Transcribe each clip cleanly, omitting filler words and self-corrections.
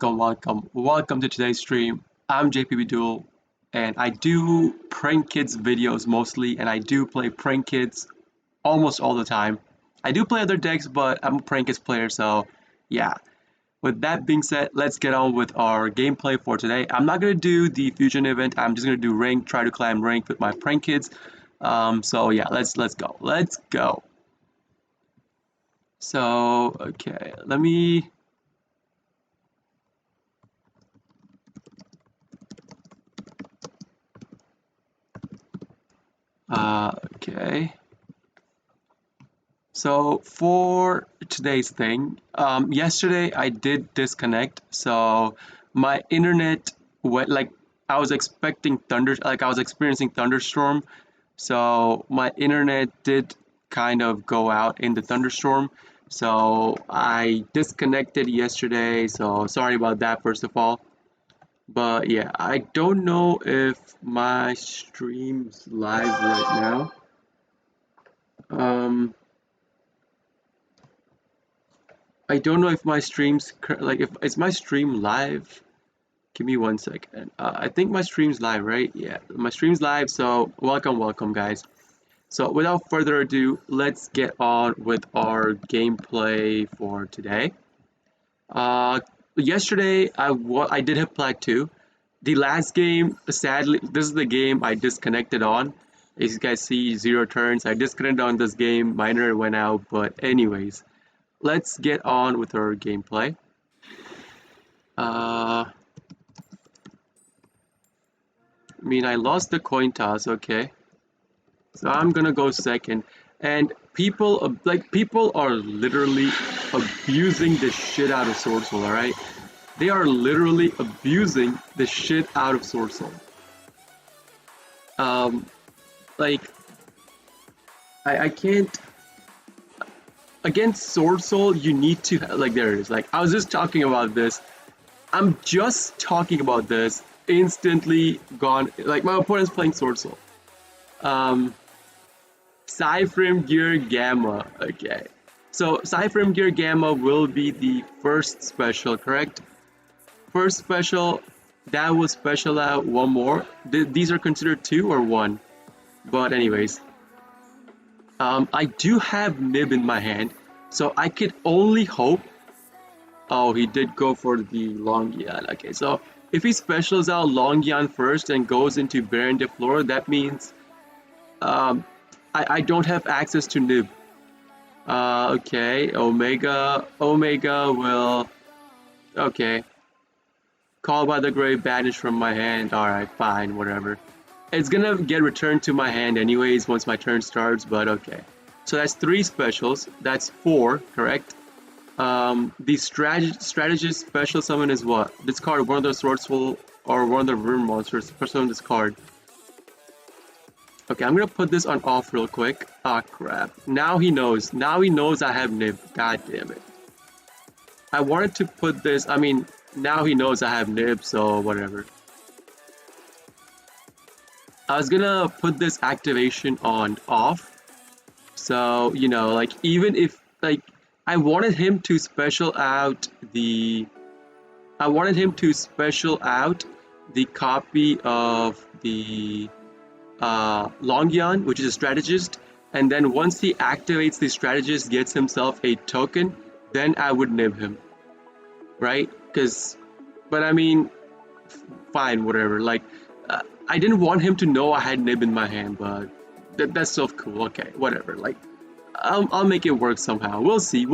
welcome to today's stream. I'm JPB Duel, and I do prank kids videos mostly, and I do play prank kids almost all the time. I do play other decks, but I'm a prank kids player, so yeah. With that being said, let's get on with our gameplay for today. I'm not gonna do the fusion event. I'm just gonna do rank, try to climb rank with my prank kids. So yeah, let's go. Let's go. So okay, let me. Okay. So for today's thing, yesterday I did disconnect. So my internet went like I was expecting thunder, like I was experiencing thunderstorm. So my internet did kind of go out in the thunderstorm. So I disconnected yesterday. So sorry about that, first of all. But yeah, I don't know if my stream's live right now. Um, I don't know if my stream's like if is my stream live? Give me one second. I think my stream's live, right? Yeah, my stream's live. So welcome, guys. So without further ado, let's get on with our gameplay for today. Uh, Yesterday I did hit Plat 2. The last game, sadly, this is the game I disconnected on. As you guys see, 0 turns. I disconnected on this game. My internet went out, but anyways. Let's get on with our gameplay. I mean, I lost the coin toss, okay. So I'm gonna go second. And people are literally abusing the shit out of Sourcewell, alright? They are literally abusing the shit out of Sourcewell. Um, like, I can't. Against Sword Soul, you need to like there it is. Like I was just talking about this. I'm just talking about this. Instantly gone. Like my opponent's playing Sword Soul. Cyframe Gear Gamma. Okay. So Cyframe Gear Gamma will be the first special, correct? First special. That will special out one more. These are considered 2 or 1. But anyways. I do have Nib in my hand, so I could only hope. Oh, he did go for the Longyan. Okay, so if he specials out Longyan first and goes into Baron de Fleur, that means I don't have access to Nib. Okay, Omega will. Okay, Call by the Grave, banish from my hand. Alright, fine, whatever. It's gonna get returned to my hand anyways once my turn starts, but okay. So that's 3 specials. That's 4, correct? The strategist special summon is what? Discard one of the Swordsful or one of the Ruin monsters. Special summon this card. Okay, I'm gonna put this on off real quick. Ah, crap. Now he knows. Now he knows I have Nib. God damn it. I wanted to put this. I mean, now he knows I have Nib, so whatever. I was gonna put this activation on off, so you know, like even if like I wanted him to special out the copy of the Longyan, which is a strategist, and then once he activates the strategist, gets himself a token, then I would nib him, right? But I mean, fine, whatever. Like. I didn't want him to know I had Nib in my hand, but that's still cool. Okay, whatever. Like, I'll make it work somehow. We'll see.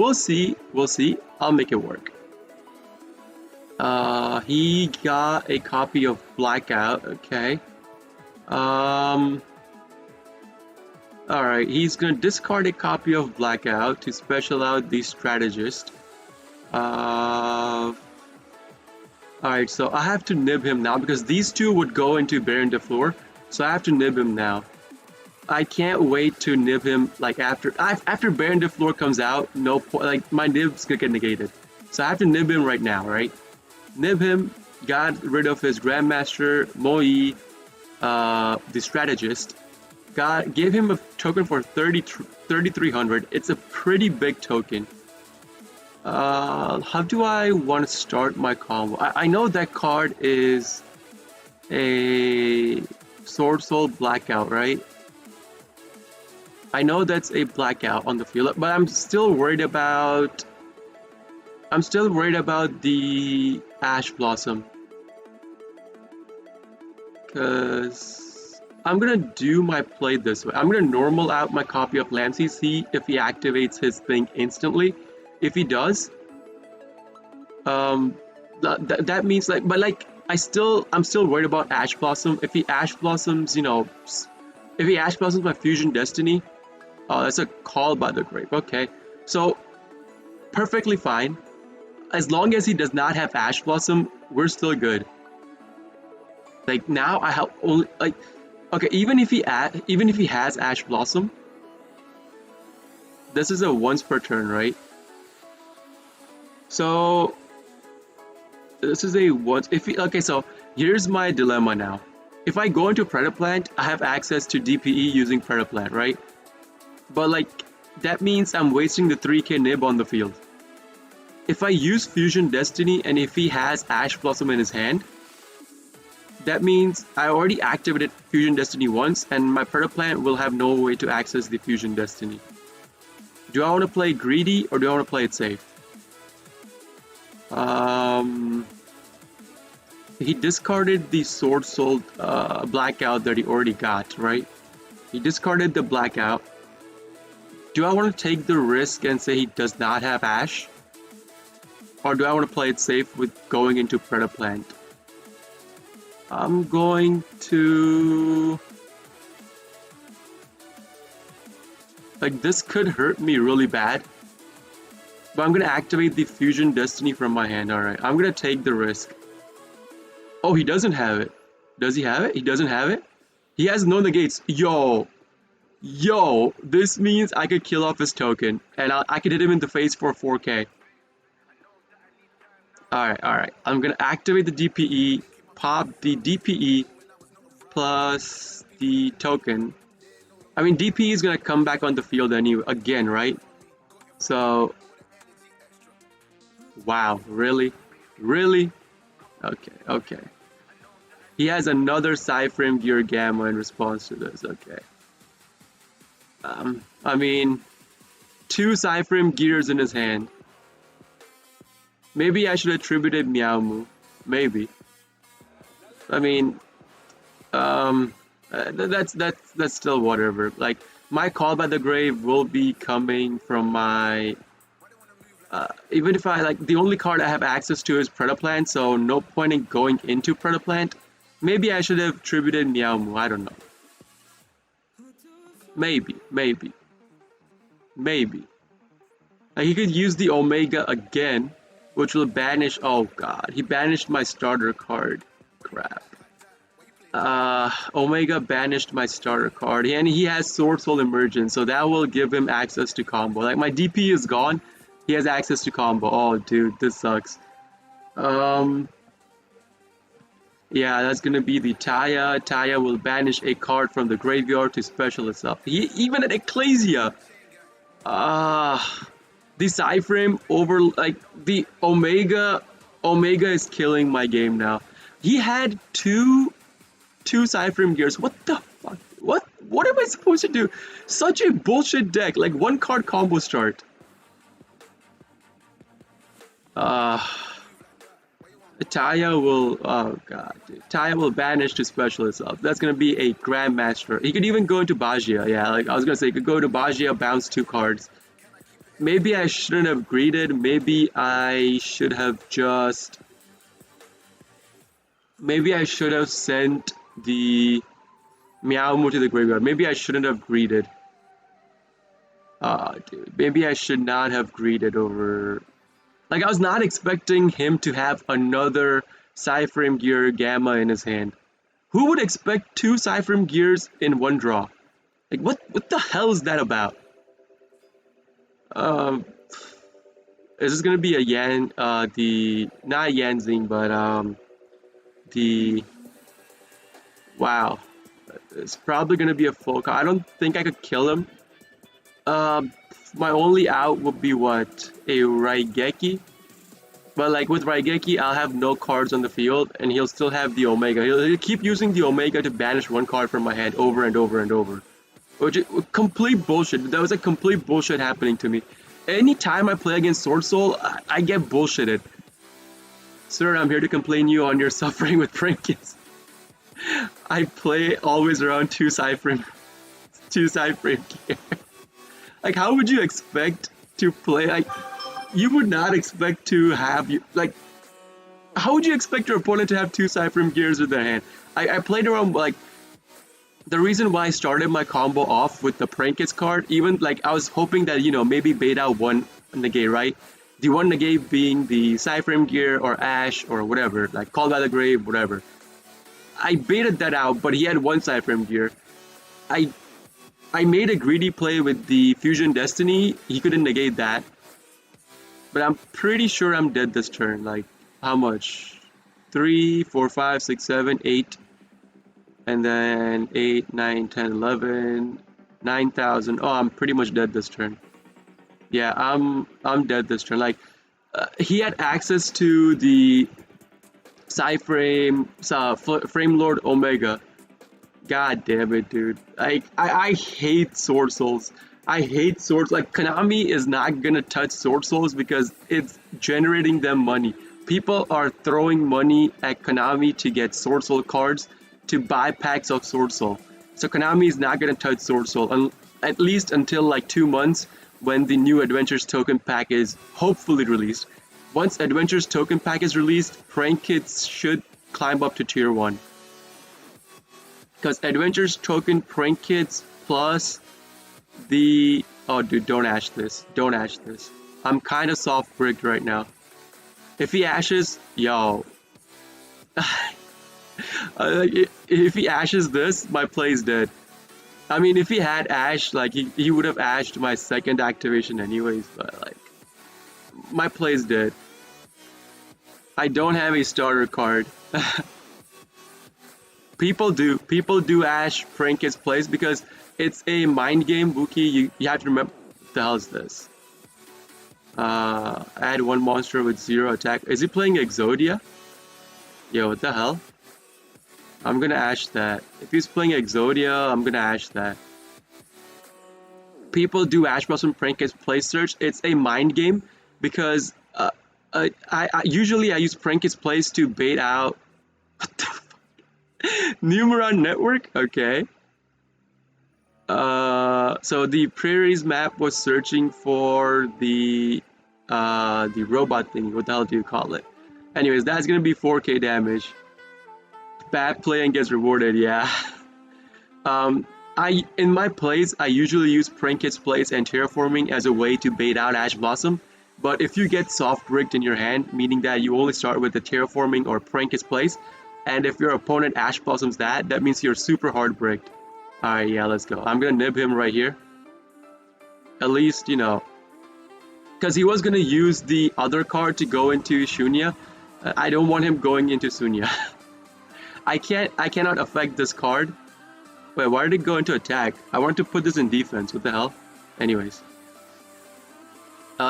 I'll make it work. He got a copy of Blackout. Okay. Alright, he's gonna discard a copy of Blackout to special out the strategist. Alright, so I have to nib him now because these 2 would go into Baron de Fleur, so I have to nib him now. I can't wait to nib him like after Baron de Fleur comes out. No point, like my nib's gonna get negated, so I have to nib him right now, right? Nib him, got rid of his Grandmaster Moi, the strategist. Gave him a token for 3,300. It's a pretty big token. How do I want to start my combo? I know that card is a Sword Soul Blackout, right? I know that's a blackout on the field, but I'm still worried about the Ash Blossom. Because I'm gonna do my play this way. I'm gonna normal out my copy of Lancey, see if he activates his thing instantly. If he does, um, that means like, but like, I'm still worried about Ash Blossom. If he Ash Blossoms, if he Ash Blossoms my Fusion Destiny, that's a call by the grave. Okay, so perfectly fine. As long as he does not have Ash Blossom, we're still good. Like now, I have only like, okay, even if he has Ash Blossom, this is a once per turn, right? So this is a once. If he, okay, so here's my dilemma now. If I go into Predaplant, I have access to DPE using Predaplant, right? But like that means I'm wasting the 3k nib on the field. If I use Fusion Destiny and if he has Ash Blossom in his hand, that means I already activated Fusion Destiny once and my Predaplant will have no way to access the Fusion Destiny. Do I want to play greedy or do I want to play it safe? He discarded the Sword Soul Blackout that he already got, right? He discarded the Blackout. Do I want to take the risk and say he does not have Ash? Or do I want to play it safe with going into Predaplant? I'm going to... Like, this could hurt me really bad. But I'm going to activate the Fusion Destiny from my hand. Alright, I'm going to take the risk. Oh, he doesn't have it. Does he have it? He doesn't have it? He has no negates. Yo, this means I could kill off his token. And I could hit him in the face for 4k. Alright. I'm going to activate the DPE. Pop the DPE plus the token. I mean, DPE is going to come back on the field anyway, again, right? So... Wow, really? Really? Okay. He has another Psyframe Gear Gamma in response to this, okay. I mean, 2 Psyframe Gears in his hand. Maybe I should have attributed Meowmoo. Maybe. I mean, that's still whatever. Like, my Call by the Grave will be coming from my... even if I, like, the only card I have access to is Predaplant, so no point in going into Predaplant. Maybe I should have attributed Meowmoo, I don't know. Maybe. Like, he could use the Omega again, which will banish... Oh god, he banished my starter card. Crap. Omega banished my starter card, and he has Sword Soul Emergence, so that will give him access to combo. Like, my DP is gone, he has access to combo. Oh, dude, this sucks. Yeah, that's gonna be the Taya. Taya will banish a card from the graveyard to special itself. Even at Ecclesia! The Psyframe over, like, the Omega is killing my game now. He had two Psyframe Gears. What the fuck? What am I supposed to do? Such a bullshit deck. Like, 1 card combo start. Taya will... Oh god, dude. Taya will banish to special itself. That's gonna be a Grandmaster. He could even go into Bajia. Yeah, like I was gonna say, he could go to Bajia, bounce 2 cards. Maybe I shouldn't have greeted. Maybe I should have just... Maybe I should have sent the Meowmoo to the graveyard. Maybe I shouldn't have greeted. Dude. Maybe I should not have greeted over... Like, I was not expecting him to have another Psyframe Gear Gamma in his hand. Who would expect 2 Psyframe Gears in 1 draw? Like, what the hell is that about? Is this gonna be a Yan, not Yanzing, but, wow. It's probably gonna be a full card. I don't think I could kill him. my only out would be what? A Raigeki? But like with Raigeki, I'll have no cards on the field, and he'll still have the Omega. He'll keep using the Omega to banish one card from my hand over and over and over. Which is complete bullshit. That was a complete bullshit happening to me. Anytime I play against Sword Soul, I get bullshitted. Sir, I'm here to complain you on your suffering with prankkids. I play always around two side frame gear. Like, how would you expect to play? Like, you would not expect to have like. How would you expect your opponent to have two side frame gears with their hand? I played around like. The reason why I started my combo off with the prankkids card, even like I was hoping that maybe bait out one negate, right? The one negate being the side frame gear or Ash or whatever, like Called by the Grave, whatever. I baited that out, but he had one side frame gear. I made a greedy play with the Fusion Destiny. He couldn't negate that. But I'm pretty sure I'm dead this turn. Like, how much? 3, 4, 5, 6, 7, 8. And then 8, 9, 10, 11, 9,000. Oh, I'm pretty much dead this turn. Yeah, I'm dead this turn. Like, he had access to the Frame Lord Omega. God damn it, dude. I hate Sword Souls. I hate Swords. Like, Konami is not gonna touch Sword Souls because it's generating them money. People are throwing money at Konami to get Sword Soul cards to buy packs of Sword Soul. So Konami is not gonna touch Sword Soul at least until like 2 months when the new Adventures token pack is hopefully released. Once Adventures token pack is released, prankkids should climb up to tier 1. Because Adventures token prankkids plus the... Oh dude, don't ash this. Don't ash this. I'm kind of soft bricked right now. If he ashes, yo. If he ashes this, my play's dead. I mean, if he had Ash, like, he would have ashed my second activation anyways, but, like, my play's dead. I don't have a starter card. People do ash prankkids plays because it's a mind game, Wookie. You have to remember, what the hell is this? Add one monster with 0 attack. Is he playing Exodia? Yo, what the hell? I'm gonna ash that. If he's playing Exodia, I'm gonna ash that. People do Ash Blossom Prankkids play search. It's a mind game because I usually use Prankkids plays to bait out. What the fuck? Numeron Network? Okay. So the Prairies map was searching for the robot thingy. What the hell do you call it? Anyways, that's gonna be 4k damage. Bad play and gets rewarded, yeah. In my plays, I usually use Prankkids plays and Terraforming as a way to bait out Ash Blossom. But if you get soft rigged in your hand, meaning that you only start with the Terraforming or Prankkids plays, and if your opponent Ash Blossoms that means you're super hard bricked. Alright, yeah, let's go. I'm gonna nib him right here. At least, because he was gonna use the other card to go into Shunya. I don't want him going into Sunya. I cannot affect this card. Wait, why did it go into attack? I want to put this in defense. What the hell? Anyways.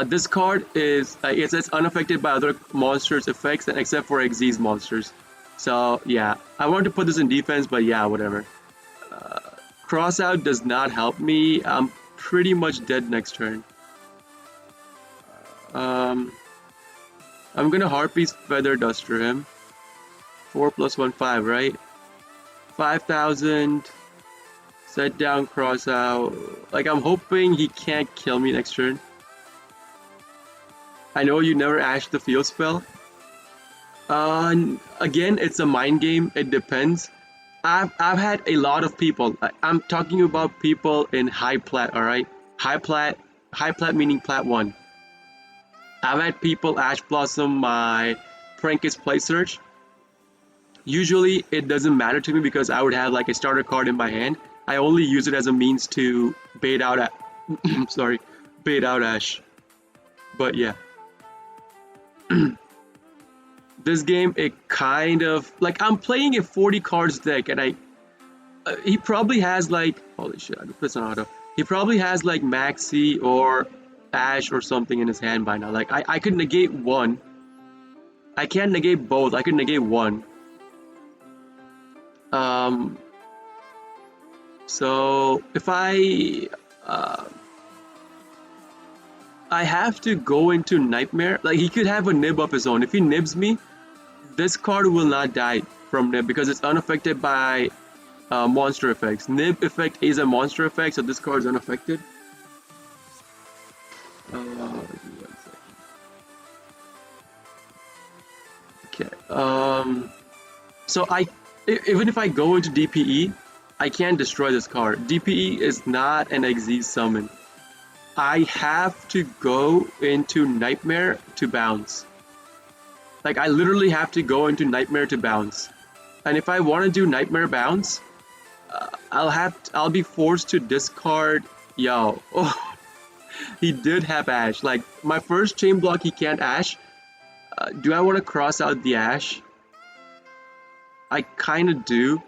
This card is, it says unaffected by other monsters' effects except for Xyz monsters. So, yeah. I want to put this in defense, but yeah, whatever. Crossout does not help me. I'm pretty much dead next turn. I'm gonna Harpy's Feather Duster him. 4 + 1, 5, right? 5,000. Set down Crossout. Like, I'm hoping he can't kill me next turn. I know you never ash the field spell. Again, it's a mind game. It depends. I've had a lot of people. I'm talking about people in high plat, alright? High plat meaning plat 1. I've had people Ash Blossom my Prankkids play search. Usually it doesn't matter to me because I would have like a starter card in my hand. I only use it as a means to bait out bait out Ash. But yeah. This game, it kind of like I'm playing a 40 cards deck and he probably has like, holy shit, I put this on auto. He probably has like Maxi or Ash or something in his hand by now. Like I could negate one. I can't negate both. I could negate one. Um, so if I have to go into Nightmare. Like he could have a nib of his own. If he nibs me, this card will not die from nib because it's unaffected by monster effects. Nib effect is a monster effect, so this card is unaffected. Okay. So even if I go into DPE, I can't destroy this card. DPE is not an Xyz summon. I have to go into Nightmare to bounce. Like I literally have to go into Nightmare to bounce. And if I want to do Nightmare bounce, I'll be forced to discard. Yo, oh, he did have Ash. Like my first chain block, he can't Ash. Do I want to cross out the Ash? I kind of do.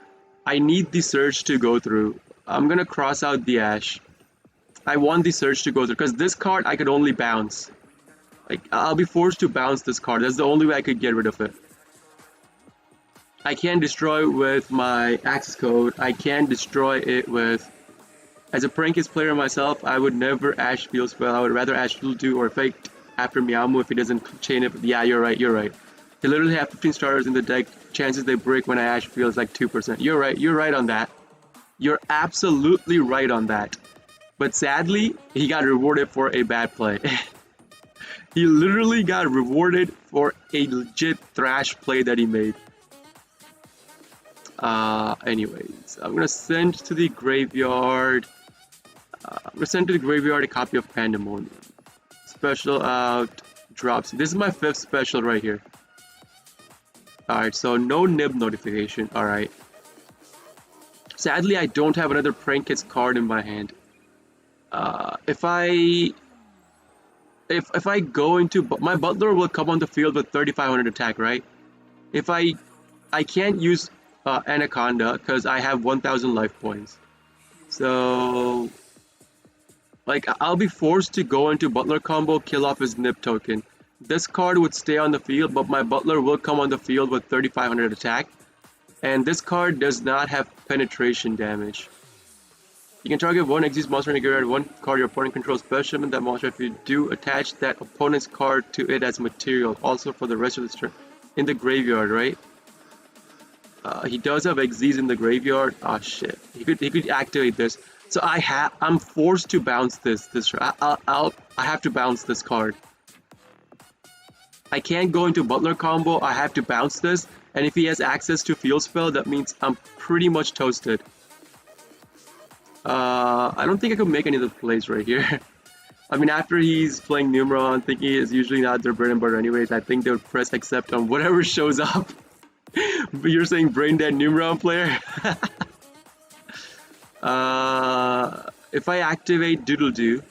I need the Surge to go through. I'm gonna cross out the Ash. I want the Surge to go through because this card I could only bounce. Like I'll be forced to bounce this card. That's the only way I could get rid of it. I can't destroy it with my access code. I can't destroy it with. As a prankkids player myself, I would never Ash Field spell. I would rather Ash Field 2 or Faked after Meowmoo if he doesn't chain it. Yeah, you're right, you're right. They literally have 15 starters in the deck. Chances they break when I Ash Field is like 2%. You're right on that. You're absolutely right on that. But sadly, he got rewarded for a bad play. He literally got rewarded for a legit thrash play that he made. Anyways, I'm gonna send to the graveyard. I'm gonna send to the graveyard a copy of Pandemonium. Special out, drops. This is my 5th special right here. Alright, so no nib notification. Alright. Sadly, I don't have another prankkids card in my hand. If I go into my butler will come on the field with 3,500 attack, right? If I can't use Anaconda because I have 1,000 life points. So like I'll be forced to go into butler combo, kill off his nib token. This card would stay on the field, but my butler will come on the field with 3,500 attack. And this card does not have penetration damage. You can target one Xyz monster in the graveyard, one card your opponent controls special summon that monster. If you do, attach that opponent's card to it as material, also for the rest of the turn. In the graveyard, right? He does have Xyz in the graveyard. Ah, shit. He could activate this. So I'm forced to bounce this. I have to bounce this card. I can't go into butler combo. I have to bounce this. And if he has access to field spell, that means I'm pretty much toasted. I don't think I could make any of the plays right here. I mean, after he's playing Numeron, thinking is usually not their bread and butter anyways, I think they would press accept on whatever shows up. But you're saying brain dead Numeron player? If I activate Doodle-Doo,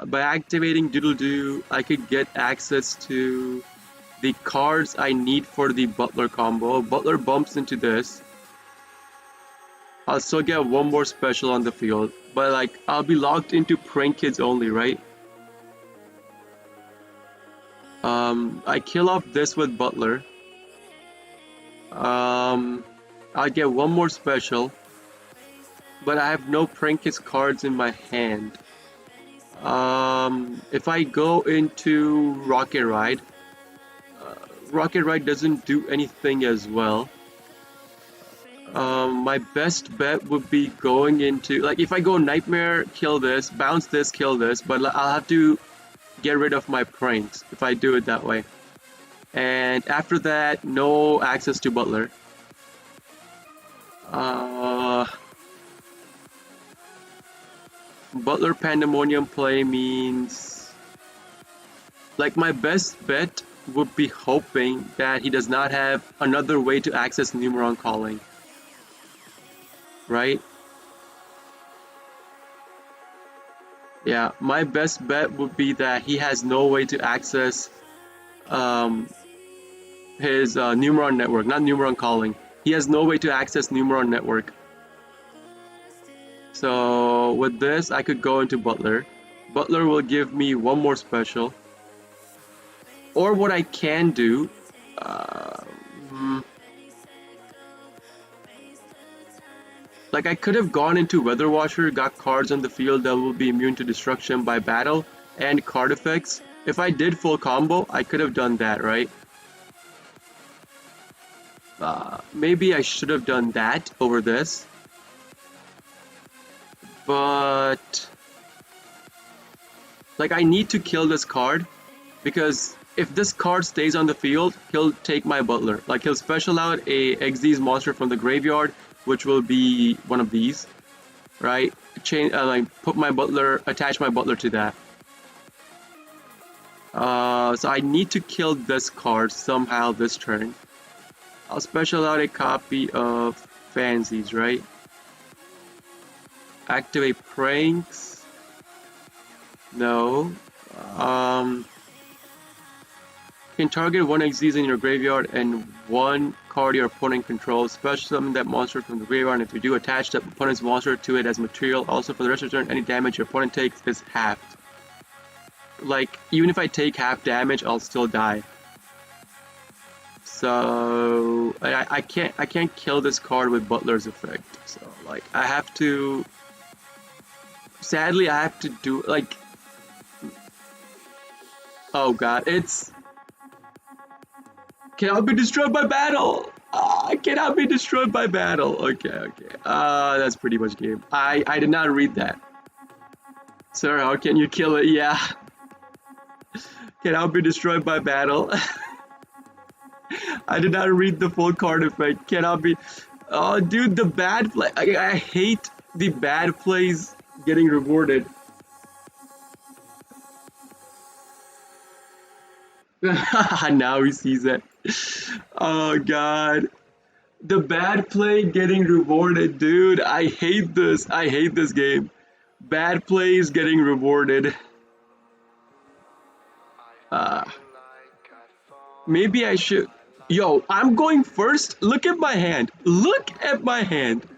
by activating Doodle-Doo, I could get access to the cards I need for the Butler combo. Butler bumps into this. I'll still get one more special on the field, but like I'll be locked into prankkids only, right? I kill off this with Butler. I get one more special, but I have no prankkids cards in my hand. If I go into Rocket Ride, Rocket Ride doesn't do anything as well. My best bet would be going into, like, if I go Nightmare, kill this, bounce this, kill this, but I'll have to get rid of my pranks if I do it that way. And after that, no access to Butler. Butler Pandemonium play means, like, my best bet would be hoping that he does not have another way to access Numeron Calling. Right? Yeah, my best bet would be that he has no way to access his Numeron network, not Numeron Calling. He has no way to access Numeron network. So with this, I could go into Butler. Butler will give me one more special. Or what I can do, um, like I could have gone into Weather Washer, got cards on the field that will be immune to destruction by battle and card effects. If I did full combo, I could have done that, right? Maybe I should have done that over this. But like I need to kill this card because if this card stays on the field, he'll take my Butler. Like he'll special out a Xyz monster from the graveyard, which will be one of these, right? Like put my Butler, attach my Butler to that. So I need to kill this card somehow this turn. I'll special out a copy of Fancies, right? Activate Pranks. No. Can target one Xyz in your graveyard and one card your opponent controls. Special summon that monster from the graveyard, and if you do, attach the opponent's monster to it as material. Also, for the rest of the turn, any damage your opponent takes is halved. Like, even if I take half damage, I'll still die. So I can't kill this card with Butler's effect. So like I have to. Sadly, I have to do like. Oh god, it's. Cannot be destroyed by battle. Cannot be destroyed by battle. Okay. That's pretty much game. I did not read that. Sir, how can you kill it? Yeah. Cannot be destroyed by battle. I did not read the full card effect. Cannot be. Oh, dude, the bad play. I hate the bad plays getting rewarded. Now he sees it. Oh, God. The bad play getting rewarded, dude. I hate this. I hate this game. Bad plays getting rewarded. Maybe I should. Yo, I'm going first. Look at my hand. Look at my hand.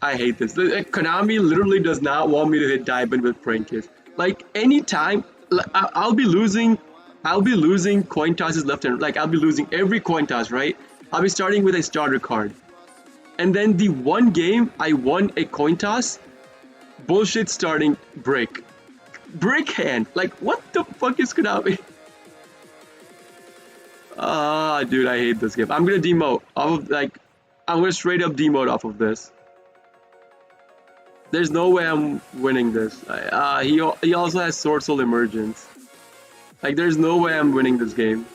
I hate this. Konami literally does not want me to hit diamond with prankkids. Like anytime, I'll be losing. I'll be losing coin tosses left and like I'll be losing every coin toss, right? I'll be starting with a starter card, and then the one game I won a coin toss, bullshit starting brick hand. Like what the fuck is Konami? Dude, I hate this game. I'm gonna demote off of like, I'm gonna straight up demote off of this. There's no way I'm winning this. He also has Sword Soul Emergence. Like, there's no way I'm winning this game.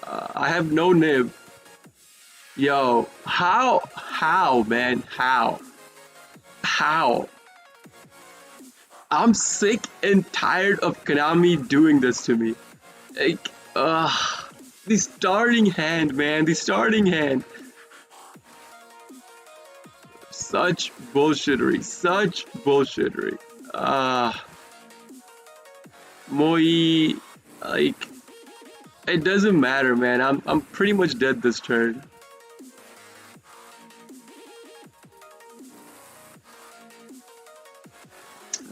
I have no nib. Yo, how, man, how? I'm sick and tired of Konami doing this to me. Like, the starting hand, man, the starting hand. Such bullshittery, such bullshittery. Moi, like, it doesn't matter, man. I'm pretty much dead this turn.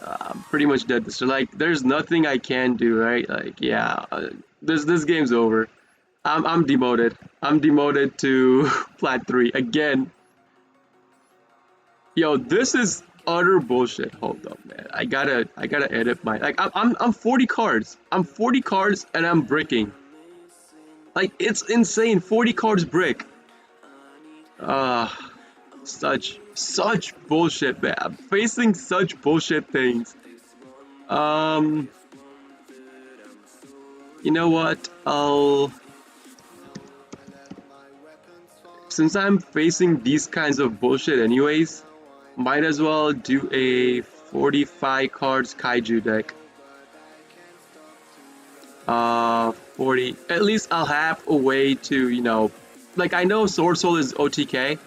I'm pretty much dead this turn. Like, there's nothing I can do, right? Like, yeah, this game's over. I'm demoted. I'm demoted to Plat 3 again. Yo, this is utter bullshit. Hold up, man. I gotta edit my like. I'm 40 cards. I'm 40 cards and I'm bricking. Like it's insane. 40 cards brick. Such bullshit, man. I'm facing such bullshit things. You know what? Since I'm facing these kinds of bullshit anyways, might as well do a 45 cards kaiju deck. 40. At least I'll have a way to, you know, like I know Sword Soul is OTK,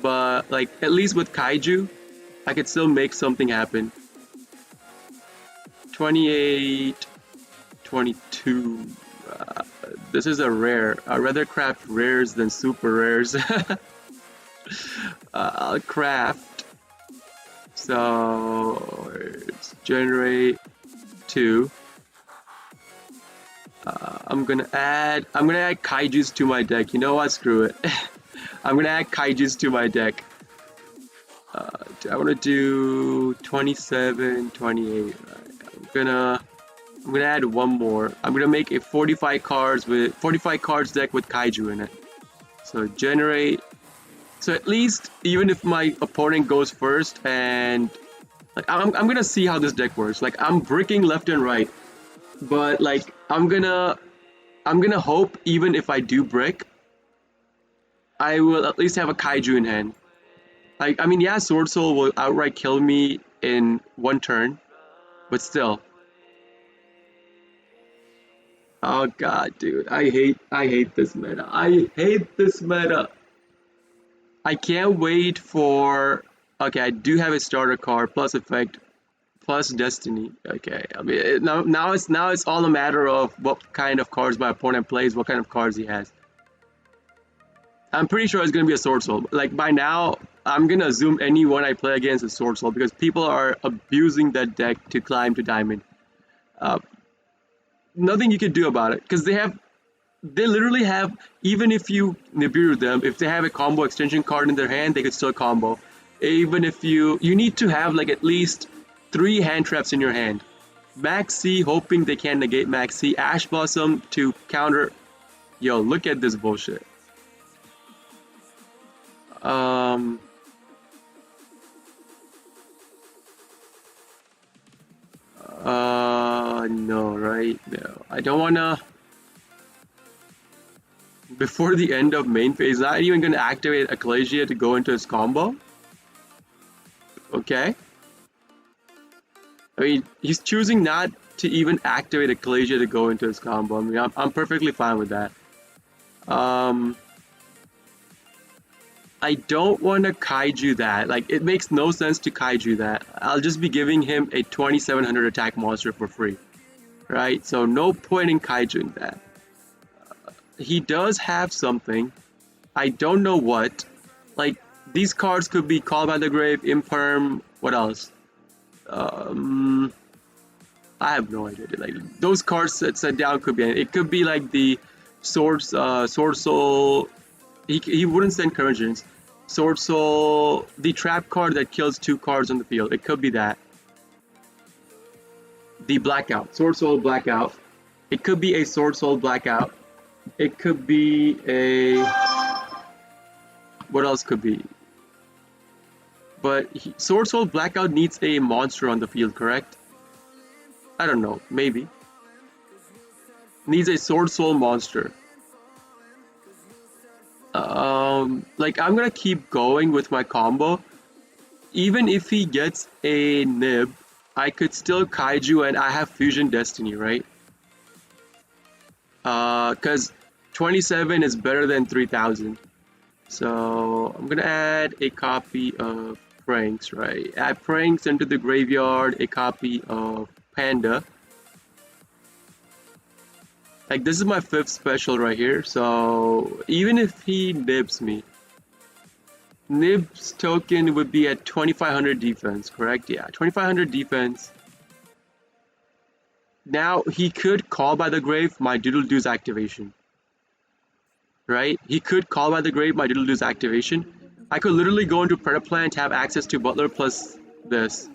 but like at least with kaiju, I could still make something happen. 28, 22. This is a rare. I'd rather craft rares than super rares. I'll craft. So let's generate 2. I'm gonna add kaijus to my deck. You know what? Screw it. I'm gonna add kaijus to my deck. I want to do 27, 28. Right. I'm gonna add one more. I'm gonna make a 45 cards deck with kaiju in it. So generate. So at least even if my opponent goes first, and like I'm gonna see how this deck works. Like I'm bricking left and right, but like I'm gonna hope even if I do brick, I will at least have a kaiju in hand. Like I mean, yeah, Sword Soul will outright kill me in one turn, but still. Oh god, dude, I hate this meta. I hate this meta. I can't wait for. Okay, I do have a starter card plus effect plus destiny. Okay, I mean now it's all a matter of what kind of cards my opponent plays, what kind of cards he has. I'm pretty sure it's gonna be a Sword Soul. Like by now, I'm gonna assume anyone I play against is Sword Soul because people are abusing that deck to climb to Diamond. Uh, Nothing you can do about it because they literally have, even if you Nibiru them, if they have a combo extension card in their hand, they could still combo. Even if you need to have like at least 3 hand traps in your hand. Max C, hoping they can negate Max C. Ash Blossom to counter. Yo, look at this bullshit. No, right? No. I don't wanna. Before the end of main phase, not even gonna activate Ecclesia to go into his combo? Okay. I mean, he's choosing not to even activate Ecclesia to go into his combo. I mean, I'm perfectly fine with that. I don't want to kaiju that. Like, it makes no sense to kaiju that. I'll just be giving him a 2700 attack monster for free. Right? So, no point in kaijuing that. He does have something. I don't know what. Like, these cards could be Called by the Grave, Imperm, what else? I have no idea. Like, those cards set down could be. It could be like the Sword Soul. He wouldn't send Convergence. Sword Soul, the trap card that kills 2 cards on the field. It could be that. The Blackout. Sword Soul Blackout. It could be a Sword Soul Blackout. It could be a. What else could be? But Sword Soul Blackout needs a monster on the field, correct? I don't know. Maybe. Needs a Sword Soul monster. Like I'm gonna keep going with my combo. Even if he gets a nib, I could still kaiju and I have Fusion Destiny, right? Cause 27 is better than 3000. So I'm gonna add a copy of Pranks, right? Add Pranks into the graveyard, a copy of Panda. Like this is my 5th special right here, so even if he nibs me, Nib's token would be at 2500 defense, correct? Yeah, 2500 defense. Now he could Call by the Grave my Doodle Doo's activation. Right? He could Call by the Grave my Doodle Doo's activation. I could literally go into Predaplant, have access to Butler plus this.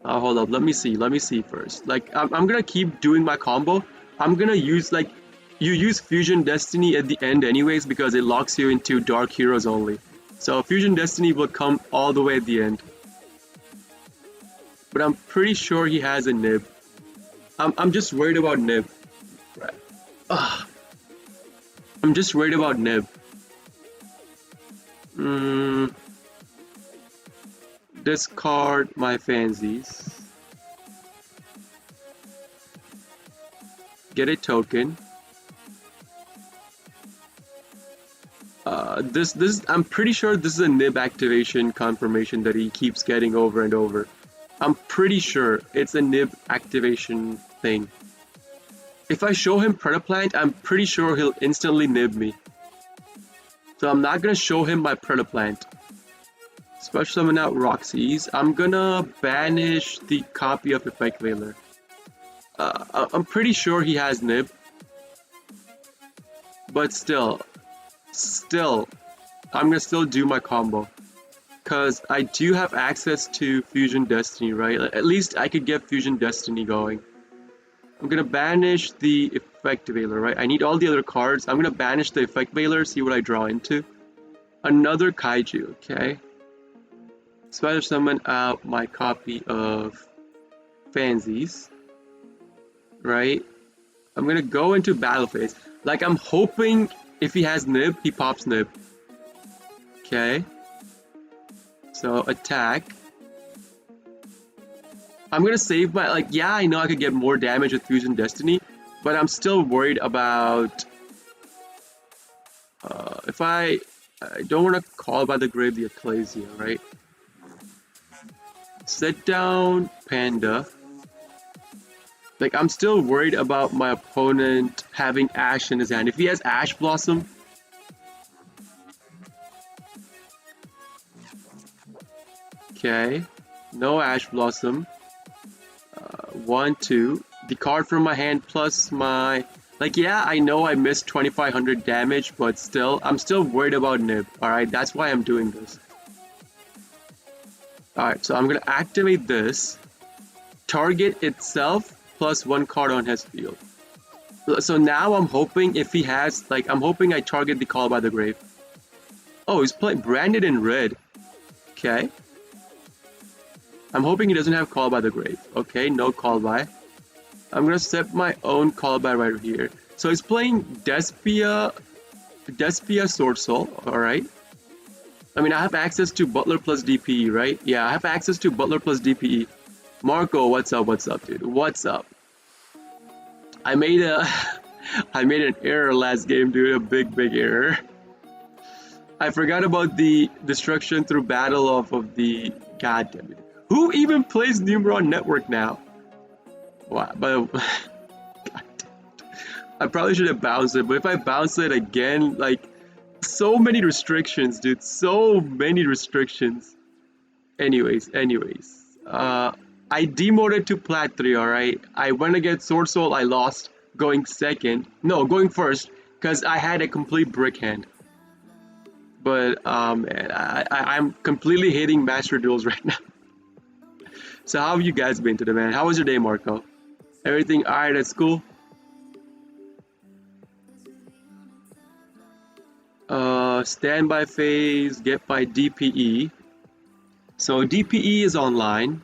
Hold up, let me see first. Like, I'm gonna keep doing my combo. I'm gonna use, like, you use Fusion Destiny at the end anyways because it locks you into Dark Heroes only. So Fusion Destiny will come all the way at the end. But I'm pretty sure he has a nib. I'm just worried about nib. Right. Ugh. I'm just worried about nib. Discard my fancies. Get a token. I'm pretty sure this is a nib activation confirmation that he keeps getting over and over. I'm pretty sure it's a nib activation thing. If I show him Predaplant, I'm pretty sure he'll instantly nib me. So I'm not gonna show him my Predaplant. Special summon out Roxy's. I'm gonna banish the copy of Effect Veiler. I'm pretty sure he has Nib, but still, I'm gonna still do my combo. Cause I do have access to Fusion Destiny, right? At least I could get Fusion Destiny going. I'm gonna banish the Effect Veiler, right? I need all the other cards. I'm gonna banish the Effect Veiler, see what I draw into. Another Kaiju, okay? Special summon out my copy of Fansies, right? I'm gonna go into battle phase. Like, I'm hoping if he has Nib, he pops Nib. Okay. So, attack. I'm gonna save my, like, yeah, I know I could get more damage with Fusion Destiny, but I'm still worried about, if I don't want to call by the grave the Ecclesia, right? Set down Panda. Like, I'm still worried about my opponent having Ash in his hand. If he has Ash Blossom, okay, no Ash Blossom. 1, 2. The card from my hand plus my... Like, yeah, I know I missed 2500 damage, but still, I'm still worried about Nib. Alright, that's why I'm doing this. Alright, so I'm gonna activate this. Target itself plus 1 card on his field. So now I'm hoping if he has... Like, I'm hoping I target the Call by the Grave. Oh, he's playing Branded in red. Okay. I'm hoping he doesn't have Call by the Grave. Okay, no Call by. I'm gonna set my own Call by right here. So he's playing Despia Sword Soul, alright. I mean, I have access to Butler plus DPE, right? Yeah, I have access to Butler plus DPE. Marco, what's up, dude? What's up? I made an error last game, dude. A big error. I forgot about the destruction through battle off of the... God damn it. Who even plays Numeron Network now? Wow, but I probably should have bounced it, but if I bounce it again, like, so many restrictions, dude, so many restrictions. Anyways, I demoted to Plat 3, alright? I went against Sword Soul, I lost, going first, because I had a complete brick hand. But, man, I'm completely hating Master Duels right now. So how have you guys been today, man? How was your day, Marco? Everything alright at school? Standby phase, get my DPE. So DPE is online.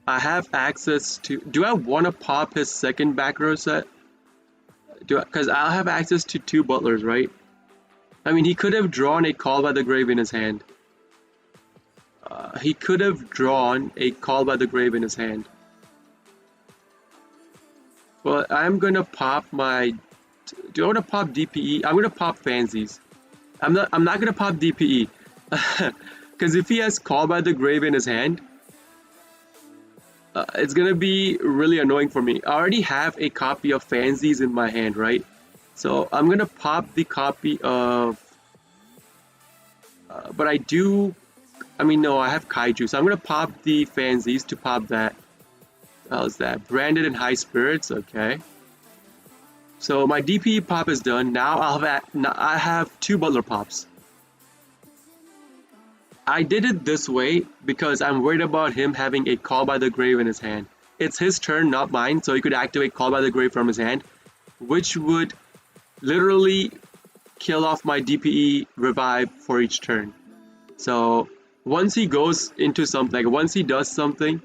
I have access to... Do I want to pop his second back row set? Because I'll have access to 2 butlers, right? I mean, he could have drawn a Call by the Grave in his hand. He could have drawn a Call by the Grave in his hand. Well, I'm gonna pop my... Do I want to pop DPE? I'm gonna pop Fansies. I'm not gonna pop DPE. Because if he has Call by the Grave in his hand, it's gonna be really annoying for me. I already have a copy of Fansies in my hand, right? So I'm gonna pop the copy of... but I do... I mean, no, I have Kaiju, so I'm gonna pop the Fansies to pop that. How's that? Branded in High Spirits, okay. So my DPE pop is done. Now I have 2 Butler pops. I did it this way because I'm worried about him having a Call by the Grave in his hand. It's his turn, not mine, so he could activate Call by the Grave from his hand, which would literally kill off my DPE revive for each turn. So once he goes into something, like once he does something,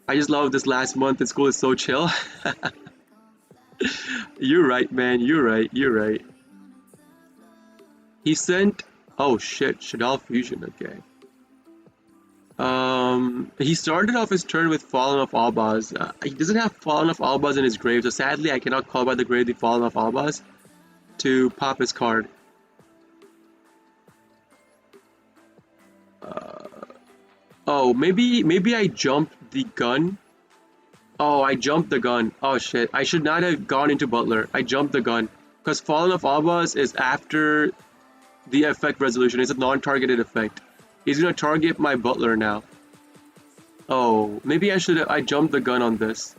I just love this last month in school is so chill. You're right, man. You're right. He sent... Oh shit, Shadal Fusion, okay. He started off his turn with Fallen of Albaz. He doesn't have Fallen of Albaz in his grave, so sadly I cannot call by the grave the Fallen of Albaz to pop his card. Oh, maybe I jumped the gun. Oh, I jumped the gun. Oh shit. I should not have gone into Butler. I jumped the gun. Because Fallen of Abbas is after the effect resolution. It's a non-targeted effect. He's gonna target my Butler now. Oh, maybe I should have. I jumped the gun on this.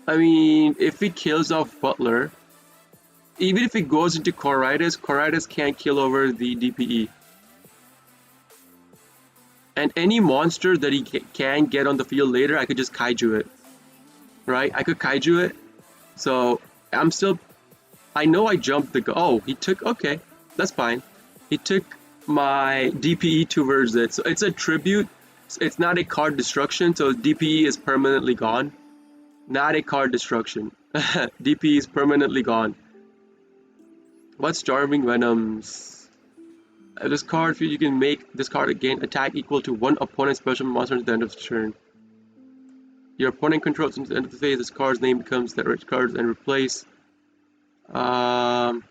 I mean, if he kills off Butler, even if he goes into Coritis can't kill over the DPE. And any monster that he can get on the field later, I could just kaiju it. Right? I could kaiju it. So I'm still. I know I jumped the. Oh, he took. Okay, that's fine. He took my DPE towards it. So it's a tribute. It's not a card destruction. So DPE is permanently gone. Not a card destruction. DPE is permanently gone. What's Starving Venoms? This card, you can make this card again attack equal to one opponent's special monster at the end of the turn. Your opponent controls until the end of the phase. This card's name becomes that red card and replace. I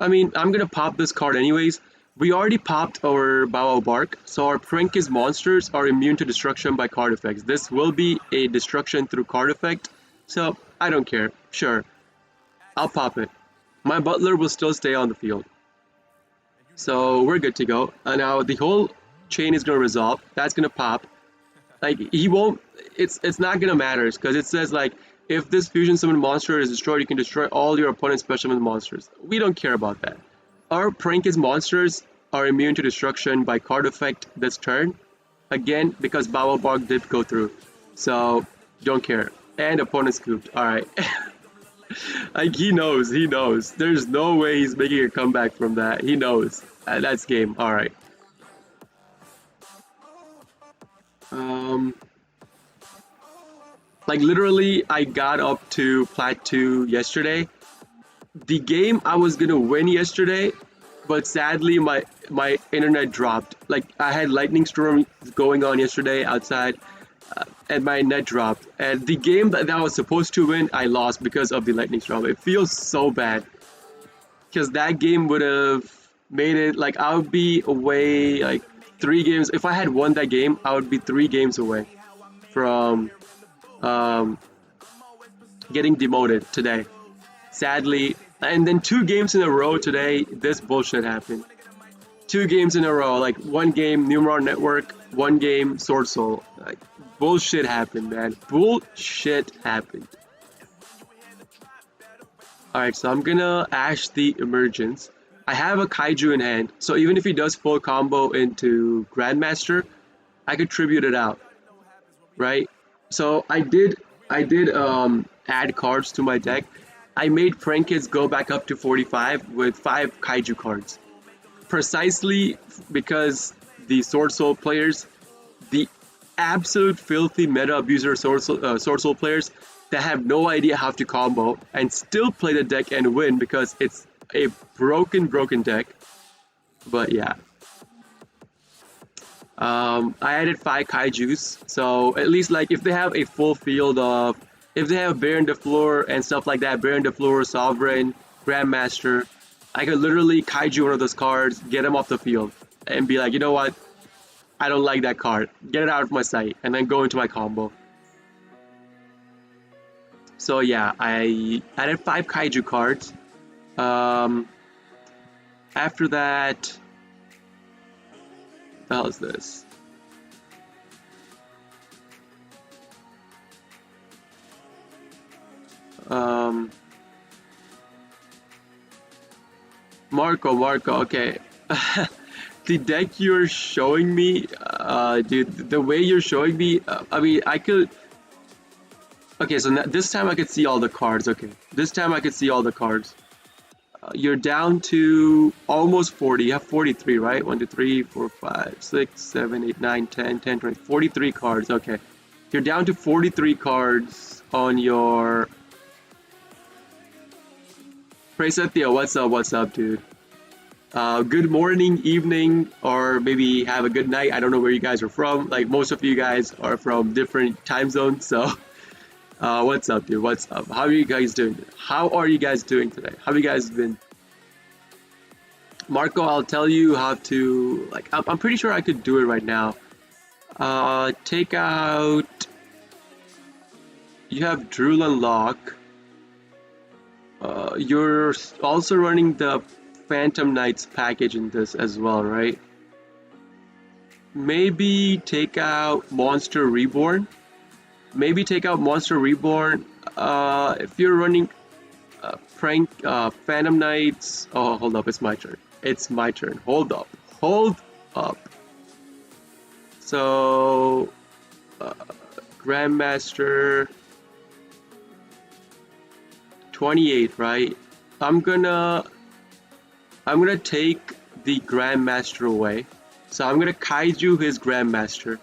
mean, I'm gonna pop this card anyways. We already popped our Bow Bark, so our prankkids monsters are immune to destruction by card effects. This will be a destruction through card effect, so I don't care. Sure, I'll pop it. My Butler will still stay on the field. So we're good to go. Now the whole chain is gonna resolve. That's gonna pop. Like he won't. It's not gonna matter because it says like if this fusion summon monster is destroyed, you can destroy all your opponent's special summon monsters. We don't care about that. Our prankkids monsters are immune to destruction by card effect this turn. Again, because Bow Bark did go through. So don't care. And opponent scooped. Alright. Like he knows. There's no way he's making a comeback from that. He knows. That's game. Alright. Like literally I got up to Plat 2 yesterday. The game I was gonna win yesterday, but sadly my internet dropped. Like I had lightning storm going on yesterday outside, and my net dropped. And the game that I was supposed to win, I lost because of the lightning storm. It feels so bad because that game would have made it like I would be away like 3 games. If I had won that game, I would be 3 games away from getting demoted today. Sadly, and then 2 games in a row today, this bullshit happened. 2 games in a row, like 1 game Numeron Network, 1 game Sword Soul. Like, bullshit happened, man. Bullshit happened. Alright, so I'm gonna Ash the Emergence. I have a Kaiju in hand, so even if he does full combo into Grandmaster, I could tribute it out. Right? So I did add cards to my deck. I made prankkids go back up to 45 with 5 Kaiju cards. Precisely because the Sword Soul players, the absolute filthy meta abuser Sword Soul players that have no idea how to combo and still play the deck and win because it's a broken deck. But yeah. I added 5 Kaijus, so at least like if they have a full field of, if they have Baron de Fleur and stuff like that, Baron de Fleur, Sovereign, Grandmaster, I could literally Kaiju one of those cards, get them off the field, and be like, you know what, I don't like that card, get it out of my sight, and then go into my combo. So yeah, I added 5 Kaiju cards. After that, what the hell is this? Marco, okay. The deck you're showing me, dude, the way you're showing me, I mean, I could... Okay, so this time I could see all the cards, okay. This time I could see all the cards. You're down to almost 40. You have 43, right? 1, 2, 3, 4, 5, 6, 7, 8, 9, 10, 10, 20, 43 cards. Okay. You're down to 43 cards on your... Prasetya, what's up, dude? Good morning, evening, or maybe have a good night. I don't know where you guys are from. Like, most of you guys are from different time zones, so... what's up, dude? What's up? How are you guys doing? How are you guys doing today? How have you guys been? Marco, I'll tell you how to... Like, I'm pretty sure I could do it right now. Take out... You have Drool and Lock. You're also running the Phantom Knights package in this as well, right? Maybe take out Monster Reborn. Maybe take out Monster Reborn. If you're running Phantom Knights. Oh, hold up, it's my turn. It's my turn. Hold up. Hold up. So, Grandmaster 28, right? I'm gonna take the Grandmaster away. So I'm gonna Kaiju his Grandmaster.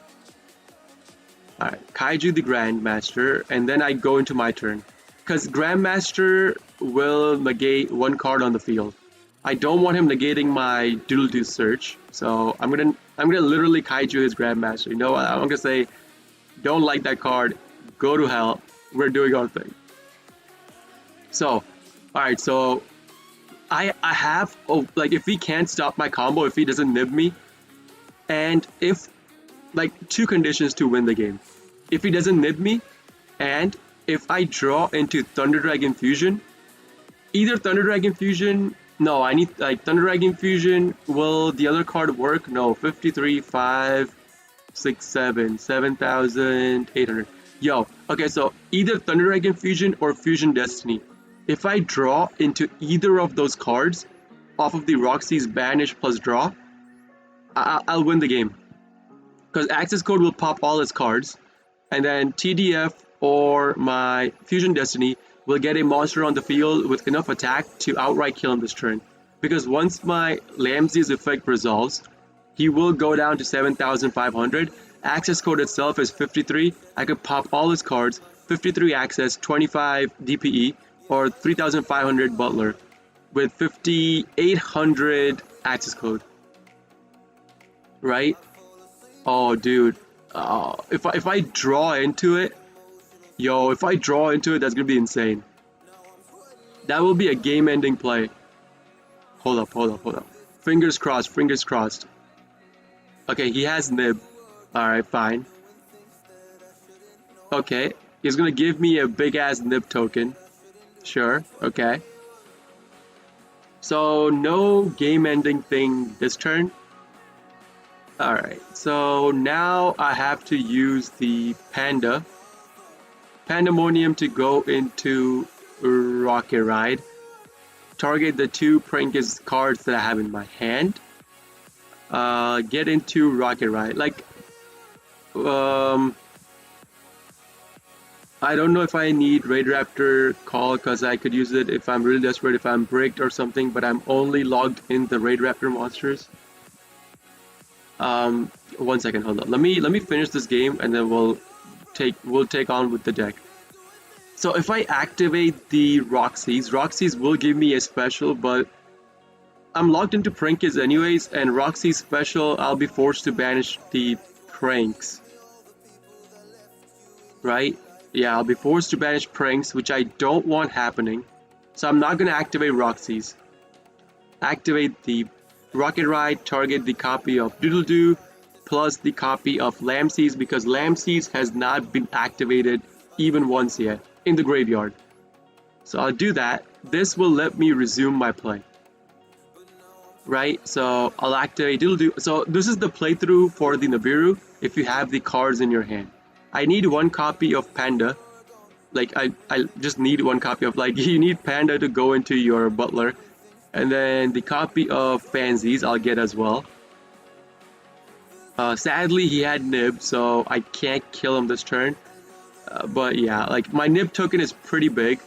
Alright, Kaiju the Grandmaster, and then I go into my turn. Because Grandmaster will negate one card on the field. I don't want him negating my Doodle-Doo search, so I'm gonna literally Kaiju his Grandmaster. You know what? I'm gonna say, don't like that card, go to hell. We're doing our thing. So, alright, so I have like if he can't stop my combo, if he doesn't nib me, and if like two conditions to win the game. If he doesn't nib me, and if I draw into Thunder Dragon Fusion, either Thunder Dragon Fusion, no, I need like Thunder Dragon Fusion, will the other card work? No, 53, 5, 6, 7, 7,800. Yo, okay, so either Thunder Dragon Fusion or Fusion Destiny. If I draw into either of those cards off of the Roxy's Banish plus draw, I'll win the game. Because access code will pop all its cards, and then TDF or my Fusion Destiny will get a monster on the field with enough attack to outright kill him this turn. Because once my Lamz's effect resolves, he will go down to 7,500. Access code itself is 53. I could pop all his cards, 53 access, 25 DPE, or 3,500 Butler with 5,800 access code. Right? Oh, dude. If I draw into it, yo, if I draw into it, that's gonna be insane. That will be a game-ending play. Hold up. Fingers crossed, fingers crossed. Okay, he has nib. Alright, fine. Okay, he's gonna give me a big-ass nib token. Sure, okay. So, no game-ending thing this turn. Alright, so now I have to use the Pandemonium to go into Rocket Ride. Target the two prankkids cards that I have in my hand. Get into Rocket Ride. Like, I don't know if I need Raid Raptor Call because I could use it if I'm really desperate, if I'm bricked or something, but I'm only logged in the Raid Raptor monsters. 1 second, hold on. Let me finish this game and then we'll take on with the deck. So if I activate the Roxy's will give me a special, but I'm logged into prankkids anyways, and Roxy's special, I'll be forced to banish the pranks. Right? Yeah, I'll be forced to banish pranks, which I don't want happening. So I'm not gonna activate Roxy's. Activate the Rocket Ride, target the copy of Doodle-Doo, plus the copy of Lamseas, because Lamseas has not been activated even once yet in the graveyard. So I'll do that. This will let me resume my play. Right, so I'll activate Doodle-Doo. So this is the playthrough for the Nibiru if you have the cards in your hand. I need one copy of Panda. Like, I just need one copy of, like, you need Panda to go into your Butler. And then the copy of Pansies I'll get as well. Sadly, he had Nib, so I can't kill him this turn. But yeah, like, my Nib token is pretty big.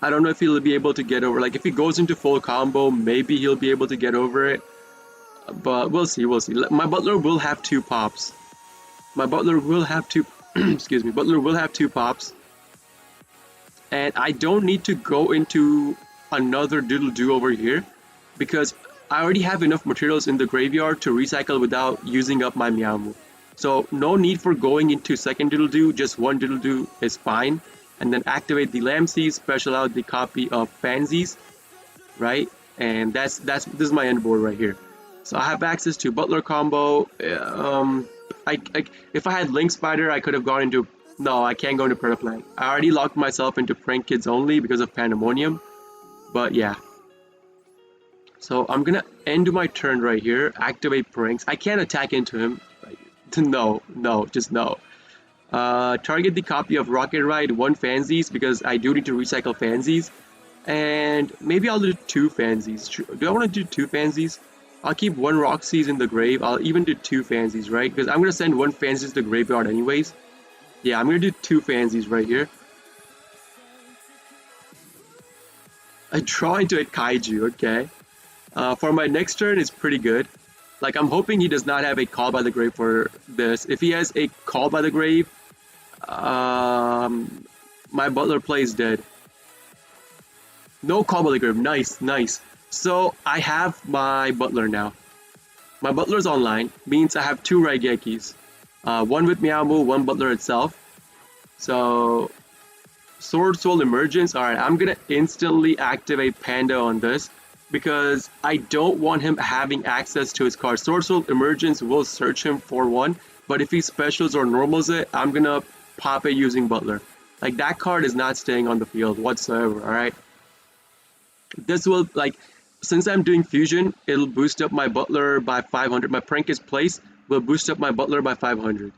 I don't know if he'll be able to get over. Like, if he goes into full combo, maybe he'll be able to get over it. But we'll see, we'll see. My Butler will have 2 pops. My Butler will have 2... excuse me. Butler will have 2 pops. And I don't need to go into another Doodle-Doo over here, because I already have enough materials in the graveyard to recycle without using up my Meowmoo. So no need for going into second Doodle-Doo, just one Doodle-Doo is fine. And then activate the Lamseas, special out the copy of Pansies, right? And this is my end board right here. So I have access to Butler combo. If I had Link Spider, I could have gone into No, I can't go into Protoplank. I already locked myself into Prank Kids only because of Pandemonium. But yeah. So I'm gonna end my turn right here. Activate Pranks. I can't attack into him. No, no, just no. Target the copy of Rocket Ride 1 Fansies because I do need to recycle Fansies. And maybe I'll do 2 Fansies. Do I want to do 2 Fansies? I'll keep 1 Roxy's in the grave. I'll even do 2 Fansies, right? Because I'm going to send 1 Fansies to the graveyard anyways. Yeah, I'm going to do 2 Fansies right here. I draw into a Kaiju, okay. For my next turn, it's pretty good. Like, I'm hoping he does not have a Call by the Grave for this. If he has a Call by the Grave, my Butler plays dead. No Call by the Grave. Nice, nice. So, I have my Butler now. My Butler's online. Means I have 2 Raigekis. One with Meowmoo, 1 Butler itself. So, Sword Soul Emergence. Alright, I'm gonna instantly activate Panda on this because I don't want him having access to his card. Sword Soul Emergence will search him for 1, but if he specials or normals it, I'm gonna pop it using Butler. Like, that card is not staying on the field whatsoever, alright? This will, like, since I'm doing Fusion, it'll boost up my Butler by 500. My Prankkids place will boost up my Butler by 500.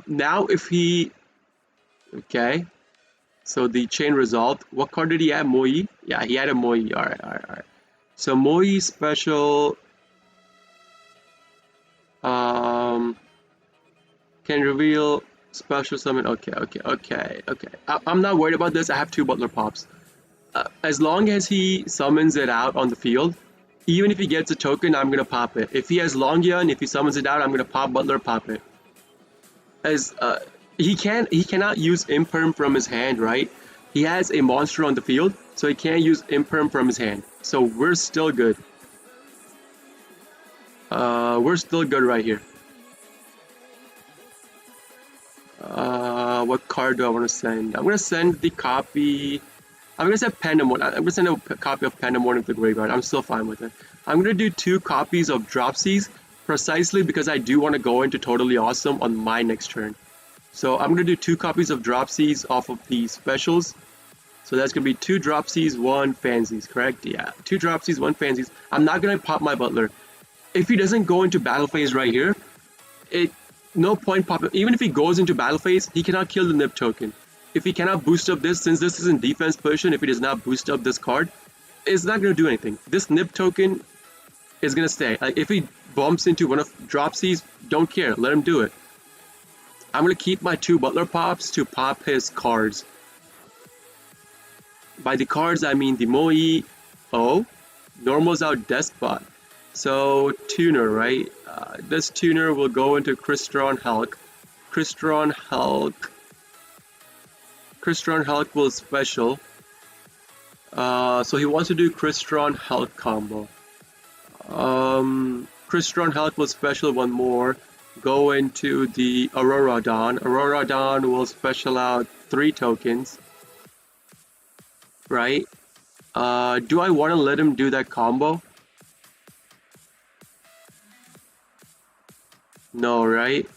Now if he... Okay. So the chain resolved. What card did he have? Moi? Yeah, he had a Moi. Alright, alright, alright. So Moi special... can reveal special summon. Okay, okay, okay, okay. I'm not worried about this. I have 2 Butler Pops. As long as he summons it out on the field, even if he gets a token, I'm gonna pop it. If he has Longyan, if he summons it out, I'm gonna pop Butler, pop it. As he cannot use Imperm from his hand, right? He has a monster on the field, so he can't use Imperm from his hand. So we're still good. We're still good right here. What card do I want to send? I'm gonna send the copy. I'm gonna send Pandemonium. I'm gonna send a copy of Pandemonium to the graveyard. I'm still fine with it. I'm gonna do 2 copies of Dropsies precisely because I do want to go into Totally Awesome on my next turn. So I'm gonna do 2 copies of Dropsies off of the specials. So that's gonna be 2 Dropsies, 1 Fansies, correct? Yeah, 2 Dropsies, 1 Fansies. I'm not gonna pop my Butler. If he doesn't go into battle phase right here, no point popping. Even if he goes into battle phase, he cannot kill the Nip token. If he cannot boost up this, since this is in defense position, if he does not boost up this card, it's not going to do anything. This Nip token is going to stay. Like, if he bumps into one of Dropsies, don't care. Let him do it. I'm going to keep my 2 Butler Pops to pop his cards. By the cards, I mean the Moi. Oh, normals out Despot. So, Tuner, right? This Tuner will go into Crystron Hulk. Crystron Hulk will special. So he wants to do Crystron Hulk combo. Crystron Hulk will special 1 more. Go into the Aurora Dawn. Aurora Dawn will special out 3 tokens. Right? Do I want to let him do that combo? No, right?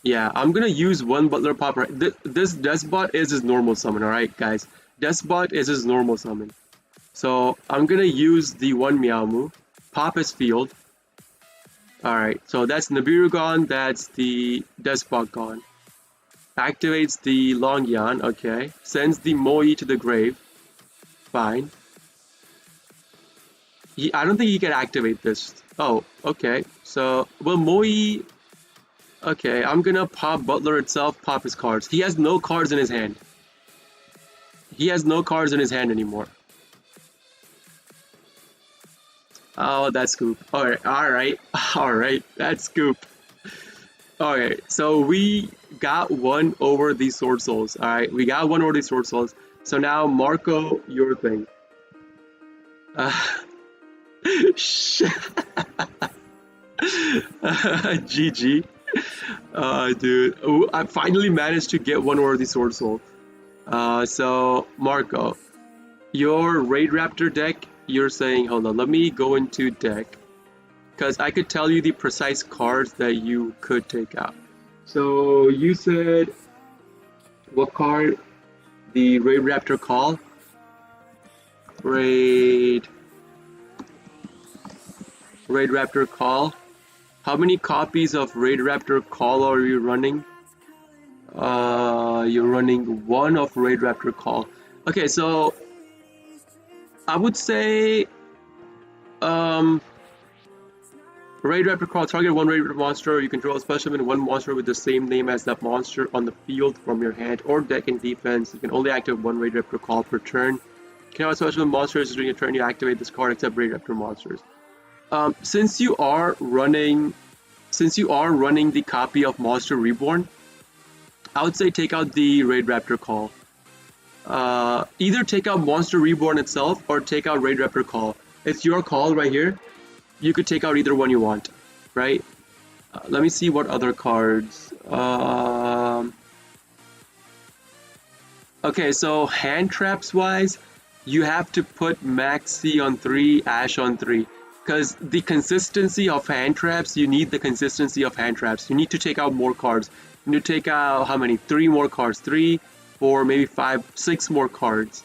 Yeah, I'm gonna use 1 Butler Pop. Right? This Despot is his normal summon, alright, guys? Despot is his normal summon. So I'm gonna use the 1 Meowmoo, pop his field. Alright, so that's Nibiru gone, that's the Despot gone. Activates the Longyan, okay. Sends the Moi to the grave. Fine. I don't think he can activate this. Oh, okay. So, well, Moi... Okay, I'm gonna pop Butler itself, pop his cards. He has no cards in his hand. He has no cards in his hand anymore. Oh, that scoop. Alright, alright, alright, that scoop. Alright, so we got 1 over these Sword Souls. Alright, we got 1 over these Sword Souls. So now, Marco, your thing. GG. Dude. Ooh, I finally managed to get 1 over the Sword Soul. So, Marco, your Raid Raptor deck, you're saying, hold on, let me go into deck. Because I could tell you the precise cards that you could take out. So you said what card? The Raid Raptor Call? Raid Raptor Call. How many copies of Raid Raptor Call are you running? You're running one of Raid Raptor Call. Okay, so I would say um Raid Raptor Call, target one Raid Raptor monster. You control a special summon one monster with the same name as that monster on the field from your hand or deck in defense. You can only activate one Raid Raptor Call per turn. You can have a special summon monsters during your turn. You activate this card except Raid Raptor monsters. Since you are running the copy of Monster Reborn, I would say take out the Raid Raptor Call. Either take out Monster Reborn itself or take out Raid Raptor Call. It's your call right here. You could take out either one you want, right? Let me see what other cards. Okay, so hand traps wise, you have to put Maxi on 3, Ash on 3. Because the consistency of hand traps, you need the consistency of hand traps. You need to take out more cards. You need to take out how many? 3 more cards. 3, 4, maybe 5, 6 more cards.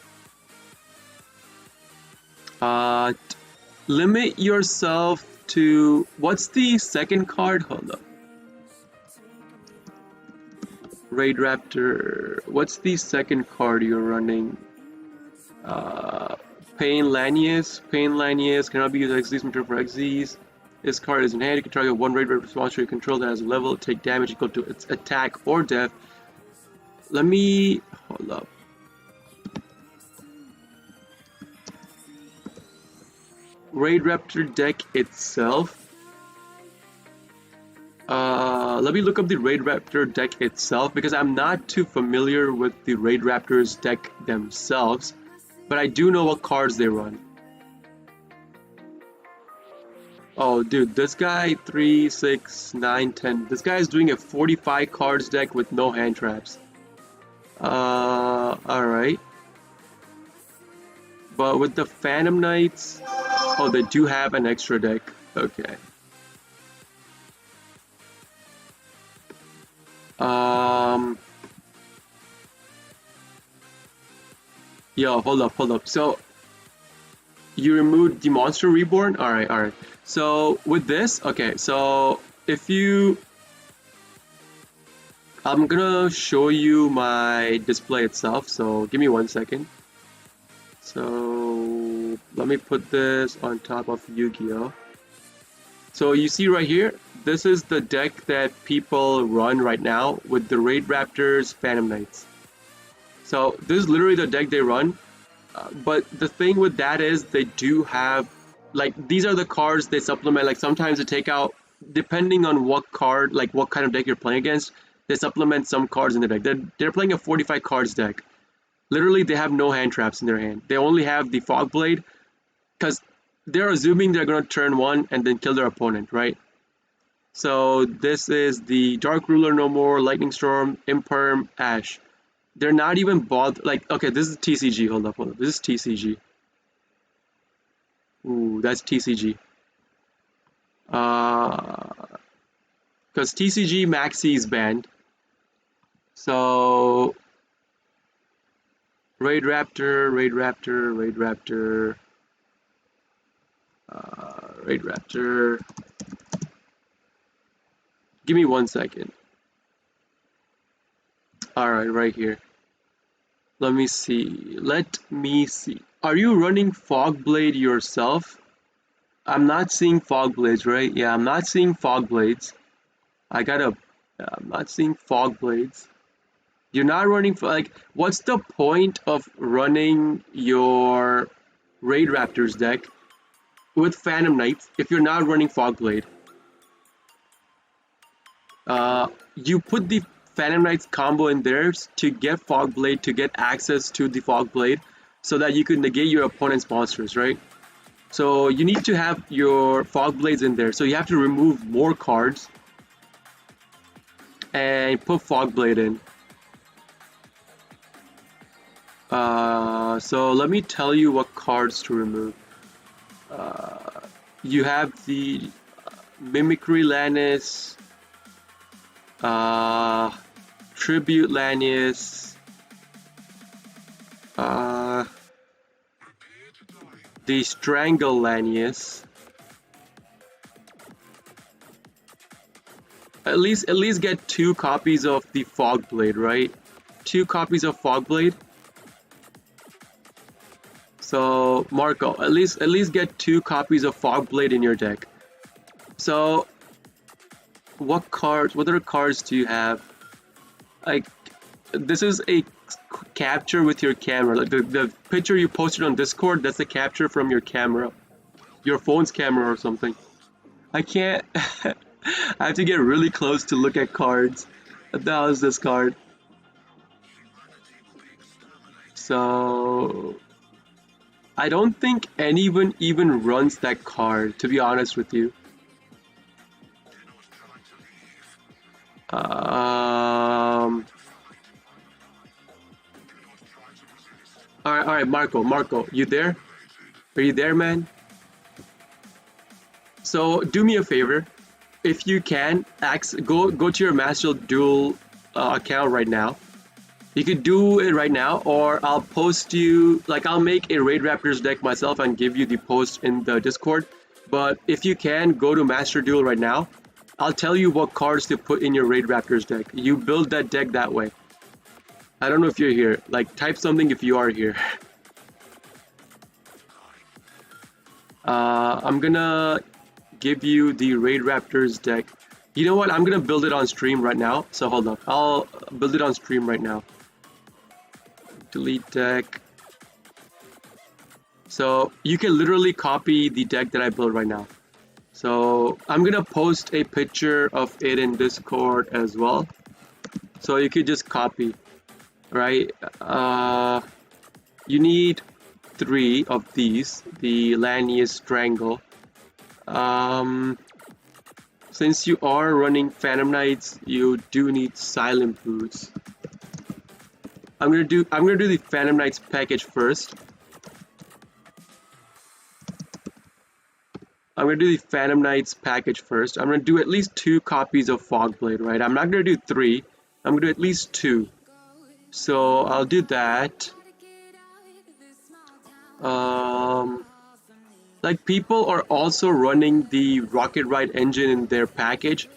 Limit yourself to... What's the second card? Hold up. Raid Raptor. What's the second card you're running? Pain Lanius cannot be used as Xyz material for Xyz. This card is in hand. You can target one Raid Raptor monster you control that has a level, take damage equal to its attack or death. Let me... Hold up. Raid Raptor deck itself. Let me look up the Raid Raptor deck itself because I'm not too familiar with the Raid Raptors deck themselves, but I do know what cards they run. Oh, dude, this guy 3, 6, 9, 10. This guy is doing a 45 cards deck with no hand traps. Alright. But with the Phantom Knights, oh, they do have an extra deck. Okay. Yo, hold up. So, you removed the Monster Reborn? Alright. So, with this, okay, so if you... I'm gonna show you my display itself, so give me 1 second. So, let me put this on top of Yu-Gi-Oh! So, you see right here, this is the deck that people run right now with the Raid Raptors Phantom Knights. So, this is literally the deck they run. But the thing with that is they do have, like, these are the cards they supplement. Like, sometimes they take out, depending on what card, like what kind of deck you're playing against, they supplement some cards in the deck. They're playing a 45 cards deck. Literally, they have no hand traps in their hand. They only have the Fog Blade because they're assuming they're going to turn 1 and then kill their opponent, right? So this is the Dark Ruler No More, Lightning Storm, Imperm, Ash. They're not even bothered. Like, okay, this is TCG. Hold up. This is TCG. Ooh, that's TCG. Because TCG Maxi is banned. So, Raid Raptor. Raid Raptor. Give me 1 second. Alright, right here. Let me see. Are you running Fog Blade yourself? I'm not seeing Fog Blades, right? Yeah, I'm not seeing Fog Blades. I'm not seeing Fog Blades. You're not running, like, what's the point of running your Raid Raptors deck with Phantom Knights if you're not running Fog Blade? You put the Phantom Knights combo in there to get Fog Blade, to get access to the Fog Blade, so that you can negate your opponent's monsters, right? So you need to have your Fog Blades in there. So you have to remove more cards and put Fog Blade in. So let me tell you what cards to remove. You have the Mimicry Lannis. Tribute Lanius, the Strangle Lanius. At least get 2 copies of the Fog Blade, right? 2 copies of Fog Blade. So Marco, at least get 2 copies of Fog Blade in your deck. So what other cards do you have? Like, this is a capture with your camera. Like the picture you posted on Discord, that's a capture from your camera. Your phone's camera or something. I can't I have to get really close to look at cards. What the hell is this card? So I don't think anyone even runs that card, to be honest with you. Alright, Marco, you there? Are you there, man? So do me a favor, if you can, go to your Master Duel account right now. You could do it right now, or I'll post you, like I'll make a Raid Raptors deck myself and give you the post in the Discord. But if you can, go to Master Duel right now. I'll tell you what cards to put in your Raid Raptors deck. You build that deck that way. I don't know if you're here. Like, type something if you are here. I'm gonna give you the Raid Raptors deck. You know what? I'm gonna build it on stream right now. So hold on. I'll build it on stream right now. Delete deck. So you can literally copy the deck that I built right now. So I'm gonna post a picture of it in Discord as well. So you could just copy, right? You need 3 of these, the Lanius Strangle. Since you are running Phantom Knights, you do need Silent Boots. I'm gonna do the Phantom Knights package first. I'm gonna do the Phantom Knights package first. I'm gonna do at least 2 copies of Fog Blade, right? I'm not gonna do 3. I'm gonna do at least 2. So I'll do that. Like, people are also running the Rocket Ride engine in their package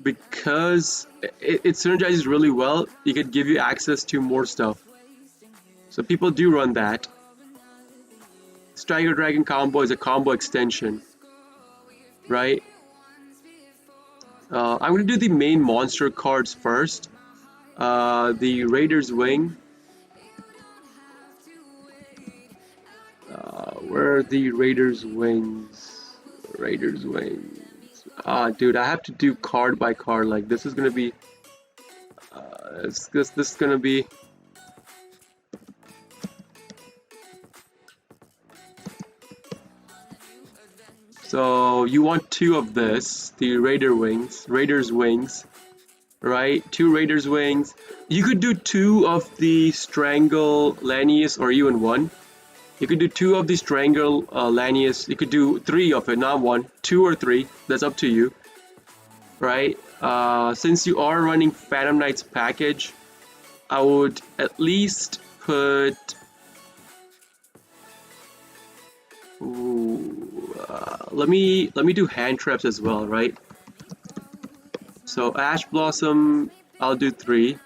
because it synergizes really well. It could give you access to more stuff. So people do run that. Striker Dragon combo is a combo extension, right? I'm gonna do the main monster cards first. The Raider's Wing. Where are the Raiders' Wings? Raiders' Wings. Dude, I have to do card by card. Like, this is gonna be. This is gonna be. So you want 2 of this, the Raiders' Wings, right? 2 Raiders' Wings. You could do 2 of the Strangle Lanius, or even 1. You could do 2 of the Strangle Lanius. You could do 3 of it, not 1. 2 or 3. That's up to you. Right? Since you are running Phantom Knights package, I would at least put... let me do hand traps as well, right? So Ash Blossom, I'll do 3.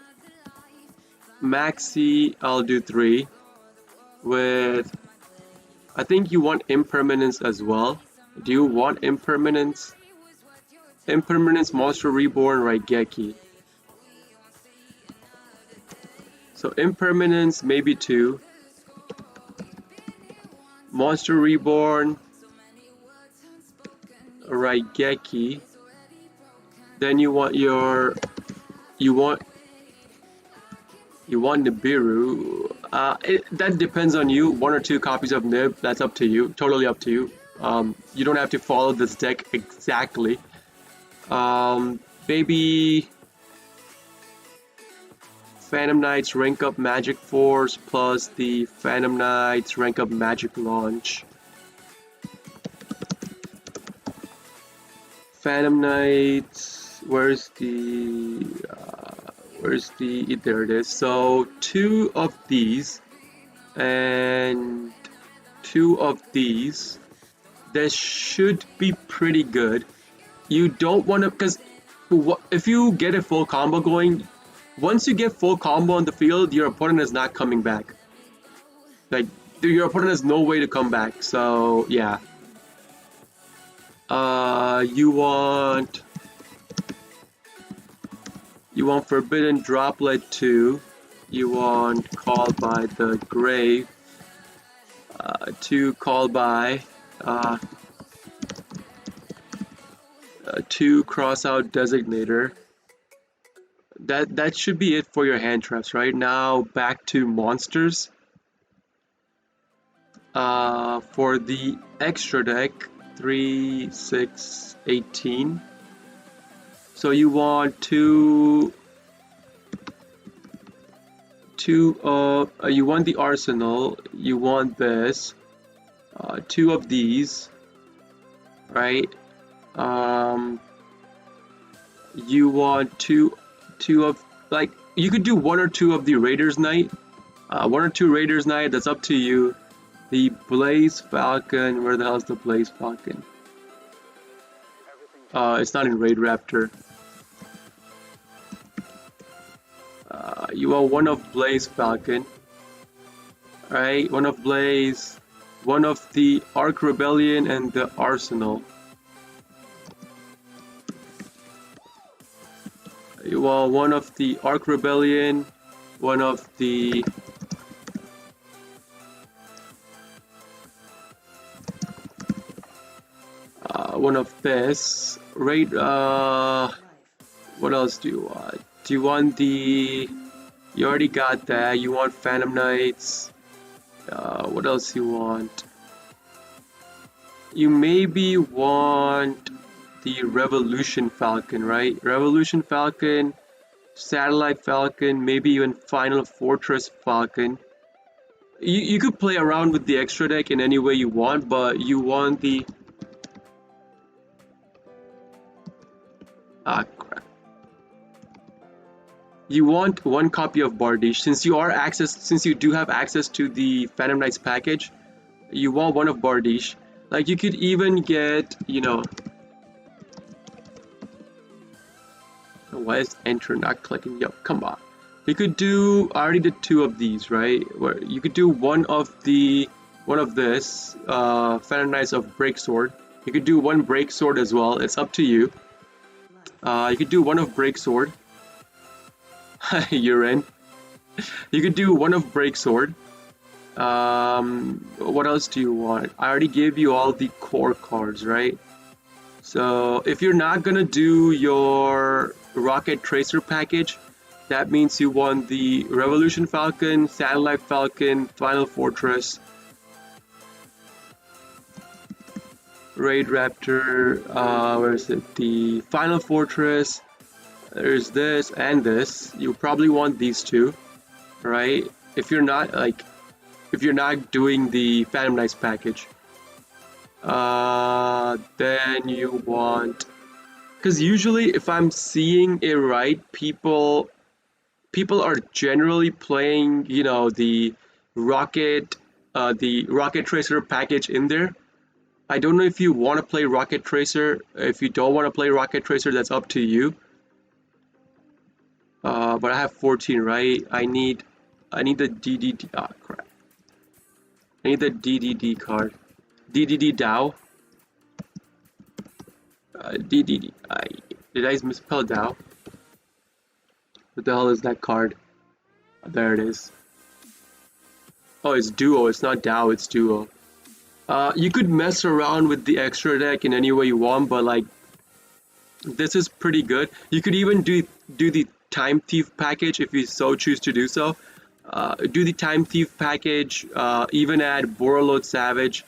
Maxi, I'll do 3. With, I think you want Impermanence as well. Do you want Impermanence? Impermanence, Monster Reborn, Raigeki. So Impermanence, maybe 2. Monster Reborn, Raigeki. Then you want your, you want Nibiru. That depends on you. 1 or 2 copies of Nib, that's up to you. Totally up to you. You don't have to follow this deck exactly. Maybe Phantom Knights rank up Magic Force plus the Phantom Knights rank up Magic Launch. Phantom Knights. where's the there it is. So two of these and two of these. That should be pretty good. You don't want to, because if you get a full combo going, once you get full combo on the field, your opponent is not coming back. Like, your opponent has no way to come back. So yeah. You want Forbidden Droplet 2. You want Call by the Grave. 2 Call by. 2 Cross Out Designator. That should be it for your hand traps. Right now, back to monsters. For the extra deck, 3, 6, 18. So you want you want the arsenal, you want this, 2 of these, right? You want two of, like, you could do 1 or 2 of the Raiders Knight, 1 or 2 Raiders Knight, that's up to you. The Blaze Falcon, where the hell is the Blaze Falcon? It's not in Raid Raptor. You want 1 of Blaze Falcon, right? 1 of Blaze, 1 of the Ark Rebellion and the Arsenal. You want 1 of the Ark Rebellion, 1 of the one of this. Raid, what else do you want? Do you want the... You already got that. You want Phantom Knights. What else you want? You maybe want the Revolution Falcon, right? Revolution Falcon, Satellite Falcon, maybe even Final Fortress Falcon. You could play around with the extra deck in any way you want, but you want the... Ah, crap. You want 1 copy of Bardiche. Since you do have access to the Phantom Knights package, you want 1 of Bardiche. Like, you could even get, you know... Why is enter not clicking? Yo, come on. You could do... I already did 2 of these, right? Where you could do 1 of this, Phantom Knights of Breaksword. You could do 1 Breaksword as well. It's up to you. You could do 1 of Breaksword. You're in. You could do 1 of Breaksword. What else do you want? I already gave you all the core cards, right? So if you're not gonna do your Rocket Tracer package, that means you want the Revolution Falcon, Satellite Falcon, Final Fortress, Raid Raptor, where is it? The Final Fortress. There's this and this. You probably want these 2, right? If you're not doing the Phantom Knights package. Then you want, because usually if I'm seeing it right, people are generally playing, you know, the Rocket Tracer package in there. I don't know if you want to play Rocket Tracer. If you don't want to play Rocket Tracer, that's up to you. But I have 14, right? I need the DDD. Ah, crap. I need the DDD card. DDD Dow. DDD. Did I misspell Dow? What the hell is that card? There it is. Oh, it's Duo. It's not Dow. It's Duo. You could mess around with the extra deck in any way you want, but like, this is pretty good. You could even do the Time Thief package if you so choose to do so. Do the Time Thief package, even add Borreload Savage.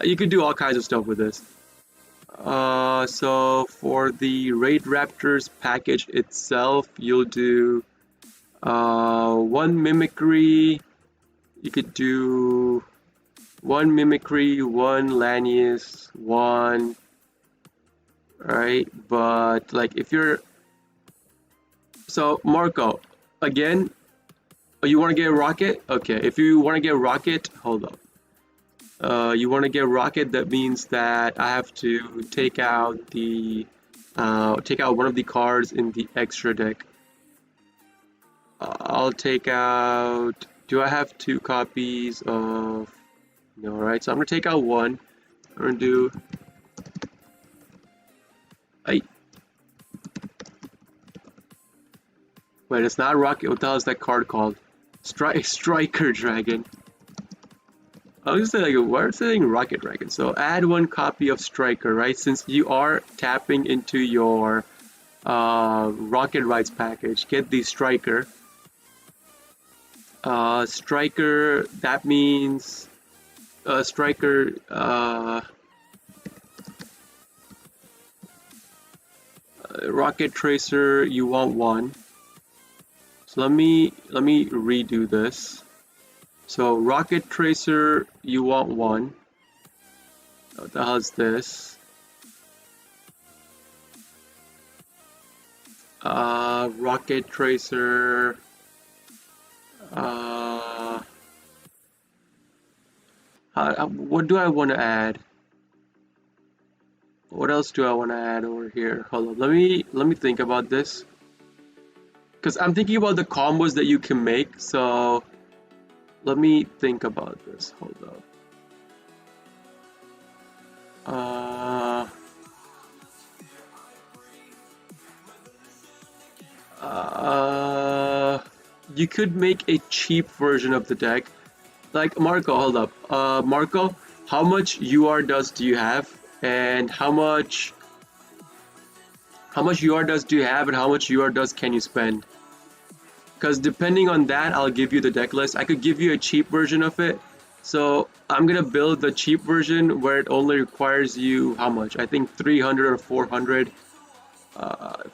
You could do all kinds of stuff with this. So for the Raid Raptors package itself, you'll do 1 Mimicry. You could do 1 Mimicry, 1 Lanius, 1 right? But like if you're so Marco, again, you want to get rocket? Okay, if you want to get rocket, hold up. You want to get rocket, that means that I have to take out one of the cards in the extra deck. I'll take out. Do I have two copies of? No, right? So I'm gonna take out one. I'm gonna do. I wait. It's not rocket. What the hell is that card called? Striker Dragon. I was saying like, why are saying Rocket Dragon? So add one copy of Striker, right? Since you are tapping into your Rocket Rides package, get the Striker. Striker, that means Striker. Rocket Tracer, you want one. So let me redo this. So Rocket Tracer, you want one. What the hell is this? Rocket Tracer. What do I want to add? What else do I want to add over here? Hold on, let me think about this. Because I'm thinking about the combos that you can make, so let me think about this. Hold up. You could make a cheap version of the deck. Like Marco, hold up. Marco, how much UR dust do you have? And how much UR dust do you have and how much UR dust can you spend? Because depending on that, I'll give you the deck list. I could give you a cheap version of it. So I'm gonna build the cheap version where it only requires you how much? I think 300 or 400.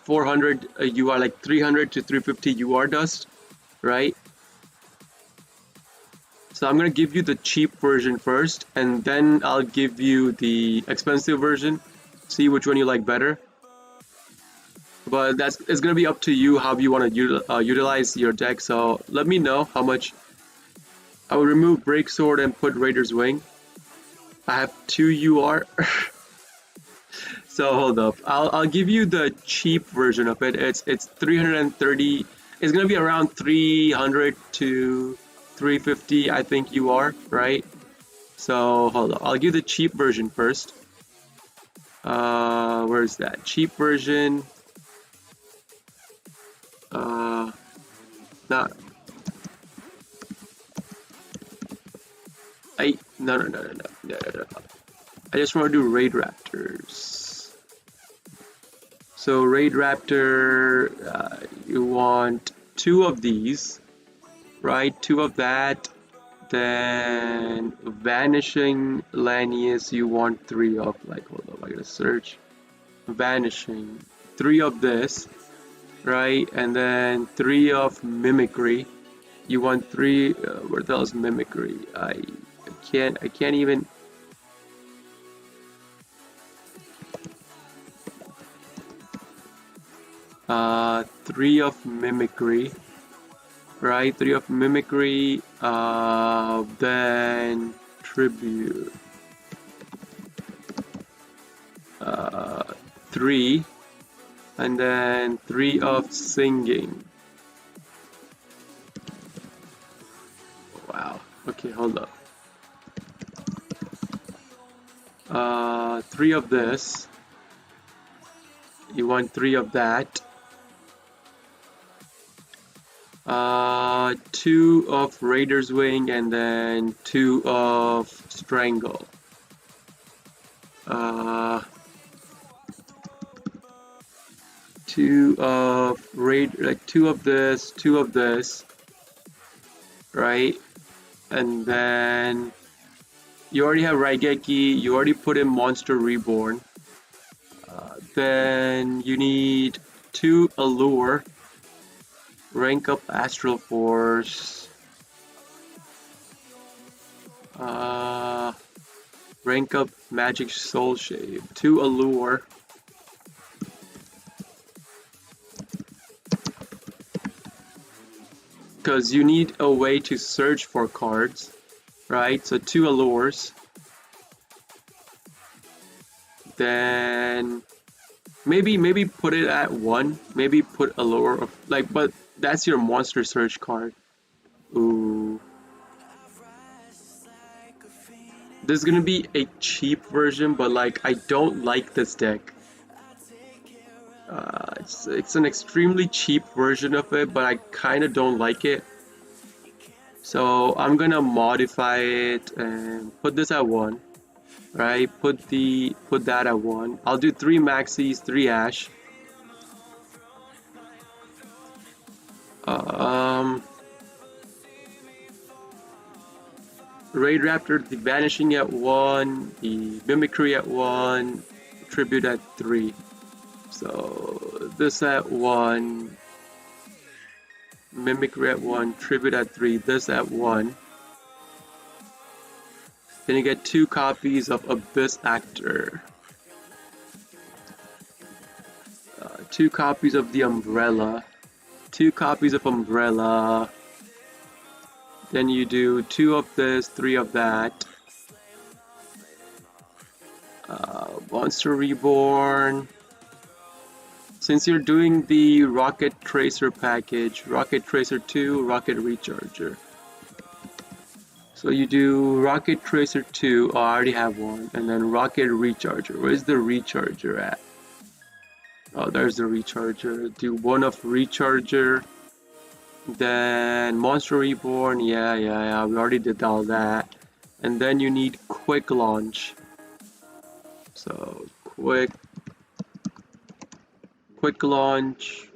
400 UR, like 300 to 350 UR dust, right? So I'm gonna give you the cheap version first, and then I'll give you the expensive version. See which one you like better. But it's gonna be up to you how you want to utilize your deck. So let me know how much. I will remove Break Sword and put Raider's Wing. I have 2 UR. So hold up. I'll give you the cheap version of it. It's 330. It's gonna be around 300 to 350. I think you are right. So hold up. I'll give the cheap version first. Where's that cheap version? Not. No. I just want to do Raid Raptors. So Raid Raptor, you want 2 of these, right? 2 of that. Then Vanishing Lanius, you want 3 of, like, hold up, I gotta search. Vanishing, 3 of this, right? And then 3 of Mimicry. You want 3, where the hell is Mimicry? I can't even. Three of Mimicry, right? 3 of Mimicry, then Tribute, 3, and then 3 of Singing. Wow, okay, hold up. 3 of this, you want 3 of that. 2 of Raider's Wing and then 2 of Strangle. 2 of like 2 of this, 2 of this, right? And then you already have Raigeki, you already put in Monster Reborn. Then you need 2 Allure. Rank up Astral Force. Rank up Magic Soul Shave. 2 Allure. because you need a way to search for cards, right? So 2 allures. Then maybe put it at 1. Maybe put allure of like, but that's your monster search card. Ooh. This is gonna be a cheap version, but like I don't like this deck. It's an extremely cheap version of it, but I kind of don't like it. So I'm gonna modify it and put this at 1, right? Put that at 1. I'll do 3 maxis, 3 ash. Raid Raptor, the Vanishing at 1, the Mimicry at 1, Tribute at 3. So this at 1, Mimicry at 1, Tribute at 3, this at 1. Then you get 2 copies of Abyss Actor. 2 copies of the Umbrella. 2 copies of Umbrella. Then you do 2 of this, 3 of that. Monster Reborn. Since you're doing the Rocket Tracer package, Rocket Tracer 2, Rocket Recharger. So you do Rocket Tracer 2, oh, I already have one, and then Rocket Recharger. Where's the Recharger at? Oh, there's the Recharger. Do 1 of Recharger. Then Monster Reborn, yeah, we already did all that. And then you need Quick Launch. So, Quick Launch.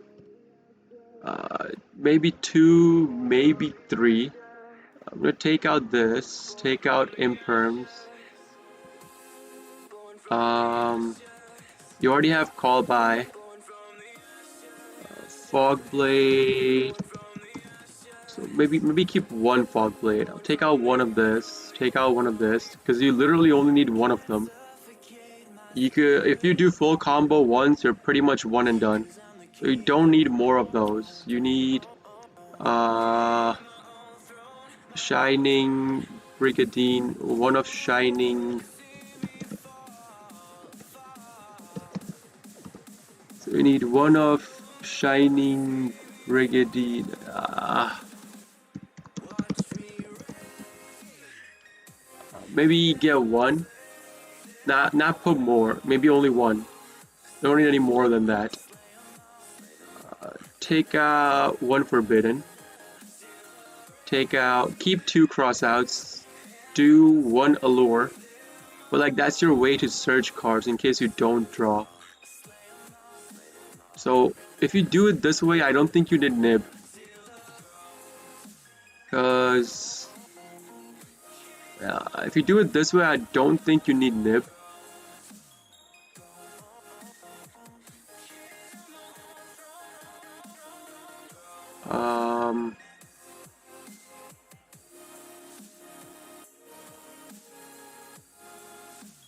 Maybe 2, maybe 3. I'm gonna take out this, take out Imperms. You already have Call By. Fog Blade. So maybe keep 1 Fog Blade. I'll take out 1 of this, take out 1 of this, because you literally only need 1 of them. You could, if you do full combo once, you're pretty much 1 and done. So you don't need more of those. You need Shining Brigadine, 1 of Shining. So you need 1 of Shining Brigadine. Maybe get 1. Not put more. Maybe only 1. Don't need any more than that. Take out 1 Forbidden. Keep 2 crossouts. Do 1 Allure. But like that's your way to search cards in case you don't draw. So if you do it this way, I don't think you need Nib. Because if you do it this way, I don't think you need Nib.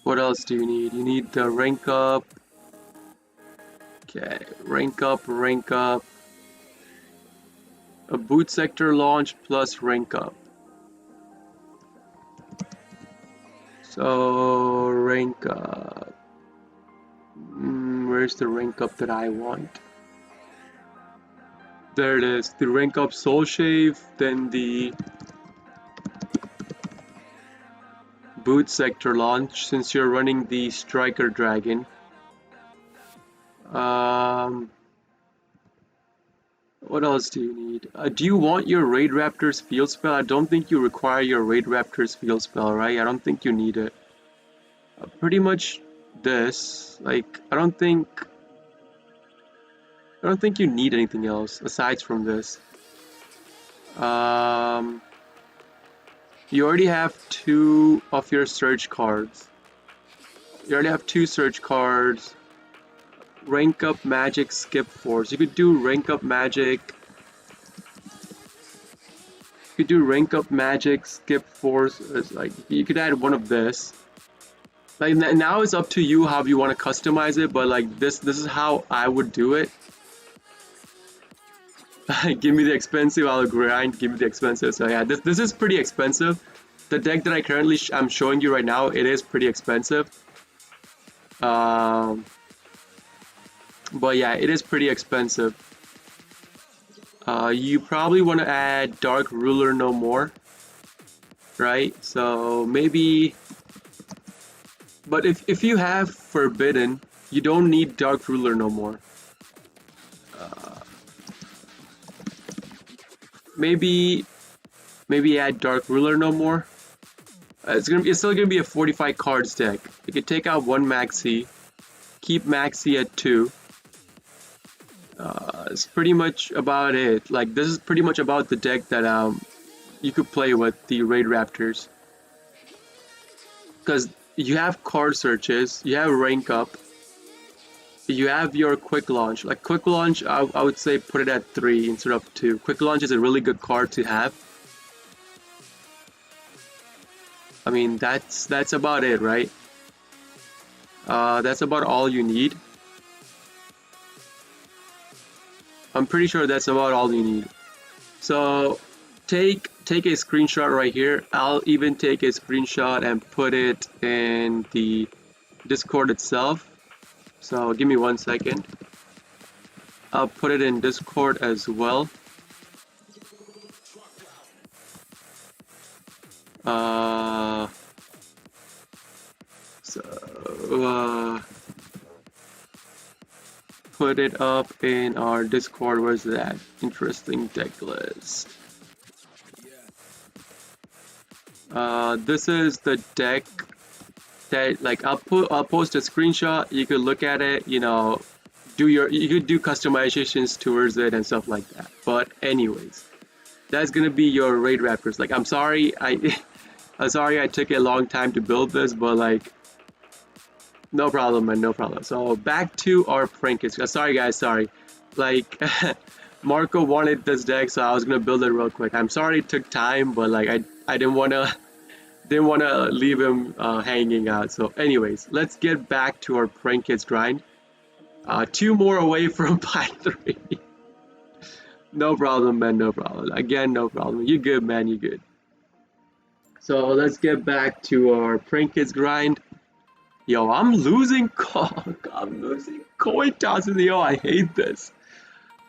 What else do you need? You need the rank up. Okay, rank up. A boot sector launch plus rank up. So rank up. Where's the rank up that I want? There it is. The rank up Soul Shave, then the boot sector launch since you're running the Striker Dragon. What else do you need? Do you want your Raid Raptor's field spell? I don't think you require your Raid Raptor's field spell, right? I don't think you need it. Pretty much this. Like, I don't think you need anything else aside from this. You already have 2 of your search cards. You already have 2 search cards. Rank up Magic, skip Force. You could do rank up Magic. You could do rank up Magic, skip Force. It's like you could add 1 of this. Like now it's up to you how you want to customize it, but like this is how I would do it. Give me the expensive, I'll grind. Give me the expensive. So yeah, this is pretty expensive. The deck that I currently I'm showing you right now, it is pretty expensive. Um, but yeah, it is pretty expensive. You probably want to add Dark Ruler no more, right? So maybe, but if you have Forbidden, you don't need Dark Ruler no more. Maybe add Dark Ruler no more. It's still gonna be a 45 cards deck. You could take out one Maxi, keep Maxi at 2. It's pretty much about it. Like this is pretty much about the deck that you could play with the Raid Raptors. Because you have card searches, you have rank up, you have your quick launch. Like quick launch, I would say put it at 3 instead of 2. Quick launch is a really good card to have. I mean that's about it, right? That's about all you need. I'm pretty sure that's about all you need. So take a screenshot right here. I'll even take a screenshot and put it in the Discord itself. So give me 1 second. I'll put it in Discord as well. Put it up in our Discord. Where's that? Interesting deck list. This is the deck that, like, I'll post a screenshot. You could look at it. You know, you could do customizations towards it and stuff like that. But anyways, that's gonna be your Raid Raptors. Like, I'm sorry I took a long time to build this, but like, no problem, man, no problem. So back to our prank kids. Sorry guys, sorry. Like Marco wanted this deck, so I was gonna build it real quick. I'm sorry it took time, but like I didn't wanna leave him hanging out. So anyways, let's get back to our prank kids grind. 2 more away from Plat 3. No problem, man, no problem. Again, no problem. You good, man, you good. So let's get back to our prank kids grind. Yo, I'm losing coin tosses. Yo, I hate this.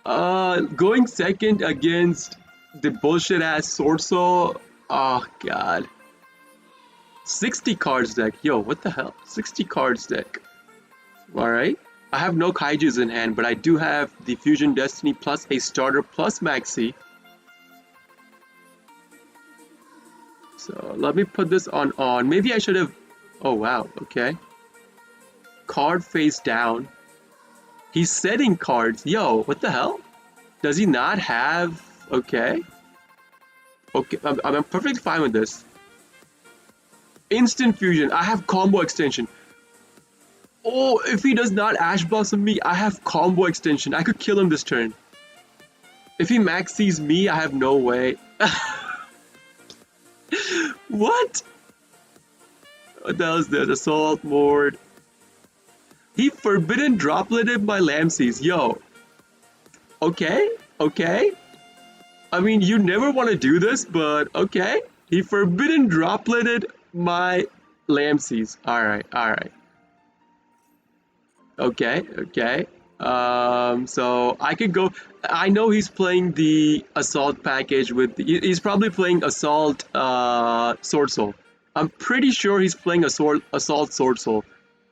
Going second against the bullshit ass Sword Soul. Oh god. 60 cards deck. Yo, what the hell? 60 cards deck. Alright. I have no kaijus in hand, but I do have the Fusion Destiny plus a starter plus Maxi. So let me put this on. Maybe I should have. Oh wow, okay. Card face down. He's setting cards. Yo, what the hell? Does he not have? Okay. Okay, I'm perfectly fine with this. Instant fusion. I have combo extension. Oh, if he does not Ash Blossom me, I have combo extension. I could kill him this turn. If he maxes me, I have no way. What? What the hell is this? Assault Mord. He forbidden dropleted my Lamses. Yo. Okay. Okay. I mean, you never want to do this, but okay. He forbidden dropleted my Lamses. Alright, alright. Okay, okay. So I could go. I know he's playing the assault package with. He's probably playing assault sword soul. I'm pretty sure he's playing assault sword soul.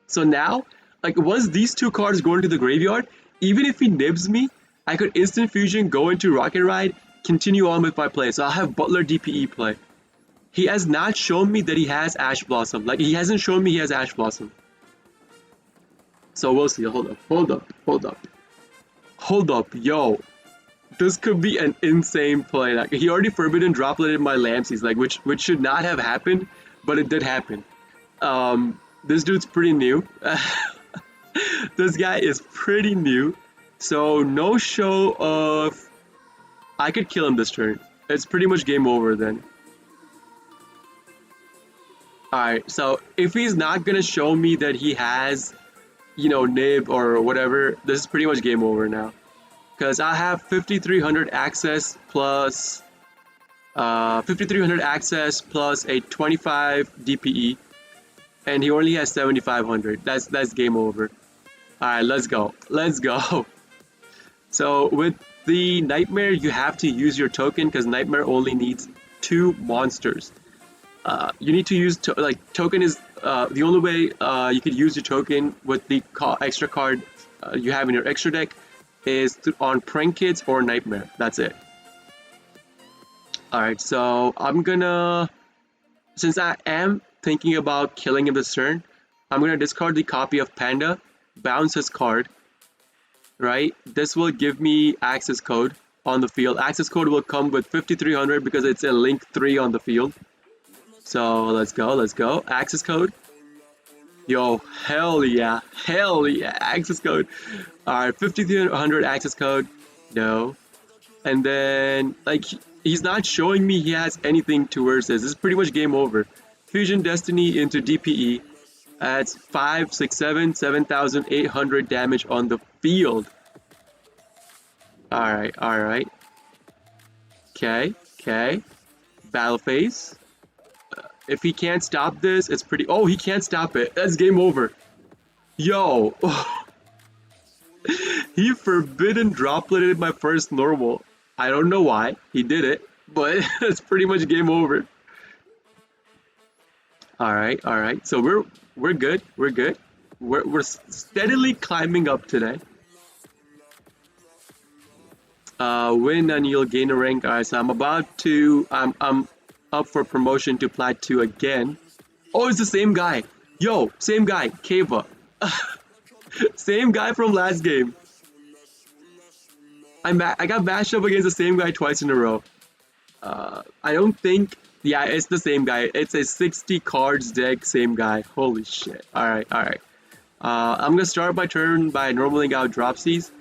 So now, like, once these 2 cards go into the graveyard, even if he nibs me, I could instant fusion, go into Rocket Ride, continue on with my play. So I'll have Butler DPE play. He has not shown me that he has Ash Blossom. Like, he hasn't shown me he has Ash Blossom. So we'll see. Hold up, hold up, hold up. Hold up, yo. This could be an insane play. Like, he already forbidden dropleted my Lamses, like, which should not have happened, but it did happen. This dude's pretty new. This guy is pretty new. So no show of. I could kill him this turn. It's pretty much game over then. Alright, so if he's not gonna show me that he has, you know, nib or whatever, this is pretty much game over now. because I have 5300 access plus 5300 access plus a 25 DPE, and he only has 7500. That's game over. All right, let's go. Let's go. So with the nightmare, you have to use your token because nightmare only needs 2 monsters. You need to use token is the only way you could use your token with the extra card you have in your extra deck is on prankkids or nightmare. That's it. All right, so I'm gonna, since I am thinking about killing him this turn, I'm gonna discard the copy of Panda, bounce his card. Right, this will give me access code on the field. Access code will come with 5300 because it's a link 3 on the field. So let's go. Access code. Yo, hell yeah, access code. All right, 5300 access code. No, and then like he's not showing me he has anything towards this. This is pretty much game over. Fusion Destiny into DPE adds 5, 6, 7, 7,800 damage on the field. All right. Okay. Battle phase. If he can't stop this, it's pretty. Oh, he can't stop it. That's game over. Yo. He forbidden dropleted my first normal. I don't know why he did it, but it's pretty much game over. All right. So we're good. We're steadily climbing up today. Win and you'll gain a rank. All right, so I'm up for promotion to Plat 2 again. Oh, it's the same guy. Yo, same guy, Kava. Same guy from last game. I got matched up against the same guy twice in a row. I don't think. Yeah, it's the same guy. It's a 60 cards deck, same guy. Holy shit. All right. I'm gonna start my turn by normaling out Dropsies.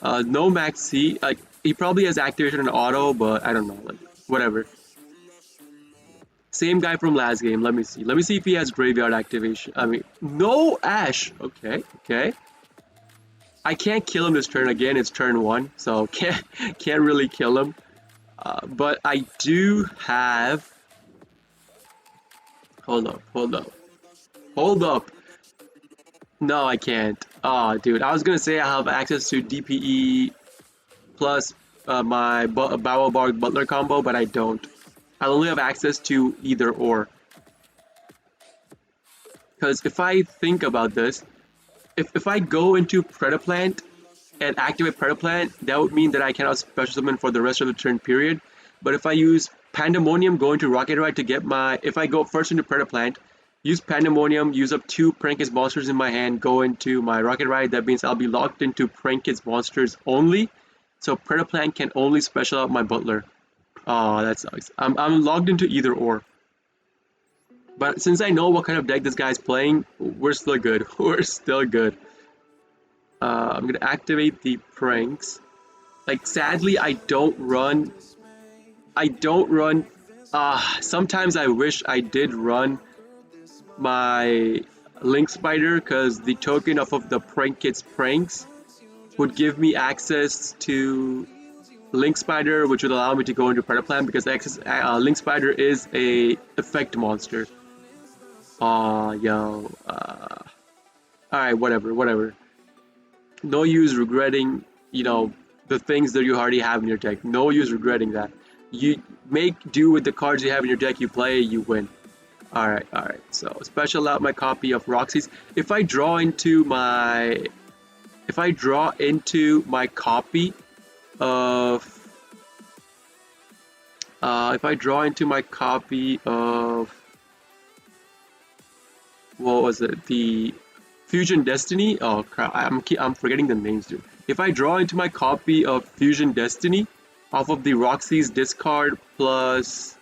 No max C. Like he probably has activation and auto, but I don't know. Like whatever. Same guy from last game. Let me see if he has graveyard activation. I mean, no Ash. Okay. I can't kill him this turn again. It's turn 1, so can't really kill him. But I do have. Hold up. No, I can't. Oh, dude. I was gonna say I have access to DPE plus my Bow Bark Butler combo, but I don't. I only have access to either or. Because if I think about this, if I go into Predaplant and activate Predaplant, that would mean that I cannot special summon for the rest of the turn period. But if I use Pandemonium, go into Rocket Ride to get my... If I go first into Predaplant, use Pandemonium, use up 2 prankkids monsters in my hand, go into my Rocket Ride, that means I'll be locked into prankkids monsters only. So Predaplant can only special out my Butler. Oh, that sucks. I'm logged into either or. But since I know what kind of deck this guy's playing, we're still good. We're still good. I'm gonna activate the pranks. Like, sadly, I don't run. Sometimes I wish I did run my Link Spider, because the token off of the Prank Kids pranks would give me access to Link Spider, which would allow me to go into Predaplant, because Link Spider is a effect monster. Yo. Alright, whatever. No use regretting, the things that you already have in your deck. No use regretting that. You make do with the cards you have in your deck, you play, you win. Alright. So, special out my copy of Roxy's. If I draw into my copy of... what was it? The Fusion Destiny? Oh crap, I'm forgetting the names, dude. If I draw into my copy of Fusion Destiny off of the Roxy's discard plus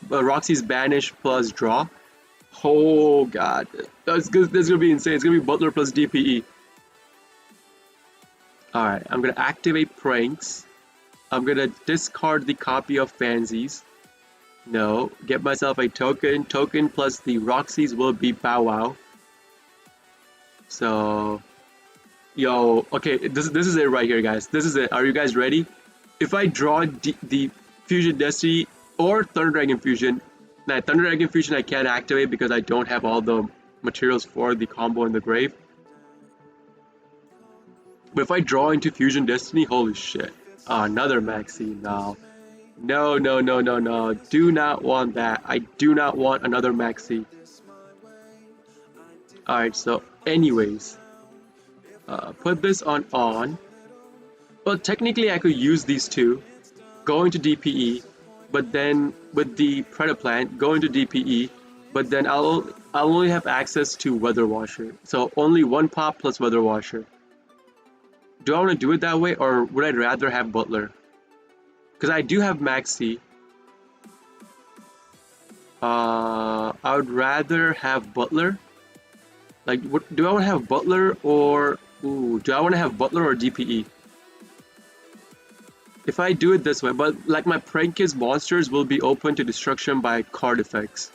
Roxy's banish plus draw, oh god, that's gonna be insane. It's gonna be Butler plus DPE. Alright, I'm gonna activate pranks. I'm gonna discard the copy of Fansies. No, get myself a token. Token plus the Roxy's will be Bow Wow. So Yo, okay, this is it right here, guys. This is it. Are you guys ready? If I draw the Fusion Destiny or Thunder Dragon Fusion, now Thunder Dragon Fusion I can't activate because I don't have all the materials for the combo in the grave. But if I draw into Fusion Destiny, holy shit. Another Maxi now. No, no, no, no, no. Do not want that. I do not want another Maxi. Alright, so anyways, put this on. Well, technically I could use these two, go into DPE, but then with the Predaplant, go into DPE, but then I'll only have access to Weather Washer. So only one pop plus Weather Washer. Do I want to do it that way, or would I rather have Butler? Because I do have Maxi. I would rather have Butler. Like, what, do I want to have Butler or do I want to have Butler or DPE? If I do it this way, but like my prankkids monsters will be open to destruction by card effects.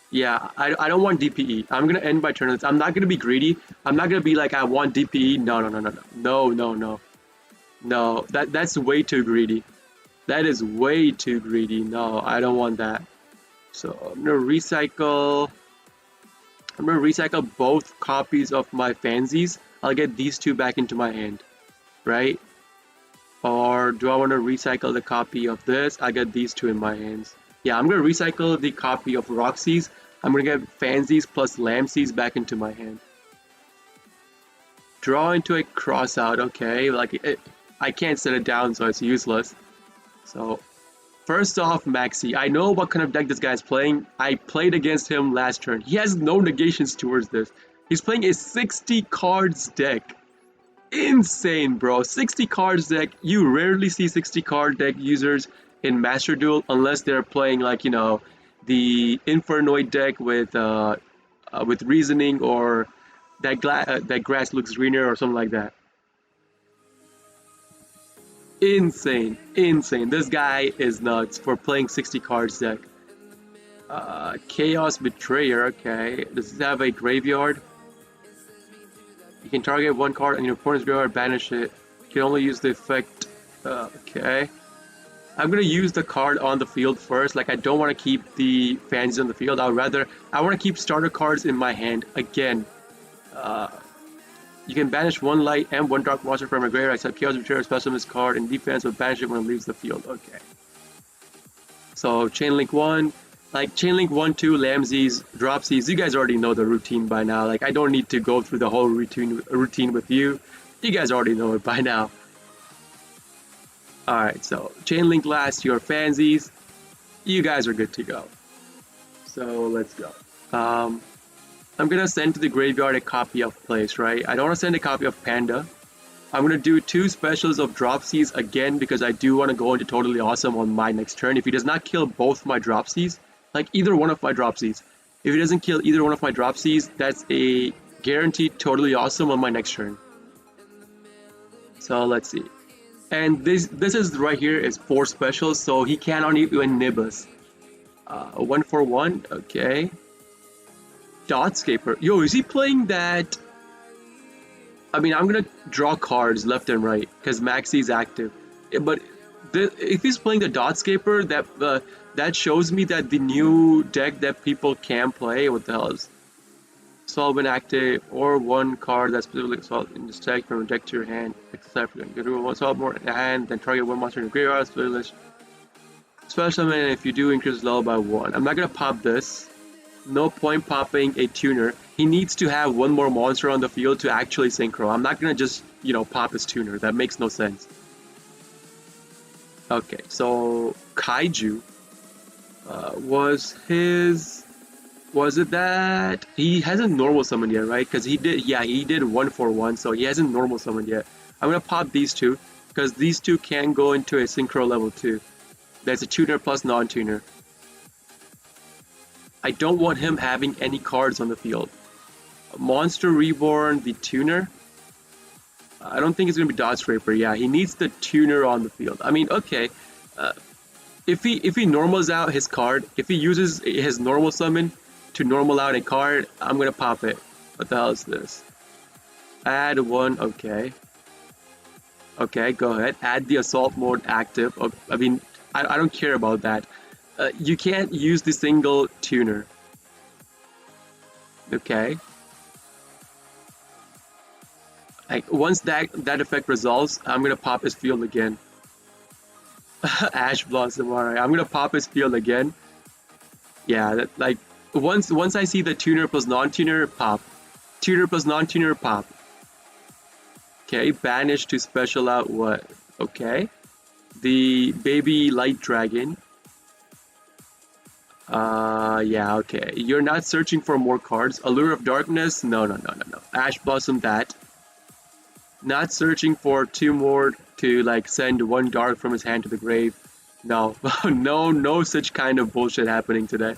Yeah, I don't want DPE. I'm gonna end my turn. I'm not gonna be greedy. I'm not gonna be like I want DPE. No, no, no, no, no, no, no, no. No, that's way too greedy. That is way too greedy. No, I don't want that. So I'm gonna recycle. I'm gonna recycle both copies of my fansies. I'll get these two back into my hand, right? Or do I want to recycle the copy of this? I get these two in my hands. Yeah, I'm gonna recycle the copy of Roxy's. I'm gonna get Fansies plus Lamseys back into my hand. Draw into a cross out. Okay, like I can't set it down, so it's useless. So first off, Maxi. I know what kind of deck this guy's playing. I played against him last turn. He has no negations towards this. He's playing a 60 cards deck. Insane, bro. 60 cards deck. You rarely see 60 card deck users in Master Duel unless they're playing like, you know, the Infernoid deck with reasoning, or that grass looks greener or something like that. Insane, insane. This guy is nuts for playing 60 cards deck. Chaos Betrayer. Okay, does this have a graveyard? You can target one card in your opponent's graveyard, banish it. You can only use the effect. Okay. I'm gonna use the card on the field first. Like, I don't want to keep the fans on the field. I want to keep starter cards in my hand. Again, you can banish one light and one dark monster from your graveyard except Chaos Betrayer Specialist card, and defense will banish it when it leaves the field. Okay. So Chainlink 1. Like, Chainlink 1, 2, Lamseys, Dropsies, you guys already know the routine by now. Like, I don't need to go through the whole routine with you. You guys already know it by now. Alright, so Chainlink last your Fansies. You guys are good to go. So let's go. I'm gonna send to the graveyard a copy of Place, right? I don't want to send a copy of Panda. I'm gonna do 2 specials of Dropsies again because I do want to go into Totally Awesome on my next turn. If he does not kill both my Dropsies, like either one of my Dropsies, if he doesn't kill either one of my Dropsies, that's a guaranteed Totally Awesome on my next turn. So let's see. And this is right here is 4 specials, so he cannot even nib us. 1 for 1, okay. Dotscaper. Yo, is he playing that? I mean, I'm gonna draw cards left and right because Maxi's active. But if he's playing the Dotscaper, that shows me that the new deck that people can play. What the hell is Solvent active, or one card that's specifically solved in this deck from a deck to your hand, except you can do one solve more in your hand, then target one monster in your graveyard. Special summon if you do increase level by 1. I'm not gonna pop this. No point popping a tuner. He needs to have one more monster on the field to actually synchro. I'm not gonna just, you know, pop his tuner. That makes no sense. Okay, so Kaiju was it that he hasn't normal summoned yet, right? Because he did 1 for 1, so he hasn't normal summoned yet. I'm gonna pop these two because these two can go into a synchro level 2. That's a tuner plus non-tuner. I don't want him having any cards on the field. Monster Reborn, the tuner. I don't think it's gonna be Dot Scraper. Yeah, he needs the tuner on the field. I mean, okay. If he normals out his card, if he uses his normal summon to normal out a card, I'm gonna pop it. What the hell is this? Add one, okay. Okay, go ahead. Add the assault mode active. I mean, I don't care about that. You can't use the single tuner. Okay. Like once that effect resolves, I'm gonna pop his field again. Ash Blossom, alright. I'm gonna pop his field again. Yeah, that, like once I see the tuner plus non-tuner, pop. Tuner plus non-tuner, pop. Okay, banish to special out what? Okay. The baby light dragon. Yeah, okay. You're not searching for more cards. Allure of Darkness? No, no, no, no, no. Ash Blossom that. Not searching for two more to like send one dark from his hand to the grave. No, no such kind of bullshit happening today.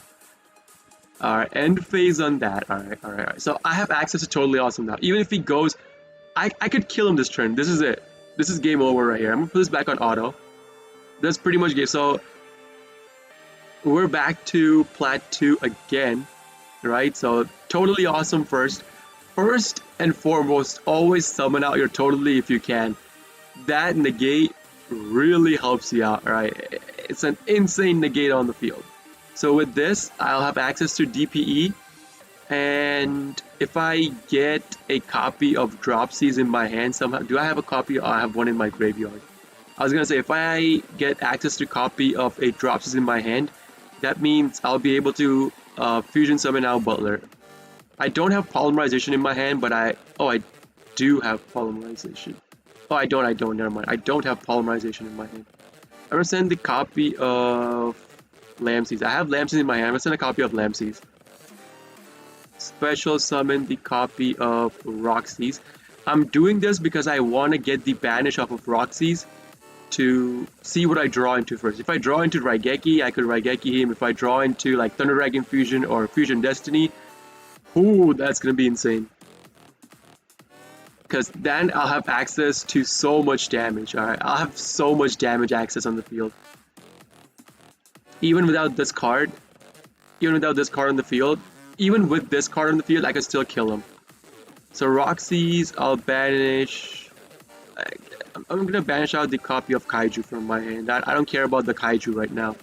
Alright, end phase on that. Alright. So I have access to Totally Awesome now. Even if he goes, I could kill him this turn. This is it. This is game over right here. I'm gonna put this back on auto. That's pretty much game. So we're back to plat 2 again, right? So Totally Awesome first. First and foremost, always summon out your Totally if you can. That negate really helps you out, right? It's an insane negate on the field. So with this, I'll have access to DPE, and if I get a copy of Dropsies in my hand somehow, do I have a copy? I have one in my graveyard. I was gonna say, if I get access to a copy of a Dropsies in my hand, that means I'll be able to fusion summon out Butler. I don't have Polymerization in my hand, but I do have Polymerization. Oh, I don't, never mind. I don't have Polymerization in my hand. I'm gonna send the copy of Lamseys. I have Lamseys in my hand. I'm gonna send a copy of Lamseys. Special summon the copy of Roxy's. I'm doing this because I want to get the banish off of Roxy's to see what I draw into first. If I draw into Raigeki, I could Raigeki him. If I draw into like Thunder Dragon Fusion or Fusion Destiny, ooh, that's gonna be insane. Because then I'll have access to so much damage. Alright, I'll have so much damage access on the field. Even without this card, on the field, even with this card on the field, I could still kill him. So Roxy's, I'll banish. I'm gonna banish out the copy of Kaiju from my hand. I don't care about the Kaiju right now.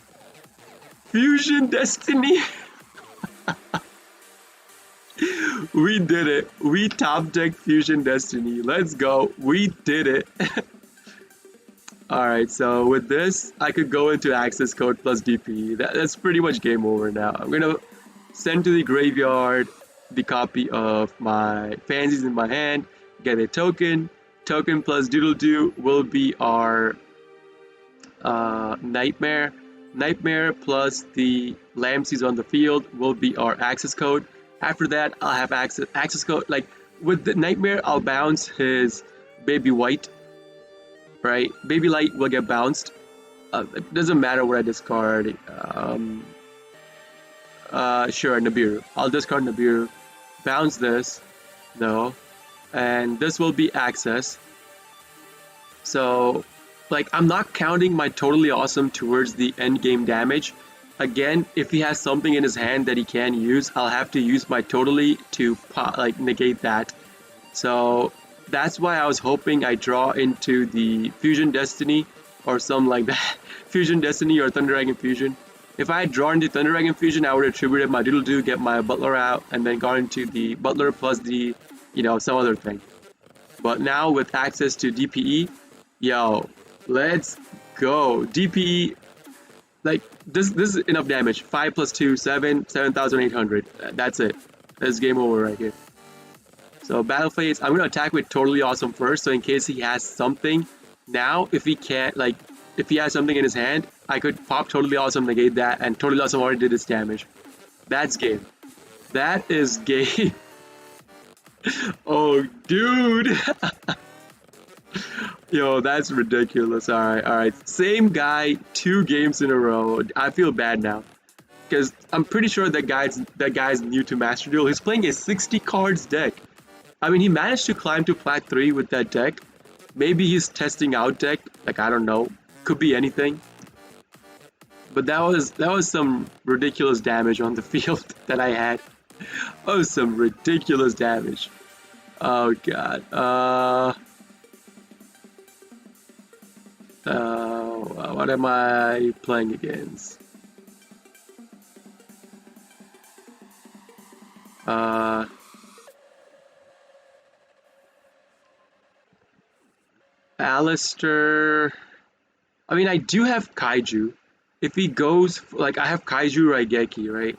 Fusion Destiny! We did it. We top deck Fusion Destiny. Let's go. We did it. Alright, so with this, I could go into access code plus DP. That's pretty much game over now. I'm gonna send to the graveyard the copy of my Pansies in my hand, get a token. Token plus Doodle Doo will be our Nightmare. Nightmare plus the Lamseys on the field will be our access code. After that, I'll have access code. Like with the Nightmare, I'll bounce his Baby White. Right, Baby Light will get bounced. It doesn't matter what I discard. Sure, Nibiru. I'll discard Nibiru. Bounce this. No. And this will be access. So, like, I'm not counting my Totally Awesome towards the end game damage. Again, if he has something in his hand that he can use, I'll have to use my Totally to like negate that. So that's why I was hoping I draw into the Fusion Destiny or something like that. Fusion Destiny or Thunder Dragon Fusion. If I had drawn into Thunder Dragon Fusion, I would have attributed my Doodle Doo, get my Butler out, and then gone into the Butler plus the, some other thing. But now with access to DPE, yo, let's go. DPE, like, this is enough damage. 5 plus 2, 7,800. That's it. That's game over right here. So battle phase, I'm going to attack with Totally Awesome first, so in case he has something. Now, if he can't, like, if he has something in his hand, I could pop Totally Awesome, negate that, and Totally Awesome already did its damage. That's game. That is game. Oh, dude. Yo, that's ridiculous. Alright. Same guy, 2 games in a row. I feel bad now. Because I'm pretty sure that guy's new to Master Duel. He's playing a 60 cards deck. I mean, he managed to climb to plat 3 with that deck. Maybe he's testing out deck. Like, I don't know. Could be anything. But that was some ridiculous damage on the field that I had. That was some ridiculous damage. Oh god. What am I playing against? Uh, Alistair. I mean, I do have Kaiju. If he goes, like, I have Kaiju Raigeki, right?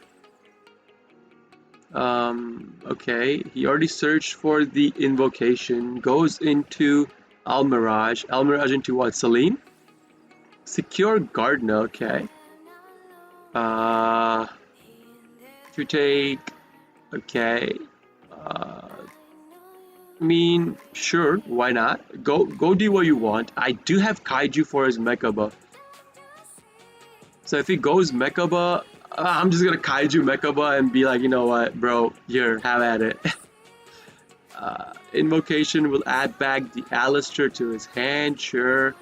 Okay. He already searched for the invocation. Goes into Almirage. Almirage into what? Celine? Secure Gardener, okay. Uh, to take, okay. I mean, sure, why not? Go do what you want. I do have Kaiju for his Mecha buff. So if he goes Mechaba, I'm just gonna Kaiju Mechaba and be like, you know what, bro, here, have at it. Invocation will add back the Alistair to his hand, sure.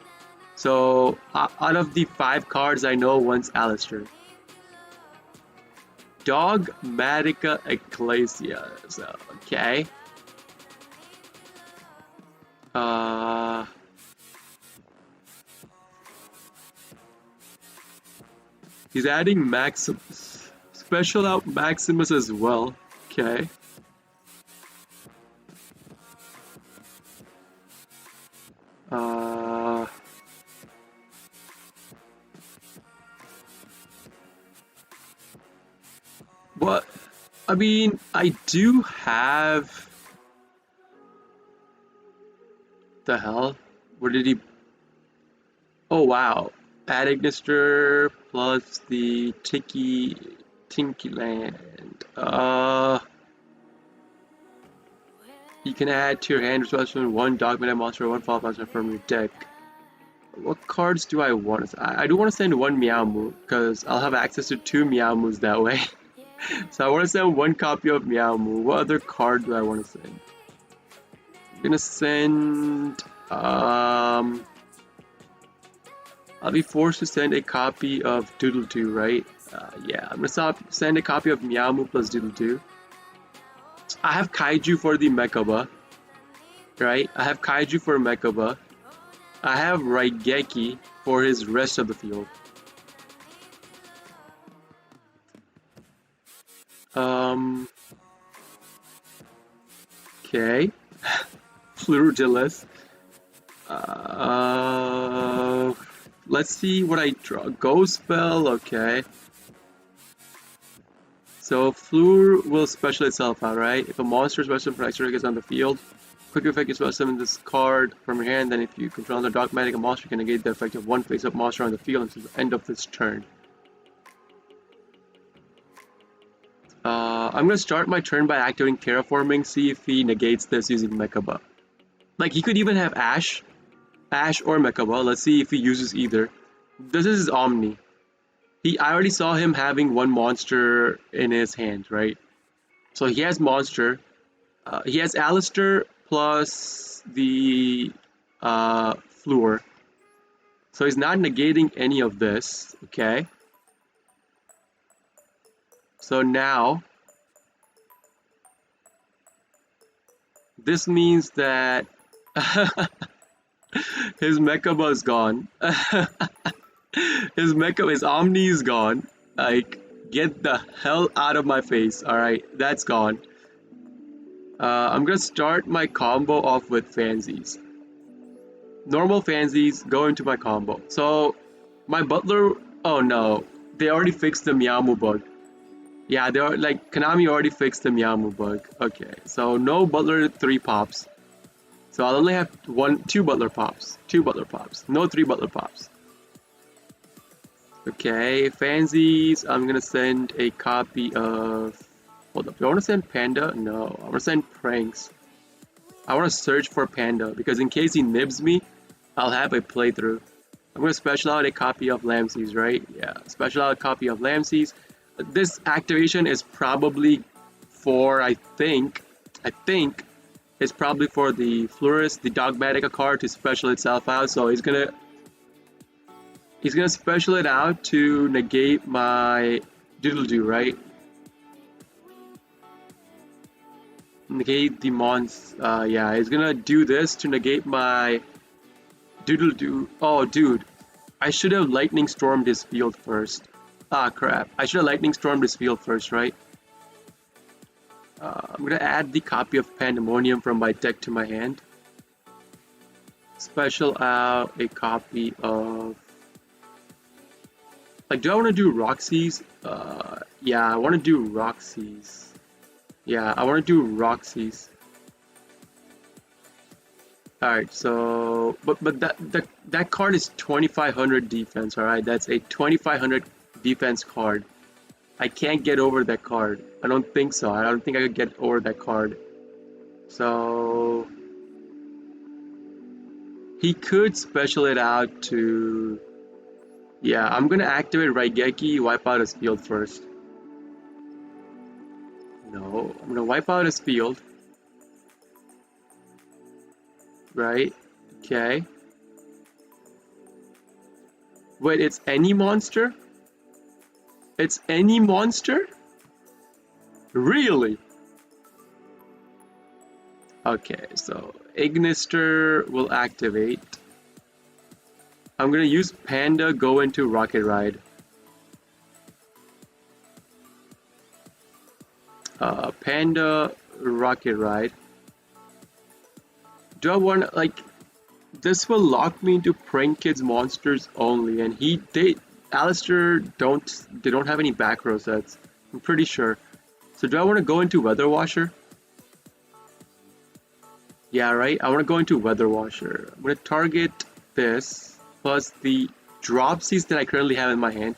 So out of the 5 cards, I know one's Alistair. Dogmatica Ecclesia. So okay. Uh, he's adding Maximus. Special out Maximus as well. Okay. Uh, what? I mean, I do have. The hell? Where did he? Oh wow! Add Ignister plus the Tinky Land. You can add to your hand special one Dogman monster, one fall monster from your deck. What cards do I want? I do want to send one Meowmoo because I'll have access to 2 Meowmoos that way. So I want to send 1 copy of Meowmoo. What other card do I want to send? I'm gonna send. I'll be forced to send a copy of Doodle 2, right? Yeah, I'm gonna send a copy of Meowmoo plus Doodle 2. I have Kaiju for the Mechaba, right? I have Kaiju for Mechaba. I have Raigeki for his rest of the field. Okay. Flirudilus. Let's see what I draw. Ghost Spell, okay. So Fleur will special itself out, right? If a monster special from extra is on the field, quick effect is special summon this card from your hand, then if you control another dogmatic monster, you can negate the effect of 1 face-up monster on the field until the end of this turn. I'm gonna start my turn by activating Terraforming, see if he negates this using Mechaba. Like, he could even have Ash or Mechaba. Let's see if he uses either. This is his Omni. I already saw him having 1 monster in his hand, right? So he has monster. He has Alistair plus the Fleur. So he's not negating any of this, okay? So now, this means that his Mechaba is gone. His Omni is gone. Like, get the hell out of my face. Alright, that's gone. I'm gonna start my combo off with Fansies. Normal Fansies go into my combo. So, my Butler... Oh no, they already fixed the Meowmoo bug. Yeah, they're like, Konami already fixed the Meowmoo bug. Okay, so no Butler 3 pops. So I'll only have 2 Butler pops. 2 Butler pops. No 3 Butler pops. Okay, Fansies, I'm gonna send a copy of... Hold up, do I want to send Panda? No, I want to send Pranks. I want to search for Panda, because in case he nibs me, I'll have a playthrough. I'm gonna special out a copy of Lamseys, right? Yeah, special out a copy of Lamseys. This activation is probably for, I think, it's probably for the Florist, the Dogmatica card to special itself out, so he's gonna special it out to negate my Doodle-Doo, right? Negate the mons. Yeah, he's gonna do this to negate my doodle doo. Oh, dude, I should have lightning stormed his field first. Ah, crap. I should have lightning stormed his field first, right? I'm gonna add the copy of Pandemonium from my deck to my hand. Special out a copy of. Like, do I want to do Roxy's? Yeah, I want to do Roxy's. Yeah, I want to do Roxy's. All right, so but that card is 2500 defense. All right, that's a 2500 defense card. I can't get over that card. I don't think so. I don't think I could get over that card. So he could special it out to. Yeah, I'm gonna activate Raigeki, wipe out his field first. No, I'm gonna wipe out his field. Right? Okay. Wait, it's any monster? It's any monster? Really? Okay, so Ignister will activate. I'm gonna use Panda, go into Rocket Ride. Panda, Rocket Ride. Do I want, like, this will lock me into Prankkids monsters only, and Alistair they don't have any back row sets. I'm pretty sure. So do I want to go into Weather Washer? Yeah, right. I want to go into Weather Washer. I'm gonna target this plus the Dropsies that I currently have in my hand.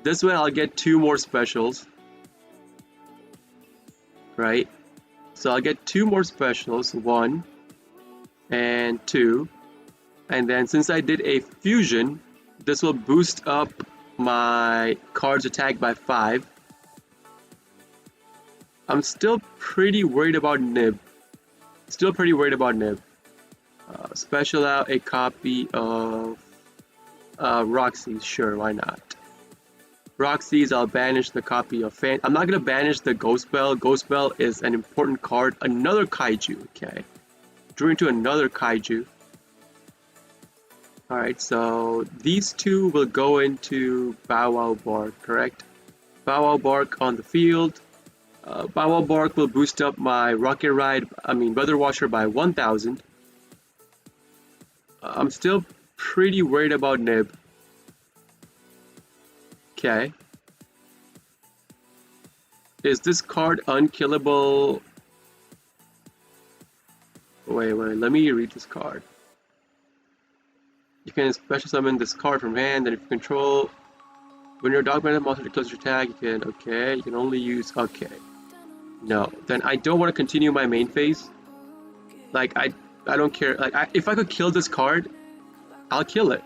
This way I'll get 2 more specials. Right? So I'll get 2 more specials, 1 and 2. And then since I did a fusion, this will boost up my card's attack by 5. I'm still pretty worried about Nib. Special out a copy of Roxy's. Sure, why not? Roxy's, I'll banish the copy of Fan. I'm not gonna banish the Ghost Bell. Ghost Bell is an important card. Another Kaiju, okay. Drew into another Kaiju. Alright, so these 2 will go into Bow Wow Bark, correct? Bow Wow Bark on the field. Bow Wow Bark will boost up my Weather Washer by 1000. I'm still pretty worried about Nib. Okay. Is this card unkillable? Wait, let me read this card. You can special summon this card from hand, and if you control, when your dog-minded monster declares your tag, you can only use, okay. No, then I don't want to continue my main phase. Like, I don't care. Like, if I could kill this card, I'll kill it.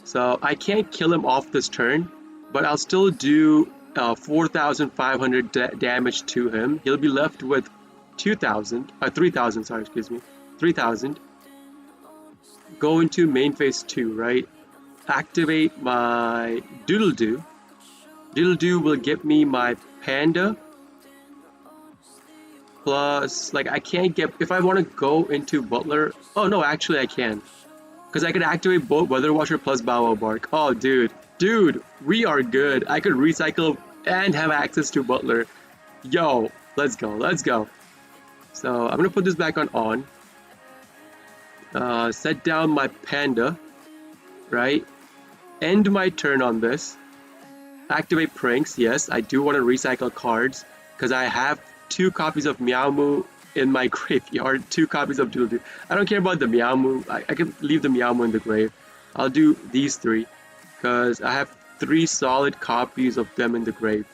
So I can't kill him off this turn, but I'll still do 4,500 damage to him. He'll be left with 3,000, sorry, excuse me, 3,000. Go into main phase 2, right? Activate my Doodle Doo. Doodle Doo will give me my Panda. Plus, like, I can't get, if I want to go into Butler, oh no, actually I can. Because I could activate both Weather Washer plus Bow Wow Bark. Oh, dude, we are good. I could recycle and have access to Butler. Yo, let's go. So I'm gonna put this back on. Set down my Panda, right? End my turn on this. Activate Pranks, yes, I do want to recycle cards because I have 2 copies of Meowmoo in my graveyard, 2 copies of Doodle Doo. I don't care about the Meowmoo, I can leave the Meowmoo in the grave. I'll do these 3 because I have 3 solid copies of them in the grave.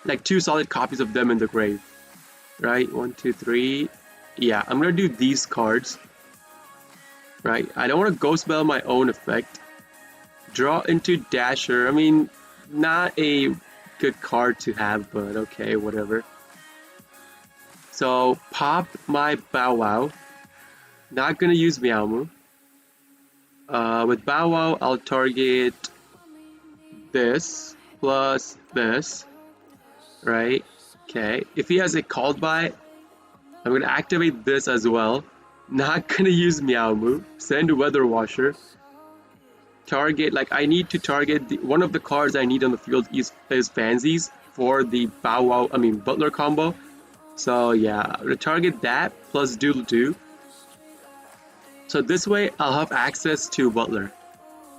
Like 2 solid copies of them in the grave. Right, 1, 2, 3. Yeah, I'm gonna do these cards. Right, I don't want to Ghost Bell my own effect. Draw into Dasher. I mean, not a good card to have, but okay, whatever. So, pop my Bow Wow. Not gonna use Meowmoo. With Bow Wow, I'll target this plus this, right? Okay, if he has a called by, I'm gonna activate this as well. Not gonna use Meow Moo. Send Weather Washer. Target, like I need to target one of the cards I need on the field is Pansies for the Bow Wow, I mean Butler combo. So yeah, I'm gonna target that plus Doodle Doo. So this way I'll have access to Butler.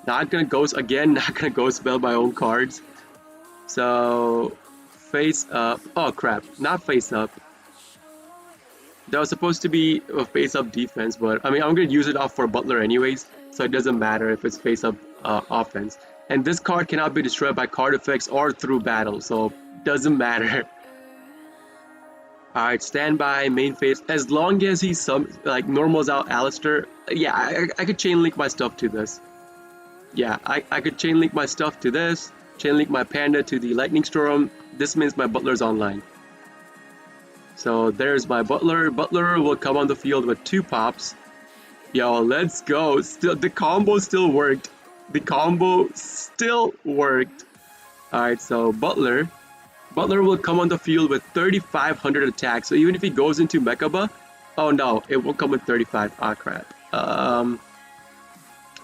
Not gonna ghost again, not gonna ghost spell my own cards. So face up. Oh crap, not face up. That was supposed to be a face-up defense, but I mean, I'm going to use it off for Butler anyways, so it doesn't matter if it's face-up offense. And this card cannot be destroyed by card effects or through battle, so doesn't matter. Alright, standby, main phase. As long as he like normals out Alistair, yeah, I could chain link my stuff to this. Yeah, I could chain link my stuff to this, chain link my Panda to the Lightning Storm. This means my Butler's online. So there's my Butler. Butler will come on the field with 2 pops. Yo, let's go. Still, the combo still worked. The combo still worked. Alright, so Butler. Butler will come on the field with 3,500 attack. So even if he goes into Mechaba, oh no, it won't come with 35. Ah, crap.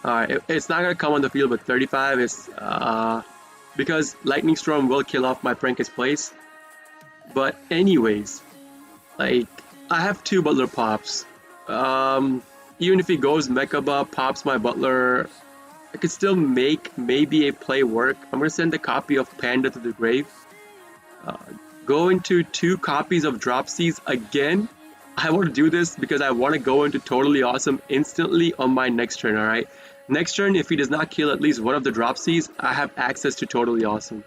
Alright, it's not gonna come on the field with 35. It's because Lightning Storm will kill off my Prankkids place. But anyways, like I have 2 Butler pops. Even if he goes Mechaba, pops my Butler, I could still make maybe a play work. I'm gonna send a copy of Panda to the grave. Go into 2 copies of Dropsies again. I want to do this because I want to go into Totally Awesome instantly on my next turn, alright? Next turn, if he does not kill at least one of the Dropsies, I have access to Totally Awesome.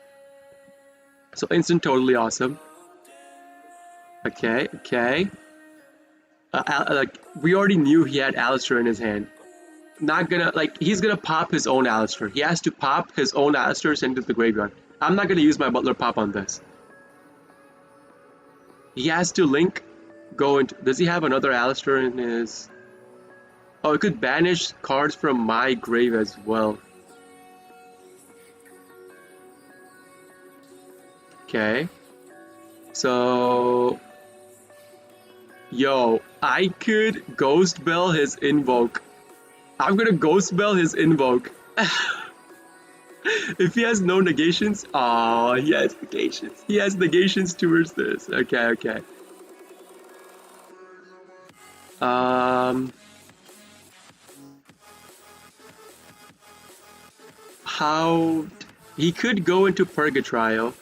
So instant Totally Awesome. Okay, okay. Like, we already knew he had Alistair in his hand. Not gonna, like, he's gonna pop his own Alistair. He has to pop his own Alistair, send it to the graveyard. I'm not gonna use my Butler pop on this. He has to link, go into, does he have another Alistair in his... Oh, it could banish cards from my grave as well. Okay. So... Yo, I could Ghost Bell his Invoke. I'm gonna Ghost Bell his Invoke. If he has no negations, oh, he has negations. He has negations towards this. Okay, okay. How he could go into Purgatrio.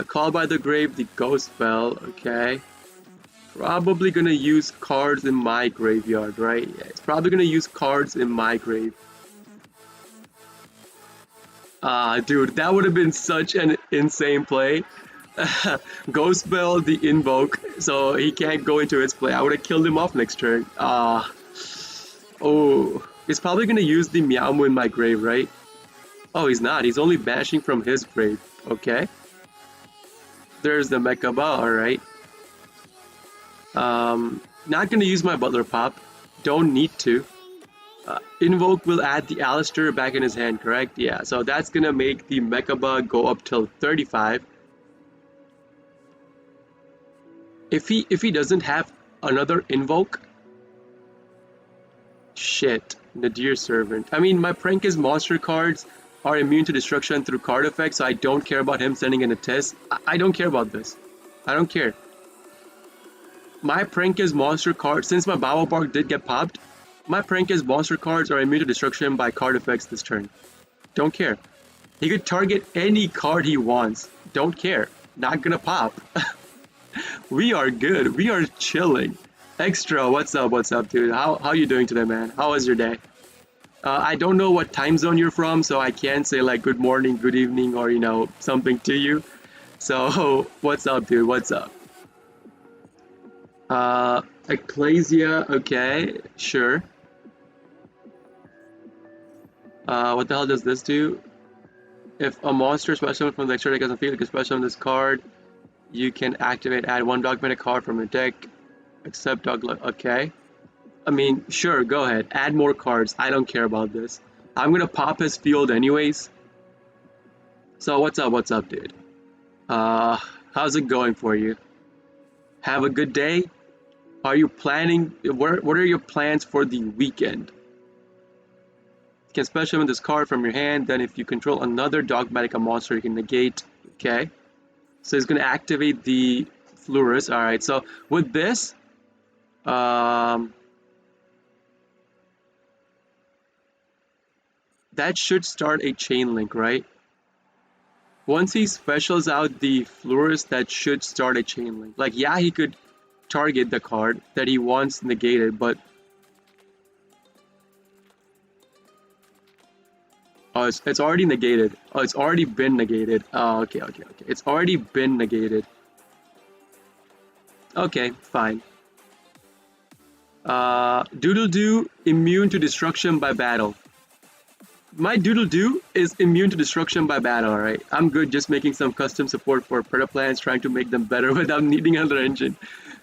Call by the grave, the Ghost Bell. Okay. Probably gonna use cards in my graveyard, right? Yeah, it's probably gonna use cards in my grave. Dude, that would have been such an insane play. Ghost Bell the Invoke, so he can't go into his play. I would have killed him off next turn. Oh, he's probably gonna use the Meowmoo in my grave, right? Oh, he's not. He's only bashing from his grave. Okay. There's the Mechaba, alright. Not gonna use my Butler pop. Don't need to. Invoke will add the Alistair back in his hand, correct? Yeah, so that's gonna make the Mechaba go up till 35. If he doesn't have another Invoke, shit, Nadir Servant. I mean, my Prankkids monster cards are immune to destruction through card effects, so I don't care about him sending in a test. I don't care about this. I don't care. My Prankkids monster card, since my Bow Bark did get popped, my Prankkids monster cards are immune to destruction by card effects this turn. Don't care. He could target any card he wants. Don't care. Not gonna pop. We are good. We are chilling. Extra, what's up, dude? How you doing today, man? How was your day? I don't know what time zone you're from, so I can't say like good morning, good evening, or you know, something to you. So, what's up, dude? What's up? Ecclesia, okay, sure. What the hell does this do? If a monster special from the extra deck doesn't feel like a special on this card, you can activate, add 1 dogmatic card from your deck, except doglet, okay. I mean, sure, go ahead, add more cards, I don't care about this. I'm gonna pop his field anyways. So what's up, dude? How's it going for you? Have a good day? Are you planning? What are your plans for the weekend? You can special summon this card from your hand. Then, if you control another dogmatic monster, you can negate. Okay. So it's going to activate the Fluorus. All right. So with this, um, that should start a chain link, right? Once he specials out the Fluorus, that should start a chain link. Like, yeah, he could target the card that he wants negated, but oh, it's already negated. Oh, it's already been negated. Oh, okay, okay, okay. It's already been negated. Okay, fine. Doodle Doo immune to destruction by battle. My Doodle Doo is immune to destruction by battle, alright? I'm good just making some custom support for Predaplans, trying to make them better without needing another engine.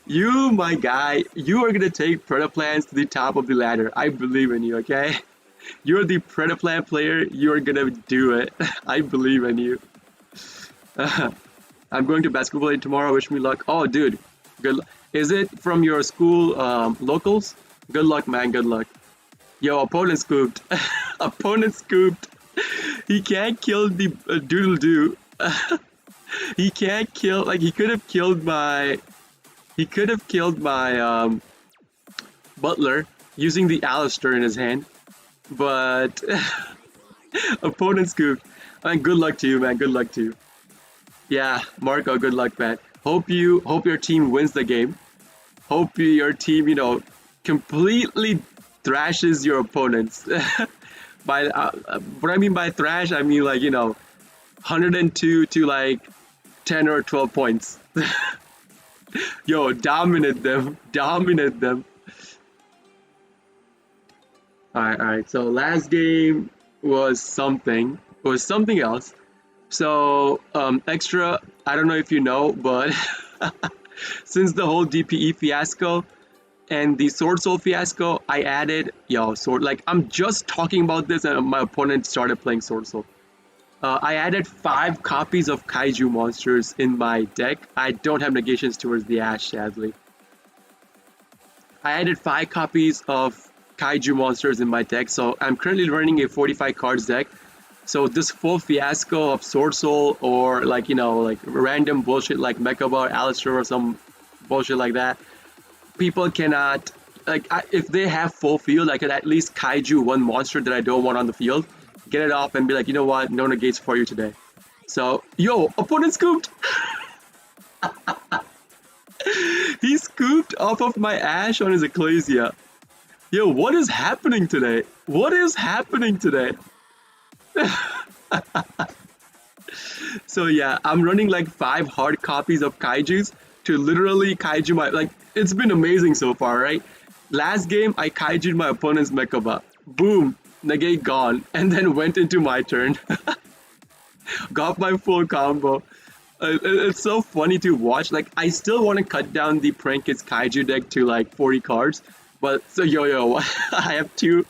You, my guy, you are gonna take Predaplans to the top of the ladder. I believe in you, okay? You're the Predaplan player, you're gonna do it. I believe in you. I'm going to basketball tomorrow, wish me luck. Oh, dude, good luck. Is it from your school locals? Good luck, man, good luck. Yo, opponent scooped. Opponent scooped. He can't kill the Doodle Doo. He can't kill, like, he could have killed my Butler using the Alistair in his hand, but opponent scooped. And good luck to you, man. Good luck to you. Yeah, Marco, good luck, man. Hope your team wins the game. Hope your team, completely thrashes your opponents. By what I mean by thrash, I mean, like, 102 to like 10 or 12 points. Yo, dominate them. Dominate them. Alright. So last game was something. Was something else. So, extra, I don't know if you know, but since the whole DPE fiasco and the Sword Soul fiasco, I added, I'm just talking about this and my opponent started playing Sword Soul. I added 5 copies of Kaiju monsters in my deck. I don't have negations towards the Ash, sadly. I added 5 copies of Kaiju monsters in my deck, so I'm currently running a 45 cards deck. So this full fiasco of Sword Soul or like random bullshit like Mechabar, Alistair or some bullshit like that, people cannot, if they have full field, I could at least Kaiju one monster that I don't want on the field, get it off and be like, you know what, no negates for you today. So, yo, opponent scooped! He scooped off of my Ash on his Ecclesia. Yo, what is happening today? What is happening today? So yeah, I'm running like 5 hard copies of Kaijus to literally Kaiju my, it's been amazing so far, right? Last game, I Kaiju'd my opponent's Mechaba. Boom, negate gone, and then went into my turn. Got my full combo. It's so funny to watch. Like, I still want to cut down the prankkids Kaiju deck to like 40 cards, but so yo, I have two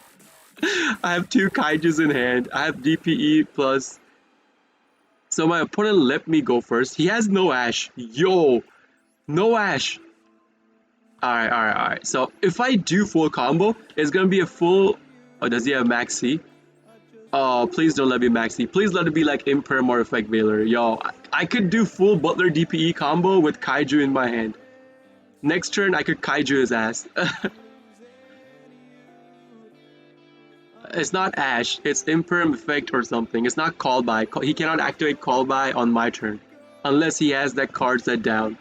Kaijus in hand. I have DPE plus. So my opponent let me go first. He has no Ash. Yo, no Ash. Alright. So if I do full combo, it's gonna be a full. Oh, does he have Maxi? Oh, please don't let me Maxi. Please let it be like Imperm or Effect Veiler. Yo, I could do full Butler DPE combo with Kaiju in my hand. Next turn, I could Kaiju his ass. It's not Ash, it's Imperm Effect or something. It's not Call By. He cannot activate Call By on my turn. Unless he has that card set down.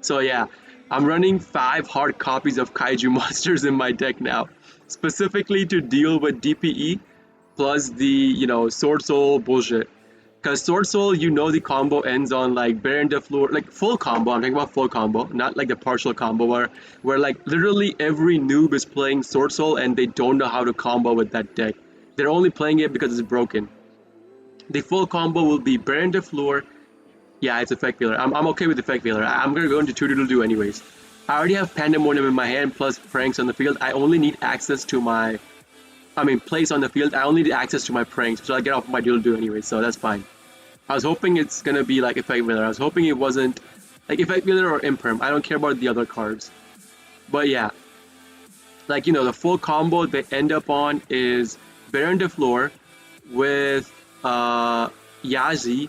So yeah, I'm running 5 hard copies of Kaiju monsters in my deck now. Specifically to deal with DPE plus the, Sword Soul bullshit. Because Sword Soul, the combo ends on like Baron de Fleur, like full combo. I'm talking about full combo, not like the partial combo where like literally every noob is playing Sword Soul and they don't know how to combo with that deck. They're only playing it because it's broken. The full combo will be Baron de Fleur. Yeah, it's Effect Veiler. I'm okay with Effect Veiler. I'm gonna go into 2-2 anyways. I already have Pandemonium in my hand plus Pranks on the field. I only need access to my place on the field. I only need access to my Pranks, so I get off my Doodle-Doo anyway, so that's fine. I was hoping it's gonna be like Effect Veiler. I was hoping it wasn't like effect veiler or imperm. I don't care about the other cards. But yeah, like the full combo they end up on is Baron de Fleur with Yazi.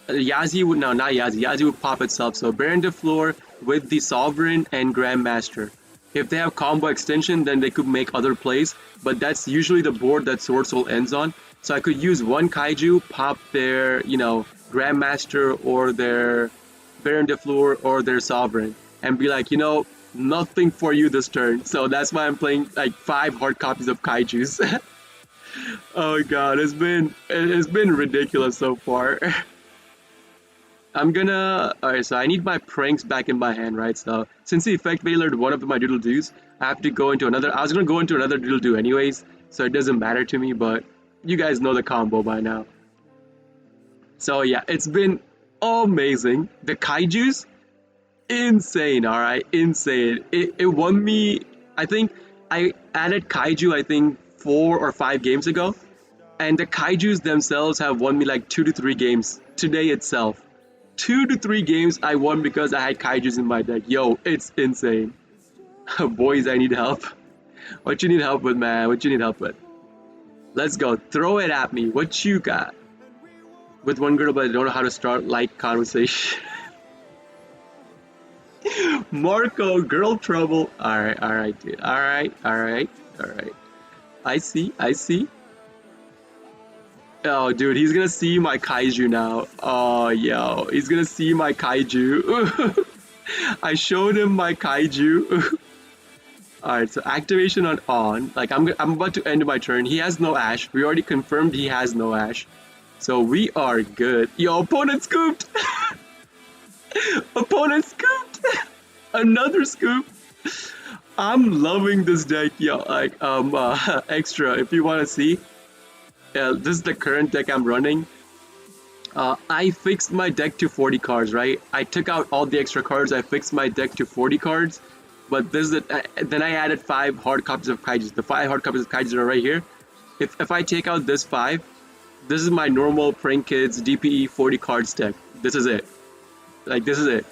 Yazi would no, not Yazi. Yazi would pop itself. So Baron de Fleur with the Sovereign and Grandmaster. If they have combo extension, then they could make other plays, but that's usually the board that Sword Soul ends on. So I could use one Kaiju, pop their, Grandmaster or their Baron de Fleur or their Sovereign, and be like, nothing for you this turn. So that's why I'm playing like 5 hard copies of Kaijus. Oh god, it's been ridiculous so far. Alright, so I need my pranks back in my hand, right? So since the effect veilered one of my doodle doos, I have to go into another. I was gonna go into another doodle doo anyways, so it doesn't matter to me. But you guys know the combo by now. So yeah, it's been amazing. The Kaiju's insane. All right, insane. It won me. I think I added Kaiju. I think 4 or 5 games ago, and the Kaiju's themselves have won me like 2 to 3 games today itself. 2 to 3 games I won because I had Kaiju's in my deck. Yo, it's insane. Boys, I need help. What you need help with, man? What you need help with? Let's go. Throw it at me. What you got? With one girl, but I don't know how to start like conversation. Marco, girl trouble. Alright, dude. Alright. I see. Oh, dude, he's gonna see my Kaiju now. Oh, yo, he's gonna see my Kaiju. I showed him my Kaiju. Alright, so activation on. Like, I'm about to end my turn. He has no Ash. We already confirmed he has no Ash. So we are good. Yo, opponent scooped! Opponent scooped! Another scoop! I'm loving this deck, yo. Like, extra, if you want to see. This is the current deck I'm running. I fixed my deck to 40 cards, right? I took out all the extra cards. I fixed my deck to 40 cards. But this is then I added 5 hard copies of Kaijus. The 5 hard copies of Kaijus are right here. If I take out this 5, this is my normal Prank Kids DPE 40 cards deck. This is it. Like, this is it.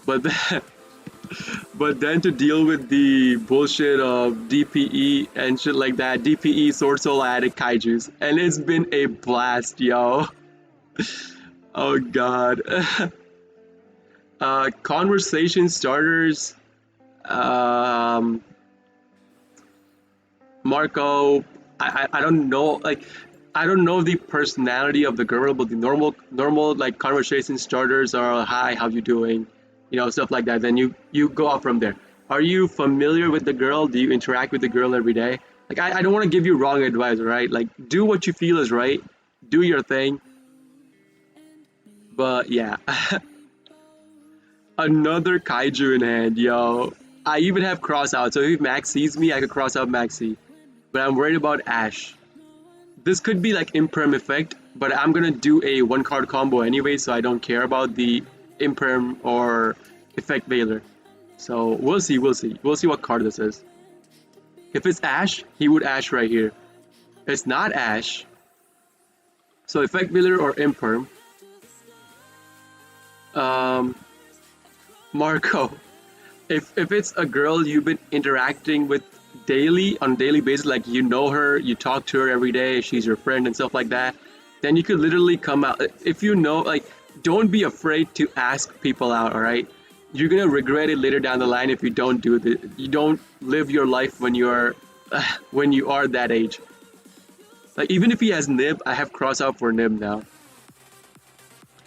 But but then to deal with the bullshit of DPE and shit like that, DPE Sword Soul added Kaijus, and it's been a blast, yo. Oh god. Conversation starters. Marco. I don't know. Like, I don't know the personality of the girl, but the normal like conversation starters are hi, how you doing? Stuff like that. Then you go off from there. Are you familiar with the girl? Do you interact with the girl every day? Like, I don't want to give you wrong advice, right? Like, do what you feel is right. Do your thing. But yeah. Another Kaiju in hand, yo. I even have cross out, so if Max sees me, I could cross out Maxi. But I'm worried about Ash. This could be like Imperm effect, but I'm gonna do a 1-card combo anyway, so I don't care about the Imperm or effect veiler. So we'll see what card this is. If it's Ash, he would Ash right here. It's not Ash, so effect veiler or Imperm. Marco, if it's a girl you've been interacting with on daily basis, like you know her, you talk to her every day, she's your friend and stuff like that, then you could literally come out. If like, don't be afraid to ask people out, all right? You're gonna regret it later down the line if you don't do it. You don't live your life when you are that age. Like, even if he has Nib, I have cross out for Nib now.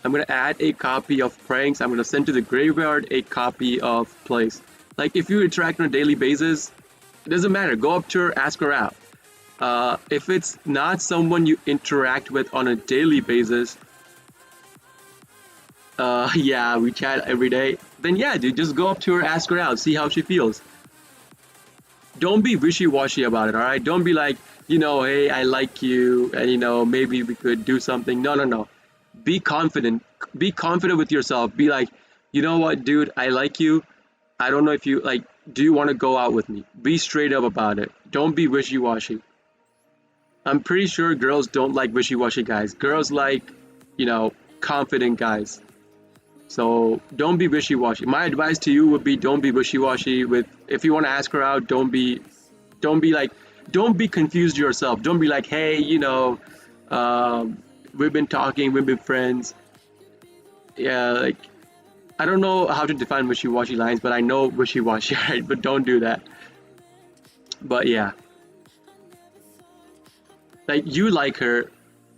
I'm gonna add a copy of Pranks. I'm gonna send to the graveyard a copy of Plays. Like, if you interact on a daily basis, it doesn't matter. Go up to her, ask her out. If it's not someone you interact with on a daily basis, yeah, we chat every day, then yeah, dude, just go up to her, ask her out, see how she feels. Don't be wishy-washy about it, alright? Don't be like, hey, I like you, and maybe we could do something. No. Be confident. Be confident with yourself. Be like, you know what, dude, I like you. I don't know if you, like, do you want to go out with me? Be straight up about it. Don't be wishy-washy. I'm pretty sure girls don't like wishy-washy guys. Girls like, confident guys. So don't be wishy-washy. My advice to you would be don't be wishy-washy with if you want to ask her out, don't be like don't be confused yourself. Don't be like, hey, we've been talking, we've been friends. Yeah, like I don't know how to define wishy-washy lines, but I know wishy-washy, right? But don't do that. But yeah, like you like her,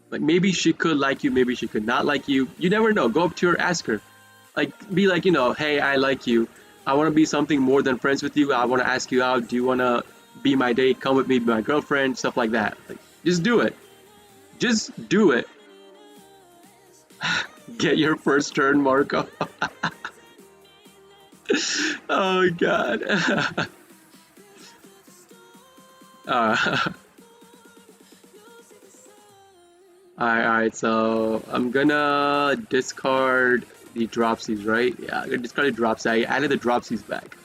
like maybe she could like you, maybe she could not like you. You never know. Go up to her, ask her. Like be like, hey, I like you. I want to be something more than friends with you. I want to ask you out. Do you want to be my date? Come with me, be my girlfriend, stuff like that. Like just do it. Just do it. Get your first turn, Marco. Oh God. uh, all right. So I'm gonna discard the dropsies, right? Yeah, I'm gonna discard the dropsies. I added the dropsies back.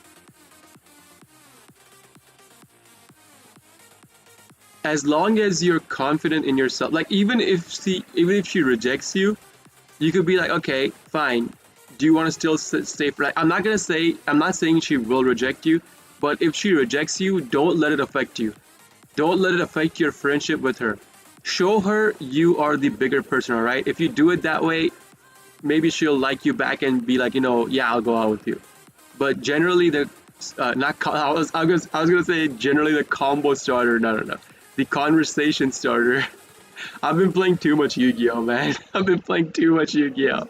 As long as you're confident in yourself, like even if she rejects you, you could be like, okay, fine. Do you want to still stay for like? I'm not saying she will reject you, but if she rejects you, don't let it affect you. Don't let it affect your friendship with her. Show her you are the bigger person, all right? If you do it that way, maybe she'll like you back and be like, yeah, I'll go out with you. But generally, the not I was gonna say generally the combo starter. No, no, no, the conversation starter. I've been playing too much Yu-Gi-Oh, man. I've been playing too much Yu-Gi-Oh.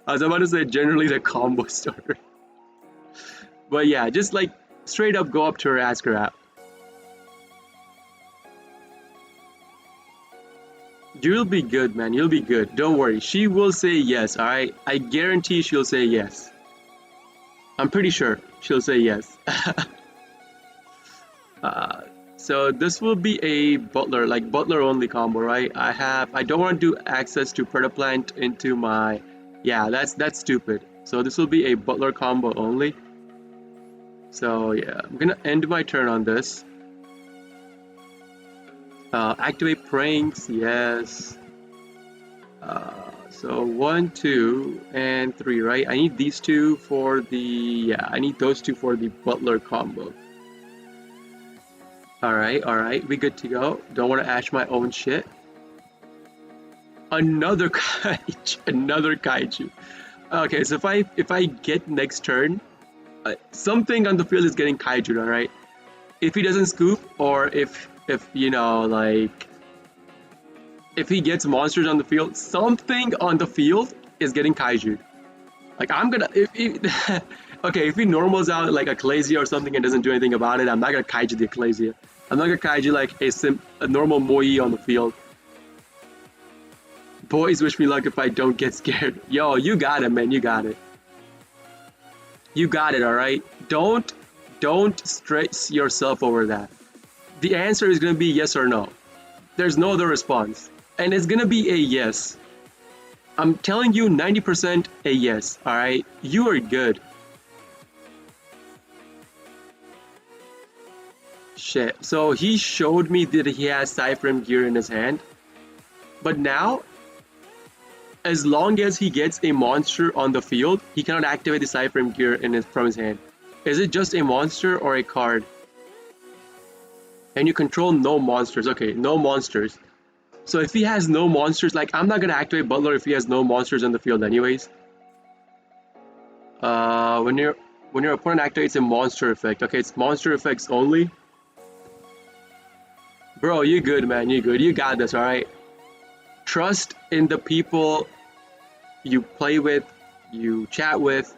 I was about to say generally the combo starter, but yeah, just like straight up go up to her, ask her out. You'll be good, man. You'll be good. Don't worry. She will say yes. All right. I guarantee she'll say yes. I'm pretty sure she'll say yes. uh, so this will be a butler, like butler only combo, right? I don't want to do access to Predaplant into my, yeah, that's stupid. So this will be a butler combo only. So yeah, I'm gonna end my turn on this. Activate pranks, yes. So 1, 2, and 3, right? I need these two for the, yeah, I need those two for the butler combo. All right, we good to go. Don't want to ash my own shit. Another kaiju, another kaiju. Okay, so if I get next turn, something on the field is getting kaiju, all right? If he doesn't scoop, or if like if he gets monsters on the field, something on the field is getting kaiju. Like I'm gonna if okay, if he normals out like a Ecclesia or something and doesn't do anything about it, I'm not gonna kaiju the Ecclesia. I'm not gonna kaiju like a normal Moi on the field. Boys wish me luck if I don't get scared. Yo, you got it, man. You got it. You got it, alright? Don't stress yourself over that. The answer is gonna be yes or no. There's no other response. And it's gonna be a yes. I'm telling you 90% a yes, alright? You are good. Shit. So he showed me that he has Cypherm gear in his hand. But now, as long as he gets a monster on the field, he cannot activate the Cypherm gear from his hand. Is it just a monster or a card? And you control no monsters. Okay, no monsters. So if he has no monsters, like I'm not gonna activate Butler if he has no monsters on the field anyways. When your opponent activates a monster effect, okay, it's monster effects only. Bro, you good, man. You good. You got this, alright? Trust in the people you play with, you chat with.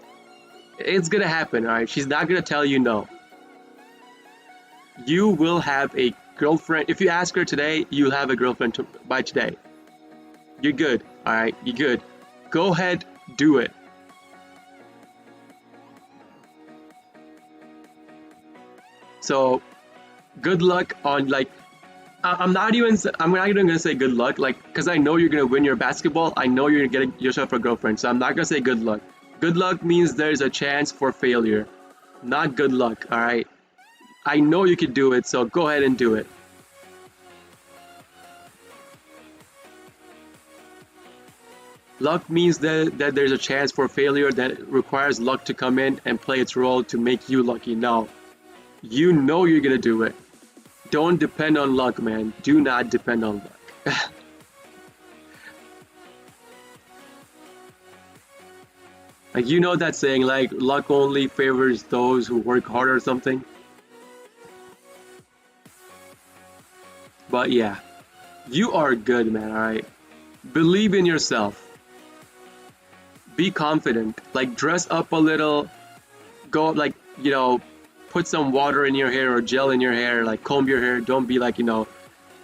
It's gonna happen, alright? She's not gonna tell you no. You will have a girlfriend. If you ask her today, you'll have a girlfriend by today. You're good, alright? You're good. Go ahead, do it. So, good luck on like I'm not even gonna say good luck, like, because I know you're gonna win your basketball. I know you're gonna get yourself a girlfriend, so I'm not gonna say good luck. Good luck means there's a chance for failure, not good luck. All right. I know you can do it, so go ahead and do it. Luck means that there's a chance for failure that requires luck to come in and play its role to make you lucky. No, you know you're gonna do it. Don't depend on luck, man. Do not depend on luck. Like, you know that saying, like, luck only favors those who work hard or something? But yeah, you are good, man, alright? Believe in yourself. Be confident. Like, dress up a little. Go, like, put some water in your hair or gel in your hair. Like, comb your hair. Don't be like,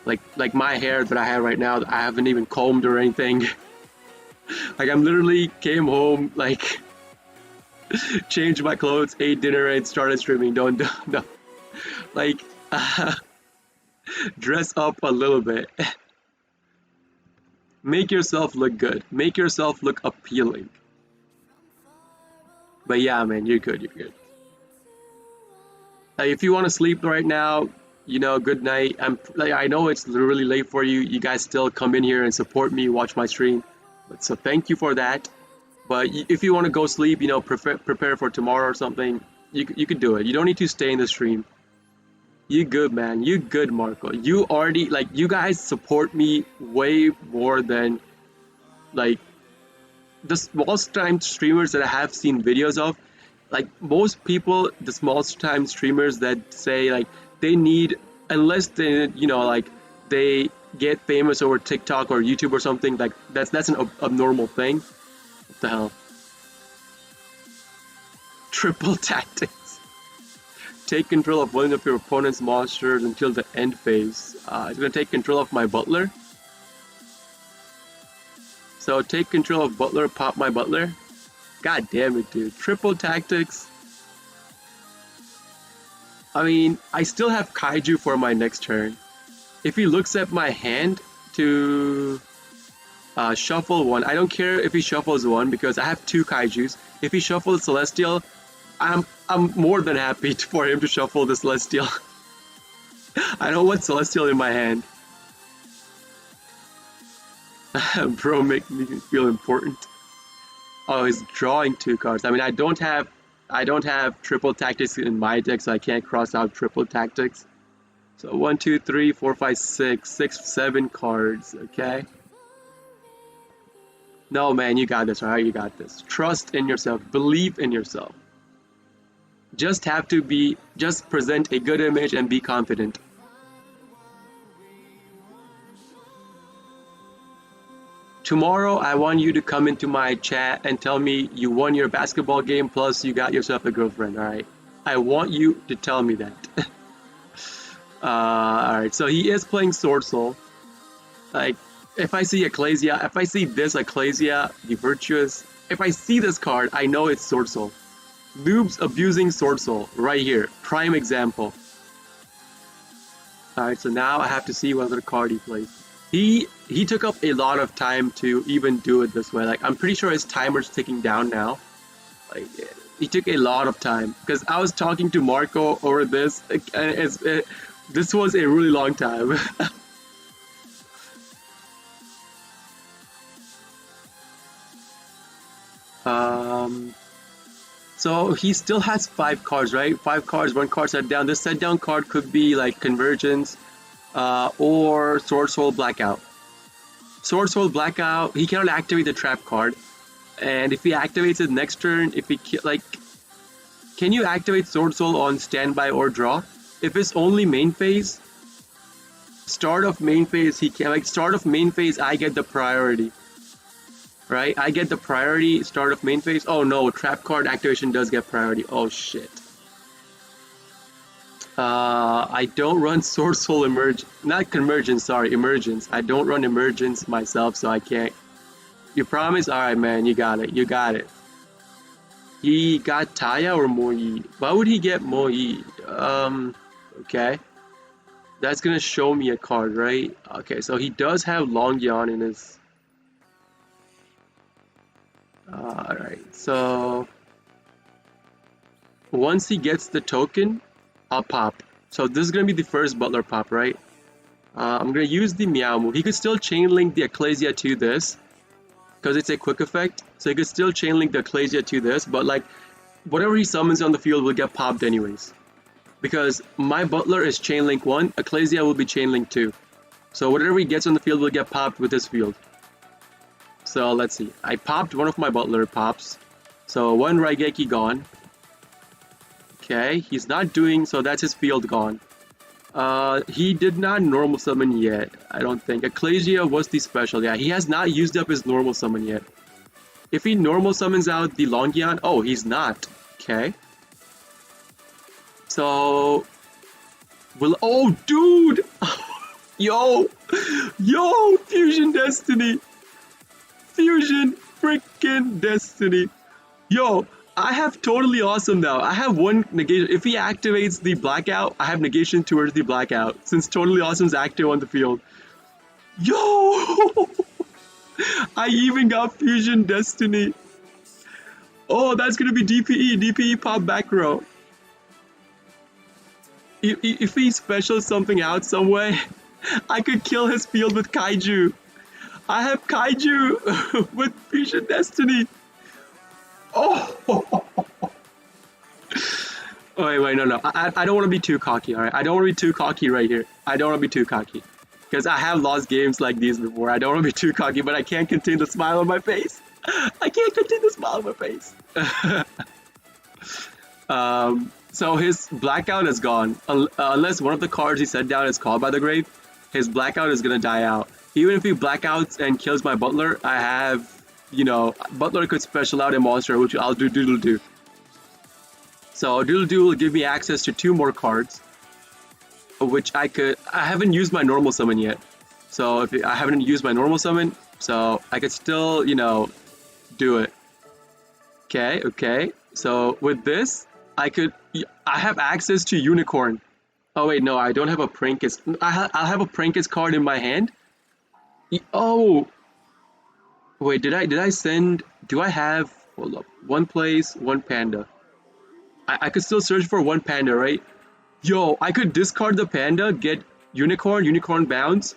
like my hair that I have right now. I haven't even combed or anything. Like, I'm literally came home, like, changed my clothes, ate dinner, and started streaming. Don't. Like, dress up a little bit. Make yourself look good. Make yourself look appealing. But yeah, man, you're good. You're good. If you want to sleep right now, good night. I know it's really late for you. You guys still come in here and support me, watch my stream. So thank you for that. But if you want to go sleep, prepare for tomorrow or something, you could do it. You don't need to stay in the stream. You good, man. You good, Marco. You already, like, you guys support me way more than, like, the smallest time streamers that I have seen videos of. Like, most people, the smallest time streamers that say, like, they need, unless they, like, they get famous over TikTok or YouTube or something, like, that's an abnormal thing. What the hell? Triple tactics. Take control of one of your opponent's monsters until the end phase. It's gonna take control of my butler. So take control of butler, pop my butler. God damn it, dude. Triple tactics. I mean, I still have kaiju for my next turn. If he looks at my hand to shuffle one, I don't care if he shuffles one because I have two kaijus. If he shuffles Celestial, I'm more than happy for him to shuffle the Celestial. I don't want Celestial in my hand. Bro, make me feel important. Oh, he's drawing two cards. I mean, I don't have triple tactics in my deck, so I can't cross out triple tactics. So 1, 2, 3, 4, 5, 6, 7 cards. Okay. No, man, you got this. All right, you got this. Trust in yourself. Believe in yourself. Just present a good image and be confident. Tomorrow, I want you to come into my chat and tell me you won your basketball game plus you got yourself a girlfriend, alright? I want you to tell me that. Alright, so he is playing Sword Soul. Like, if I see Ecclesia, if I see this Ecclesia, the Virtuous, if I see this card, I know it's Sword Soul. Noobs abusing Sword Soul, right here. Prime example. Alright, so now I have to see what other card he plays. He took up a lot of time to even do it this way. Like, I'm pretty sure his timer's ticking down now. Like, he took a lot of time. Because I was talking to Marco over this. This was a really long time. So he still has 5 cards, right? 5 cards, 1 card set down. This set down card could be like Convergence or Sword Soul Blackout. Sword Soul Blackout, he cannot activate the trap card. And if he activates it next turn, if he, like, can you activate Sword Soul on standby or draw? If it's only main phase, start of main phase, he can, like, start of main phase, I get the priority. Right? I get the priority, start of main phase. Oh no, trap card activation does get priority. Oh shit. I don't run Sword Soul not Convergence, sorry, Emergence. I don't run Emergence myself, so I can't. You promise? Alright, man, you got it. You got it. He got Taya or Moi? Why would he get Moi? Okay. That's gonna show me a card, right? Okay, so he does have Long Yawn in his... Alright, so... once he gets the token, I'll pop. So this is gonna be the first Butler pop, right? I'm gonna use the Meow move. He could still chain link the Ecclesia to this. because it's a quick effect. So you could still chain link the Ecclesia to this, but like whatever he summons on the field will get popped anyways. Because my Butler is chain link 1, Ecclesia will be chain link 2. So whatever he gets on the field will get popped with his field. So let's see. I popped one of my Butler pops. So one Raigeki gone. Okay, he's not doing, so that's his field gone. He did not normal summon yet, I don't think. Ecclesia was the special. Yeah, he has not used up his normal summon yet. If he normal summons out the Longian, oh, he's not. Okay. So, oh, dude! Yo! Fusion Destiny! Fusion freaking Destiny! Yo, I have totally awesome now. I have one negation. If he activates the blackout, I have negation towards the blackout. Since totally awesome's active on the field. Yo! I even got Fusion Destiny. Oh, that's gonna be DPE. DPE pop back row. If he specials something out some way, I could kill his field with Kaiju. I have Kaiju with Fusion Destiny. Oh! Oh, wait, no. I don't want to be too cocky, alright? I don't want to be too cocky right here. I don't want to be too cocky. Because I have lost games like these before. I don't want to be too cocky, but I can't contain the smile on my face. I can't contain the smile on my face. So his blackout is gone. Unless one of the cards he set down is called by the grave, his blackout is gonna die out. Even if he blackouts and kills my Butler, I have, you know, Butler could special out a monster, which I'll do Doodle Doo. So Doodle Doo will give me access to 2 more cards, which I haven't used my normal summon yet. So if I haven't used my normal summon, so I could still, you know, do it. Okay. So with this, I have access to Unicorn. Oh wait, no, I don't have a Prankkids. I'll have a Prankkids card in my hand. Oh, wait, did I send? Do I have? Hold up, 1 place, 1 panda. I could still search for 1 panda, right? Yo, I could discard the panda, get Unicorn bounce,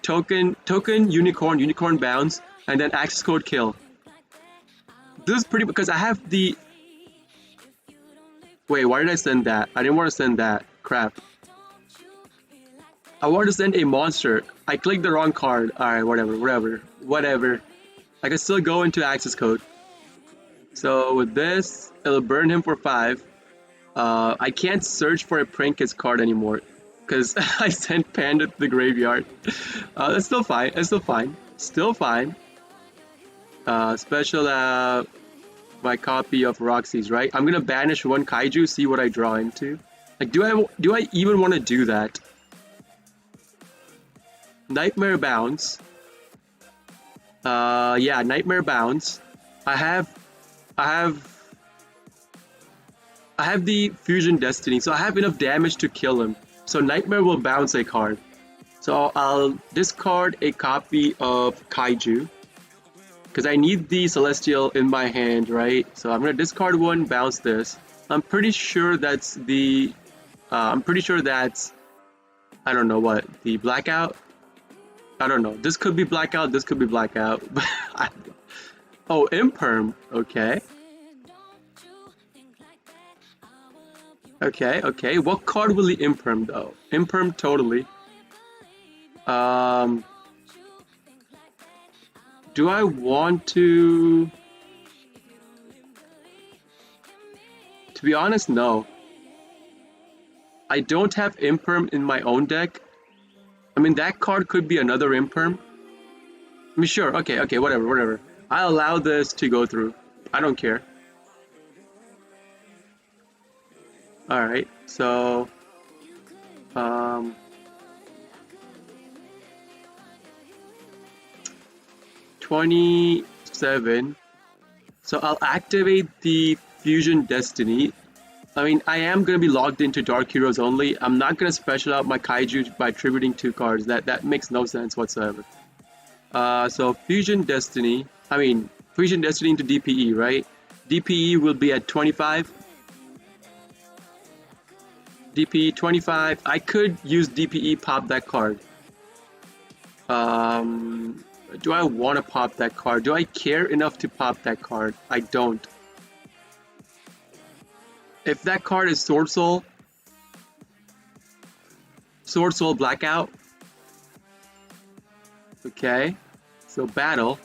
token, Unicorn bounce, and then access code kill. This is pretty because I have the. Wait, why did I send that? I didn't want to send that. Crap. I wanted to send a monster. I clicked the wrong card. Alright, whatever. I can still go into access code. So with this, it'll burn him for 5. I can't search for a Prankkids card anymore because I sent Panda to the graveyard. That's still fine. Still fine. Special my copy of Roxy's, right? I'm gonna banish 1 Kaiju, see what I draw into. Like, do I even want to do that? Nightmare Bounce. Yeah, Nightmare Bounce. I have the Fusion Destiny, so I have enough damage to kill him. So Nightmare will bounce a card. So I'll discard a copy of Kaiju. Because I need the Celestial in my hand, right? So I'm going to discard 1, bounce this. I'm pretty sure that's the... I don't know what. The Blackout? I don't know. This could be Blackout, this could be Blackout. Oh, Imperm. Okay. Okay. What card will he Imperm, though? Imperm totally. Do I want to... To be honest, no. I don't have Imperm in my own deck. I mean, that card could be another Imperm. I mean, sure, okay, whatever. I allow this to go through. I don't care. Alright, so... 27. So I'll activate the Fusion Destiny. I mean, I am going to be logged into Dark Heroes only. I'm not going to special out my Kaiju by tributing 2 cards. That makes no sense whatsoever. So Fusion Destiny into DPE, right? DPE will be at 25. DPE 25. I could use DPE pop that card. Do I want to pop that card? Do I care enough to pop that card? I don't. If that card is Sword Soul Blackout. Okay. So battle.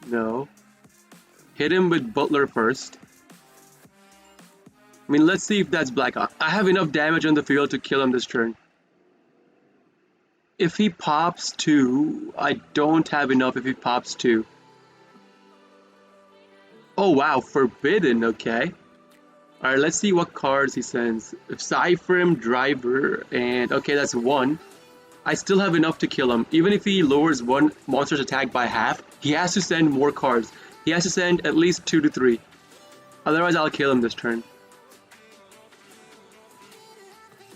No. Hit him with Butler first. I mean, let's see if that's Blackout. I have enough damage on the field to kill him this turn. If he pops 2, I don't have enough if he pops 2. Oh wow, Forbidden, okay. Alright, let's see what cards he sends. If SUFFERRRR, Driver, and okay, that's 1. I still have enough to kill him. Even if he lowers one monster's attack by half, he has to send more cards. He has to send at least 2 to 3. Otherwise, I'll kill him this turn.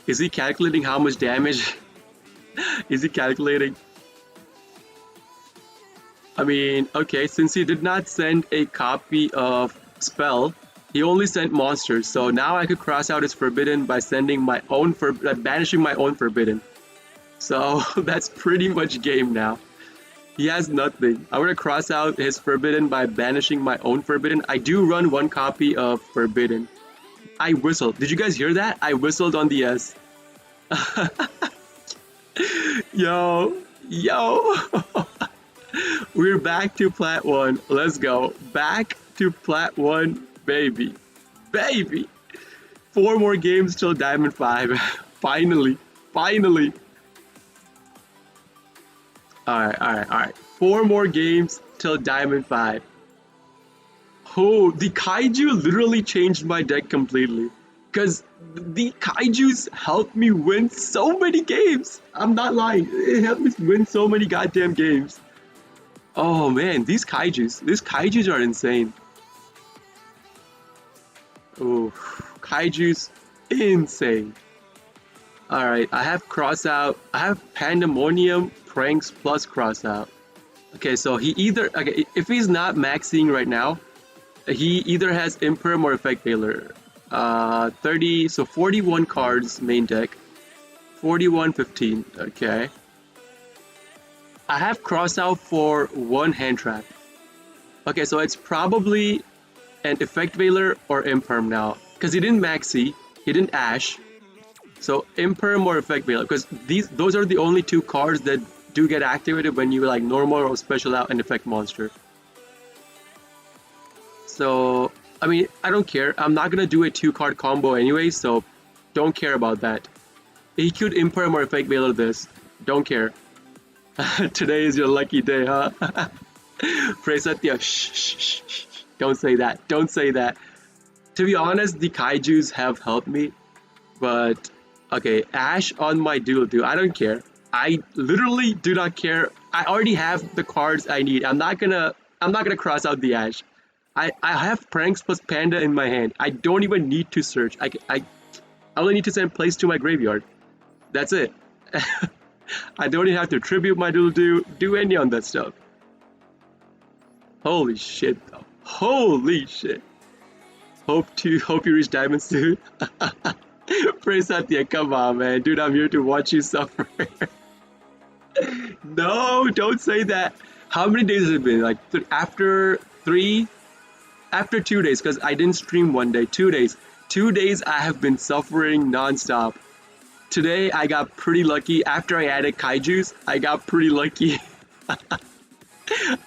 Is he calculating how much damage? Is he calculating? I mean, okay, since he did not send a copy of Spell, he only sent monsters. So now I could cross out his Forbidden by sending my own banishing my own Forbidden. So that's pretty much game now. He has nothing. I'm gonna cross out his Forbidden by banishing my own Forbidden. I do run 1 copy of Forbidden. I whistled. Did you guys hear that? I whistled on the S. Yo. We're back to Plat 1. Let's go. Back to Plat 1, baby. 4 more games till Diamond 5. Finally. Alright. 4 more games till Diamond 5. Oh, the Kaiju literally changed my deck completely. Because the Kaijus helped me win so many games. I'm not lying. It helped me win so many goddamn games. Oh man, these Kaijus are insane. Oh, Kaijus, insane. Alright, I have Crossout. I have Pandemonium, Pranks plus Crossout. Okay, so if he's not maxing right now, he either has Imperm or Effect Veiler. 41 cards main deck. 15. Okay. I have Crossout for 1 hand trap. Okay, so it's probably an Effect Veiler or Imperm now. Because he didn't maxi, he didn't Ash. So Imperm or Effect Veiler, because those are the only 2 cards that do get activated when you like normal or special out an effect monster. So I mean, I don't care. I'm not gonna do a 2-card combo anyway, so don't care about that. He could Imperm or Effect Veiler this. Don't care. Today is your lucky day, huh? Pray Satya. Shh. Don't say that. To be honest, the Kaijus have helped me, but okay, Ash on my dual do. I don't care. I literally do not care. I already have the cards I need. I'm not gonna cross out the Ash. I have Pranks plus Panda in my hand. I don't even need to search. I only need to send place to my graveyard. That's it. I don't even have to tribute my do any on that stuff. Holy shit though. Holy shit. Hope you reach diamond soon. Pray Satya, come on man. Dude, I'm here to watch you suffer. No, don't say that. How many days has it been? Like after 2 days, because I didn't stream one day. 2 days. 2 days I have been suffering non-stop. Today I got pretty lucky. After I added Kaijus, I got pretty lucky. I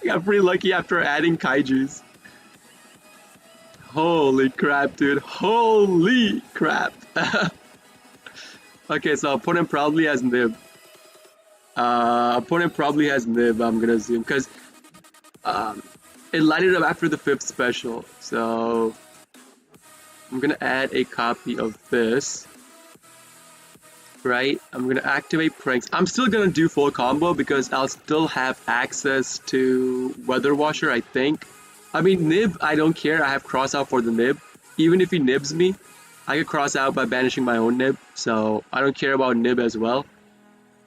got pretty lucky after adding Kaijus. Holy crap, dude. Holy crap. Okay, so opponent probably has Nib. I'm gonna assume, because it lighted up after the 5th special. So I'm gonna add a copy of this. Right? I'm gonna activate Pranks. I'm still gonna do full combo because I'll still have access to Weather Washer, I think. I mean, Nib, I don't care. I have cross out for the Nib. Even if he nibs me, I could cross out by banishing my own Nib. So I don't care about Nib as well.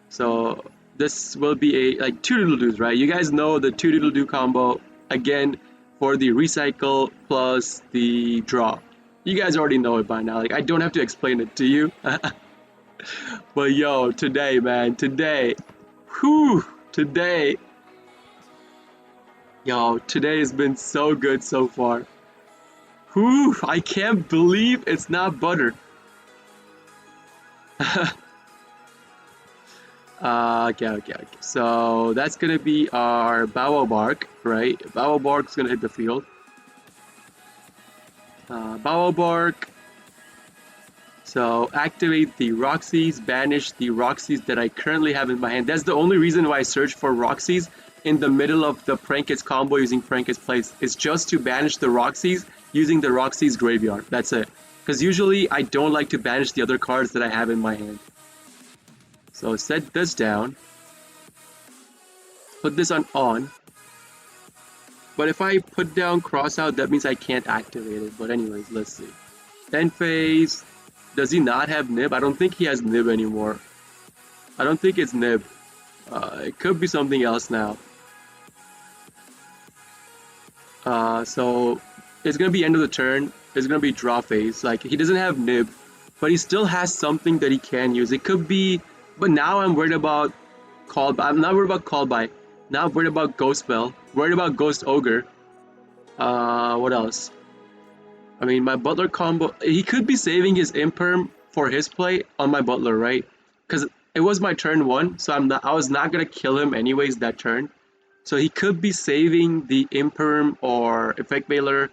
So this will be a like 2 doodle doos, right? You guys know the 2 doodle doo combo again for the recycle plus the draw. You guys already know it by now. Like I don't have to explain it to you. But yo, today, man, today, Yo, today has been so good so far. Whew, I can't believe it's not butter. Okay. So that's gonna be our Bow Bark, right? Bow Bark's gonna hit the field. Bow Bark. So activate the Roxy's, banish the Roxy's that I currently have in my hand. That's the only reason why I search for Roxy's in the middle of the Prankkids combo using Prankkids Place. It's just to banish the Roxy's using the Roxy's graveyard. That's it. Because usually I don't like to banish the other cards that I have in my hand. So set this down. Put this on. But if I put down cross out, that means I can't activate it. But anyways, let's see. End phase. Does he not have Nib? I don't think he has Nib anymore. I don't think it's Nib. It could be something else now. So it's gonna be end of the turn. It's gonna be draw phase. Like he doesn't have Nib, but he still has something that he can use. It could be, but now I'm worried about Call By. I'm not worried about Call By. Now I'm worried about Ghost Spell. Worried about Ghost Ogre. What else? I mean, my Butler combo, he could be saving his Imperm for his play on my Butler, right? Because it was my turn 1, so I was not going to kill him anyways that turn. So he could be saving the Imperm or Effect Veiler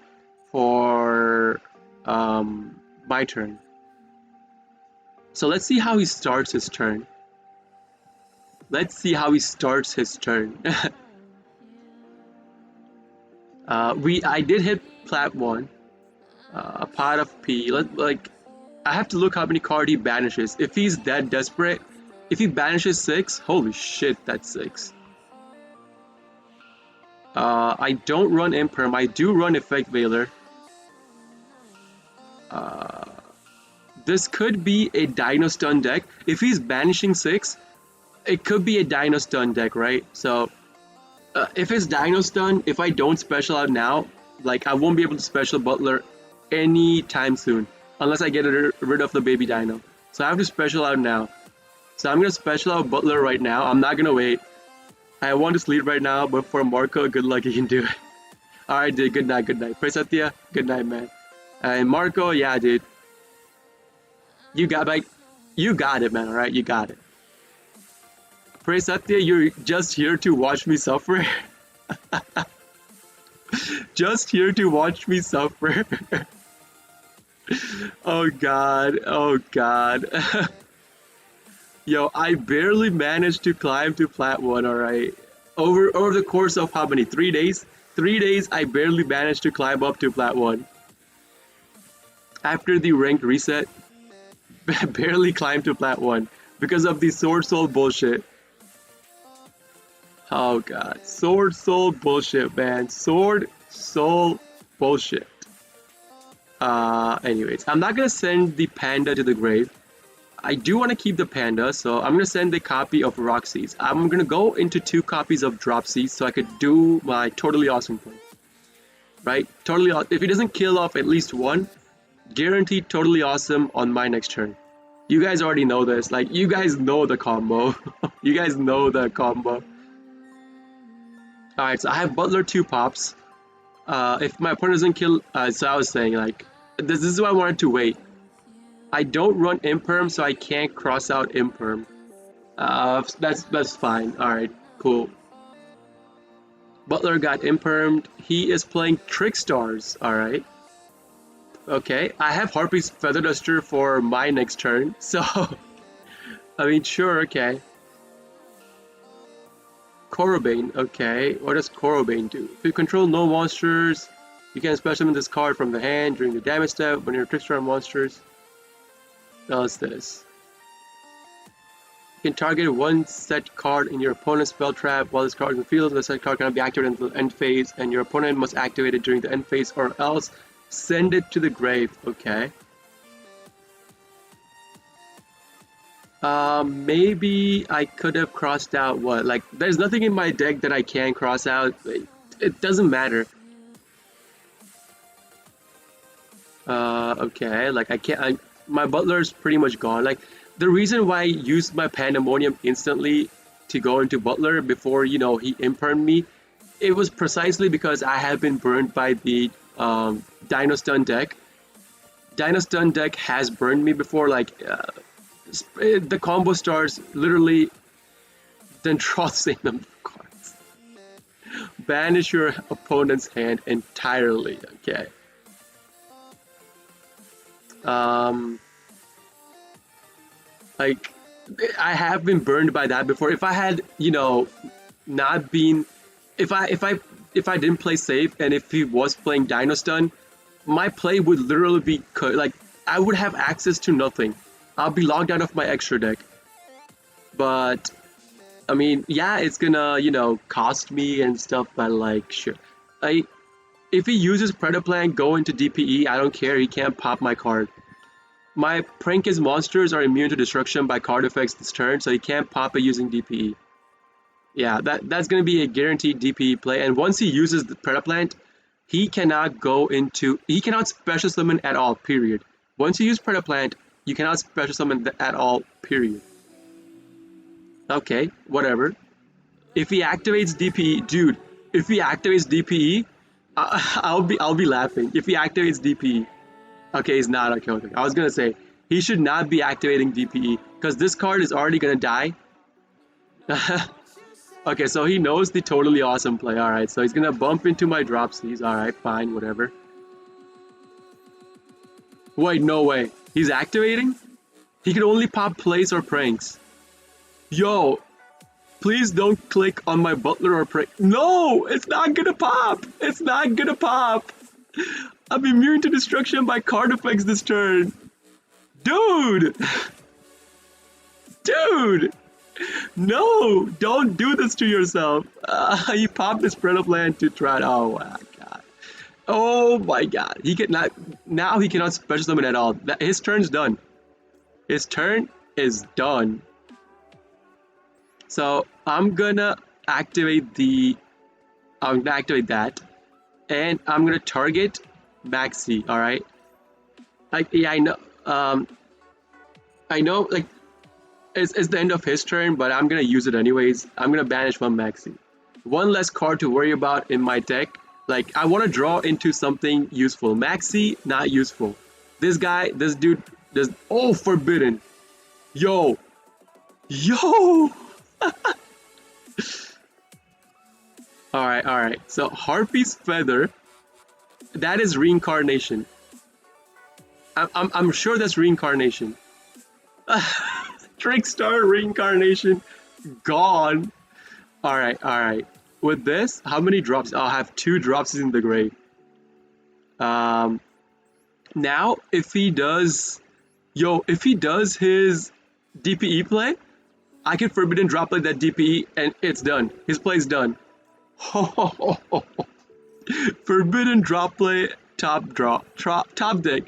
for my turn. So let's see how he starts his turn. I did hit Plat 1. A pot of P. I have to look how many cards he banishes. If he's that desperate, if he banishes 6, holy shit, that's 6. I don't run Imperm. I do run Effect Veiler. This could be a Dino Stun deck. If he's banishing 6, it could be a Dino Stun deck, right? So, if it's Dino Stun, if I don't special out now, like I won't be able to special Butler anytime soon unless I get rid of the baby dino. So I have to special out now. So I'm gonna special out Butler right now. I'm not gonna wait. I want to sleep right now, but for Marco, good luck, you can do it. Alright, dude, good night. Pray Satya, good night, man. And Marco, yeah, dude. You got it, man, alright? You got it. Pray Satya, you're just here to watch me suffer. Just here to watch me suffer. Oh god. Yo, I barely managed to climb to Plat 1, alright? Over the course of how many? 3 days? 3 days, I barely managed to climb up to Plat 1. After the ranked reset, barely climbed to Plat 1 because of the Sword Soul bullshit. Oh god, Sword Soul bullshit, man. Sword Soul bullshit. Anyways, I'm not gonna send the panda to the grave. I do want to keep the panda, so I'm gonna send a copy of Roxy's. I'm gonna go into 2 copies of Dropsies so I could do my totally awesome play. Right? Totally awesome. If he doesn't kill off at least 1, guaranteed totally awesome on my next turn. You guys already know this. Like, you guys know the combo. You guys know the combo. Alright, so I have Butler 2 pops. If my opponent doesn't kill, so I was saying, like, this is why I wanted to wait. I don't run Imperm, so I can't cross out Imperm. That's fine. Alright, cool. Butler got Impermed. He is playing Trickstars, alright. Okay, I have Harpy's Feather Duster for my next turn, so... I mean, sure, okay. Corobane, okay. What does Corobane do? If you control no monsters, you can special summon this card from the hand during the damage step when you're Trickster on monsters. Does this. You can target 1 set card in your opponent's spell trap while this card is in the field. The set card cannot be activated until the end phase, and your opponent must activate it during the end phase or else send it to the grave. Okay. Maybe I could have crossed out what? Like, there's nothing in my deck that I can cross out. It doesn't matter. Okay. Like, I can't. My Butler's pretty much gone. Like, the reason why I used my Pandemonium instantly to go into Butler before, you know, he impermed me it was precisely because I have been burned by the Dino Stun deck. Dino Stun deck has burned me before, like the combo starts literally, then draw the same number of cards. Banish your opponent's hand entirely, okay? Um, like, I have been burned by that before. If I had, not been, if I didn't play safe, and if he was playing Dino Stun, my play would literally be like I would have access to nothing. I'll be logged out of my extra deck. But I mean, yeah, it's gonna cost me and stuff. But like, sure, I if he uses Predaplan, go into DPE. I don't care. He can't pop my card. My prankkids monsters are immune to destruction by card effects this turn, so he can't pop it using DPE. Yeah, that's gonna be a guaranteed DPE play. And once he uses the Predaplant, he cannot special summon at all, period. Once you use Predaplant, you cannot special summon at all, period. Okay, whatever. If he activates DPE, dude, if he activates DPE, I'll be laughing. If he activates DPE. Okay, he's not. Okay. I was gonna say, he should not be activating DPE, because this card is already gonna die. Okay, so he knows the totally awesome play. Alright, so he's gonna bump into my dropsies. Alright, fine, whatever. Wait, no way. He's activating? He can only pop plays or pranks. Yo, please don't click on my butler or prank. No, it's not gonna pop. It's not gonna pop. I'm immune to destruction by card effects this turn. Dude! Dude! No! Don't do this to yourself. You popped this Predaplan to try. Oh my god. Oh my god. He cannot. Now he cannot special summon at all. His turn's done. His turn is done. So I'm gonna activate that. And I'm gonna target Maxi, alright? Like, yeah, I know. I know, like, it's the end of his turn, but I'm gonna use it anyways. I'm gonna banish one Maxi. One less card to worry about in my deck. Like, I want to draw into something useful. Maxi, not useful. This dude, oh, forbidden. Yo. Alright. So, Harpy's Feather, that is reincarnation. I'm sure that's reincarnation. Trickstar reincarnation gone. Alright. With this, how many drops? I'll have 2 drops in the grave. Now if he does his DPE play, I can forbidden drop like that DPE and it's done. His play's done. Forbidden drop play, top deck.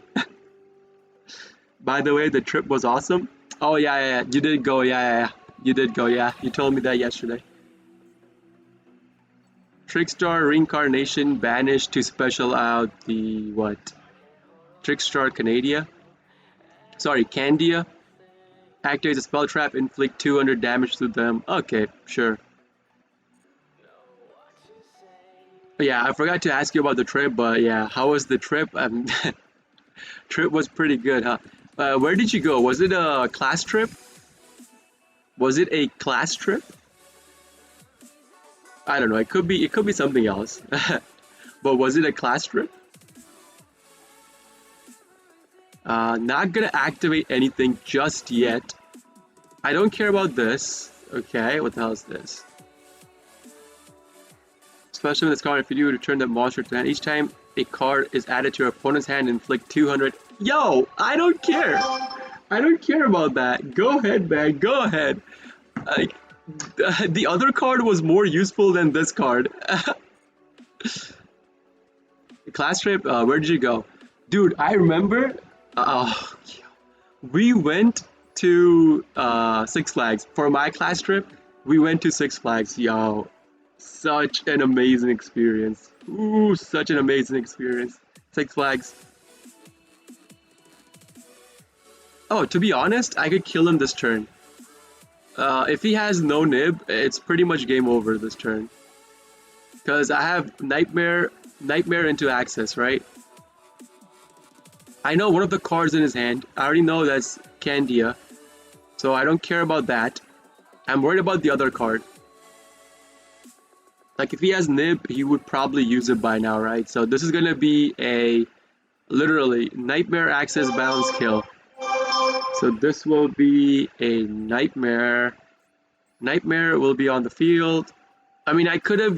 By the way, the trip was awesome. Oh yeah. You did go, yeah. You did go, yeah. You told me that yesterday. Trickstar reincarnation banished to special out the what? Trickstar Candia? Sorry, Candia. Activates a spell trap, inflict 200 damage to them. Okay, sure. Yeah, I forgot to ask you about the trip, but yeah, how was the trip? Trip was pretty good, huh? Where did you go? Was it a class trip? Was it a class trip? I don't know. It could be something else. But was it a class trip? Not gonna activate anything just yet. I don't care about this. Okay, what the hell is this? Especially when this card, if you do, return that monster to hand. Each time a card is added to your opponent's hand, inflict 200. Yo, I don't care. I don't care about that. Go ahead, man. Go ahead. Like, the other card was more useful than this card. Class trip, where did you go? Dude, I remember we went to Six Flags. For my class trip, we went to Six Flags. Yo, such an amazing experience. Ooh, such an amazing experience. Six Flags. Oh, to be honest, I could kill him this turn. If he has no nib, it's pretty much game over this turn. Because I have nightmare into access, right? I know one of the cards in his hand. I already know that's Candia, so I don't care about that. I'm worried about the other card. Like if he has Nib, he would probably use it by now, right? So this is gonna be a literally nightmare access balance kill. So this will be a nightmare. Nightmare will be on the field. I mean, I could have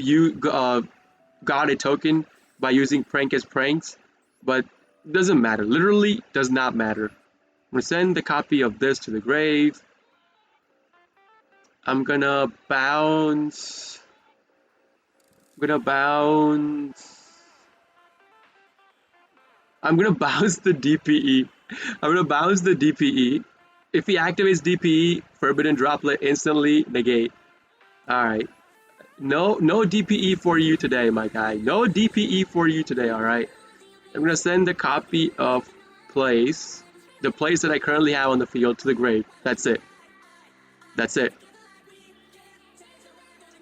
got a token by using prank as pranks, but doesn't matter. Literally does not matter. I'm gonna send the copy of this to the grave. I'm gonna bounce. I'm gonna bounce. I'm gonna bounce the DPE. I'm gonna bounce the DPE. If he activates DPE, Forbidden Droplet instantly negate. Alright. No DPE for you today, my guy. No DPE for you today, alright? I'm gonna send the copy of place, the place that I currently have on the field, to the grave. That's it. That's it.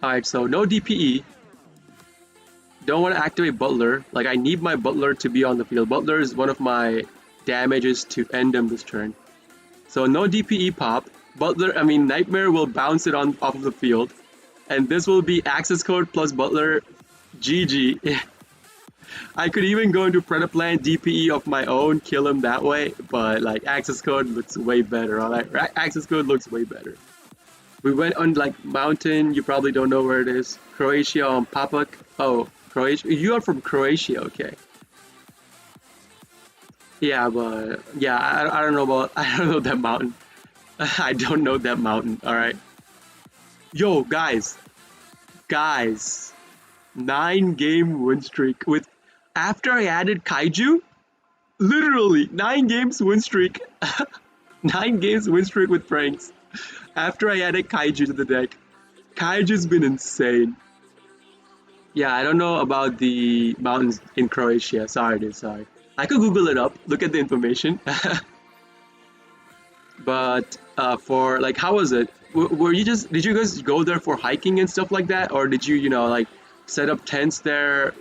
Alright, so no DPE. Don't want to activate Butler. Like, I need my Butler to be on the field. Butler is one of my damages to end him this turn. So no DPE pop. Butler, I mean, Nightmare will bounce it on off of the field. And this will be access code plus Butler. GG. I could even go into Predaplan DPE of my own, kill him that way, but like access code looks way better. Alright, access code looks way better. We went on like mountain. You probably don't know where it is. Croatia on Papak. Oh, Croatia. You are from Croatia, okay? Yeah, but yeah, I don't know about. I don't know that mountain. I don't know that mountain. All right. Yo, guys, 9-game win streak with. After I added Kaiju, literally 9 games win streak. 9 games win streak with pranks. After I added Kaiju to the deck, Kaiju's been insane. Yeah, I don't know about the mountains in Croatia. Sorry, dude, sorry. I could Google it up, look at the information. But for like, how was it? Were you just, did you guys go there for hiking and stuff like that? Or did you, like set up tents there,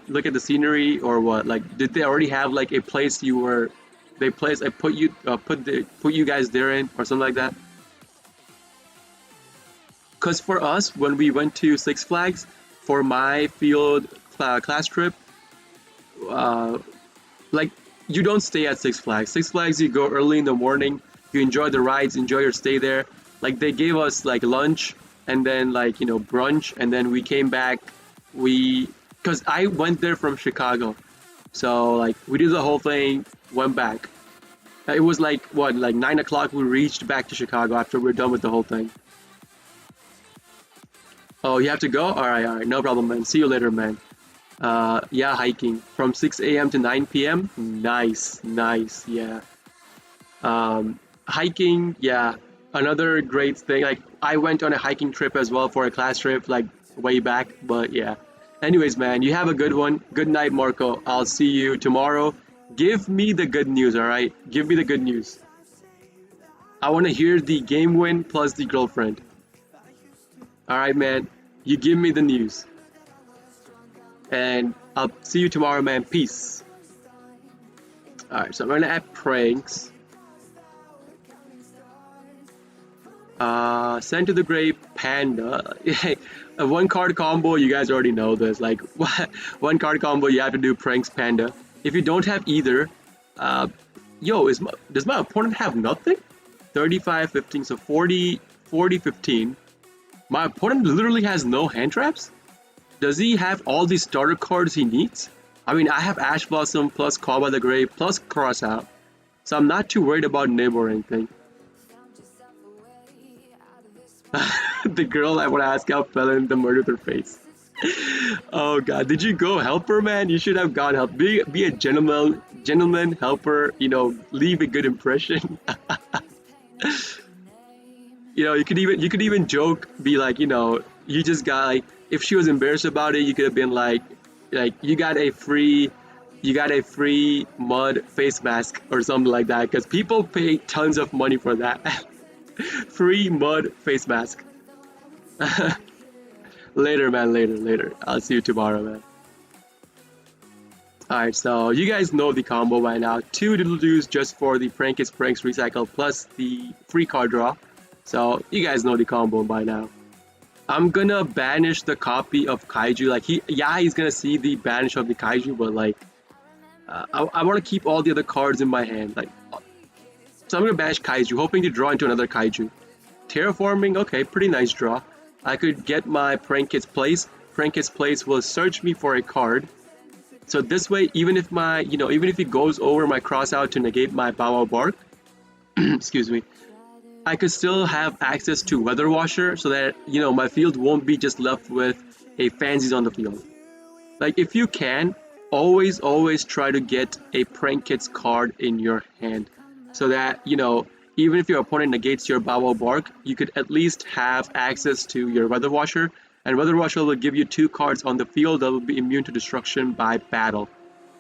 look at the scenery or what? Like, did they already have like a place you were, they place, I put you, put you guys there in or something like that? Because for us, when we went to Six Flags for my field class trip, like you don't stay at Six Flags. Six Flags, you go early in the morning, you enjoy the rides, enjoy your stay there. Like they gave us like lunch and then like brunch, and then we came back. Because I went there from Chicago, so like we did the whole thing, went back. It was like what, like 9 o'clock. We reached back to Chicago after we're done with the whole thing. Oh, you have to go? Alright, no problem, man. See you later, man. Yeah, hiking from 6 a.m. to 9 p.m. Nice, yeah. Hiking, yeah, another great thing. Like, I went on a hiking trip as well for a class trip, like, way back, but yeah. Anyways, man, you have a good one. Good night, Marco. I'll see you tomorrow. Give me the good news, alright? Give me the good news. I want to hear the game win plus the girlfriend. Alright, man. You give me the news. And I'll see you tomorrow, man. Peace. Alright, so I'm gonna add pranks. Send to the grave, Panda. A 1-card combo, you guys already know this. Like, 1-card combo, you have to do pranks, Panda. If you don't have either, does my opponent have nothing? 35, 15, so 40, 15. My opponent literally has no hand traps? Does he have all the starter cards he needs? I mean, I have Ash Blossom plus Call by the Grave plus Crossout, so I'm not too worried about Nib or anything. The girl I want to ask out fell in the murder with her face. Oh god, did you go help her, man? You should have gone help. Be a gentleman, help her, leave a good impression. You could even joke, be like, you just got like, if she was embarrassed about it, you could have been like you got a free mud face mask or something like that, because people pay tons of money for that. Free mud face mask. Later, man. Later. I'll see you tomorrow, man. Alright, so you guys know the combo by now. Two little dudes just for the prank is pranks recycle plus the free card draw. So you guys know the combo by now. I'm gonna banish the copy of Kaiju. Like he's gonna see the banish of the Kaiju, but like I want to keep all the other cards in my hand. Like, so I'm gonna banish Kaiju, hoping to draw into another Kaiju. Terraforming, okay, pretty nice draw. I could get my prank kids place. Prank kids place will search me for a card. So this way, even if my, even if he goes over my cross out to negate my Bow Bark, excuse me, I could still have access to Weather Washer so that, my field won't be just left with a Fancies on the field. Like, if you can, always try to get a Prank Kids card in your hand so that, even if your opponent negates your Bow Bark, you could at least have access to your Weather Washer, and Weather Washer will give you 2 cards on the field that will be immune to destruction by battle.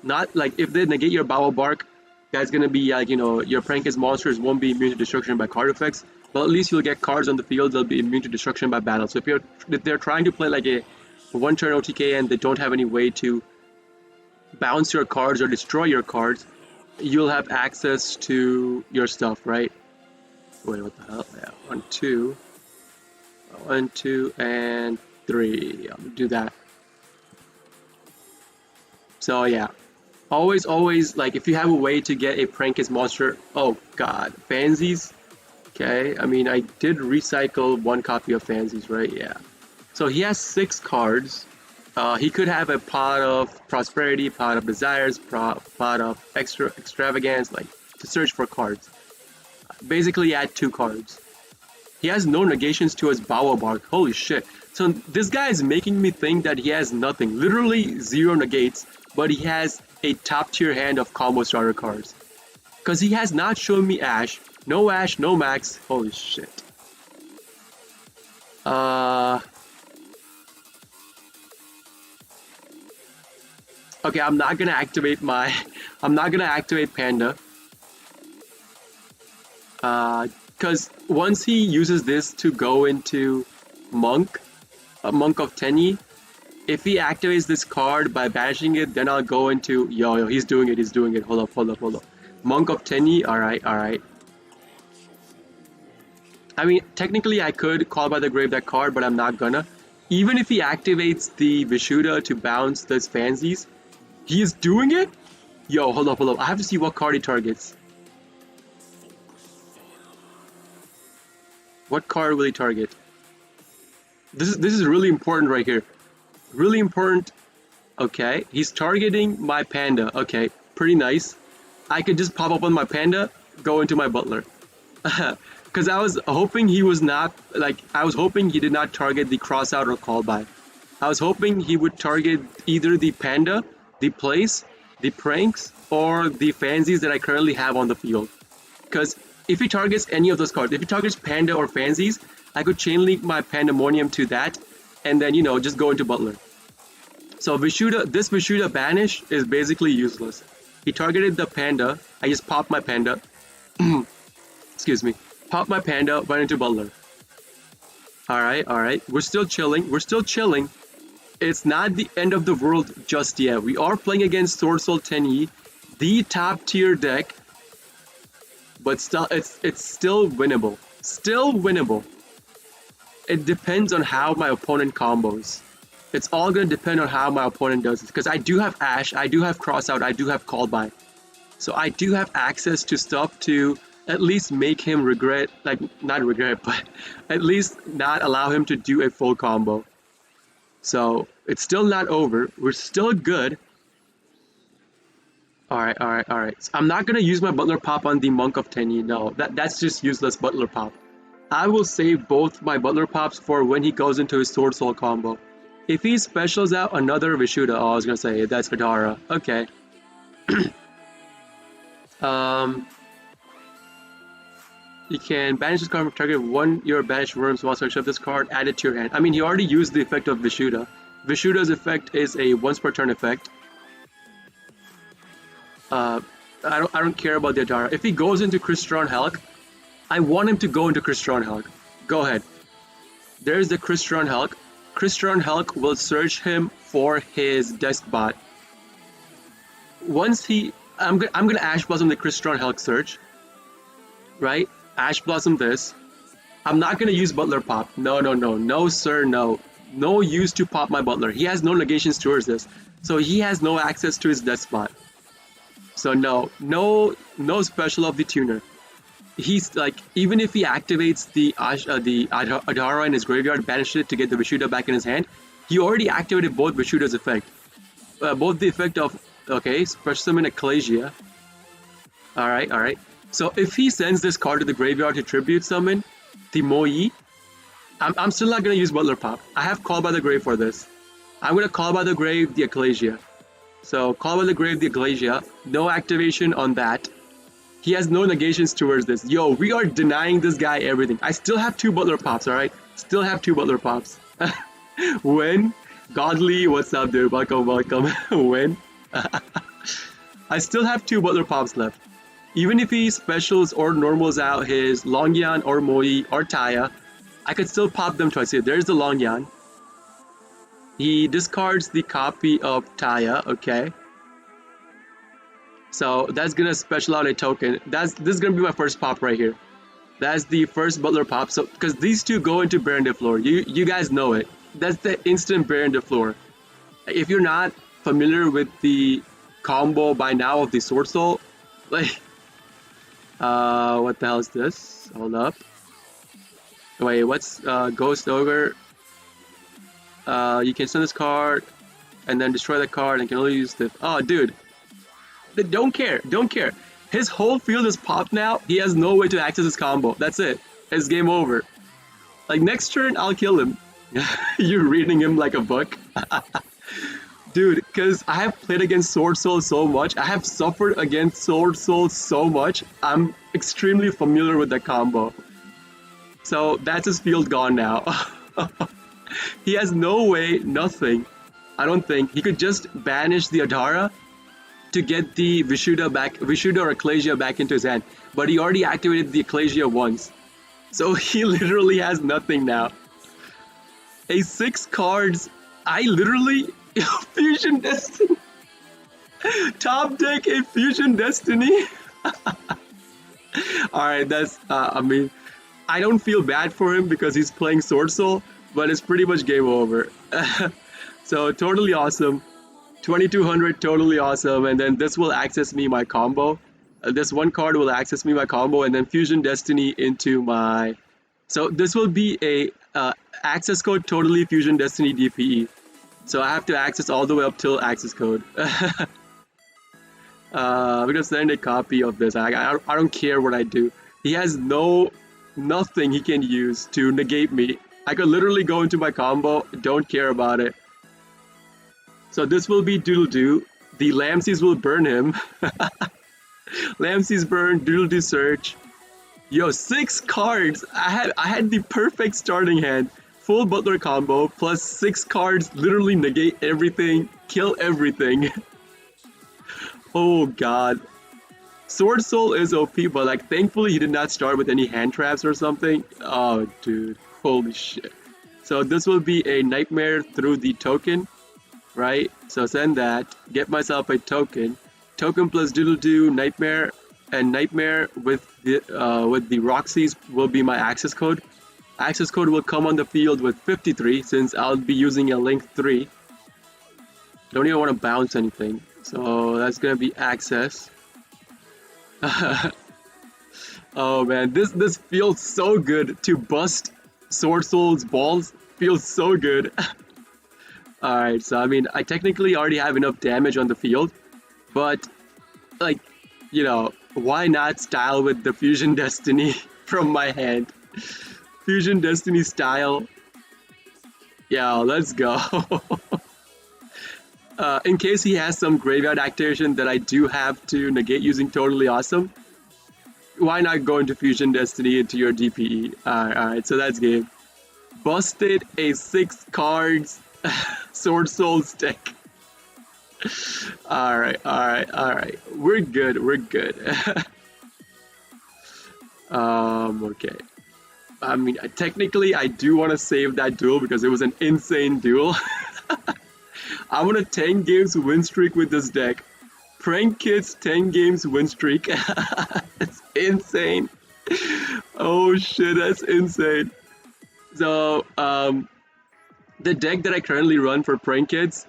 Not like if they negate your Bow Bark, that's gonna be like, your Prank Kids monsters won't be immune to destruction by card effects, but at least you'll get cards on the field that'll be immune to destruction by battle. So if they're trying to play like a one turn OTK and they don't have any way to bounce your cards or destroy your cards, you'll have access to your stuff, right? Wait, what the hell? Yeah, 1, 2, 1, 2, and 3. I'll do that. So yeah, always, like if you have a way to get a Prankist monster. Oh god, Fancies. Okay, I mean I did recycle 1 copy of Fancies, right? Yeah. So he has 6 cards. He could have a Pot of Prosperity, Pot of Desires, Pot of Extravagance, like to search for cards. Basically add 2 cards. He has no negations to his Bow Bark. Holy shit. So this guy is making me think that he has nothing. Literally 0 negates, but he has a top tier hand of combo starter cards. Because he has not shown me Ash, no Max. Holy shit. Okay, I'm not gonna activate Panda. Because once he uses this to go into Monk, Monk of Tenyi, if he activates this card by banishing it, then I'll go into yo, he's doing it. Hold up. Monk of Tenyi, alright. I mean, technically I could call by the grave that card, but I'm not gonna. Even if he activates the Vishuddha to bounce this Fancies, he is doing it? Yo, hold up. I have to see what card he targets. What card will he target? This is really important right here. Really important. Okay, he's targeting my Panda. Okay, pretty nice. I could just pop up on my Panda, go into my Butler. Because I was hoping he was not, I was hoping he did not target the cross out or call by. I was hoping he would target either the Panda, the Place, the Pranks, or the Fancies that I currently have on the field. Because if he targets any of those cards, if he targets Panda or Fancies, I could chain link my Pandemonium to that, and then, just go into Butler. So Vishuddha, this Vishuddha banish is basically useless. He targeted the Panda, I just popped my Panda, excuse me, popped my Panda, went into Butler. Alright, we're still chilling. It's not the end of the world just yet. We are playing against Sword Soul Tenyi, the top tier deck, but still, it's still winnable. It depends on how my opponent combos. It's all going to depend on how my opponent does it. Because I do have Ash, I do have Crossout, I do have Call By. So I do have access to stuff to at least make him regret, not regret, but at least not allow him to do a full combo. So it's still not over. We're still good. Alright. So I'm not going to use my Butler Pop on the Monk of Tenyi. No, that's just useless Butler Pop. I will save both my Butler Pops for when he goes into his Sword Soul combo. If he specials out another Vishuddha, I was going to say, that's Katara. Okay. You can banish this card from target 1 your banished worms while search up this card, add it to your hand. I mean, he already used the effect of Vishuddha. Vishuddha's effect is a once per turn effect. I don't care about the Adara. If he goes into Crystron Hulk, I want him to go into Crystron Hulk. Go ahead. There's the Crystron Hulk. Crystron Hulk will search him for his desk bot. Once I'm gonna Ash Blossom the Crystron Hulk search, right? Ash Blossom this. I'm not gonna use Butler Pop. No, sir, no. No use to pop my Butler. He has no negations towards this, so he has no access to his desk bot. So no special of the tuner. He's like, even if he activates the Adhara in his graveyard, banishes it to get the Vishuddha back in his hand, he already activated both Vishuddha's effect. Both the effect of, okay, Special Summon Ecclesia. Alright. So if he sends this card to the graveyard to Tribute Summon the Moi, I'm still not going to use Butler Pop. I have Call by the Grave for this. I'm going to Call by the Grave the Ecclesia. So Call by the Grave the Ecclesia, no activation on that. He has no negations towards this. Yo, we are denying this guy everything. I still have 2 Butler Pops, alright? Still have 2 Butler Pops. When? Godly, what's up, dude? Welcome. When? I still have 2 Butler Pops left. Even if he specials or normals out his Longyan or Moi or Taya, I could still pop them twice. Here, there's the Longyan. He discards the copy of Taya, okay? So that's gonna special out a token. This is gonna be my first pop right here. That's the first Butler Pop. So because these two go into Baron de Fleur, you guys know it. That's the instant Baron de Fleur. If you're not familiar with the combo by now of the Sword Soul, like, what the hell is this? Hold up. Wait, what's Ghost Ogre? You can send this card and then destroy the card and can only use the. Oh, dude. Don't care. His whole field is popped now. He has no way to access his combo. That's it. It's game over. Like, next turn, I'll kill him. You're reading him like a book. Dude, because I have played against Sword Soul so much. I have suffered against Sword Soul so much. I'm extremely familiar with the combo. So that's his field gone now. He has no way, nothing. I don't think. He could just banish the Adhara to get the Vishuddha or Ecclesia back into his hand. But he already activated the Ecclesia once. So he literally has nothing now. A 6 cards, I literally, Fusion Destiny. Top deck a Fusion Destiny. Alright, that's, I mean, I don't feel bad for him because he's playing Sword Soul, but it's pretty much game over. So totally awesome. 2200, totally awesome. And then this will access me my combo. This one card will access me my combo, and then Fusion Destiny into my. So this will be a access code totally Fusion Destiny DPE. So I have to access all the way up till access code. We're gonna send a copy of this. I don't care what I do. He has nothing he can use to negate me. I could literally go into my combo. Don't care about it. So this will be Doodle-Doo. The Lamseys will burn him. Lamseys burn, Doodle-Doo search. Yo, 6 cards! I had the perfect starting hand. Full Butler combo, plus 6 cards, literally negate everything, kill everything. Oh god. Sword Soul is OP, but like thankfully he did not start with any hand traps or something. Oh dude, holy shit. So this will be a Nightmare through the token. Right, so send that, get myself a token plus Doodle-Doo, Nightmare, and Nightmare with the Roxy's will be my access code. Access code will come on the field with 53 since I'll be using a Link 3. Don't even want to bounce anything, so that's gonna be access. Oh man, this feels so good to bust Sword Soul's balls. Feels so good. Alright, so I mean, I technically already have enough damage on the field, but, like, you know, why not style with the Fusion Destiny from my hand? Fusion Destiny style. Yeah, let's go. In case he has some graveyard activation that I do have to negate using Totally Awesome, why not go into Fusion Destiny into your DPE? Alright, so that's game. Busted a 6 cards Sword Soul deck. Alright. We're good. Okay. I mean, technically, I do want to save that duel because it was an insane duel. I'm on a 10 games win streak with this deck. Prank Kids 10 games win streak. It's insane. Oh shit, that's insane. So, the deck that I currently run for Prank Kids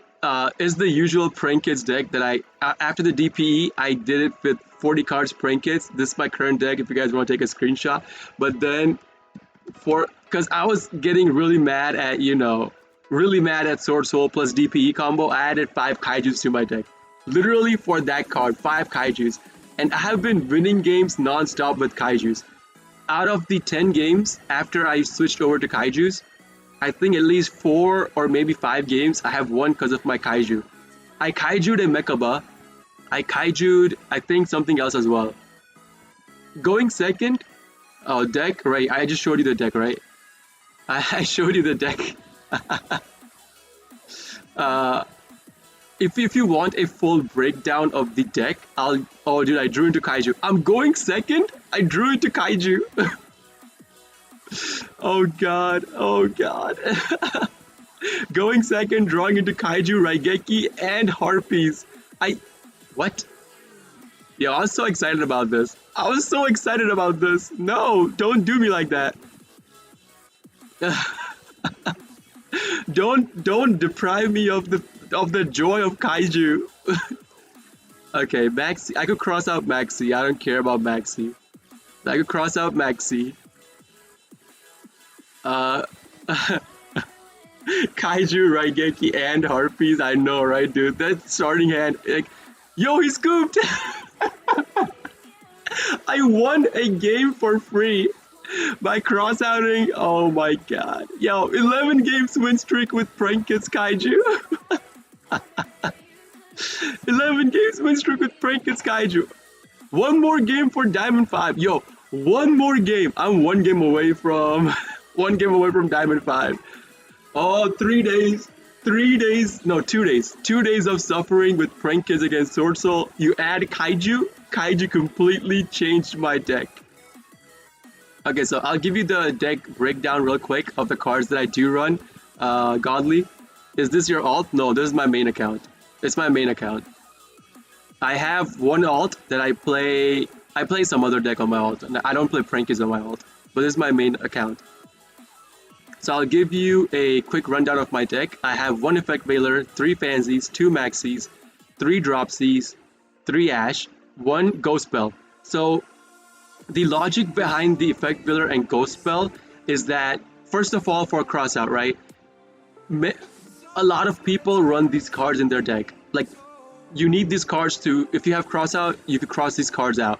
is the usual Prank Kids deck that after the DPE, I did it with 40 cards Prank Kids. This is my current deck if you guys want to take a screenshot. But then, because I was getting really mad at, really mad at Sword Soul plus DPE combo, I added 5 Kaijus to my deck. Literally for that card, 5 Kaijus. And I have been winning games non-stop with Kaijus. Out of the 10 games after I switched over to Kaijus, I think at least 4 or maybe 5 games I have won because of my Kaiju. I Kaiju'd a Mechaba. I Kaiju'd, I think, something else as well. Going second, oh, deck, right? I just showed you the deck, right? I showed you the deck. If you want a full breakdown of the deck, oh dude, I drew into Kaiju. I'm going second? I drew into Kaiju. Oh god, oh god. Going second, drawing into Kaiju, Raigeki, and Harpies. What? Yeah, I was so excited about this. I was so excited about this. No, don't do me like that. Don't deprive me of the joy of Kaiju. Okay, Maxi. I could cross out Maxi. I don't care about Maxi. I could cross out Maxi. Kaiju, Raigeki, and Harpies. I know, right, dude? That starting hand, like, yo, he scooped. I won a game for free by cross-outing. Oh my god. Yo, 11 games win streak with Prank Kids Kaiju. 11 games win streak with Prank Kids Kaiju. One more game for Diamond 5. Yo, one more game. I'm one game away from Diamond 5. Oh, 3 days. 3 days. No, 2 days. 2 days of suffering with Prank Kids against Sword Soul. You add Kaiju. Kaiju completely changed my deck. Okay, so I'll give you the deck breakdown real quick of the cards that I do run. Godly. Is this your alt? No, this is my main account. It's my main account. I have one alt that I play. I play some other deck on my alt. I don't play Prank Kids on my alt, but this is my main account. So I'll give you a quick rundown of my deck. I have 1 Effect Veiler, 3 Fansies, 2 Maxis, 3 Dropsies, 3 Ash, 1 Ghost Spell. So the logic behind the Effect Veiler and Ghost Spell is that, first of all, for a crossout, right? A lot of people run these cards in their deck. Like, you need these cards to, if you have crossout, you could cross these cards out.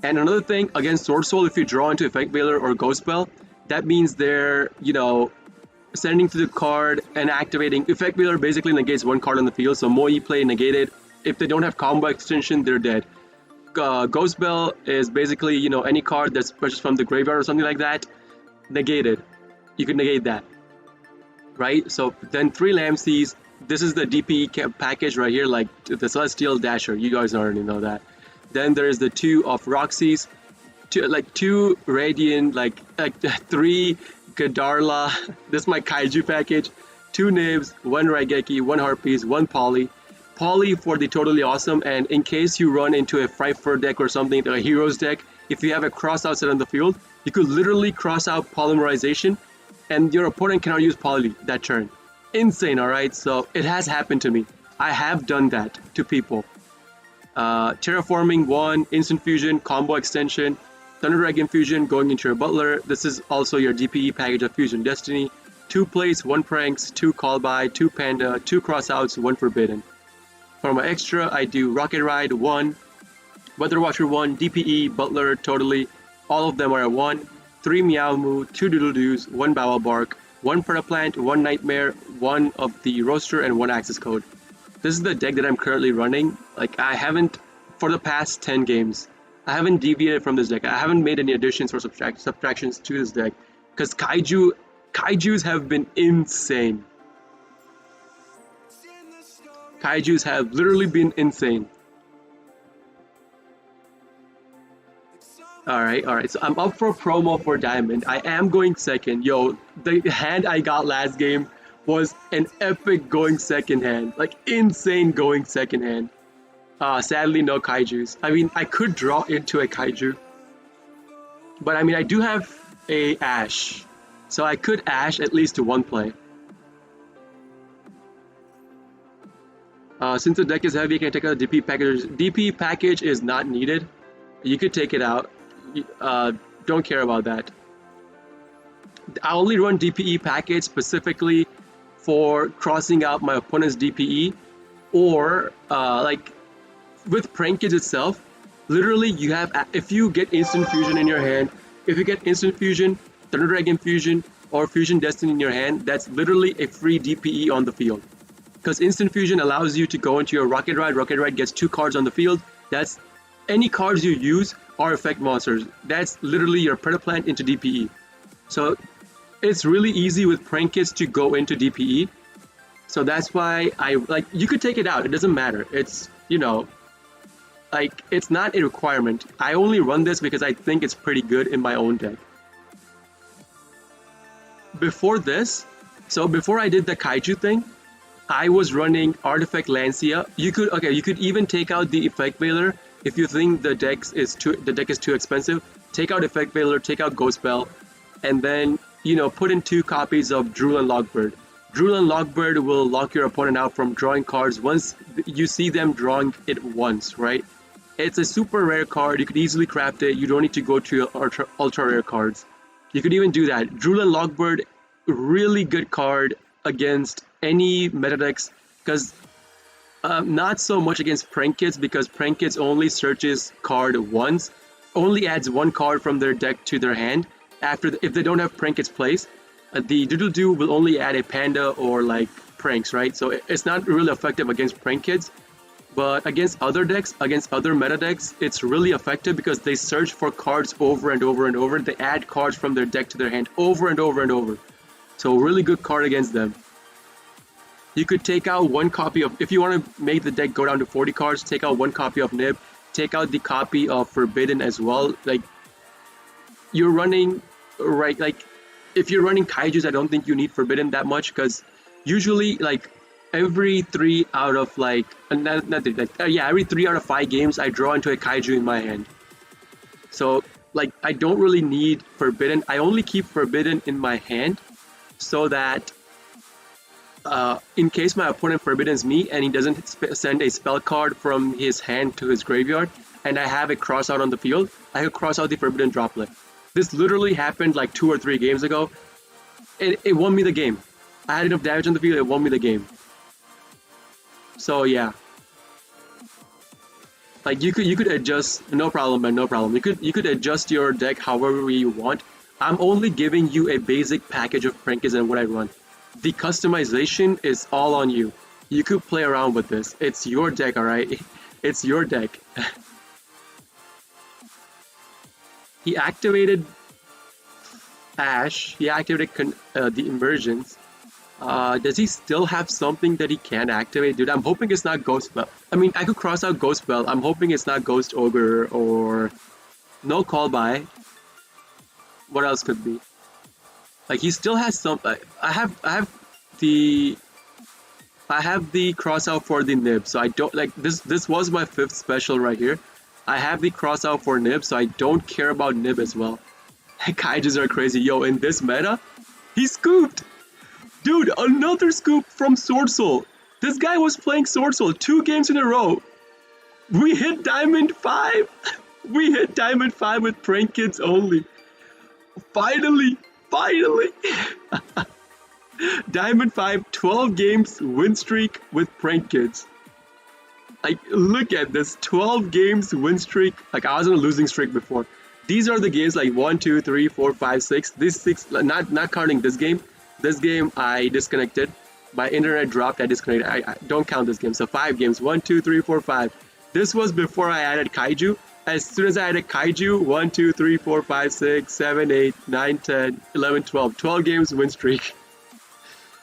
And another thing, against Sword Soul, if you draw into Effect Veiler or Ghost Spell, that means they're, sending to the card and activating. Effect Veiler basically negates 1 card on the field, so Moi play negated. If they don't have combo extension, they're dead. Ghost Spell is basically, any card that's purchased from the graveyard or something like that, negated. You can negate that, right? So then 3 Lamseys. This is the DPE package right here, like the Celestial Dasher. You guys already know that. Then there's the 2 of Roxy's. 2 Radiant, 3 Gadarla. This is my Kaiju package. 2 Nibs, 1 Raigeki, 1 Harpies, 1 Poly. Poly for the Totally Awesome, and in case you run into a Frifer deck or something, a Heroes deck, if you have a cross-out set on the field, you could literally cross out Polymerization, and your opponent cannot use Poly that turn. Insane, alright? So it has happened to me. I have done that to people. Terraforming 1, Instant Fusion, Combo Extension, Thunder Dragon Fusion going into your Butler. This is also your DPE package of Fusion Destiny. 2 Plays, 1 Pranks, 2 Call By, 2 Panda, 2 Crossouts, 1 Forbidden. For my extra, I do Rocket Ride 1, Weather Watcher 1, DPE, Butler, Totally. All of them are at 1. 3 Meowmoo, 2 Doodle-Doos, 1 Bow Bark, 1 Predaplant, 1 Nightmare, 1 of the Roaster, and 1 Access Code. This is the deck that I'm currently running. I haven't, for the past 10 games, I haven't deviated from this deck. I haven't made any additions or subtractions to this deck. Because Kaijus have been insane. Kaijus have literally been insane. All right. So I'm up for promo for diamond. I am going second. Yo, the hand I got last game was an epic going second hand, like insane going second hand. Sadly, no kaiju's. I mean, I could draw into a kaiju, but I mean, I do have a ash, so I could ash at least to one play. Since the deck is heavy, I can take out the DP package. DP package is not needed. You could take it out. Don't care about that. I only run DPE package specifically for crossing out my opponent's DPE, or like with prankkids itself. Literally, you have if you get instant fusion in your hand, if you get instant fusion, Thunder Dragon fusion, or fusion destiny in your hand, that's literally a free DPE on the field. Because instant fusion allows you to go into your rocket ride. Rocket ride gets 2 cards on the field. That's any cards you use are effect monsters. That's literally your Predaplant into DPE. So it's really easy with prankkids to go into DPE. So that's why I like, you could take it out. It doesn't matter. It's, you know, like, it's not a requirement. I only run this because I think it's pretty good in my own deck. Before this, so before I did the kaiju thing, I was running Artifact Lancia. You could even take out the Effect Veiler if you think the deck is too expensive. Take out Effect Veiler, take out Ghost Bell, and then, you know, put in 2 copies of Drool and Lockbird. Drool and Lockbird will lock your opponent out from drawing cards once you see them drawing it once, right? It's a super rare card. You could easily craft it. You don't need to go to your ultra rare cards. You could even do that. Drool and Lockbird, really good card against any meta decks, because not so much against prankkids, because prankkids only searches card once, only adds 1 card from their deck to their hand. If they don't have prankkids place, the Doodle-Doo will only add a panda or like pranks, right? So it's not really effective against prankkids. But against other decks, against other meta decks, it's really effective because they search for cards over and over and over. They add cards from their deck to their hand over and over and over. So really good card against them. You could take out 1 copy of, if you want to make the deck go down to 40 cards, take out 1 copy of Nib, take out the copy of Forbidden as well. Like, you're running, right, like, if you're running Kaijus, I don't think you need Forbidden that much, because usually, like, every 3 out of, like, every 3 out of 5 games, I draw into a Kaiju in my hand. So, like, I don't really need Forbidden. I only keep Forbidden in my hand so that in case my opponent forbiddens me and he doesn't send a spell card from his hand to his graveyard, and I have a cross out on the field, I could cross out the Forbidden Droplet. This literally happened like 2 or 3 games ago. It won me the game. I had enough damage on the field, it won me the game. So yeah. Like, you could adjust, no problem, man, no problem. You could adjust your deck however you want. I'm only giving you a basic package of prankkids and what I run. The customization is all on you. You could play around with this. It's your deck, alright? It's your deck. He activated Ash. He activated the Emergence. Does he still have something that he can activate? Dude, I'm hoping it's not Ghost Bell. I mean, I could cross out Ghost Bell. I'm hoping it's not Ghost Ogre or no call by. What else could be? Like, he still has some. I have the cross out for the Nib, so I don't like this. This was my 5th special right here. I have the cross out for Nib, so I don't care about Nib as well. Kaijus are crazy, yo. In this meta, he scooped, dude. Another scoop from Sword Soul. This guy was playing Sword Soul 2 games in a row. We hit Diamond 5. We hit Diamond 5 with prankkids only. Finally. Diamond 5, 12 games win streak with prankkids. Like, look at this, 12 games win streak. Like, I was on a losing streak before. These are the games like 1, 2, 3, 4, 5, 6. This 6, not counting this game. This game I disconnected. My internet dropped, I disconnected. I don't count this game. So 5 games, 1, 2, 3, 4, 5. This was before I added Kaiju. As soon as I added Kaiju, 1, 2, 3, 4, 5, 6, 7, 8, 9, 10, 11, 12. 12 games win streak.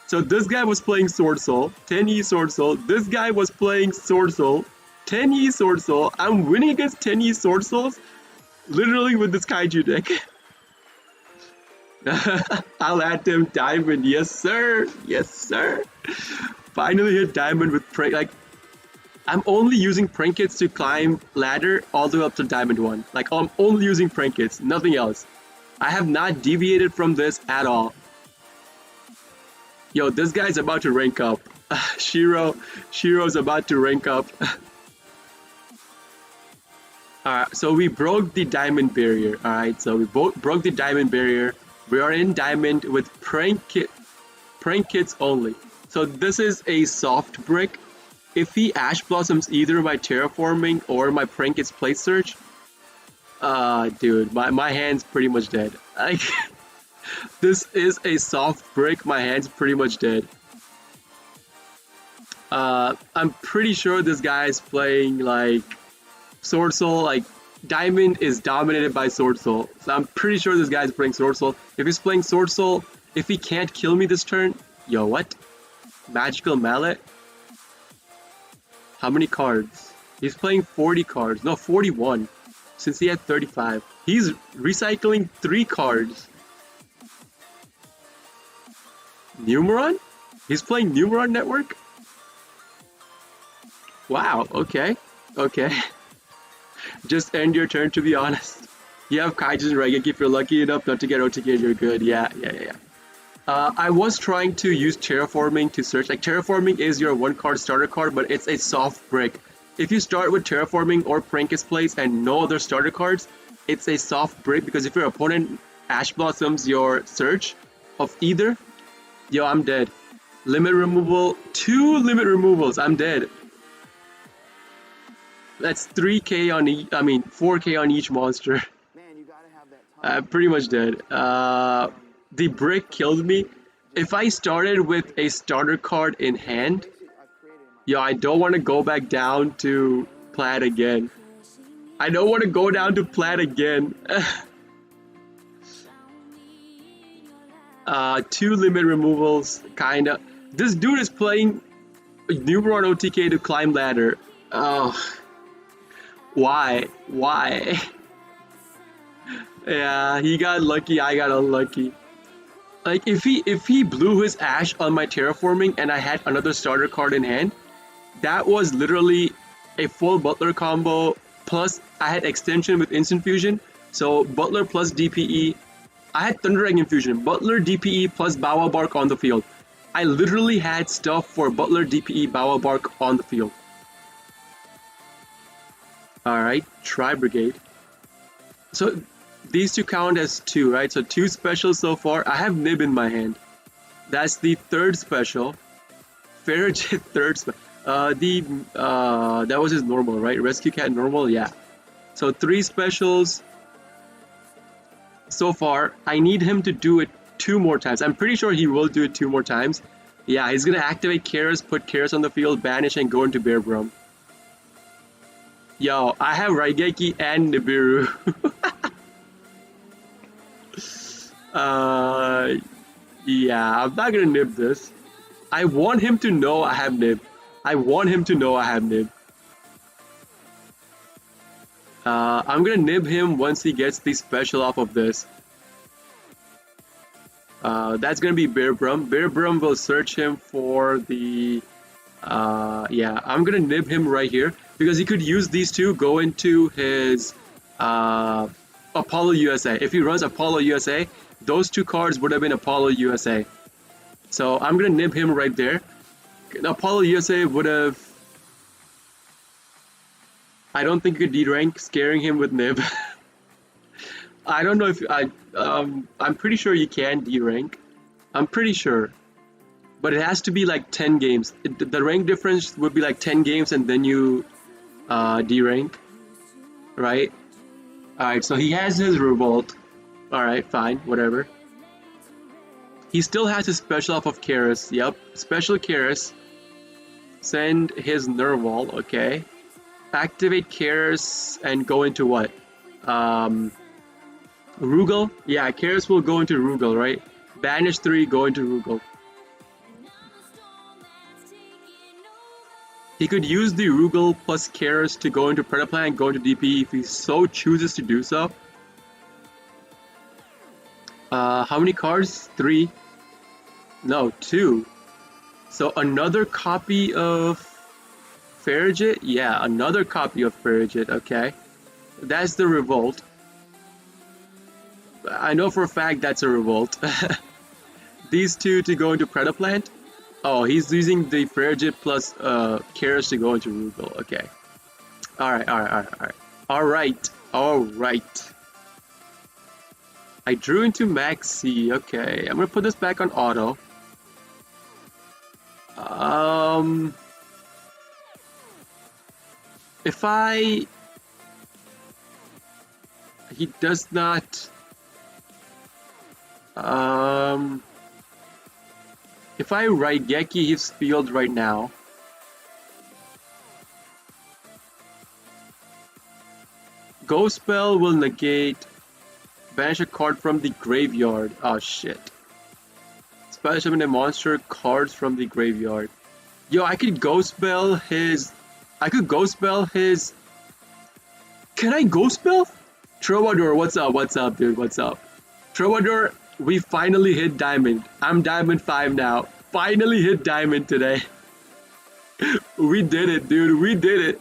So this guy was playing Sword Soul, 10E Sword Soul. This guy was playing Sword Soul, 10E Sword Soul. I'm winning against 10E Sword Souls. Literally with this kaiju deck. I'll add them diamond. Yes, sir. Yes, sir. Finally hit diamond with prank. Like, I'm only using prankkids to climb ladder all the way up to diamond 1. Like, I'm only using prankkids, nothing else. I have not deviated from this at all. Yo, this guy's about to rank up. Shiro's about to rank up. Alright, so we broke the diamond barrier. Alright, so we broke the diamond barrier. We are in diamond with prankkids only. So this is a soft brick. If he ash blossoms either my terraforming or my prankkids plate search, dude, my hand's pretty much dead. Like, this is a soft brick. My hand's pretty much dead. I'm pretty sure this guy's playing like Sword Soul. Like, Diamond is dominated by Sword Soul, so I'm pretty sure this guy's playing Sword Soul. If he's playing Sword Soul, if he can't kill me this turn, yo, what? Magical Mallet? How many cards? He's playing 40 cards. No, 41. Since he had 35. He's recycling 3 cards. Numeron? He's playing Numeron Network? Wow, okay. Okay. Just end your turn, to be honest. You have Kaijus and Raigeki. If you're lucky enough not to get OTK, you're good. Yeah. I was trying to use Terraforming to search. Like, Terraforming is your 1-card starter card, but it's a soft brick. If you start with Terraforming or Prankkids Plays and no other starter cards, it's a soft brick, because if your opponent Ash Blossoms your search of either, yo, I'm dead. Limit removal, 2 limit removals, I'm dead. That's 3k on each, 4k on each monster. Man, you gotta have that time. I'm pretty much dead. The brick killed me. If I started with a starter card in hand, yo, I don't want to go back down to plat again. I don't want to go down to plat again. 2 limit removals, kinda. This dude is playing Numeron OTK to climb ladder. Oh. Why? Yeah, he got lucky, I got unlucky. Like, if he blew his Ash on my terraforming and I had another starter card in hand, that was literally a full Butler combo, plus I had extension with instant fusion. So Butler plus DPE, I had Thunder Egg Infusion, Butler DPE plus Bawa Bark on the field. I literally had stuff for Butler DPE Bawa Bark on the field. Alright, Tri Brigade. So these two count as 2, right? So 2 specials so far. I have Nib in my hand. That's the 3rd special. Farrajet 3rd special. That was his normal, right? Rescue Cat normal, yeah. So 3 specials so far. I need him to do it 2 more times. I'm pretty sure he will do it 2 more times. Yeah, he's gonna activate Karis, put Karis on the field, banish, and go into Bear Brum. Yo, I have Raigeki and Nibiru. Yeah, I'm not gonna nib this. I want him to know I have nib. I'm gonna nib him once he gets the special off of this. That's gonna be Bear Brum. Bear Brum will search him for the... yeah, I'm gonna nib him right here, because he could use these 2, go into his Apollo USA. If he runs Apollo USA, those 2 cards would have been Apollo USA. So I'm gonna nib him right there. Apollo USA would have... I don't think you could D-rank scaring him with nib. I don't know if I'm pretty sure you can D-rank. I'm pretty sure. But it has to be like 10 games. The rank difference would be like 10 games and then you D-rank. Right? Alright, so he has his Revolt. Alright, fine, whatever. He still has his special off of Karis. Yep, special Karis. Send his Nerval, okay. Activate Karis and go into what? Rugal? Yeah, Karis will go into Rugal, right? Banish 3, go into Rugal. He could use the Rugal plus Karis to go into Predaplan and go into DP if he so chooses to do so. How many cards? 3? No, 2. So another copy of Farragut? Yeah, another copy of Farragut, okay. That's the Revolt. I know for a fact that's a Revolt. These two to go into Predaplant. Oh, he's using the Farragut plus Karis to go into Rugal, okay. Alright. I drew into Maxi, okay. I'm gonna put this back on auto. If he does not, if I Raigeki his field right now, Ghost Spell will negate, banish a card from the graveyard. Oh shit. Special summon a monster cards from the graveyard. Yo, I could Ghost Spell his... Can I Ghost Spell? Troubadour, what's up, dude? What's up? Troubadour, we finally hit Diamond. I'm Diamond 5 now. Finally hit Diamond today. We did it, dude. We did it.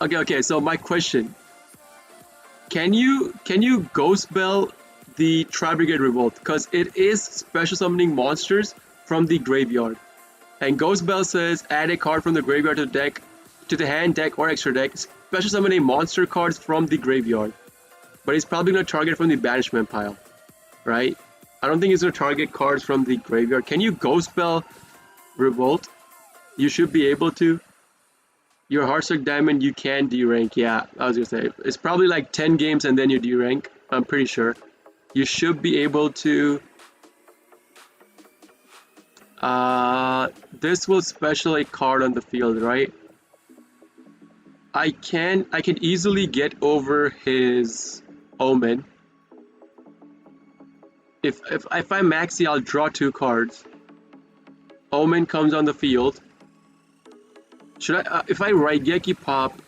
Okay, so my question. Can you Ghost Spell the Tri-Brigade Revolt? Because it is special summoning monsters from the graveyard. And Ghost Spell says add a card from the graveyard to the deck, to the hand, deck, or extra deck. Special summon a monster cards from the graveyard. But he's probably gonna target from the banishment pile, right? I don't think he's gonna target cards from the graveyard. Can you Ghost Spell Revolt? You should be able to. Your Heartstruck Diamond, you can D-rank. Yeah, I was gonna say. It's probably like 10 games and then you D-rank. I'm pretty sure. You should be able to... this will special a card on the field, right? I can easily get over his Omen. If I'm Maxi, I'll draw 2 cards. Omen comes on the field. Should I, if I Raigeki pop?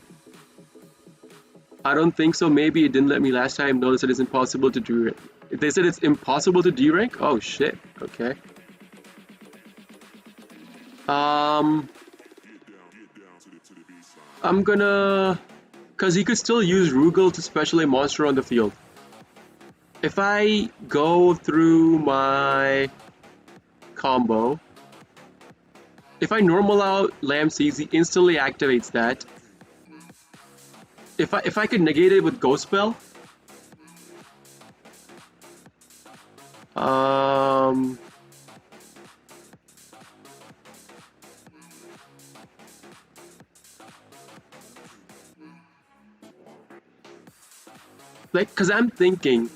I don't think so. Maybe it didn't let me last time. Notice it is impossible to do it. They said it's impossible to D-rank? Oh shit. Okay. I'm gonna... Because he could still use Rugal to special a monster on the field. If I go through my combo, if I normal out Lamb Seeds, he instantly activates that. If I could negate it with Ghost Spell, like, cause I'm thinking,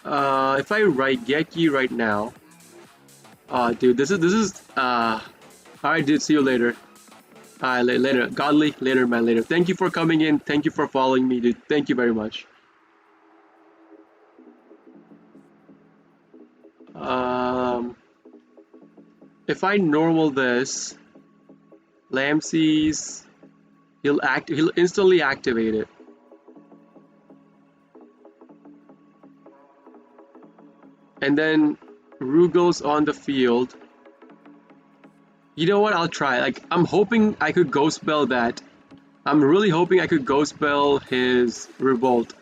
if I Raigeki right now, dude, this is, alright, dude, see you later. Alright, later, Godly, later, man, later. Thank you for coming in, thank you for following me, dude, thank you very much. If I normal this, Lamsees, he'll instantly activate it. And then Rugal's on the field. You know what? I'll try. Like, I'm hoping I could Ghost Spell that. I'm really hoping I could Ghost Spell his Revolt.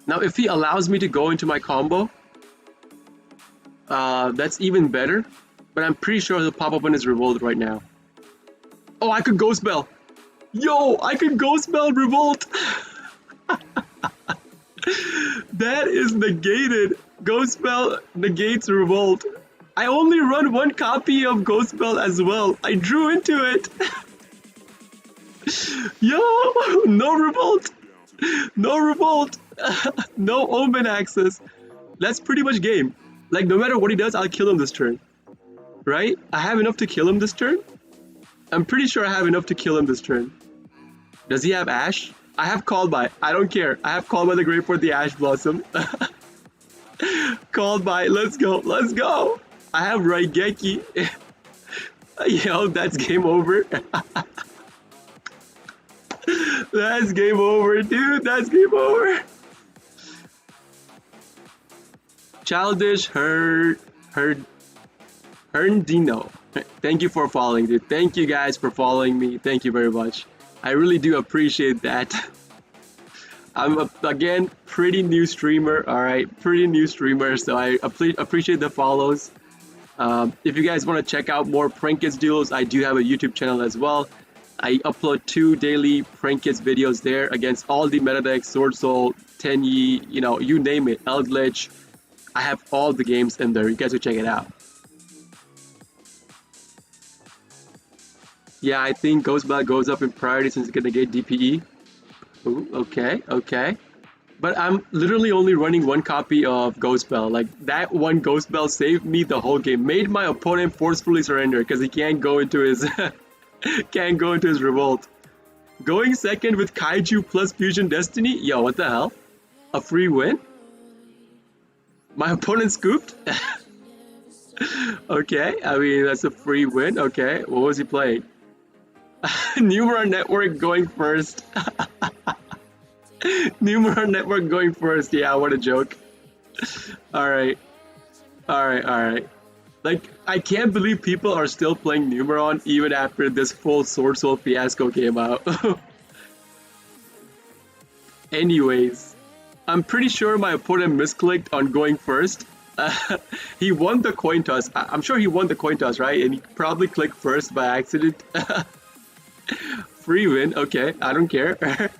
Now, if he allows me to go into my combo, that's even better. But I'm pretty sure he'll pop up on his Revolt right now. Oh, I could Ghost Spell! Yo, I could Ghost Spell Revolt! That is negated. Ghost Spell negates Revolt. I only run 1 copy of Ghost Spell as well. I drew into it. Yo, no Revolt. No Revolt. No Omen access. That's pretty much game. Like, no matter what he does, I'll kill him this turn. Right? I have enough to kill him this turn? I'm pretty sure I have enough to kill him this turn. Does he have Ash? I have Called By. I don't care. I have Called By the Grave for the Ash Blossom. Called By. Let's go. Let's go. I have Raigeki. Yo, that's game over. That's game over, dude. That's game over. Childish Herndino. Thank you for following, dude. Thank you guys for following me. Thank you very much. I really do appreciate that. I'm again pretty new streamer. All right, pretty new streamer. So I appreciate the follows. If you guys want to check out more Prank Kids duels, I do have a YouTube channel as well. I upload 2 daily Prank Kids videos there against all the meta decks, Sword Soul, Tenyi, you know, you name it, Eldritch. I have all the games in there. You guys should check it out. Yeah, I think Ghost Bell goes up in priority since it's gonna get DPE. Ooh, okay, okay. But I'm literally only running 1 copy of Ghost Bell. Like, that one Ghost Bell saved me the whole game. Made my opponent forcefully surrender because he can't go into his can't go into his revolt. Going second with Kaiju plus Fusion Destiny? Yo, what the hell? A free win? My opponent scooped? Okay, I mean, that's a free win. Okay, what was he playing? Numera Network going first. Numera Network going first. Yeah, what a joke. Alright. Alright. Like, I can't believe people are still playing Numeron even after this full Sword Soul fiasco came out. Anyways, I'm pretty sure my opponent misclicked on going first. He won the coin toss. I'm sure he won the coin toss, right? And he probably clicked first by accident. Free win. Okay, I don't care.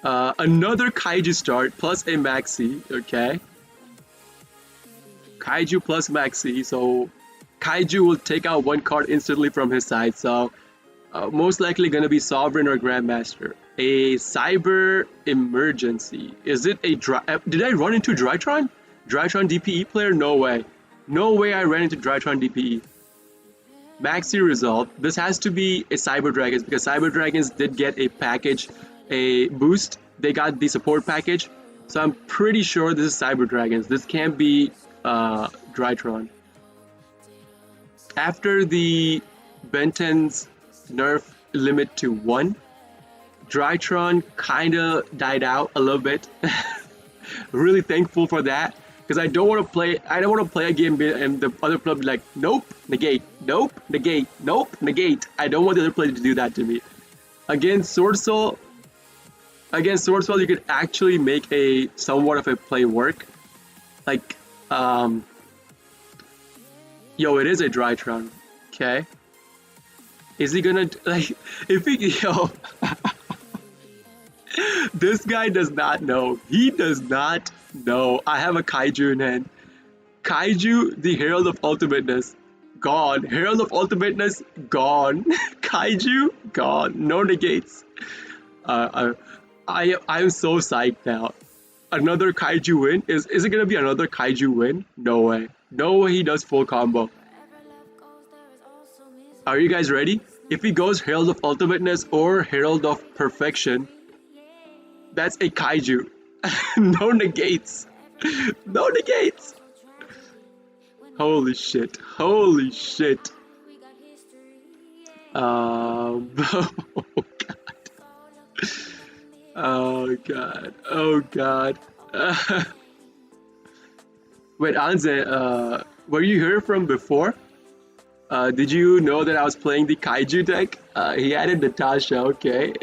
Another Kaiju start plus a Maxi. Okay. Kaiju plus Maxi. So Kaiju will take out 1 card instantly from his side. So most likely going to be Sovereign or Grandmaster. A Cyber Emergency. Is it a did I run into Drytron? Drytron DPE player? No way. No way I ran into Drytron DPE. Maxi Resolve. This has to be a Cyber Dragons because Cyber Dragons did get a package, a boost. They got the support package. So I'm pretty sure this is Cyber Dragons. This can't be Drytron. After the Benton's nerf limit to 1, Drytron kinda died out a little bit. Really thankful for that because I don't want to play a game and the other player be like, nope, negate, nope, negate, nope, negate. I don't want the other player to do that to me. Against Sword Soul, you could actually make a somewhat of a play work. Like, yo, it is a Drytron. Okay. Is he gonna like if he yo? This guy does not know. He does not know. I have a Kaiju in hand. Kaiju, the Herald of Ultimateness, gone. Herald of Ultimateness, gone. Kaiju, gone. No negates. I'm so psyched now. Another Kaiju win? Is it gonna be another Kaiju win? No way. No way he does full combo. Are you guys ready? If he goes Herald of Ultimateness or Herald of Perfection, that's a Kaiju. No negates. No negates. Holy shit. Holy shit. Oh god. Oh god. Oh god. Wait, Anze, were you here from before? Did you know that I was playing the Kaiju deck? He added Natasha, okay.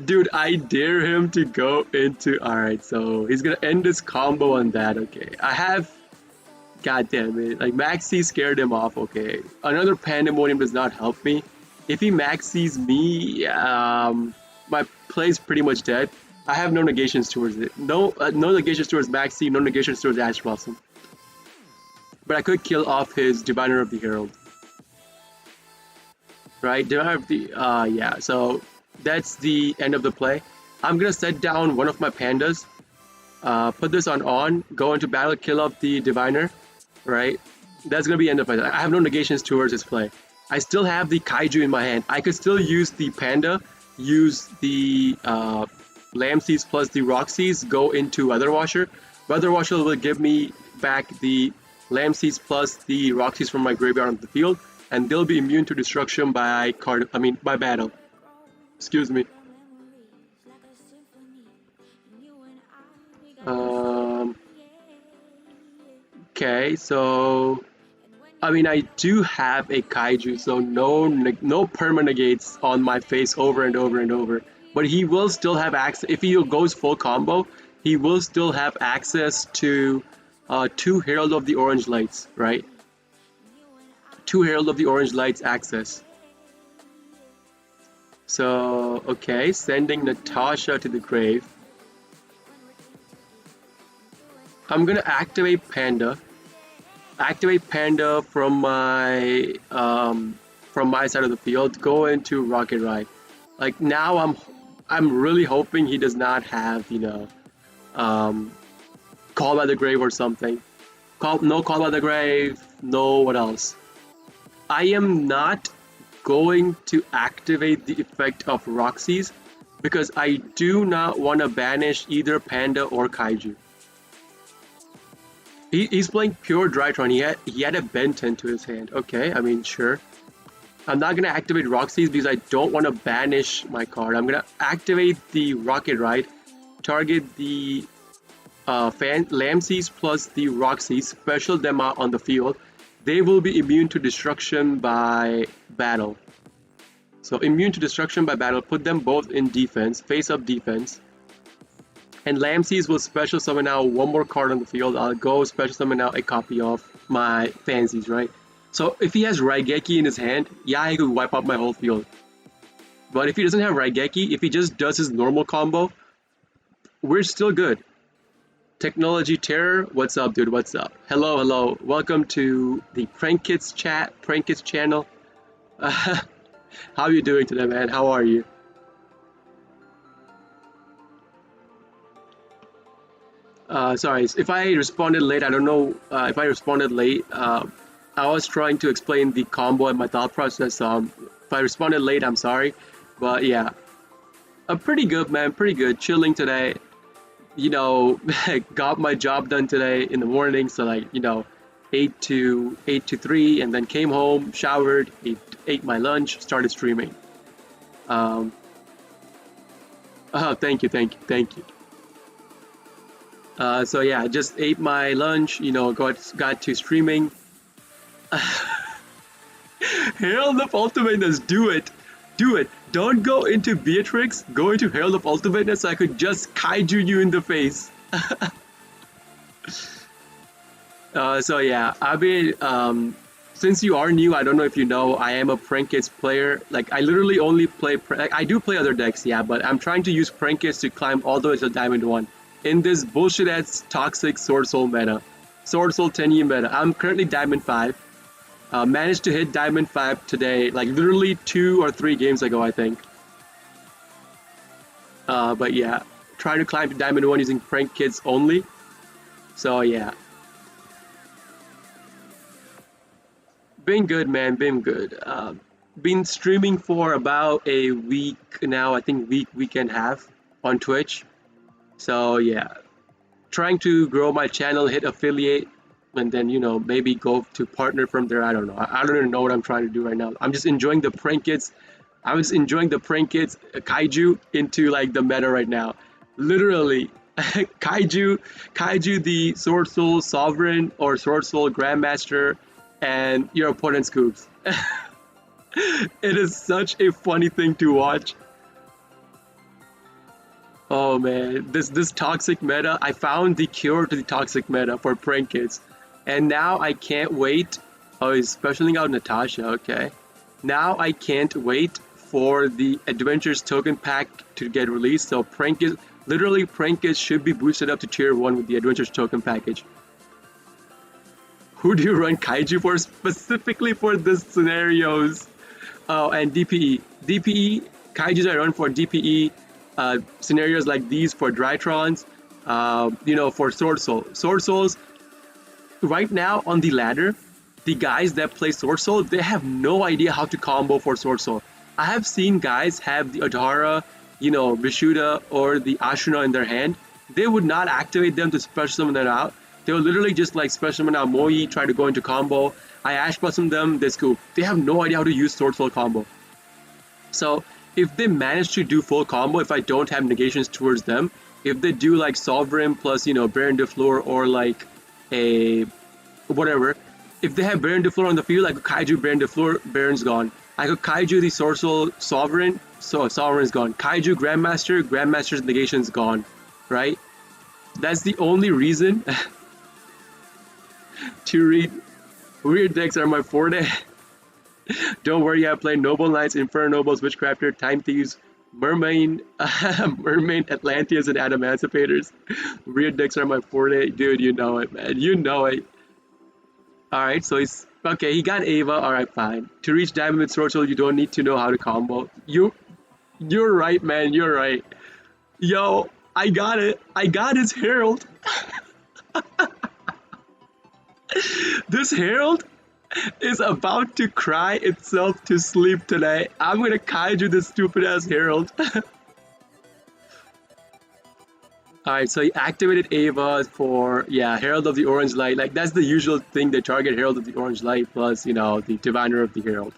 Dude, I dare him to go into... Alright, so he's gonna end this combo on that, okay. I have... God damn it. Like, Maxi scared him off, okay. Another Pandemonium does not help me. If he Maxis me, my play's pretty much dead. I have no negations towards it. No negations towards Maxi, no negations towards Ash Blossom. But I could kill off his Diviner of the Herald. Right? Diviner of the... yeah, so... That's the end of the play. I'm gonna set down one of my pandas, put this on, go into battle, kill off the diviner, right? That's gonna be the end of my play. I have no negations towards this play. I still have the Kaiju in my hand. I could still use the panda, use the Lamb Seeds plus the Rock Seeds, go into Weather Washer. Weather Washer will give me back the Lamseeds plus the Roxys from my graveyard on the field, and they'll be immune to destruction by by battle. Excuse me. Um, okay, so I do have a kaiju, so no permanagates on my face over and over and over. But he will still have access if he goes full combo. He will still have access to two Herald of the Orange Lights, right? Two Herald of the Orange Lights access. So okay, sending Natasha to the grave. I'm gonna activate Panda. Activate Panda from my side of the field. Go into Rocket Ride. Like now, I'm really hoping he does not have Call by the Grave or something. No Call by the Grave. No what else? I am not going to activate the effect of Roxy's because I do not want to banish either Panda or Kaiju. He's playing pure Drytron. He had a Ben 10 to his hand. Okay, I mean, sure. I'm not going to activate Roxy's because I don't want to banish my card. I'm going to activate the Rocket Ride, target the Lamseeds plus the Roxy, special them out on the field. They will be immune to destruction by battle. So immune to destruction by battle, put them both in defense, face-up defense. And Lamseeds will special summon out one more card on the field. I'll go special summon out a copy of my Fancies, right? So if he has Raigeki in his hand, yeah, he could wipe out my whole field. But if he doesn't have Raigeki, if he just does his normal combo, we're still good. Technology Terror, what's up, dude? What's up? Hello, hello. Welcome to the Prank Kids chat, Prank Kids channel. How are you doing today, man? How are you? Sorry, if I responded late, I don't know if I responded late. I was trying to explain the combo and my thought process. If I responded late, I'm sorry. But yeah, pretty good, man. Pretty good. Chilling today. You know, got my job done today in the morning. So like, 8 to 3, and then came home, showered, ate my lunch, started streaming. Oh, thank you. So yeah, just ate my lunch, got to streaming. Herald of Ultimateness, do it. Don't go into Beatrix, go into Herald of Ultimateness so I could just kaiju you in the face. So yeah, I've been, since you are new, I don't know if you know, I am a Prank Kids player. Like, I literally only play, I do play other decks, yeah, but I'm trying to use Prank Kids to climb all the way to Diamond 1. In this bullshit-ass toxic Sword Soul meta. Sword Soul 10E meta. I'm currently Diamond 5. Managed to hit Diamond 5 today, like literally 2 or 3 games ago, I think. But yeah, trying to climb to Diamond 1 using Prank Kids only. So yeah. Been good, man, been good. Been streaming for about a week now, I think week and a half on Twitch. So yeah, trying to grow my channel, hit affiliate, and then maybe go to partner from there. I don't know. I don't even know what I'm trying to do right now. I'm just enjoying the Prank Kids. I'm just enjoying the Prank Kids kaiju into like the meta right now. Literally, kaiju the Sword Soul Sovereign or Sword Soul Grandmaster, and your opponent's scoops. It is such a funny thing to watch. Oh man, this toxic meta, I found the cure to the toxic meta for Prank Kids. And now I can't wait. Oh, he's specialing out Natasha, okay. Now I can't wait for the Adventures token pack to get released. So Prank Kids should be boosted up to tier 1 with the Adventures token package. Who do you run Kaiju for specifically for this scenarios? Oh, and DPE. Kaijus I run for DPE. Scenarios like these for Drytrons, for Sword Soul. Sword Souls, right now on the ladder, the guys that play Sword Soul, they have no idea how to combo for Sword Soul. I have seen guys have the Adhara, Vishuddha, or the Ashuna in their hand. They would not activate them to special summon them out. They will literally just like special summon out Moi, try to go into combo. I Ash Blossom them, they scoop. They have no idea how to use Sword Soul combo. So if they manage to do full combo, if I don't have negations towards them, if they do like Sovereign plus, you know, Baron de Fleur or like a whatever, if they have Baron de Fleur on the field, I could Kaiju Baron de Fleur, Baron's gone. I could Kaiju the Sword Soul Sovereign, so Sovereign's gone. Kaiju Grandmaster, Grandmaster's negation's gone, right? That's the only reason to read weird decks are my forte. Don't worry, I played Noble Knights, Inferno Nobles, Witchcrafter, Time Thieves, Mermaid, Mermaid, Atlanteans, and Adamantimators. Weird decks are my forte. Dude, you know it, man. You know it. Alright, so he's... Okay, he got Ava. Alright, fine. To reach Diamond with Sword Soul, you don't need to know how to combo. You're right, man. You're right. Yo, I got it. I got his Herald. This Herald is about to cry itself to sleep today. I'm gonna kaiju this stupid ass Herald. Alright, so he activated Ava for, yeah, Herald of the Orange Light. Like, that's the usual thing, they target Herald of the Orange Light plus, you know, the Diviner of the Herald.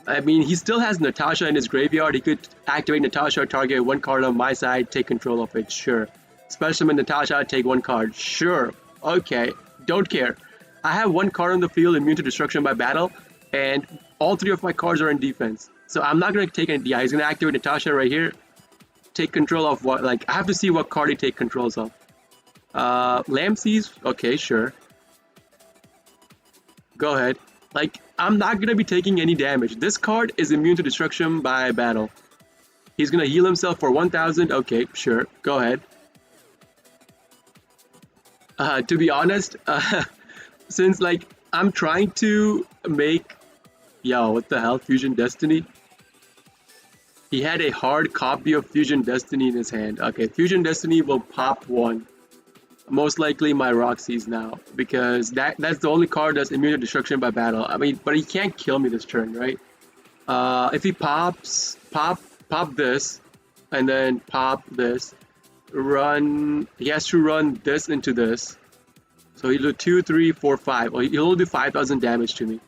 I mean, he still has Natasha in his graveyard. He could activate Natasha, target one card on my side, take control of it, sure. Special summon Natasha, take one card, sure. Okay, don't care. I have one card on the field immune to destruction by battle, and all three of my cards are in defense. So I'm not going to take any DI. He's going to activate Natasha right here. Take control of what? Like, I have to see what card he take controls of. Lamsees? Okay, sure. Go ahead. Like, I'm not going to be taking any damage. This card is immune to destruction by battle. He's going to heal himself for 1000. Okay, sure. Go ahead. To be honest, since, like, I'm trying to make... Yo, what the hell? Fusion Destiny? He had a hard copy of Fusion Destiny in his hand. Okay, Fusion Destiny will pop one. Most likely my Roxy's now. Because that's the only card that's immune to destruction by battle. I mean, but he can't kill me this turn, right? If he pops... Pop this. And then pop this. Run... He has to run this into this. So he'll do 2, 3, 4, 5. Well, he'll do 5,000 damage to me.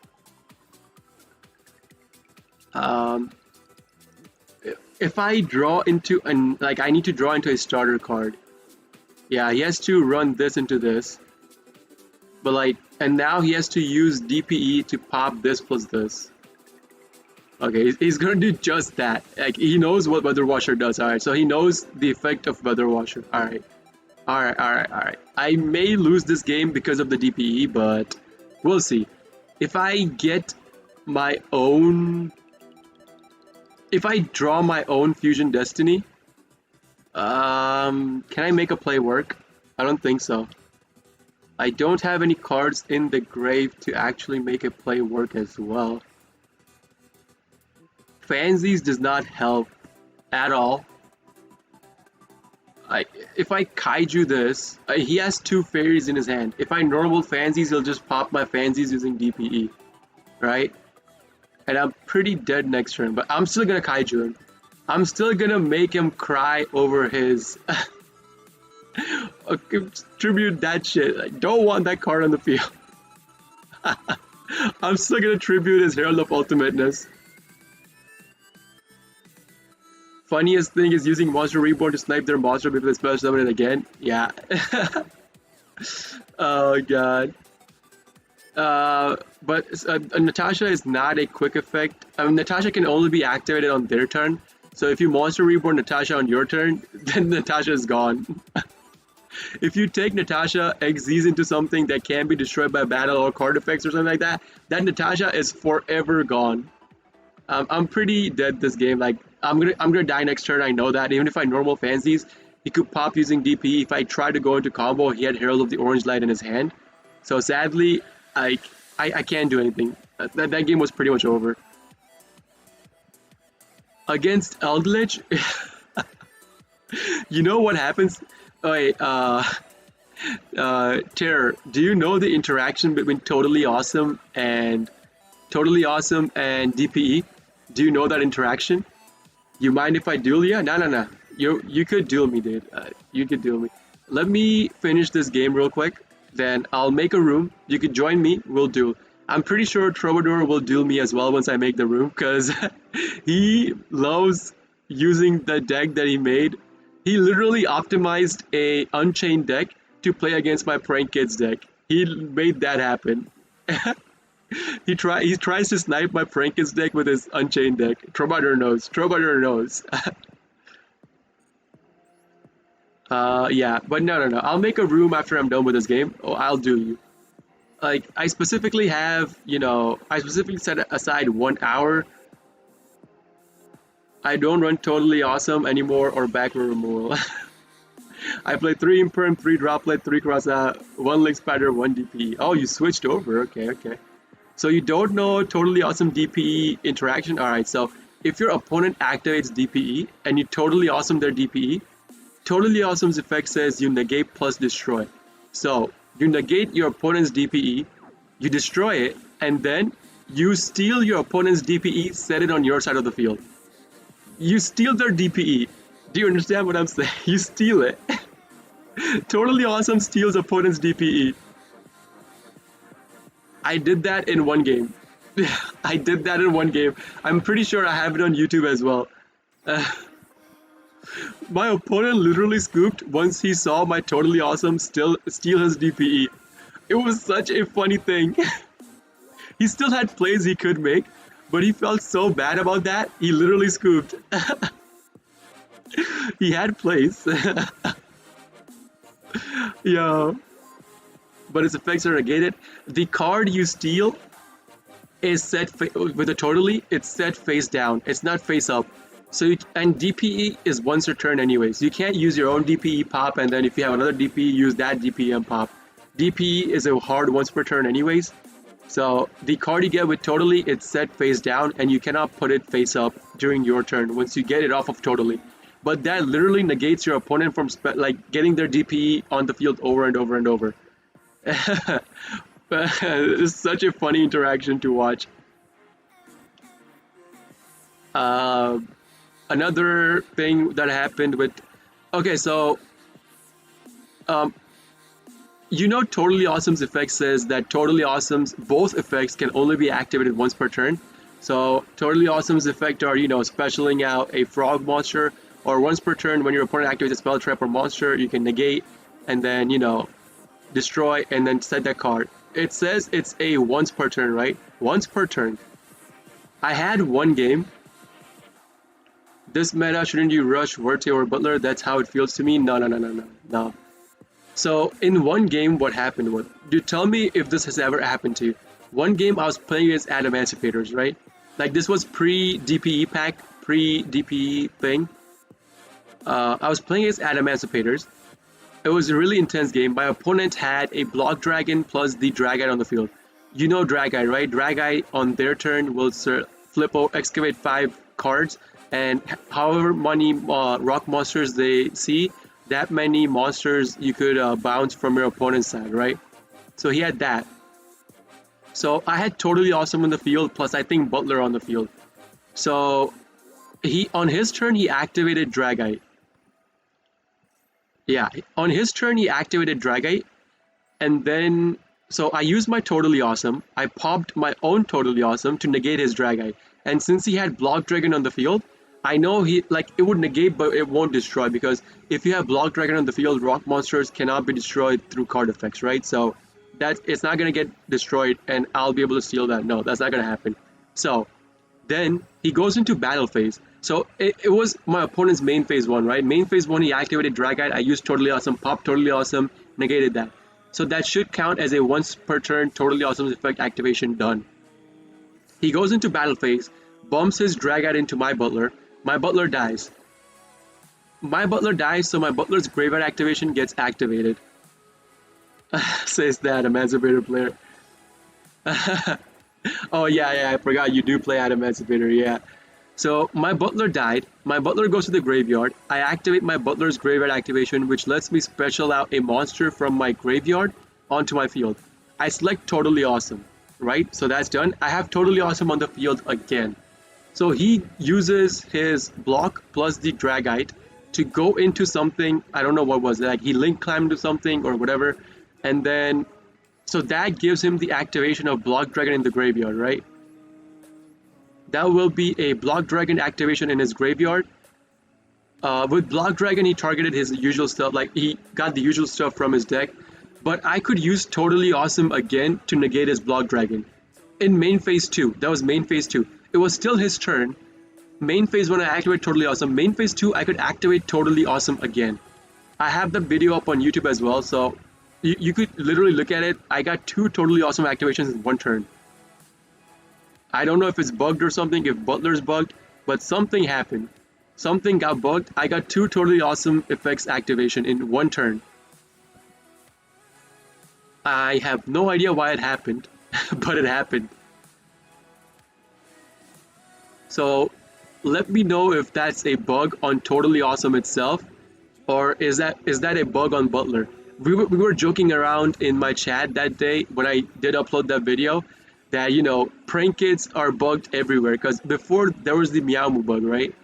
If I draw into an... Like, I need to draw into a starter card. Yeah, he has to run this into this. But, like... And now he has to use DPE to pop this plus this. Okay, he's gonna do just that. Like, he knows what Weather Washer does. Alright, so he knows the effect of Weather Washer. Alright. Alright. I may lose this game because of the DPE, but we'll see. If I get my own... If I draw my own Fusion Destiny, can I make a play work? I don't think so. I don't have any cards in the grave to actually make a play work as well. Fansies does not help at all. If I kaiju this, he has 2 fairies in his hand. If I normal Fansies, he'll just pop my Fansies using DPE, right? And I'm pretty dead next turn, but I'm still gonna kaiju him. I'm still gonna make him cry over his... Tribute that shit. I don't want that card on the field. I'm still gonna tribute his Herald of Ultimateness. Funniest thing is using Monster Reborn to snipe their monster before they special summon it again. Yeah. Oh god. But Natasha is not a quick effect. I mean, Natasha can only be activated on their turn. So if you Monster Reborn Natasha on your turn, then Natasha is gone. If you take Natasha, XZs into something that can be destroyed by battle or card effects or something like that, that Natasha is forever gone. I'm pretty dead this game. Like, I'm gonna die next turn. I know that. Even if I normal Fansies, he could pop using DP. If I try to go into combo, he had Herald of the Orange Light in his hand. So sadly, I can't do anything. That game was pretty much over. Against Eldritch, you know what happens? Oh, wait, Terror, do you know the interaction between Totally Awesome and DPE? Do you know that interaction? You mind if I duel you? No. You could duel me, dude. You could duel me. Let me finish this game real quick. Then I'll make a room. You could join me. We'll duel. I'm pretty sure Troubadour will duel me as well once I make the room because he loves using the deck that he made. He literally optimized a Unchained deck to play against my Prank Kids deck. He made that happen. He tries to snipe my Prank Kids deck with his Unchained deck. Troubadour knows. Troubadour knows. Yeah, but no. I'll make a room after I'm done with this game. Oh, I'll do you. Like, I specifically have, I specifically set aside 1 hour. I don't run Totally Awesome anymore or Backward Removal. I play 3 Imperm, 3 Droplet, 3 Crossout, 1 Link Spider, 1 DPE. Oh, you switched over. Okay. So you don't know Totally Awesome DPE interaction? Alright, so if your opponent activates DPE and you Totally Awesome their DPE, Totally Awesome's effect says you negate plus destroy. So you negate your opponent's DPE, you destroy it, and then you steal your opponent's DPE, set it on your side of the field. You steal their DPE. Do you understand what I'm saying? You steal it. Totally Awesome steals opponent's DPE. I did that in one game. I did that in one game. I'm pretty sure I have it on YouTube as well. My opponent literally scooped once he saw my Totally Awesome steal his DPE. It was such a funny thing. He still had plays he could make, but he felt so bad about that, he literally scooped. He had plays. Yeah. But its effects are negated. The card you steal is set with a totally, it's set face down. It's not face up. So and DPE is once a turn anyways. You can't use your own DPE pop and then if you have another DPE, use that DPE and pop. DPE is a hard once per turn anyways. So the card you get with totally, it's set face down and you cannot put it face up during your turn once you get it off of totally. But that literally negates your opponent from like getting their DPE on the field over and over and over. It's such a funny interaction to watch. Another thing that happened with, okay, so Totally Awesome's effect says that Totally Awesome's both effects can only be activated once per turn. So Totally Awesome's effect are, specialing out a frog monster, or once per turn when your opponent activates a spell, trap, or monster, you can negate and then, destroy and then set that card. It says it's a once per turn, right? Once per turn. I had one game. This meta, shouldn't you rush Verte or Butler? That's how it feels to me. No. So in one game, what happened was, you tell me if this has ever happened to you. One game I was playing against Adamantimators, right? Like this was pre-DPE pack, pre-DPE thing. I was playing against Adamantimators. It was a really intense game. My opponent had a Block Dragon plus the Dragite on the field. You know Dragite, right? Dragite on their turn will flip or excavate 5 cards, and however many rock monsters they see, that many monsters you could bounce from your opponent's side, right? So he had that. So I had Totally Awesome on the field, plus I think Butler on the field. So on his turn he activated Dragite. Yeah, on his turn he activated Dragite, and then so I used my Totally Awesome. I popped my own Totally Awesome to negate his Dragite, and since he had Block Dragon on the field, I know it would negate, but it won't destroy, because if you have Block Dragon on the field, rock monsters cannot be destroyed through card effects, right? So it's not gonna get destroyed, and I'll be able to steal that. No, that's not gonna happen. So then he goes into battle phase. So it was my opponent's main phase 1, right? Main phase 1, he activated Dragite. I used Totally Awesome, popped Totally Awesome, negated that. So that should count as a once per turn Totally Awesome's effect activation done. He goes into battle phase, bumps his Dragite into my Butler. My Butler dies. My Butler dies, so my Butler's Graveyard activation gets activated. Says that, Emancipator player. Oh yeah, I forgot you do play Emancipator, yeah. So my Butler died. My Butler goes to the graveyard. I activate my Butler's Graveyard activation, which lets me special out a monster from my graveyard onto my field. I select Totally Awesome, right? So that's done. I have Totally Awesome on the field again. So he uses his block plus the Dragite to go into something, I don't know what was it, like he link climbed to something or whatever. and then so that gives him the activation of Block Dragon in the graveyard, right? That will be a Block Dragon activation in his graveyard. With Block Dragon, he targeted his usual stuff, like he got the usual stuff from his deck. But I could use Totally Awesome again to negate his Block Dragon. In main phase 2, that was main phase 2. It was still his turn. Main phase 1, I activate Totally Awesome. Main phase 2, I could activate Totally Awesome again. I have the video up on YouTube as well, so you could literally look at it. I got 2 Totally Awesome activations in one turn. I don't know if it's bugged or something, if Butler's bugged, but something happened. Something got bugged. I got 2 Totally Awesome effects activation in one turn. I have no idea why it happened, but it happened. So let me know if that's a bug on Totally Awesome itself, or is that a bug on Butler? We were joking around in my chat that day when I did upload that video that, you know, prank kids are bugged everywhere, because before there was the Meow Moo bug, right?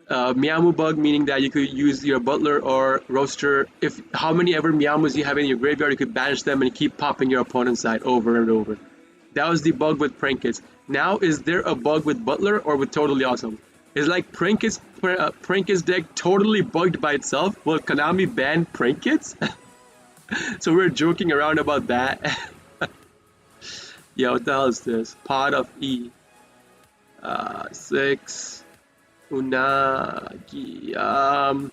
Meow Moo bug, meaning that you could use your Butler or Roaster. If how many ever Meow Moos you have in your graveyard, you could banish them and keep popping your opponent's side over and over. That was the bug with prank kids. Now, is there a bug with Butler or with Totally Awesome? Is like prank kids deck totally bugged by itself? Will Konami ban prank kids? So we're joking around about that. Yeah, what the hell is this? Pot of E. 6. Unagi. I'm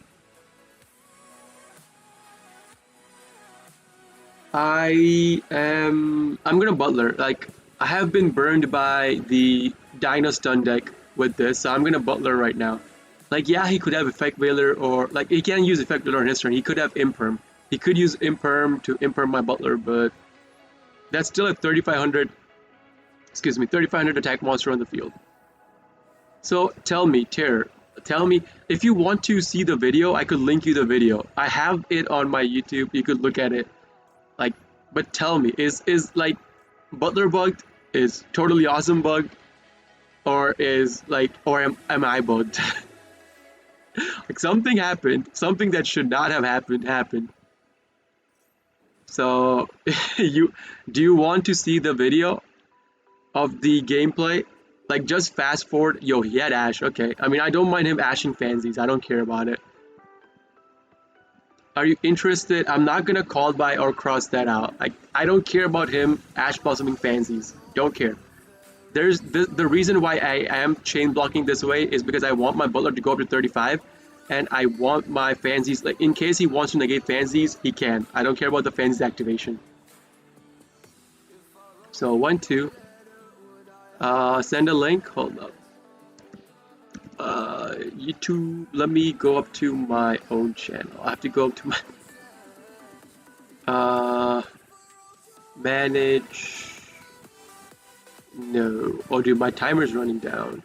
gonna Butler. Like, I have been burned by the Dino Stun deck with this, so I'm gonna Butler right now. Like, yeah, he could have Effect Veiler, or like he can use Effect Veiler on his turn. He could have Imperm. He could use Imperm to Imperm my Butler, but that's still a 3500. Excuse me, 3500 attack monster on the field. So tell me, Terror, tell me if you want to see the video. I could link you the video. I have it on my YouTube. You could look at it. Like, but tell me, is like Butler bugged? Is Totally Awesome bugged? Or is like, or am I bugged? Like something happened, something that should not have happened. So do you want to see the video of the gameplay? Like, just fast forward. Yo, he had Ash. Okay, I mean, I don't mind him ashing fansies. I don't care about it. Are you interested? I'm not gonna call by or cross that out. Like, I don't care about him Ash blossoming fansies. Don't care. There's the reason why I am chain blocking this way is because I want my Butler to go up to 35, and I want my fansies, like, in case he wants to negate fansies, he can. I don't care about the fansies activation. So 1, 2. Send a link. Hold up. YouTube. Let me go up to my own channel. I have to go up to my manage. No. Oh, dude, my timer's running down.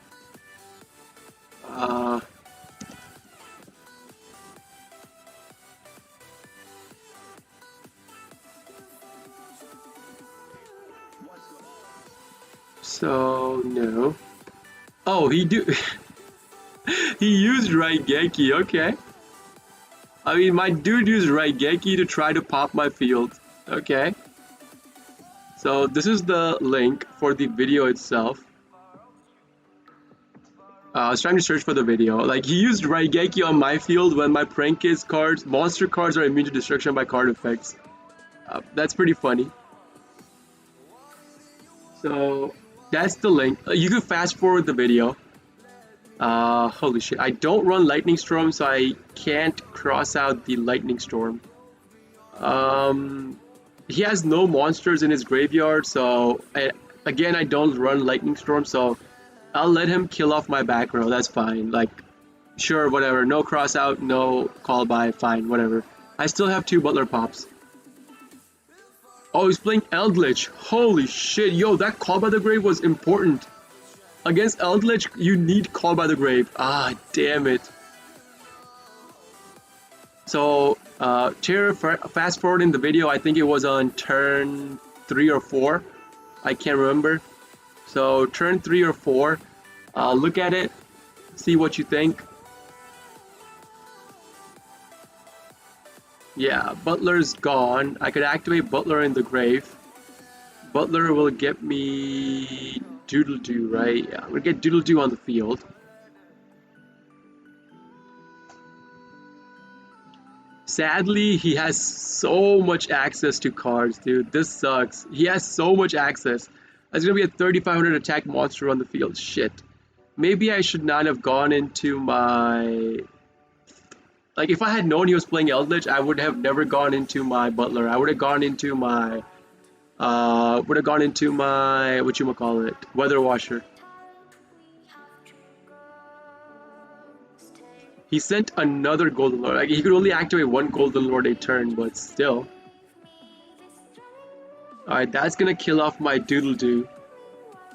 So no. Oh, he do. He used Raigeki. Okay. I mean, my dude used Raigeki to try to pop my field. Okay. So this is the link for the video itself. I was trying to search for the video. Like, he used Raigeki on my field when my prank kids cards, monster cards, are immune to destruction by card effects. That's pretty funny. So that's the link. You can fast forward the video. Holy shit. I don't run Lightning Storm, so I can't cross out the Lightning Storm. He has no monsters in his graveyard, so again, I don't run Lightning Storm, so I'll let him kill off my back row. That's fine. Like, sure, whatever. No cross out, no call by, fine, whatever. I still have 2 Butler pops. Oh, he's playing Eldritch. Holy shit, yo, that call by the grave was important. Against Eldritch, you need call by the grave. Ah, damn it. So, Terror, fast forward in the video, I think it was on turn 3 or 4. I can't remember. So, turn 3 or 4. Look at it. See what you think. Yeah, Butler's gone. I could activate Butler in the grave. Butler will get me Doodle Doo, right? Yeah, I'm gonna get Doodle Doo on the field. Sadly, he has so much access to cards, dude. This sucks. He has so much access. There's gonna be a 3500 attack monster on the field. Shit. Maybe I should not have gone into my... Like, if I had known he was playing Eldritch, I would have never gone into my Butler. I would have gone into my... whatchamacallit, Weather Washer. He sent another Golden Lord. Like, he could only activate one Golden Lord a turn, but still. Alright, that's gonna kill off my Doodle Doo.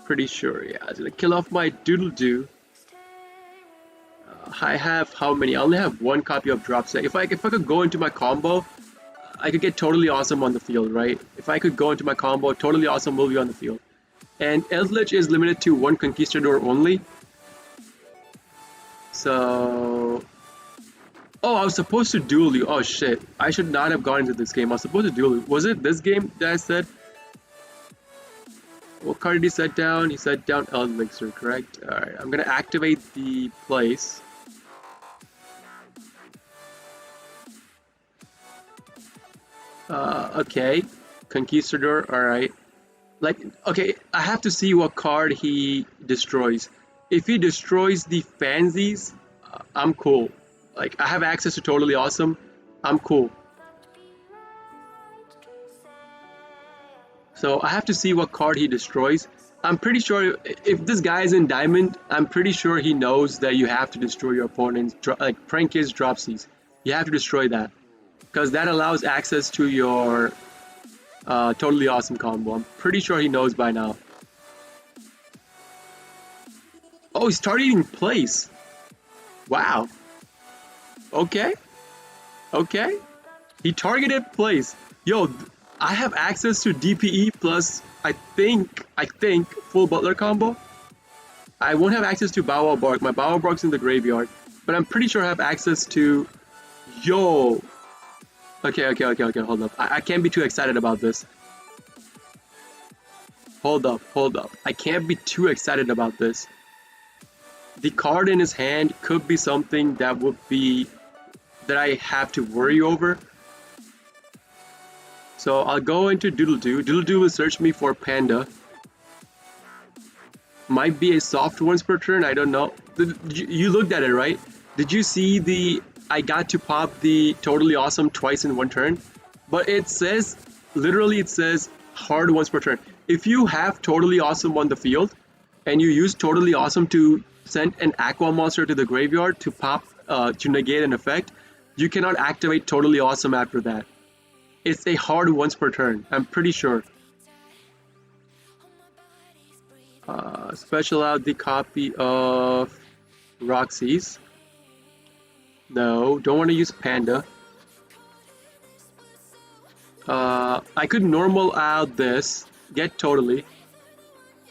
Pretty sure, yeah. It's gonna kill off my Doodle Doo. I have how many? I only have one copy of Drop Set. If I could go into my combo, I could get Totally Awesome on the field, right? If I could go into my combo, Totally Awesome will be on the field. And Eldritch is limited to one Conquistador only. So... Oh, I was supposed to duel you. Oh shit. I should not have gone into this game. I was supposed to duel you. Was it this game that I said? What card did he set down? He set down Elixir, correct? Alright, I'm gonna activate the place. Okay. Conquistador, alright. Like, okay, I have to see what card he destroys. If he destroys the Fansies, I'm cool. Like, I have access to Totally Awesome, I'm cool. So I have to see what card he destroys. I'm pretty sure if this guy is in Diamond, I'm pretty sure he knows that you have to destroy your opponent's, like, prankkids Dropsies. You have to destroy that. Because that allows access to your Totally Awesome combo. I'm pretty sure he knows by now. Oh, he's targeting place. Wow. Okay. Okay. He targeted place. Yo, I have access to DPE plus I think full Butler combo. I won't have access to Bow Wow Bark. My Bow Wow Bark's in the graveyard. But I'm pretty sure I have access to... Yo. Okay, hold up. I can't be too excited about this. Hold up. I can't be too excited about this. The card in his hand could be something that would be... that I have to worry over. So I'll go into Doodle Doo. Doodle Doo will search me for Panda. Might be a soft once per turn, I don't know. You looked at it, right? Did you see the... I got to pop the Totally Awesome twice in one turn? But it says, literally it says hard once per turn. If you have Totally Awesome on the field, and you use Totally Awesome to send an Aqua monster to the graveyard to pop, to negate an effect, you cannot activate Totally Awesome after that. It's a hard once per turn, I'm pretty sure. Special out the copy of Roxy's. No, don't want to use Panda. I could normal out this, get Totally.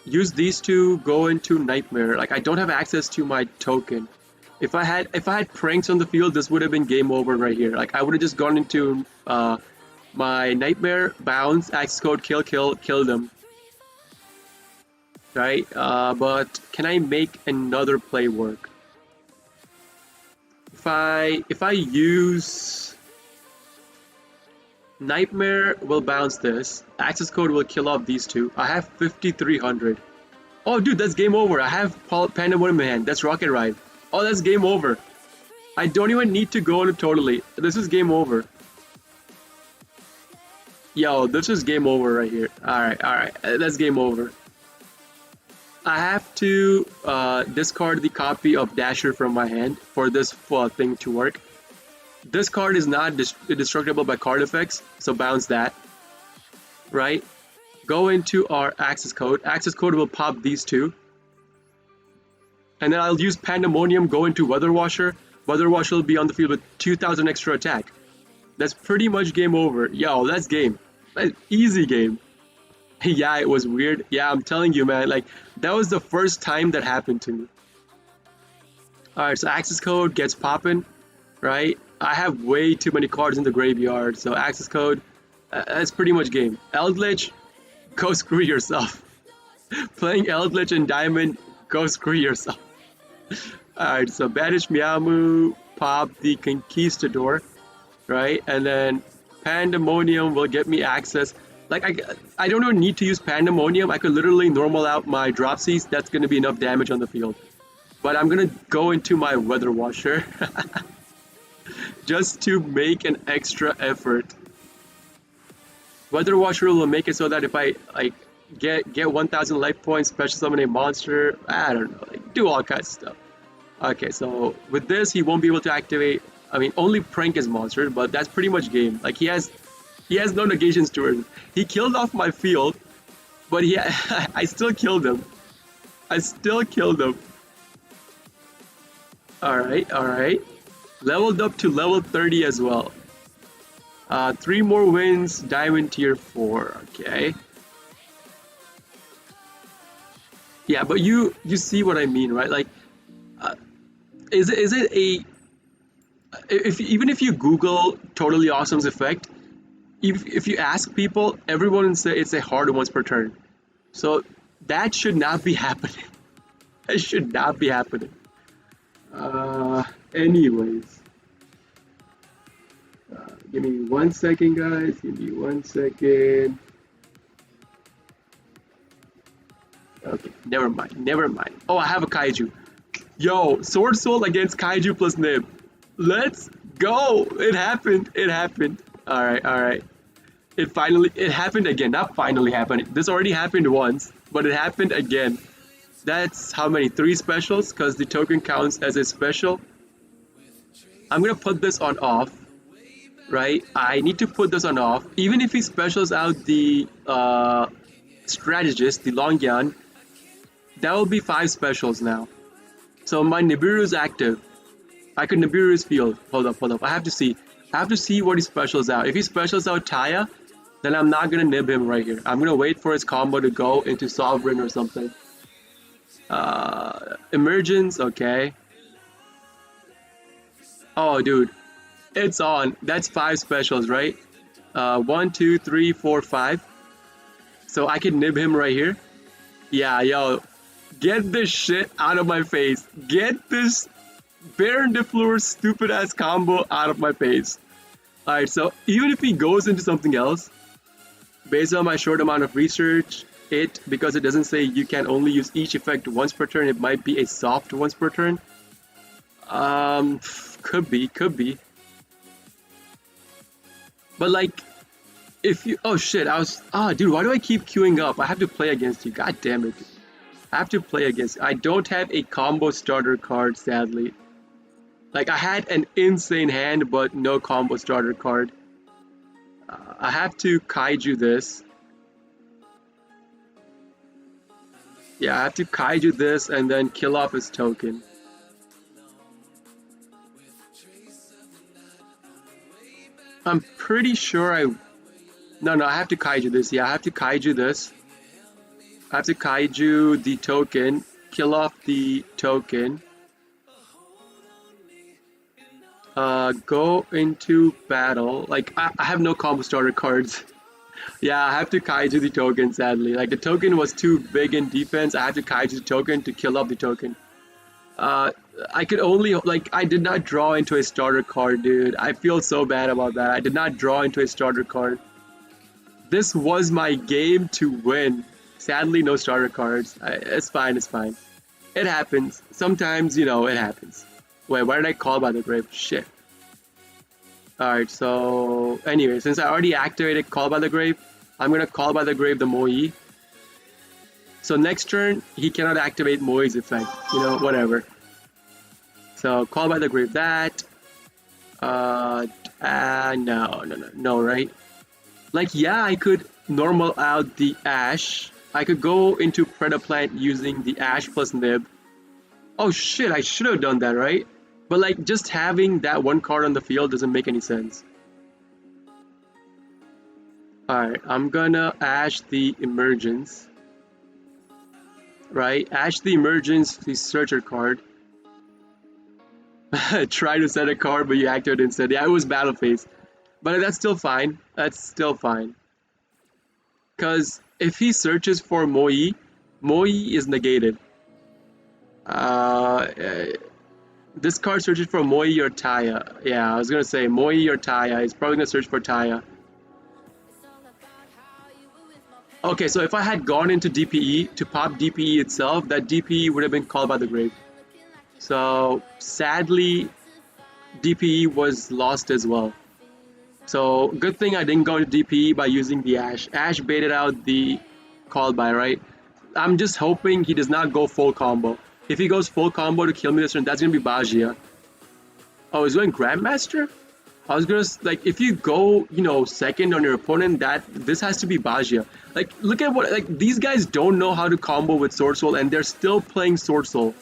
Use these two, go into Nightmare. Like, I don't have access to my token. If I had pranks on the field, this would have been game over right here. Like, I would have just gone into my Nightmare, bounce, access code, kill them. Right? But can I make another play work? If I use Nightmare, will bounce this. Access code will kill off these two. I have 5300. Oh, dude, that's game over. I have Pandemonium in hand. That's Rocket Ride. Oh, that's game over. I don't even need to go into Totally. This is game over. Yo, this is game over right here. Alright. That's game over. I have to discard the copy of Dasher from my hand for this thing to work. This card is not destructible by card effects, so bounce that. Right? Go into our access code. Access code will pop these two. And then I'll use Pandemonium, go into Weather Washer. Weather Washer will be on the field with 2000 extra attack. That's pretty much game over. Yo, that's game. That's easy game. Yeah, it was weird. Yeah, I'm telling you, man. Like, that was the first time that happened to me. Alright, so access code gets popping, right? I have way too many cards in the graveyard, so access code, that's pretty much game. Eldritch, go screw yourself. Playing Eldritch and Diamond, go screw yourself. Alright, so banish Miamu, pop the Conquistador, right? And then Pandemonium will get me access. Like, I don't even need to use Pandemonium. I could literally normal out my Dropsies. That's going to be enough damage on the field. But I'm going to go into my Weather Washer just to make an extra effort. Weather Washer will make it so that if I like get 1,000 life points, special summon a monster, I don't know, like do all kinds of stuff. Okay, so with this, he won't be able to activate. I mean, only Prank is monster, but that's pretty much game. Like he has no negations to it. He killed off my field, but I still killed him. I still killed him. All right. Leveled up to level 30 as well. 3 more wins, Diamond tier 4. Okay. Yeah, but you see what I mean, right? Like, is it a even if you Google Totally Awesome's effect, if you ask people, everyone will say it's a hard once per turn. So that should not be happening. That should not be happening. Anyways. Give me 1 second, guys. Give me 1 second. Okay, never mind. Oh, I have a Kaiju. Yo, Sword Soul against Kaiju plus Nib. Let's go! It happened. Alright. It happened again. Not finally happened. This already happened once, but it happened again. That's how many? 3 specials? Because the token counts as a special. I'm gonna put this on off. Right? I need to put this on off. Even if he specials out the strategist, the Longyan, that will be 5 specials now. So my Nibiru is active. I could Nibiru his field. Hold up. I have to see what he specials out. If he specials out Taya, then I'm not gonna nib him right here. I'm gonna wait for his combo to go into Sovereign or something. Emergence, okay. Oh, dude. It's on. That's 5 specials, right? 1, 2, 3, 4, 5. So I can nib him right here. Yeah, yo. Get this shit out of my face. Get this Baron Defleur stupid ass combo out of my face. Alright, so even if he goes into something else, based on my short amount of research, because it doesn't say you can only use each effect once per turn, it might be a soft once per turn. Could be. But like, if you, oh shit, dude, why do I keep queuing up? I have to play against you, god damn it. I have to play against you. I don't have a combo starter card, sadly. Like, I had an insane hand, but no combo starter card. I have to Kaiju this. Yeah, I have to Kaiju this and then kill off his token. I'm pretty sure No, I have to Kaiju this. Yeah, I have to Kaiju this. I have to Kaiju the token, kill off the token. Go into battle. Like, I have no combo starter cards. Yeah, I have to Kaiju the token, sadly. Like, the token was too big in defense. I have to Kaiju the token to kill off the token. I could only, like, I did not draw into a starter card, dude. I feel so bad about that. I did not draw into a starter card. This was my game to win. Sadly, no starter cards. It's fine. It happens. Sometimes, it happens. Wait, why did I call by the grave? Shit. Alright, so anyway, since I already activated Call by the Grave, I'm gonna Call by the Grave the Moi. So next turn, he cannot activate Moi's effect. Whatever. So Call by the Grave that. No, right? Like, yeah, I could normal out the Ash. I could go into Predaplant using the Ash plus Nib. Oh shit, I should have done that, right? But like, just having that one card on the field doesn't make any sense. Alright, I'm gonna Ash the Emergence. Right? Ash the Emergence, the Searcher card. Try to set a card, but you activate it instead. Yeah, it was battle phase. But that's still fine. That's still fine. Because if he searches for Moi, Moi is negated. Uh, this card searches for Moi or Taya. Yeah, I was gonna say Moi or Taya. He's probably gonna search for Taya. Okay, so if I had gone into DPE to pop DPE itself, that DPE would have been called by the grave. So sadly, DPE was lost as well. So good thing I didn't go into DPE by using the Ash. Ash baited out the call by, right? I'm just hoping he does not go full combo. If he goes full combo to kill me this turn, that's gonna be Bajia. Oh, he's going Grandmaster? I was gonna like if you go, second on your opponent, that this has to be Bajia. Like look at what like these guys don't know how to combo with Sword Soul and they're still playing Sword Soul.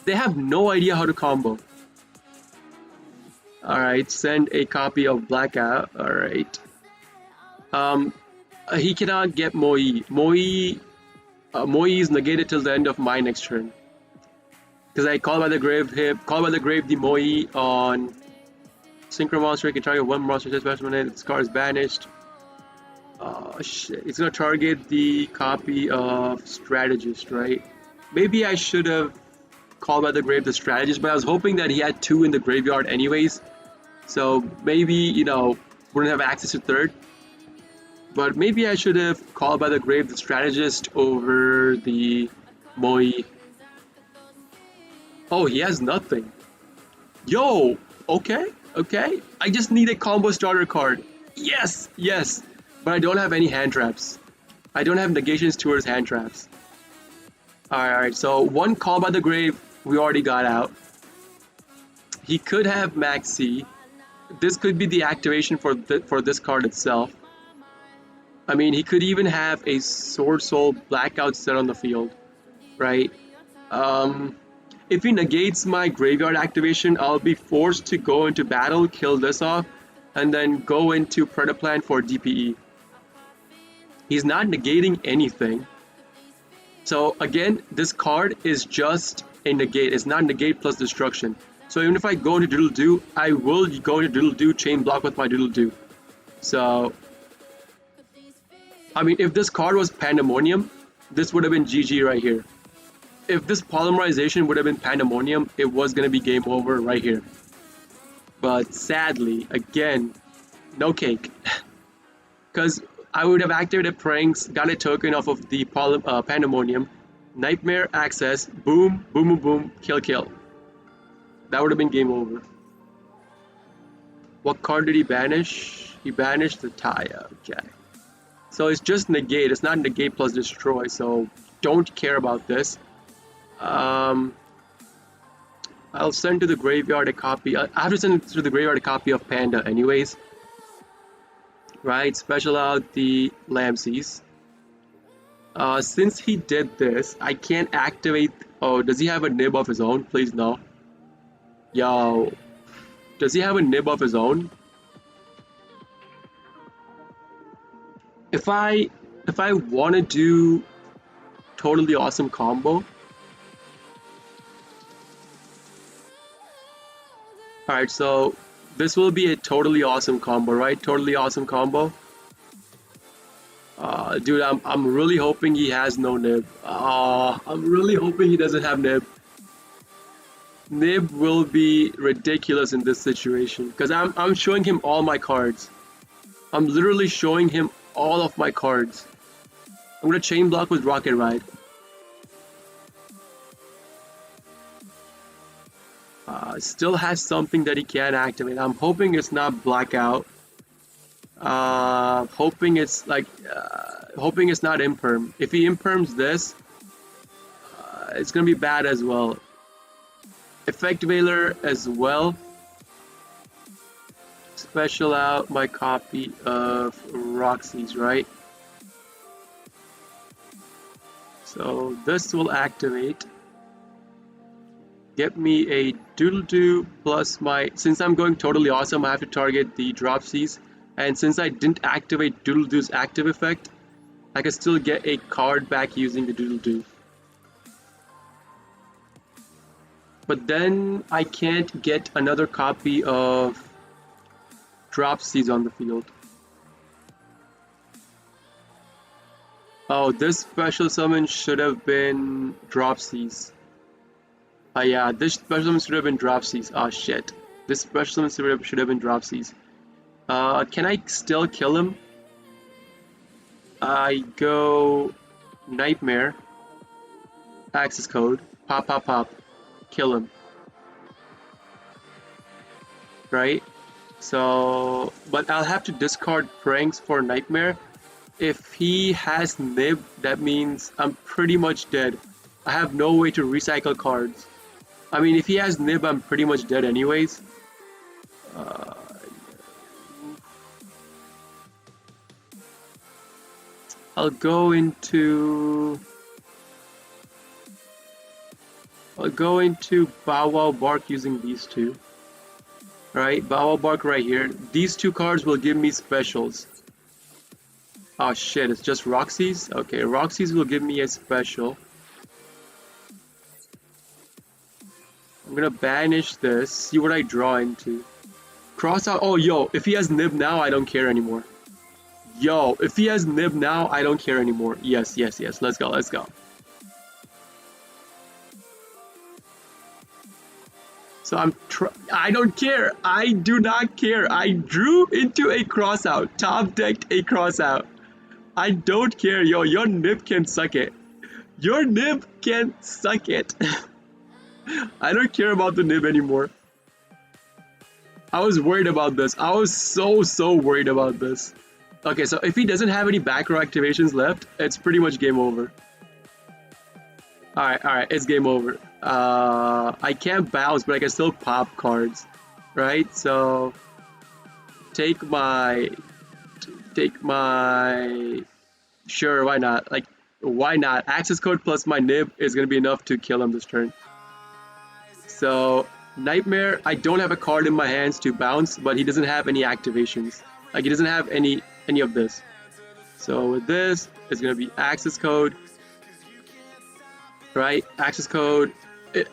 They have no idea how to combo. Alright, send a copy of Blackout. Alright. He cannot get Moi. Moi is negated till the end of my next turn. Because I call by the grave the Moi on Synchro Monster. He can target one monster test special when its card is banished. Oh shit. It's gonna target the copy of Strategist, right? Maybe I should have called by the grave the Strategist, but I was hoping that he had two in the graveyard anyways. So maybe, wouldn't have access to third. But maybe I should have called by the grave the Strategist over the Moi. Oh, he has nothing. Yo, okay. I just need a combo starter card. Yes. But I don't have any hand traps. I don't have negations towards hand traps. Alright, so one call by the grave, we already got out. He could have Maxi. This could be the activation for this card itself. I mean, he could even have a Sword Soul Blackout set on the field, right? If he negates my graveyard activation, I'll be forced to go into battle, kill this off, and then go into Predaplan for DPE. He's not negating anything. So again, this card is just a negate. It's not negate plus destruction. So even if I go into Doodle Doo, I will go into Doodle Doo, chain block with my Doodle Doo. So, I mean, if this card was Pandemonium, this would have been GG right here. If this Polymerization would have been Pandemonium, it was going to be game over right here. But sadly, again, no cake. Because I would have activated Pranks, got a token off of the Pandemonium, Nightmare access, boom, kill. That would have been game over. What card did he banish? He banished the Taya, okay. So it's just negate, it's not negate plus destroy, so don't care about this. I'll send to the graveyard a copy, I have to send to the graveyard a copy of Panda anyways. Right, special out the Lamseys. Since he did this, I can't activate, oh, does he have a nib of his own? Please no. Yo, does he have a nib of his own? If I want to do totally awesome combo. Alright, so this will be a totally awesome combo, right? Totally awesome combo. Dude, I'm really hoping he has no nib. I'm really hoping he doesn't have nib. Nib will be ridiculous in this situation because I'm showing him all my cards. I'm literally showing him all of my cards. I'm gonna chain block with Rocket Ride. Still has something that he can activate. I'm hoping it's not Blackout. Hoping it's like, hoping it's not Imperm. If he Imperms this, it's gonna be bad as well. Effect Veiler as well. Special out my copy of Roxy's, right? So this will activate. Get me a Doodle Doo plus my... Since I'm going totally awesome, I have to target the Dropsies. And since I didn't activate Doodle Doo's active effect, I can still get a card back using the Doodle Doo. But then I can't get another copy of Dropsies on the field. Oh, this special summon should have been Dropsies. Yeah, this special summon should have been Dropsies. Oh shit. This special summon should have been Dropsies. Can I still kill him? I go Nightmare, access code, pop, pop, pop, kill him. Right? So, but I'll have to discard Pranks for Nightmare. If he has Nib, that means I'm pretty much dead. I have no way to recycle cards. I mean, if he has Nib, I'm pretty much dead anyways. I'll go into Bow Wow Bark using these two. Right, Bow Wow Bark right here. These two cards will give me specials. Oh shit, it's just Roxy's? Okay, Roxy's will give me a special. I'm gonna banish this, see what I draw into. Cross out. Oh, yo, if he has Nib now, I don't care anymore. Yo, if he has Nib now, I don't care anymore. Yes, yes, yes. Let's go, let's go. So I don't care. I do not care. I drew into a crossout. Top decked a crossout. I don't care. Yo, your Nib can suck it. Your Nib can suck it. I don't care about the Nib anymore. I was worried about this. I was so worried about this. Okay, so if he doesn't have any back row activations left, it's pretty much game over. Alright, it's game over. I can't bounce, but I can still pop cards. Right? So take my sure, why not? Like, why not? Access code plus my Nib is gonna be enough to kill him this turn. So Nightmare, I don't have a card in my hands to bounce, but he doesn't have any activations. Like, he doesn't have any of this. So with this, it's gonna be access code. Right? Access code.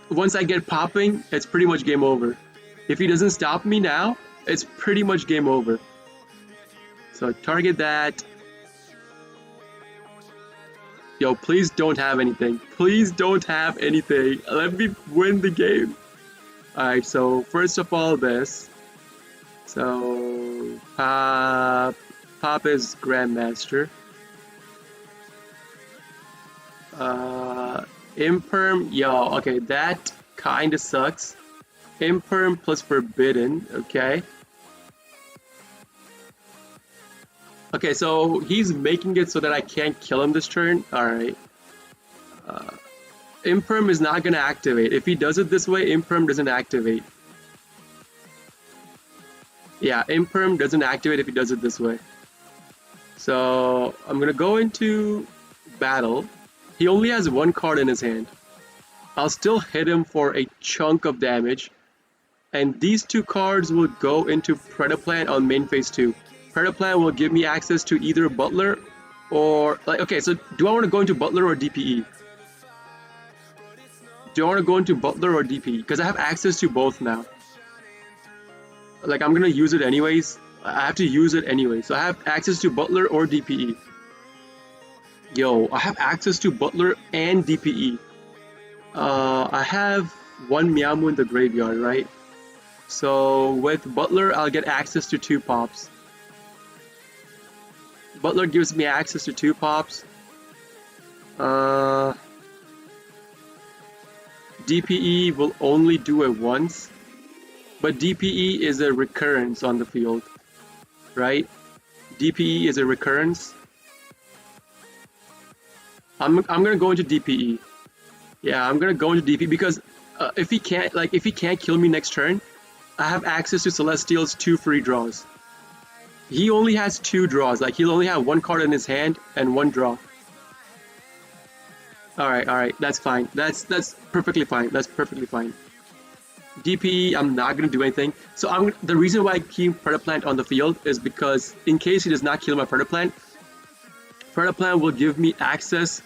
Once I get popping, it's pretty much game over. If he doesn't stop me now, it's pretty much game over. So target that. Yo, please don't have anything. Please don't have anything. Let me win the game. Alright, so first of all this. So Pop is Grandmaster. Imperm, yo, okay, that kinda sucks. Imperm plus Forbidden, okay. Okay, so he's making it so that I can't kill him this turn. Alright. Imperm is not gonna activate. If he does it this way, Imperm doesn't activate. Yeah, Imperm doesn't activate if he does it this way. So I'm gonna go into battle. He only has one card in his hand. I'll still hit him for a chunk of damage. And these two cards will go into Predaplant on main phase 2. Predaplant will give me access to either Butler or... like, okay, so do I want to go into Butler or DPE? Do I want to go into Butler or DPE? Because I have access to both now. Like, I'm going to use it anyways. I have to use it anyway. So I have access to Butler or DPE. Yo, I have access to Butler and DPE. I have one Meowmoo in the graveyard, right? So with Butler, I'll get access to 2 pops. Butler gives me access to 2 pops. DPE will only do it once. But DPE is a recurrence on the field, right? DPE is a recurrence. I'm gonna go into DPE. Yeah, I'm gonna go into DPE because if he can't kill me next turn, I have access to Celestial's 2 free draws. He only has 2 draws. Like, he'll only have 1 card in his hand and 1 draw. Alright, that's fine. That's perfectly fine. That's perfectly fine. DPE, I'm not gonna do anything. So the reason why I keep Predaplant on the field is because in case he does not kill my Predaplant, Predaplant will give me access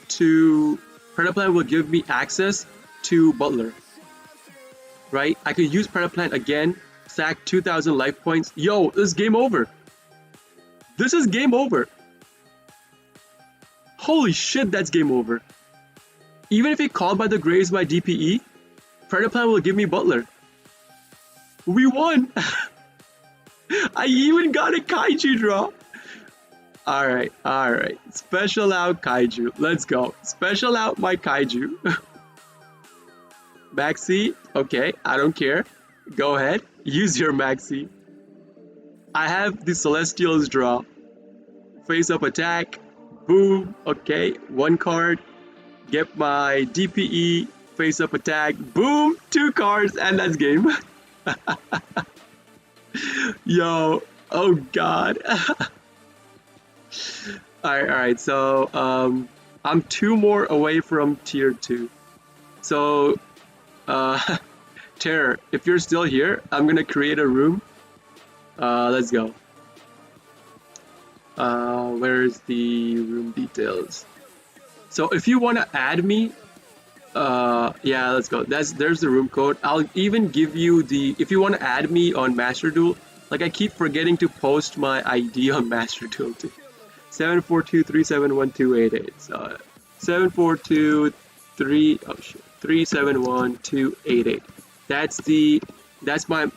to Butler. right? I could use Predator Plant again, sack 2,000 life points. Yo, this is game over. This is game over. Holy shit, that's game over. Even if he called by the Graves by DPE, Predator Plant will give me Butler. We won! I even got a Kaiju draw! Alright, alright. Special out Kaiju. Let's go. Special out my Kaiju. Maxi, okay, I don't care. Go ahead, use your Maxi. I have the Celestials draw. Face up attack. Boom, okay, one card. Get my DPE. Face up attack. Boom, 2 cards, and that's game. Yo, oh god. Alright, so I'm 2 more away from tier 2. So Terror, if you're still here, I'm gonna create a room. Let's go. Where's the room details? So if you wanna add me, yeah, let's go. There's the room code. I'll even give you the, if you wanna add me on Master Duel, like I keep forgetting to post my ID on Master Duel too. 742-371-288. So 742-371-288. That's my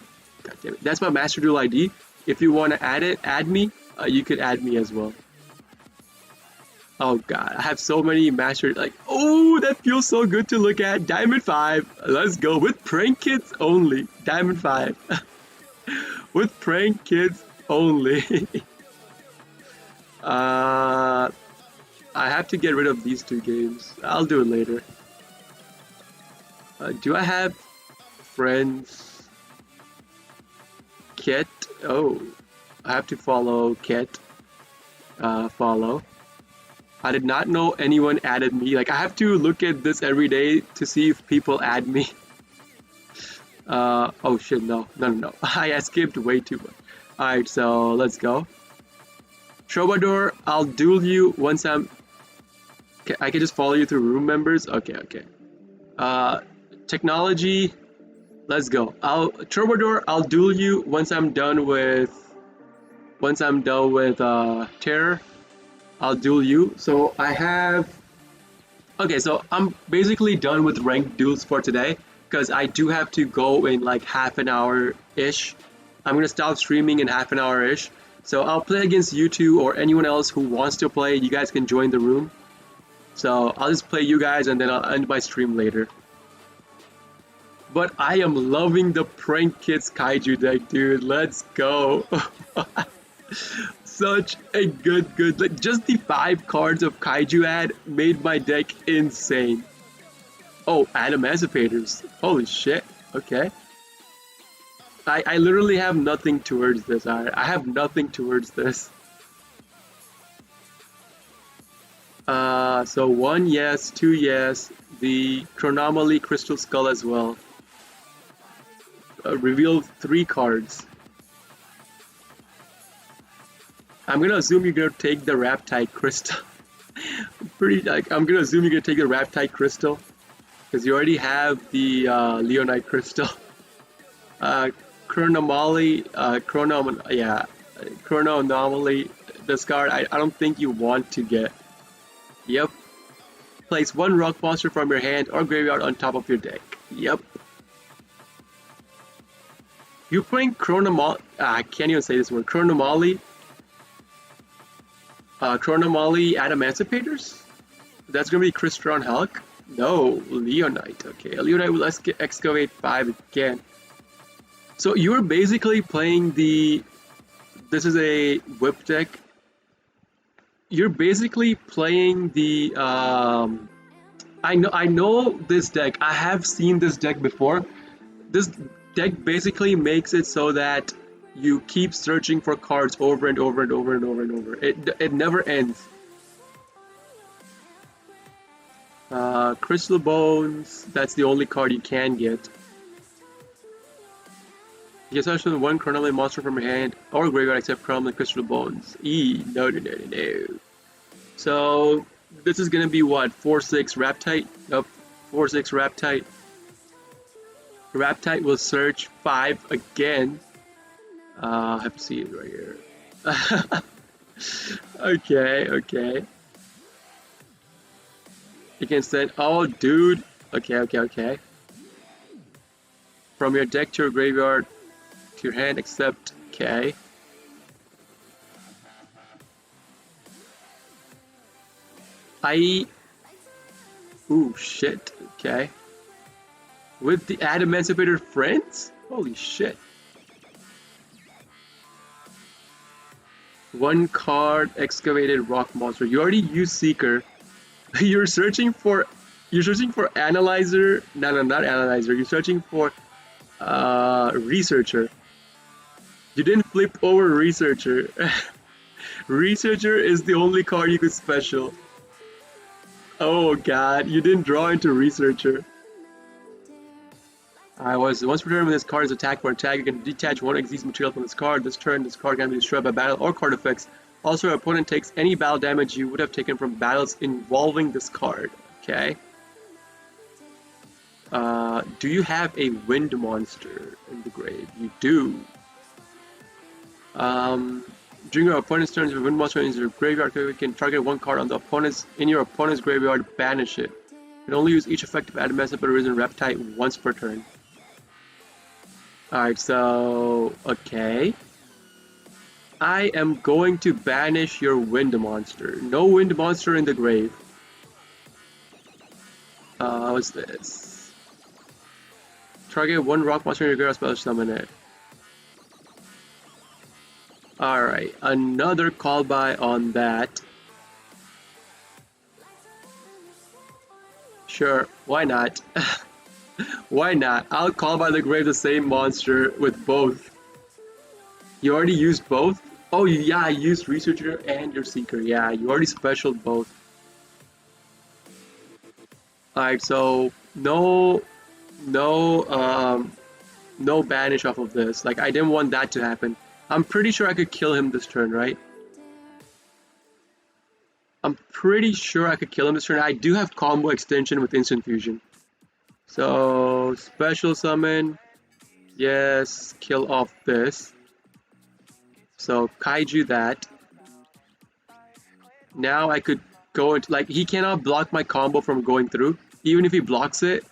Master Duel ID. If you want to add me, you could add me as well. Oh god, I have so many Master, like, oh, that feels so good to look at. Diamond 5. Let's go with prank kids only. Diamond 5. With prank kids only. I have to get rid of these 2 games. I'll do it later. Do I have friends? Kit? Oh, I have to follow Kit. Follow. I did not know anyone added me. Like, I have to look at this every day to see if people add me. Oh shit, no. I escaped way too much. Alright, so let's go. Troubadour, I'll duel you once I'm... I can just follow you through room members? Okay. Technology, let's go. Troubadour, I'll duel you once I'm done with... Terror. I'll duel you. So I have... Okay, so I'm basically done with ranked duels for today, because I do have to go in like half an hour-ish. I'm gonna stop streaming in half an hour-ish. So I'll play against you 2 or anyone else who wants to play. You guys can join the room. So I'll just play you guys and then I'll end my stream later. But I am loving the Prank Kids Kaiju deck, dude. Let's go. Such a good, like, just the 5 cards of Kaiju ad made my deck insane. Oh, and Emancipators. Holy shit. Okay. I literally have nothing towards this. I have nothing towards this. So 1 yes, 2 yes, the Chronomaly Crystal Skull as well. Reveal 3 cards. I'm gonna assume you're gonna take the Raptide Crystal. I'm gonna assume you're gonna take the Raptide Crystal, because you already have the Leonite Crystal. Chrono Anomaly discard. I don't think you want to get. Yep. Place 1 rock monster from your hand or graveyard on top of your deck. Yep. You're playing I can't even say this word. Chronomaly at Emancipators? That's gonna be Crystron Hulk? No, Leonite. Okay, Leonite will excavate 5 again. So you're basically playing the... This is a whip deck. You're basically playing the... I know this deck. I have seen this deck before. This deck basically makes it so that you keep searching for cards over and over and over and over and over. It never ends. Crystal Bones, that's the only card you can get. You can search 1 Chronomaly monster from your hand or graveyard except Chronomaly Crystal Bones. No. So this is gonna be what, 4/6 Raptite? Nope, 4/6 Raptite. Raptite will search 5 again. I have to see it right here. Okay, okay. You can send. Oh, dude. Okay, okay, okay. From your deck to your graveyard to your hand, except. Okay. I. Ooh, shit. Okay. With the Add Emancipator Friends? Holy shit. One card, Excavated Rock Monster. You already used Seeker. You're searching for Analyzer. No, no, not Analyzer. You're searching for Researcher. You didn't flip over Researcher. Researcher is the only card you could special. Oh god, you didn't draw into Researcher. I was once per turn when this card is attacked for attack, you can detach one Xyz material from this card. This turn, this card can be destroyed by battle or card effects. Also, your opponent takes any battle damage you would have taken from battles involving this card. Okay. Do you have a wind monster in the grave? You do. During your opponent's turn, if a wind monster is your graveyard, you can target one card on the opponent's in your opponent's graveyard, banish it. You can only use each effective Add Emancipator Risen Reptite once per turn. Alright, so okay. I am going to banish your wind monster. No wind monster in the grave. What's this? Target one rock monster in your graveyard, spell summon it. Alright, another call by on that. Sure, why not? Why not? I'll call by the grave the same monster with both. You already used both? Oh yeah, I used Researcher and your Seeker. Yeah, you already specialed both. Alright, so no banish off of this. Like, I didn't want that to happen. I'm pretty sure I could kill him this turn, right? I'm pretty sure I could kill him this turn. I do have combo extension with Instant Fusion. So, special summon. Yes, kill off this. So, Kaiju that. Now I could go into, like, he cannot block my combo from going through. Even if he blocks it,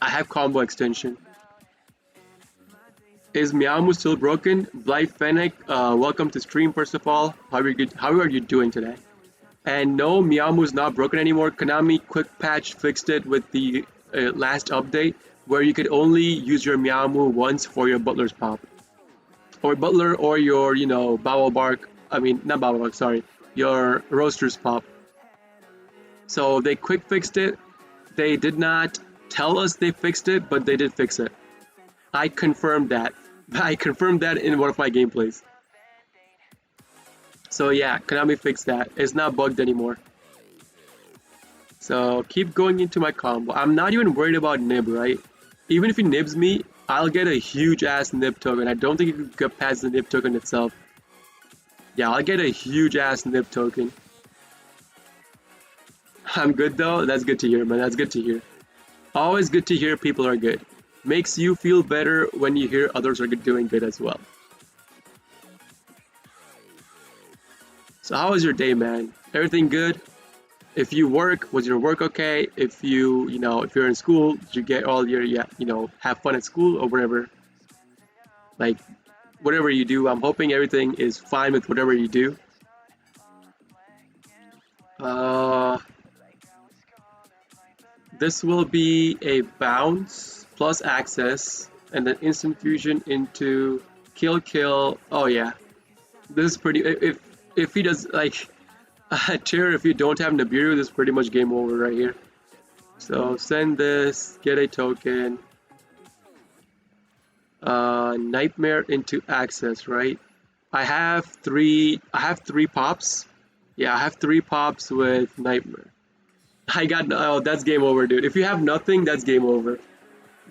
I have combo extension. Is Meowmoo still broken? Blight Fennec, welcome to stream first of all. How are you doing today? And no, Meowmoo is not broken anymore. Konami quick patch fixed it with the last update, where you could only use your Meowmoo once for your Butler's Pop. Or Butler or your, you know, Bowel Bark. I mean, not Bowel Bark, sorry. Your Roaster's Pop. So they quick fixed it. They did not tell us they fixed it, but they did fix it. I confirmed that. I confirmed that in one of my gameplays. So yeah, Konami fixed that. It's not bugged anymore. So keep going into my combo. I'm not even worried about Nib, right? Even if he nibs me, I'll get a huge ass Nib token. I don't think you can get past the Nib token itself. Yeah, I'll get a huge ass Nib token. I'm good though. That's good to hear, man. That's good to hear. Always good to hear people are good. Makes you feel better when you hear others are doing good as well. So how was your day, man? Everything good? If you work, was your work okay? If you know, if you're in school, did you get all your, yeah, you know, have fun at school or whatever? Like, whatever you do, I'm hoping everything is fine with whatever you do. This will be a bounce plus access and then instant fusion into kill. Oh yeah, this is pretty. If he does like a tier, if you don't have Nibiru, this is pretty much game over right here. So send this, get a token. Nightmare into access, right? I have three pops. Yeah, I have 3 pops with Nightmare. I got, oh, that's game over, dude. If you have nothing, that's game over.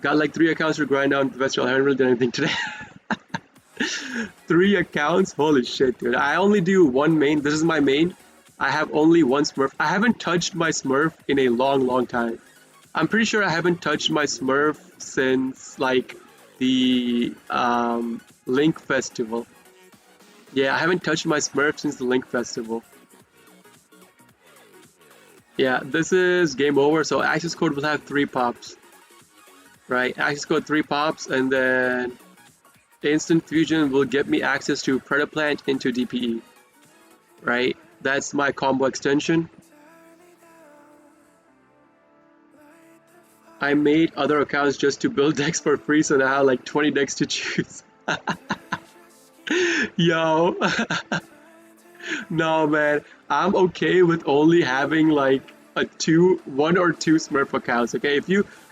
Got like 3 accounts to grind down the festival. I haven't really done anything today. 3 accounts? Holy shit, dude. I only do 1 main. This is my main. I have only 1 Smurf. I haven't touched my Smurf in a long time. I'm pretty sure I haven't touched my Smurf since like the Link Festival. Yeah, I haven't touched my Smurf since the Link Festival. Yeah, this is game over. So access code will have 3 pops, right? Access code 3 pops, and then instant fusion will get me access to Predaplant into DPE, right? That's my combo extension. I made other accounts just to build decks for free, so now I have like 20 decks to choose. Yo, no man, I'm okay with only having like one or two Smurf accounts. Okay,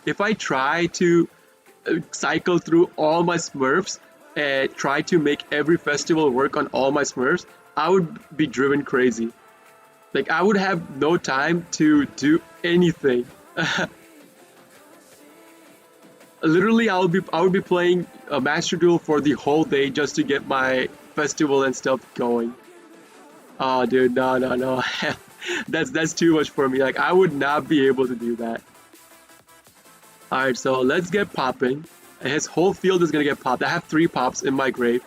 if I try to cycle through all my Smurfs and try to make every festival work on all my Smurfs, I would be driven crazy. Like I would have no time to do anything. Literally, I would be playing a Master Duel for the whole day just to get my festival and stuff going. Oh, dude, no, no, no. That's too much for me. Like I would not be able to do that. All right, so let's get popping. His whole field is gonna get popped. I have 3 pops in my grave.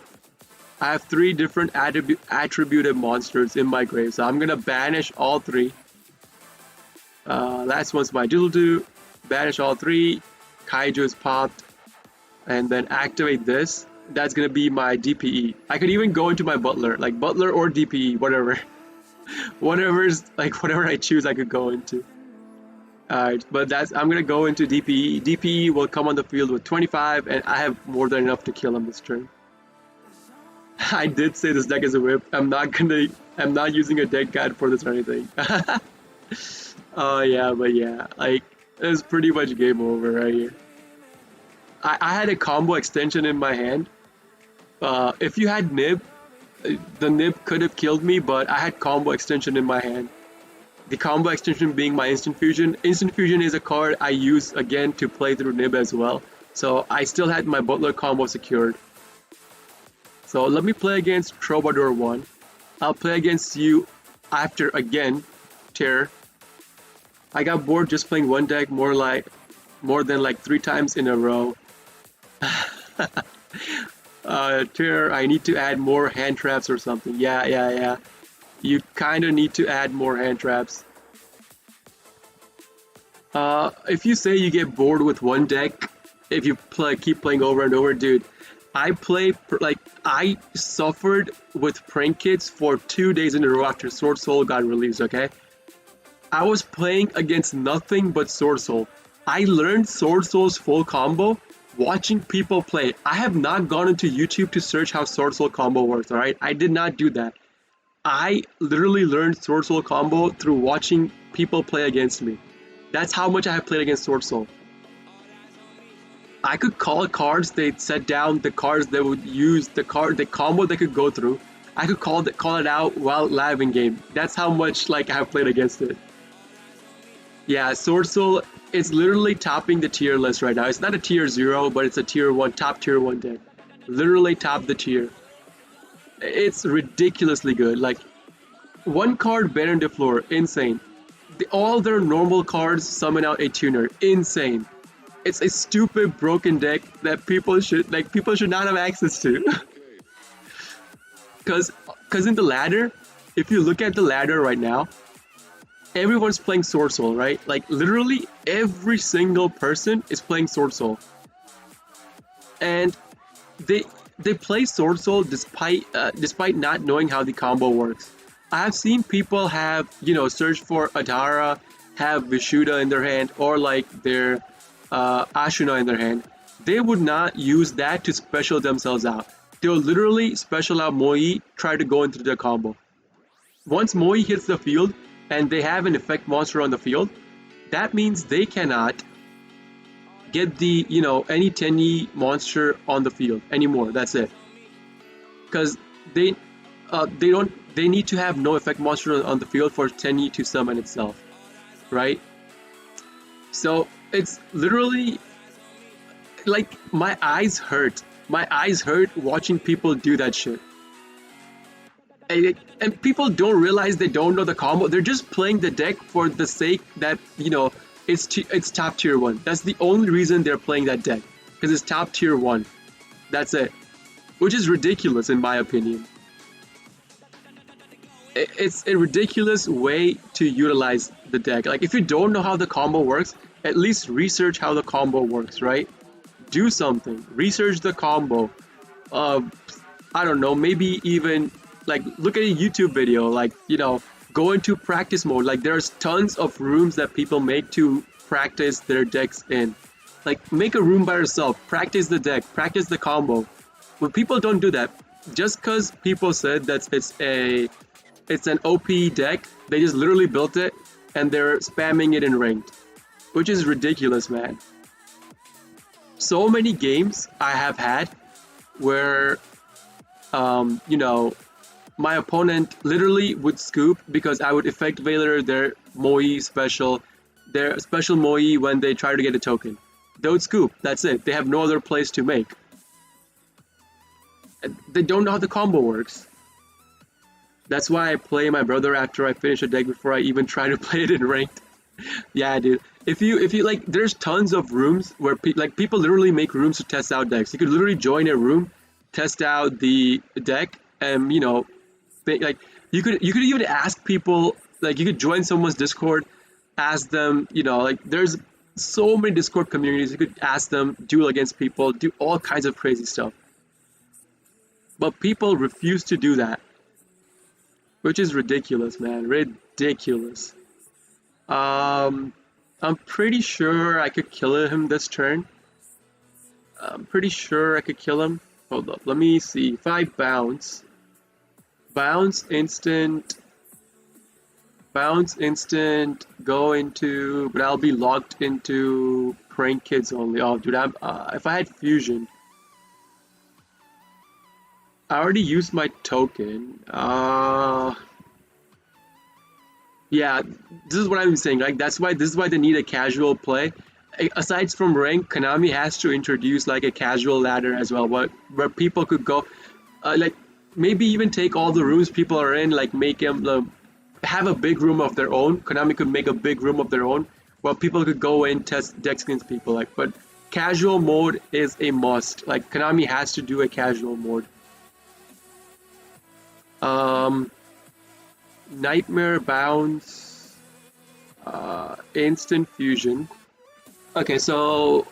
I have 3 different attributed monsters in my grave, so I'm gonna banish all 3. Last one's my Doodle-Doo. Banish all 3. Kaiju is popped, and then activate this. That's gonna be my DPE. I could even go into my Butler, like Butler or DPE, whatever. Whatever I choose, I could go into. Alright, but I'm gonna go into DPE. DPE will come on the field with 25, and I have more than enough to kill him this turn. I did say this deck is a whip. I'm not using a deck guide for this or anything. Oh yeah, but yeah, like it's pretty much game over right here. I had a combo extension in my hand. If you had Nib, the Nib could have killed me, but I had combo extension in my hand. The combo extension being my instant fusion. Instant fusion is a card I use again to play through Nib as well. So I still had my Butler combo secured. So let me play against Troubadour 1. I'll play against you after again, Terror. I got bored just playing one deck more than like 3 times in a row. Terror, I need to add more hand traps or something. Yeah. You kind of need to add more hand traps. If you say you get bored with one deck, if you keep playing over and over, dude, I suffered with prankkids for 2 days in a row after Sword Soul got released. Okay, I was playing against nothing but Sword Soul. I learned Sword Soul's full combo watching people play. I have not gone into YouTube to search how Sword Soul combo works. All right, I did not do that. I literally learned Sword Soul combo through watching people play against me. That's how much I have played against Sword Soul. I could call cards, they'd set down the cards they would use, the combo they could go through. I could call it out while live in game. That's how much like I have played against it. Yeah, Sword Soul is literally topping the tier list right now. It's not a tier 0, but it's a tier 1, top tier 1 deck. Literally top the tier. It's ridiculously good. Like, one card Baron de Fleur, insane. All their normal cards summon out a tuner, insane. It's a stupid broken deck that people should not have access to. Cause in the ladder, if you look at the ladder right now, everyone's playing Sword Soul, right? Like literally every single person is playing Sword Soul. And they play Sword Soul despite not knowing how the combo works. I have seen people have, search for Adara, have Vishuddha in their hand, or like their Ashuna in their hand. They would not use that to special themselves out. They'll literally special out Moi, try to go into the combo. Once Moi hits the field and they have an effect monster on the field, that means they cannot get the, any Tenyi monster on the field anymore. That's it. Because they need to have no effect monster on the field for Tenyi to summon itself, right? So it's literally like my eyes hurt. My eyes hurt watching people do that shit. And people don't realize they don't know the combo. They're just playing the deck for the sake that, It's top tier 1. That's the only reason they're playing that deck, because it's top tier 1. That's it. Which is ridiculous in my opinion. It's a ridiculous way to utilize the deck. Like, if you don't know how the combo works, at least research how the combo works, right? Do something. Research the combo. Uh, I don't know, maybe even like look at a YouTube video, like, go into practice mode. Like, there's tons of rooms that people make to practice their decks in. Like, make a room by yourself, practice the deck, practice the combo. But people don't do that. Just because people said that it's an OP deck, they just literally built it and they're spamming it in ranked, which is ridiculous, man. So many games I have had where, my opponent literally would scoop because I would effect Veiler their special Moe when they try to get a token. They would scoop, that's it. They have no other place to make. They don't know how the combo works. That's why I play my brother after I finish a deck before I even try to play it in ranked. Yeah, dude. If you like, there's tons of rooms where people literally make rooms to test out decks. You could literally join a room, test out the deck, and like you could even ask people. Like, you could join someone's Discord, ask them. Like, there's so many Discord communities. You could ask them, duel against people, do all kinds of crazy stuff. But people refuse to do that, which is ridiculous, man. Ridiculous. I'm pretty sure I could kill him this turn. I'm pretty sure I could kill him. Hold up, let me see. If I bounce instant, go into, but I'll be locked into prank kids only. Oh, dude, if I had fusion, I already used my token. Yeah, this is what I'm saying. Like, this is why they need a casual play. Aside from rank, Konami has to introduce like a casual ladder as well, where people could go, like, maybe even take all the rooms people are in, like make them have a big room of their own. Konami could make a big room of their own where people could go in, test decks against people. Like, but casual mode is a must. Like, Konami has to do a casual mode. Nightmare bounce, instant fusion. Okay, so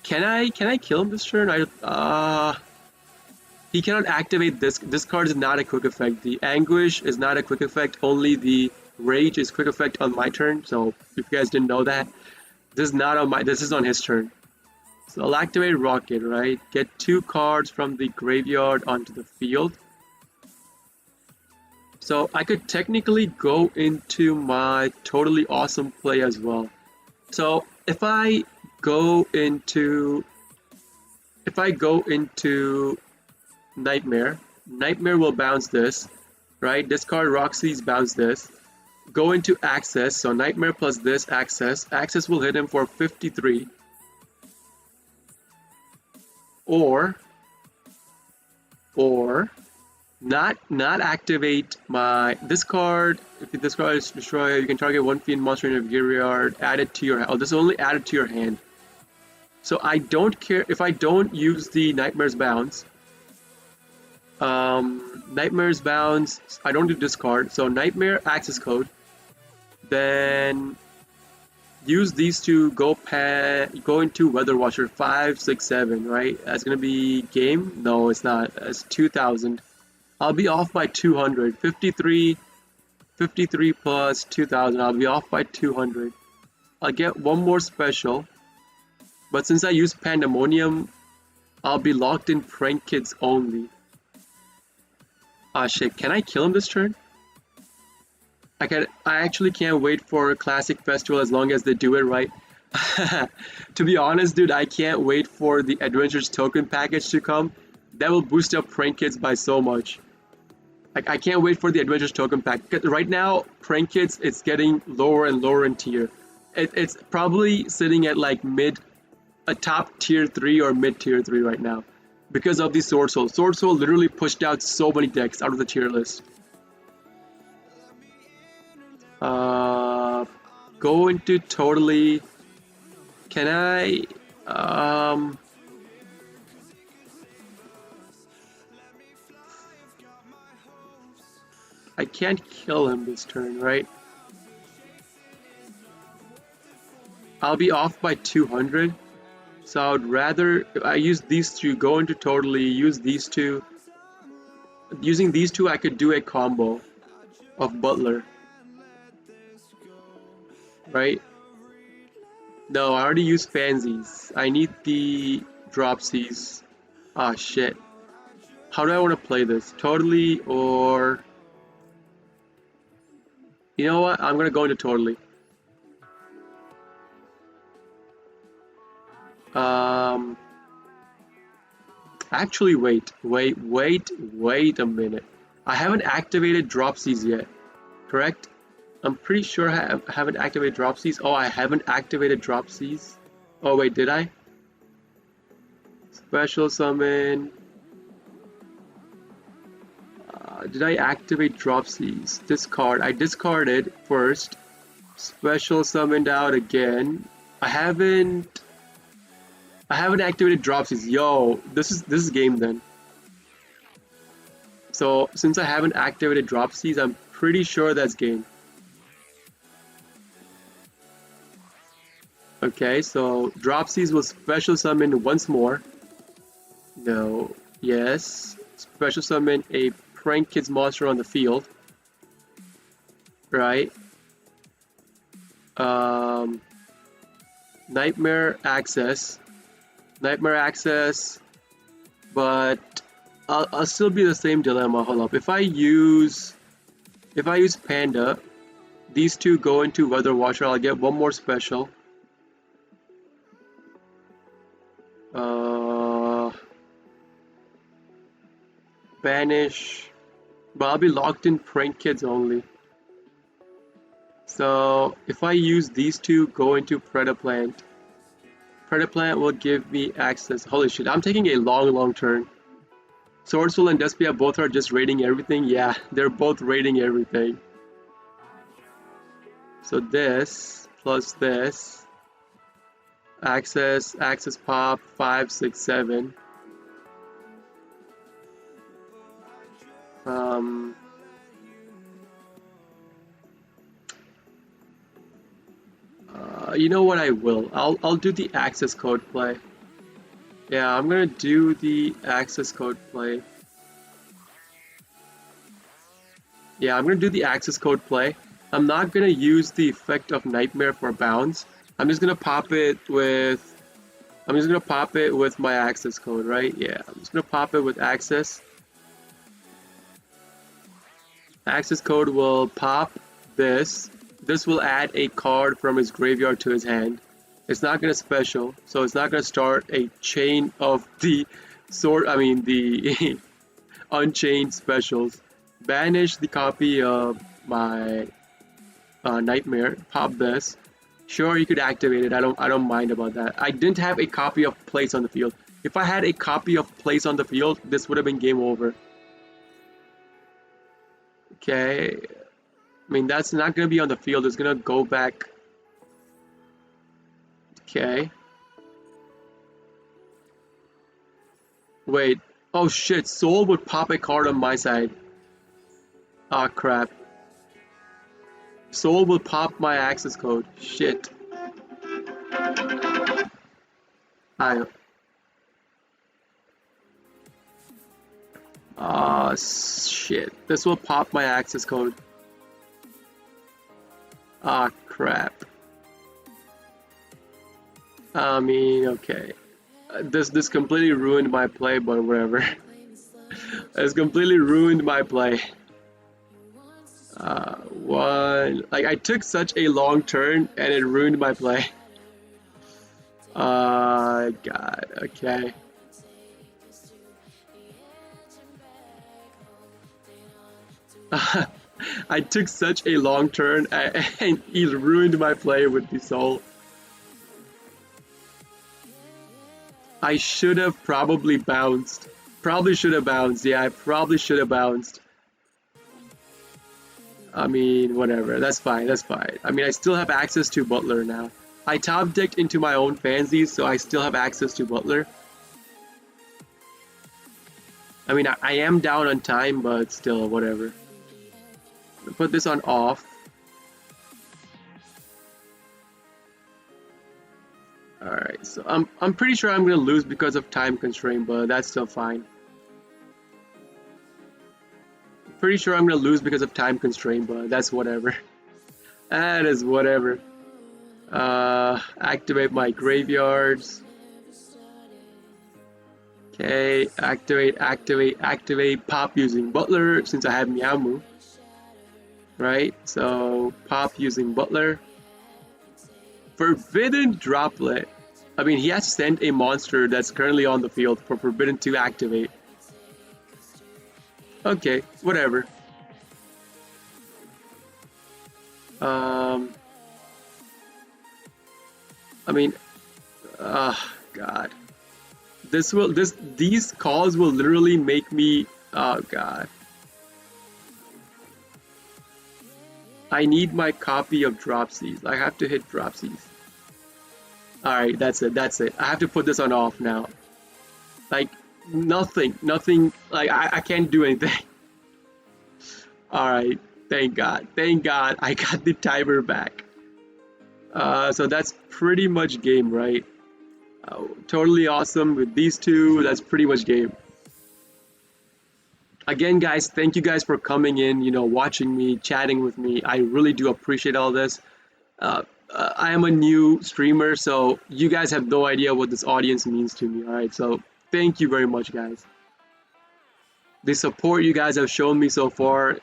can I kill him this turn? He cannot activate this. This card is not a quick effect. The anguish is not a quick effect. Only the rage is quick effect on my turn. So if you guys didn't know that, this is not on my. This is on his turn. So I'll activate rocket. Right, get 2 cards from the graveyard onto the field. So I could technically go into my totally awesome play as well. So if I go into Nightmare will bounce this, right? Discard Roxy's bounce this. Go into Access, so Nightmare plus this Access. Access will hit him for 53. Or not activate my this card. If this card is destroyed, you can target 1 fiend monster in your graveyard, add it to your hand. Oh, this is only added to your hand. So I don't care if I don't use the Nightmare's bounce. Nightmare's bounce, I don't do discard. So Nightmare access code. Then use these to go into Weather Watcher 5, 6, 7, right? That's gonna be game? No, it's not. It's 2000. I'll be off by 200. 53 plus 2000. I'll be off by 200. I'll get one more special. But since I use Pandemonium, I'll be locked in Prank Kids only. Ah, shit. Can I kill him this turn? I actually can't wait for Classic Festival as long as they do it right. To be honest, dude, I can't wait for the Adventures token package to come. That will boost up Prank Kids by so much. Like, I can't wait for the Adventures token pack. Right now, Prank Kids, it's getting lower and lower in tier. It's probably sitting at like a top tier 3 or mid tier 3 right now. Because of the Sword Soul. Sword Soul literally pushed out so many decks out of the tier list. go into totally. Can I? Um, I can't kill him this turn, right? I'll be off by 200. So I would rather I use these two, go into totally, use these two. Using these two, I could do a combo of Butler, right? No, I already used Pansies. I need the Dropsies. Ah, shit. How do I want to play this? Totally or... You know what? I'm gonna go into totally. Um... Actually, wait a minute. I haven't activated Dropsies yet, correct? I'm pretty sure I haven't activated Dropsies. Oh, I haven't activated Dropsies. Oh, wait, did I? Special summon. Did I activate Dropsies? Discard. I discarded first. Special summoned out again. I haven't activated Dropsies. Yo, this is game then. So since I haven't activated Dropsies, I'm pretty sure that's game. Okay, so Dropsies will special summon once more. No. Yes. Special summon a prank kids monster on the field. Right. Nightmare access. Nightmare access. But I'll still be the same dilemma. Hold up. If I use Panda, these two go into Weather Watcher. I'll get one more special. Banish. But I'll be locked in prank kids only. So if I use these two, go into Predaplant. Predaplant will give me access. Holy shit, I'm taking a long turn. Swordful and Despia both are just raiding everything. Yeah, they're both raiding everything. So this plus this. Access pop 5, 6, 7. You know what? I will. I'll do the access code play. Yeah, I'm gonna do the access code play. Yeah, I'm gonna do the access code play. I'm not gonna use the effect of Nightmare for bounds. I'm just gonna pop it with my access code, right? Yeah, I'm just gonna pop it with access. Access code will pop this. This will add a card from his graveyard to his hand. It's not gonna special, so it's not gonna start a chain of the the unchained specials. Banish the copy of my Nightmare. Pop this. Sure, you could activate it. I don't mind about that. I didn't have a copy of Place on the field. If I had a copy of Place on the field, this would have been game over. Okay. I mean, that's not gonna be on the field. It's gonna go back. Okay. Wait. Oh shit, Soul would pop a card on my side. Ah, crap. Soul will pop my access code. Shit. I. Ah, shit. This will pop my access code. Ah, crap. I mean, okay. This completely ruined my play, but whatever. It's completely ruined my play. Like I took such a long turn and it ruined my play. God, okay. I took such a long turn and he ruined my play with the soul. I should have probably bounced. Probably should have bounced. Yeah, I probably should have bounced. I mean, whatever. That's fine. That's fine. I mean, I still have access to Butler now. I top decked into my own fansies, so I still have access to Butler. I mean, I am down on time, but still, whatever. Put this on off. Alright, so I'm pretty sure I'm gonna lose because of time constraint, but that's still fine. Pretty sure I'm gonna lose because of time constraint, but that's whatever. That is whatever. Activate my graveyards. Okay, activate, pop using Butler since I have Meowmoo. Right, so pop using Butler. Forbidden Droplet. I mean, he has sent a monster that's currently on the field for Forbidden to activate. Okay, whatever. I mean, God. These calls will literally make me, oh God. I need my copy of Dropsies. I have to hit Dropsies. Alright, that's it. I have to put this on off now. Like, nothing, like, I can't do anything. Alright, thank God, I got the timer back. So that's pretty much game, right? Totally awesome with these two, that's pretty much game. Again, guys, thank you guys for coming in, watching me, chatting with me. I really do appreciate all this. I am a new streamer, so you guys have no idea what this audience means to me, alright? So thank you very much, guys. The support you guys have shown me so far,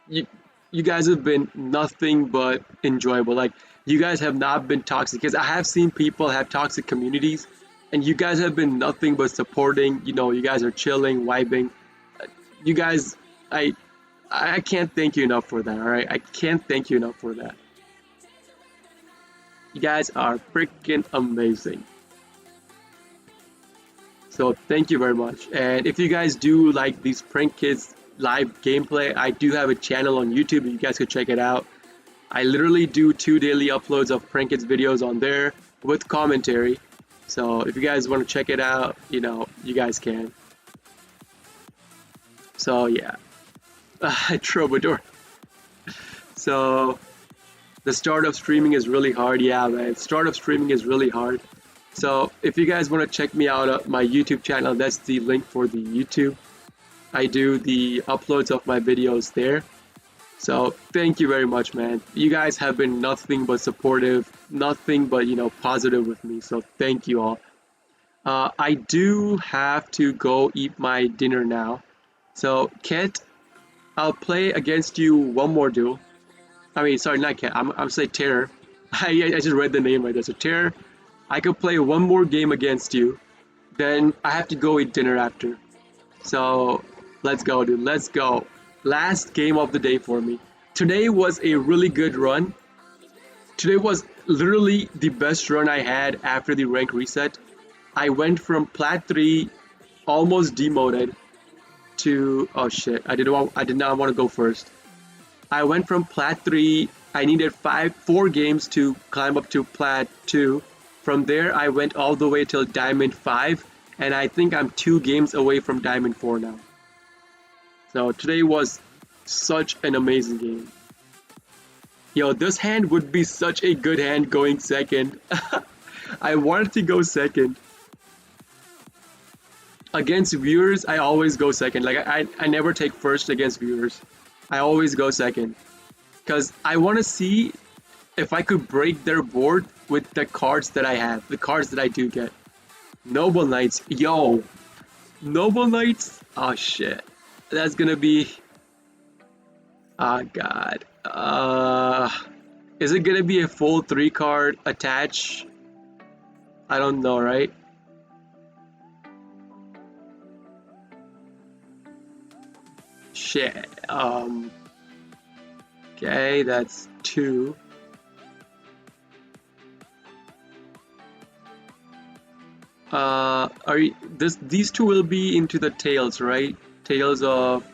you guys have been nothing but enjoyable. Like, you guys have not been toxic, because I have seen people have toxic communities, and you guys have been nothing but supporting. You guys are chilling, vibing. You guys, I can't thank you enough for that, alright? I can't thank you enough for that. You guys are freaking amazing. So thank you very much. And if you guys do like these Prank Kids live gameplay, I do have a channel on YouTube. You guys could check it out. I literally do 2 daily uploads of Prank Kids videos on there with commentary. So if you guys want to check it out, you guys can. So yeah, Troubadour. So the start of streaming is really hard. Yeah, man, start of streaming is really hard. So if you guys want to check me out on my YouTube channel, that's the link for the YouTube. I do the uploads of my videos there. So thank you very much, man. You guys have been nothing but supportive, nothing but, positive with me. So thank you all. I do have to go eat my dinner now. So Kent, I'll play against you one more duel. I mean, sorry, not Kent. I'm saying Terror. I just read the name right there. So Terror, I could play one more game against you. Then I have to go eat dinner after. So let's go, dude. Let's go. Last game of the day for me. Today was a really good run. Today was literally the best run I had after the rank reset. I went from Plat 3, almost demoted, to, oh shit, I did not want to go first. I went from Plat 3, I needed 4 games to climb up to Plat 2. From there, I went all the way till Diamond 5, and I think I'm 2 games away from Diamond 4 now. So today was such an amazing game. Yo, this hand would be such a good hand going second. I wanted to go second. Against viewers, I always go second. Like, I never take first against viewers. I always go second. Because I want to see if I could break their board with the cards that I have. The cards that I do get. Noble Knights. Yo. Noble Knights. Oh, shit. That's gonna be... Oh, God. Is it gonna be a full 3-card attach? I don't know, right? Shit. Okay, that's 2. These 2 will be into the tails, right? Tails of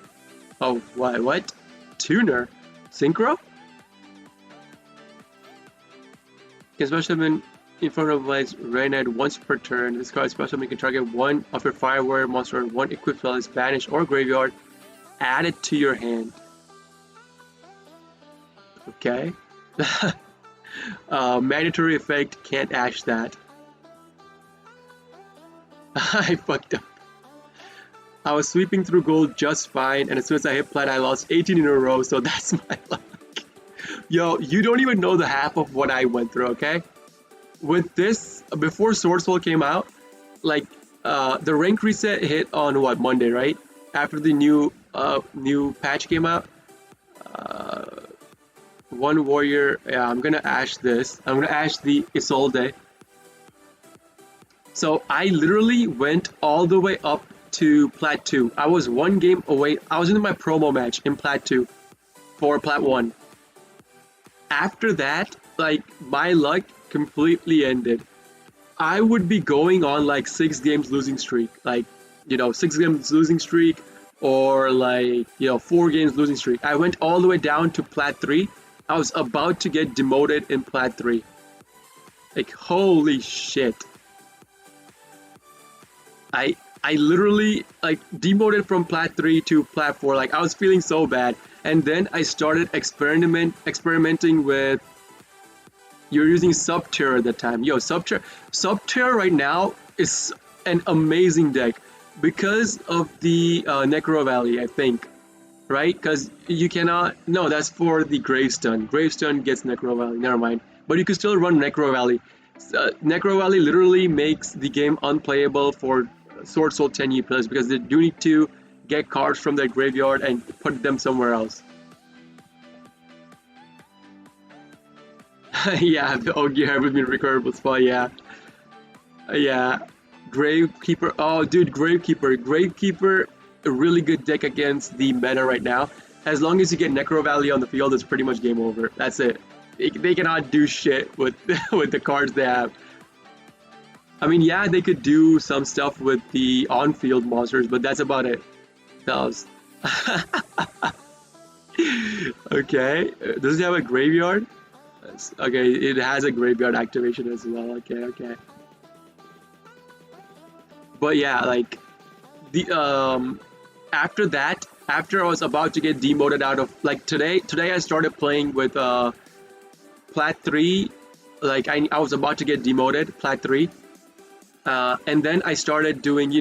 what? Tuner. Synchro? Can special summon in front of like Reynad once per turn. This card special summon can target one of your fire warrior monster or one equipped spell is banished or graveyard. Add it to your hand. Okay. Mandatory effect, can't ash that. I fucked up. I was sweeping through gold just fine, and as soon as I hit plat, I lost 18 in a row, so that's my luck. Yo, you don't even know the half of what I went through, okay? With this, before Sword Soul came out, like, the rank reset hit on, what, Monday, right? After the new patch came out. One warrior, yeah, I'm gonna ash this. I'm gonna ash the Isolde. So I literally went all the way up to Plat 2. I was one game away. I was in my promo match in Plat 2 for Plat 1. After that, like, my luck completely ended. I would be going on like 6 games losing streak. Like, 6 games losing streak or like, 4 games losing streak. I went all the way down to Plat 3. I was about to get demoted in Plat 3. Like, holy shit. I literally, like, demoted from Plat 3 to Plat 4. Like, I was feeling so bad. And then I started experimenting with... You're using Subterror at that time. Yo, Subterror right now is an amazing deck. Because of the Necro Valley, I think. Right? Because you cannot... No, that's for the Gravestun. Gravestun gets Necro Valley. Never mind. But you can still run Necro Valley. Necro Valley literally makes the game unplayable for Sword Soul 10E plus because they do need to get cards from their graveyard and put them somewhere else. Yeah, the Ogier with me recordable spell, yeah. Yeah. Gravekeeper. Oh, dude, Gravekeeper. Gravekeeper, a really good deck against the meta right now. As long as you get Necro Valley on the field, it's pretty much game over. That's it. They cannot do shit with with the cards they have. I mean, yeah, they could do some stuff with the on-field monsters, but that's about it. Does. Okay. Does it have a graveyard? Okay, it has a graveyard activation as well. Okay. But yeah, like the after that, after I was about to get demoted out of like today I started playing with Plat 3. Like I was about to get demoted, Plat 3. And then I started doing,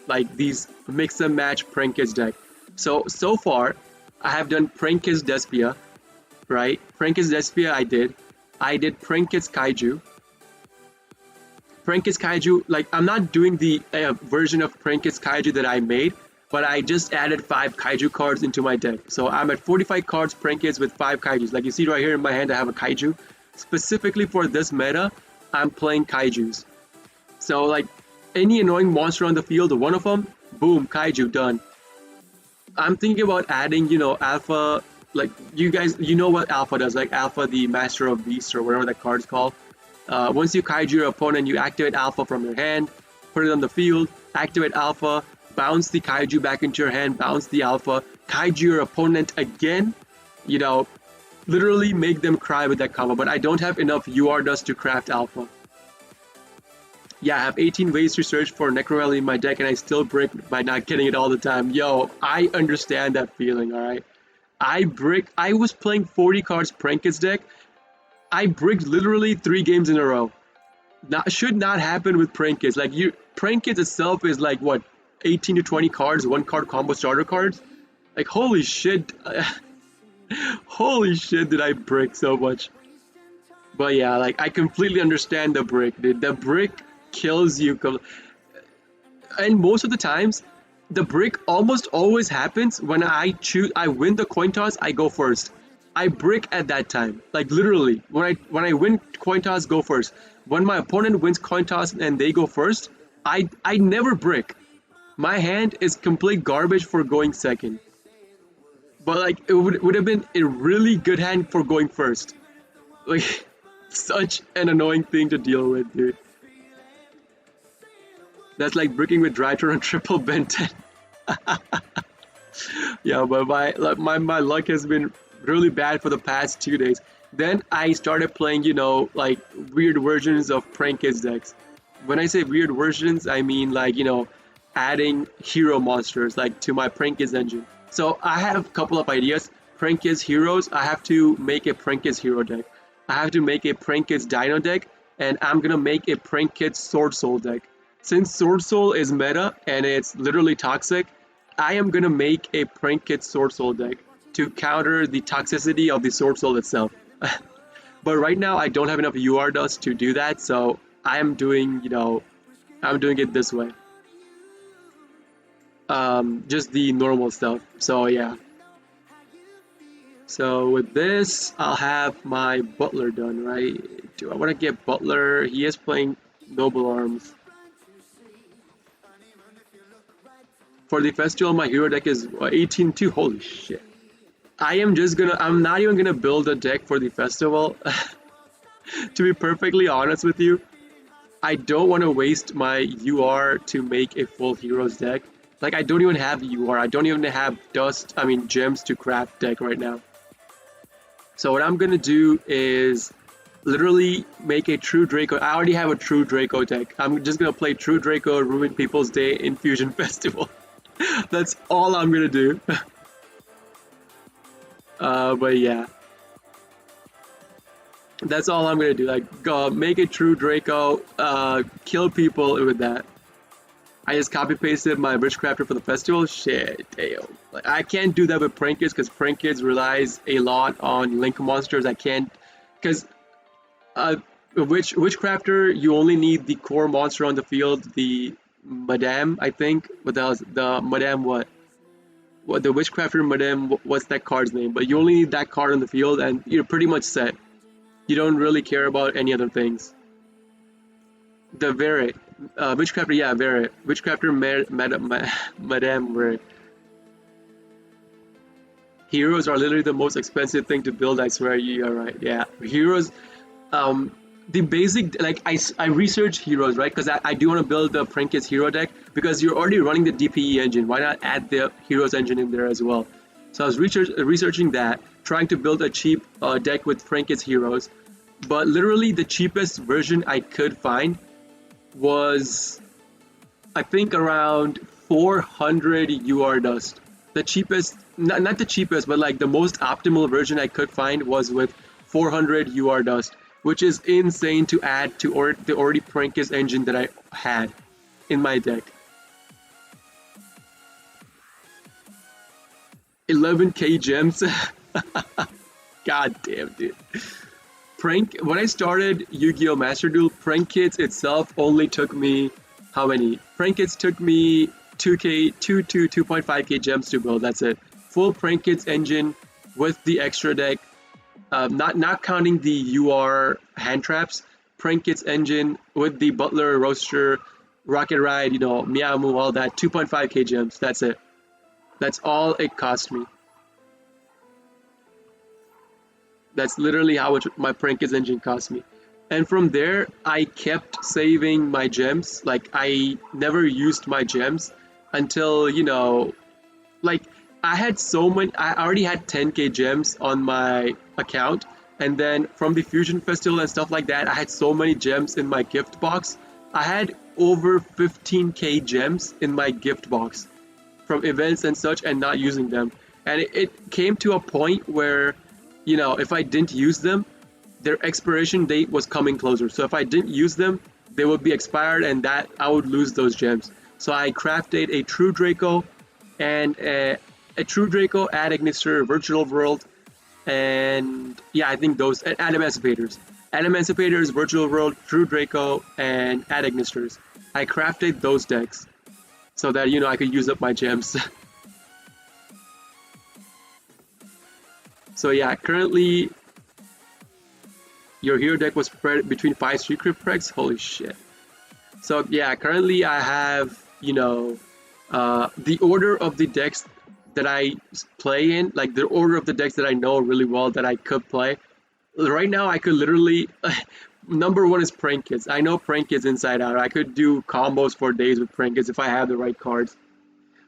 like these mix and match prankkids deck. So far, I have done prankkids Despia, right? Prankkids Despia I did prankkids Kaiju. Prankkids Kaiju, like I'm not doing the version of prankkids Kaiju that I made, but I just added 5 Kaiju cards into my deck. So I'm at 45 cards prankkids with 5 Kaijus. Like you see right here in my hand, I have a Kaiju. Specifically for this meta, I'm playing Kaijus. So like any annoying monster on the field, one of them, boom, Kaiju, done. I'm thinking about adding, Alpha, like you guys, you know what Alpha does, like Alpha the Master of Beasts or whatever that card's called. Once you Kaiju your opponent, you activate Alpha from your hand, put it on the field, activate Alpha, bounce the Kaiju back into your hand, bounce the Alpha, Kaiju your opponent again, literally make them cry with that combo. But I don't have enough UR dust to craft Alpha. Yeah, I have 18 ways to search for Necro Valley in my deck and I still brick by not getting it all the time. Yo, I understand that feeling, alright? I was playing 40 cards prankkids deck. I bricked literally 3 games in a row. Should not happen with prankkids. Like prankkids itself is like what, 18 to 20 cards, 1 card combo starter cards? Like holy shit. Holy shit did I brick so much. But yeah, like I completely understand the brick, dude. The brick kills you. And most of the times, the brick almost always happens when I win the coin toss, I go first. I brick at that time. Like literally, when I win coin toss, go first. When my opponent wins coin toss and they go first, I never brick. My hand is complete garbage for going second. But like it would have been a really good hand for going first. Like such an annoying thing to deal with, dude. That's like bricking with Drytor on triple Benton. Yeah, but my luck has been really bad for the past 2 days. Then I started playing, like weird versions of Prank Kids decks. When I say weird versions, I mean like, adding hero monsters like to my Prank Kids engine. So I have a couple of ideas. Prank Kids heroes, I have to make a Prank Kids hero deck. I have to make a Prank Kids Dino deck, and I'm gonna make a Prank Kids Sword Soul deck. Since Sword Soul is meta and it's literally toxic, I am gonna make a Prank Kids Sword Soul deck to counter the toxicity of the Sword Soul itself. But right now I don't have enough UR dust to do that, so I am doing, I'm doing it this way. Just the normal stuff. So yeah. So with this, I'll have my Butler done, right? Do I want to get Butler? He is playing Noble Arms. For the festival, my hero deck is 18-2. Holy shit. I'm not even gonna build a deck for the festival. To be perfectly honest with you, I don't want to waste my UR to make a full heroes deck. Like, I don't even have UR. I don't even have gems to craft deck right now. So what I'm gonna do is literally make a True Draco. I already have a True Draco deck. I'm just gonna play True Draco, ruin people's day in Fusion Festival. That's all I'm gonna do. But yeah. That's all I'm gonna do. Like, go make a True Draco, kill people with that. I just copy pasted my Witchcrafter for the festival. Shit, damn. Like, I can't do that with Prank Kids because Prank Kids relies a lot on Link monsters. I can't, because Witchcrafter, you only need the core monster on the field, the Madame, I think. What the hell is the Madame? What the Witchcrafter Madame? What's that card's name? But you only need that card on the field, and you're pretty much set. You don't really care about any other things. The Verret. Witchcrafter, yeah, Verret. Witchcrafter Madame Verret. Heroes are literally the most expensive thing to build, I swear. You are right, yeah. Heroes, the basic, like, I research heroes, right? Because I do want to build the Prank Kids hero deck, because you're already running the DPE engine. Why not add the heroes engine in there as well? So I was researching that, trying to build a cheap deck with Prank Kids heroes. But literally the cheapest version I could find was, I think, around 400 UR dust. The cheapest, not the cheapest, but like the most optimal version I could find was with 400 UR dust, which is insane to add to the already Prank Kids engine that I had in my deck. 11k gems. God damn, dude. When I started Yu-Gi-Oh! Master Duel, Prank Kids itself only took me, how many? Prank Kids took me 2k, 2 to 2.5k gems to build, that's it. Full Prank Kids engine with the extra deck, not counting the UR hand traps, Prank Kids engine with the Butler, Roaster, Rocket Ride, Miamu, all that, 2.5k gems, that's it. That's all it cost me. That's literally how much my Prank Kids engine cost me. And from there, I kept saving my gems. Like, I never used my gems until, like, I had so many, I already had 10k gems on my account. And then from the Fusion Festival and stuff like that, I had so many gems in my gift box. I had over 15k gems in my gift box from events and such, and not using them. And it came to a point where, if I didn't use them, their expiration date was coming closer. So if I didn't use them, they would be expired, and that I would lose those gems. So I crafted a True Draco and a True Draco, Ad Ignister, Virtual World, and yeah, I think those, and Ad Emancipators. Ad Emancipators, Virtual World, True Draco, and Ad Ignisters. I crafted those decks so that, I could use up my gems. So yeah, currently your hero deck was spread between 5 secret pregs. Holy shit. So yeah, currently I have, the order of the decks that I play in, like the order of the decks that I know really well that I could play. Right now I could literally, number one is Prank Kids. I know Prank Kids inside out. I could do combos for days with Prank Kids if I have the right cards.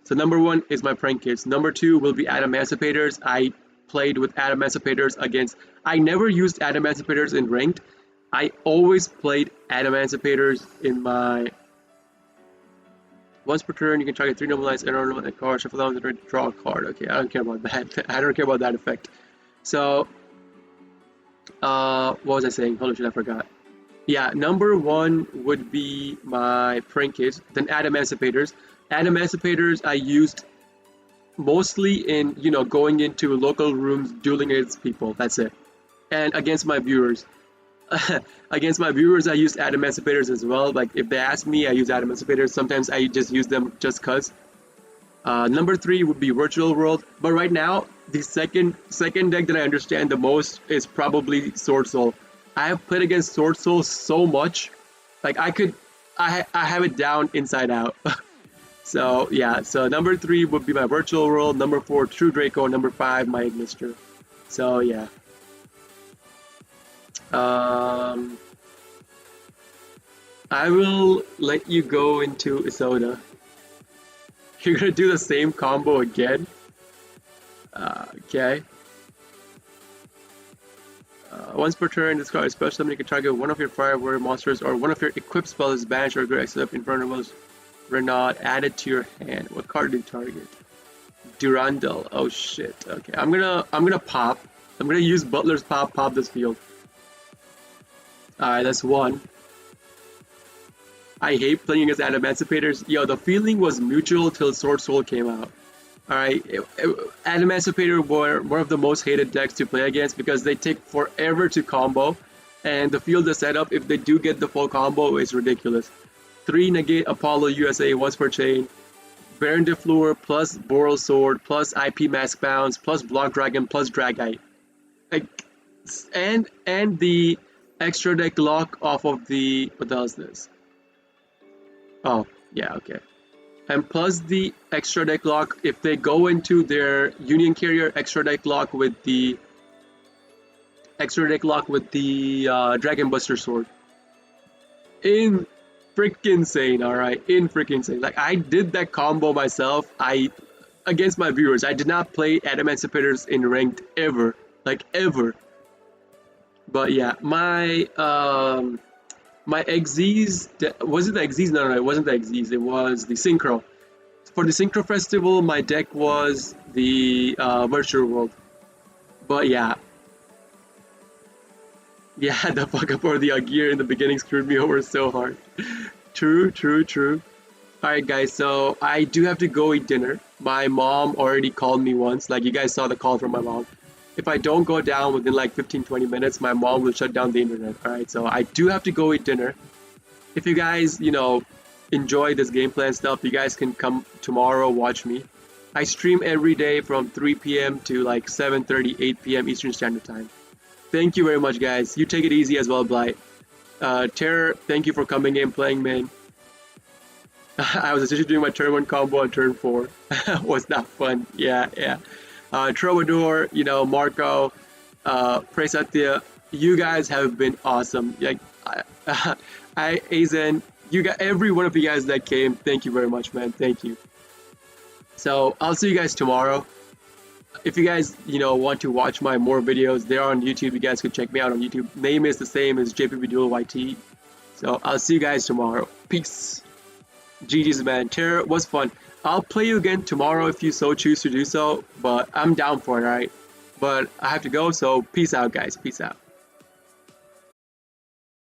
So number one is my Prank Kids. Number two will be Ad Emancipators. I played with Adamantippators against. I never used Adamantippators in ranked. I always played Adamantippators in my. Once per turn, you can target 3 normalized and normalized cards, shuffle down and draw a card. Okay, I don't care about that. I don't care about that effect. So, what was I saying? Holy shit, I forgot. Yeah, number one would be my prankkids, then Adamantippators. Adamantippators I used mostly in, going into local rooms, dueling against people. That's it. And against my viewers. Against my viewers, I use Adamantippators as well. Like, if they ask me, I use Adamantippators. Sometimes I just use them just cuz. Number three would be Virtual World. But right now, the second deck that I understand the most is probably Sword Soul. I have played against Sword Soul so much. Like, I have it down inside out. So yeah, so number three would be my Virtual World, number four True Draco, number five my Ignister. So yeah. I will let you go into Isoda. You're gonna do the same combo again? Okay. Once per turn, discard a special summon. You can target one of your fire warrior monsters or one of your equipped spells banished or except in front of us. Renaud added to your hand. What card do you target? Durandal. Oh shit. Okay, I'm gonna pop. I'm gonna use Butler's pop this field. Alright, that's one. I hate playing against Adamantippators. Yo, the feeling was mutual till Sword Soul came out. Alright, Adamantippators were one of the most hated decks to play against because they take forever to combo, and the field is set up, if they do get the full combo, it's ridiculous. 3 negate Apollo USA once per chain, Baron de Fleur plus Boral Sword plus IP Mask Bounce plus Block Dragon plus Dragite. Like, and the extra deck lock off of the, what the hell is this? Oh, yeah, okay. And plus the extra deck lock, if they go into their Union Carrier extra deck lock with the Dragon Buster Sword. In freaking insane, alright? In freaking insane. Like, I did that combo myself. Against my viewers, I did not play Adamantippators in ranked ever. Like, ever. But yeah, my XZs, was it the XZs? No, it wasn't the XZs, it was the Synchro. For the Synchro Festival, my deck was the Virtual World. But yeah. Yeah, the fuck up or the Agir in the beginning screwed me over so hard. True. Alright guys, so I do have to go eat dinner. My mom already called me once, like you guys saw the call from my mom. If I don't go down within like 15-20 minutes, my mom will shut down the internet. Alright, so I do have to go eat dinner. If you guys, enjoy this gameplay and stuff, you guys can come tomorrow, watch me. I stream every day from 3 p.m. to like 7:30, 8 p.m. Eastern Standard Time. Thank you very much, guys. You take it easy as well, Blight. Terror, thank you for coming in, playing main. I was essentially doing my turn 1 combo on turn 4. Was not fun. Yeah. Troubadour, Marco, Presatya, you guys have been awesome. Like, Azen, you got every one of you guys that came. Thank you very much, man. Thank you. So I'll see you guys tomorrow. If you guys, want to watch my more videos, they're on YouTube. You guys can check me out on YouTube. Name is the same as JPB Dual YT. So I'll see you guys tomorrow. Peace. GG's, man. Terror was fun. I'll play you again tomorrow if you so choose to do so, but I'm down for it, alright? But I have to go, so peace out, guys. Peace out.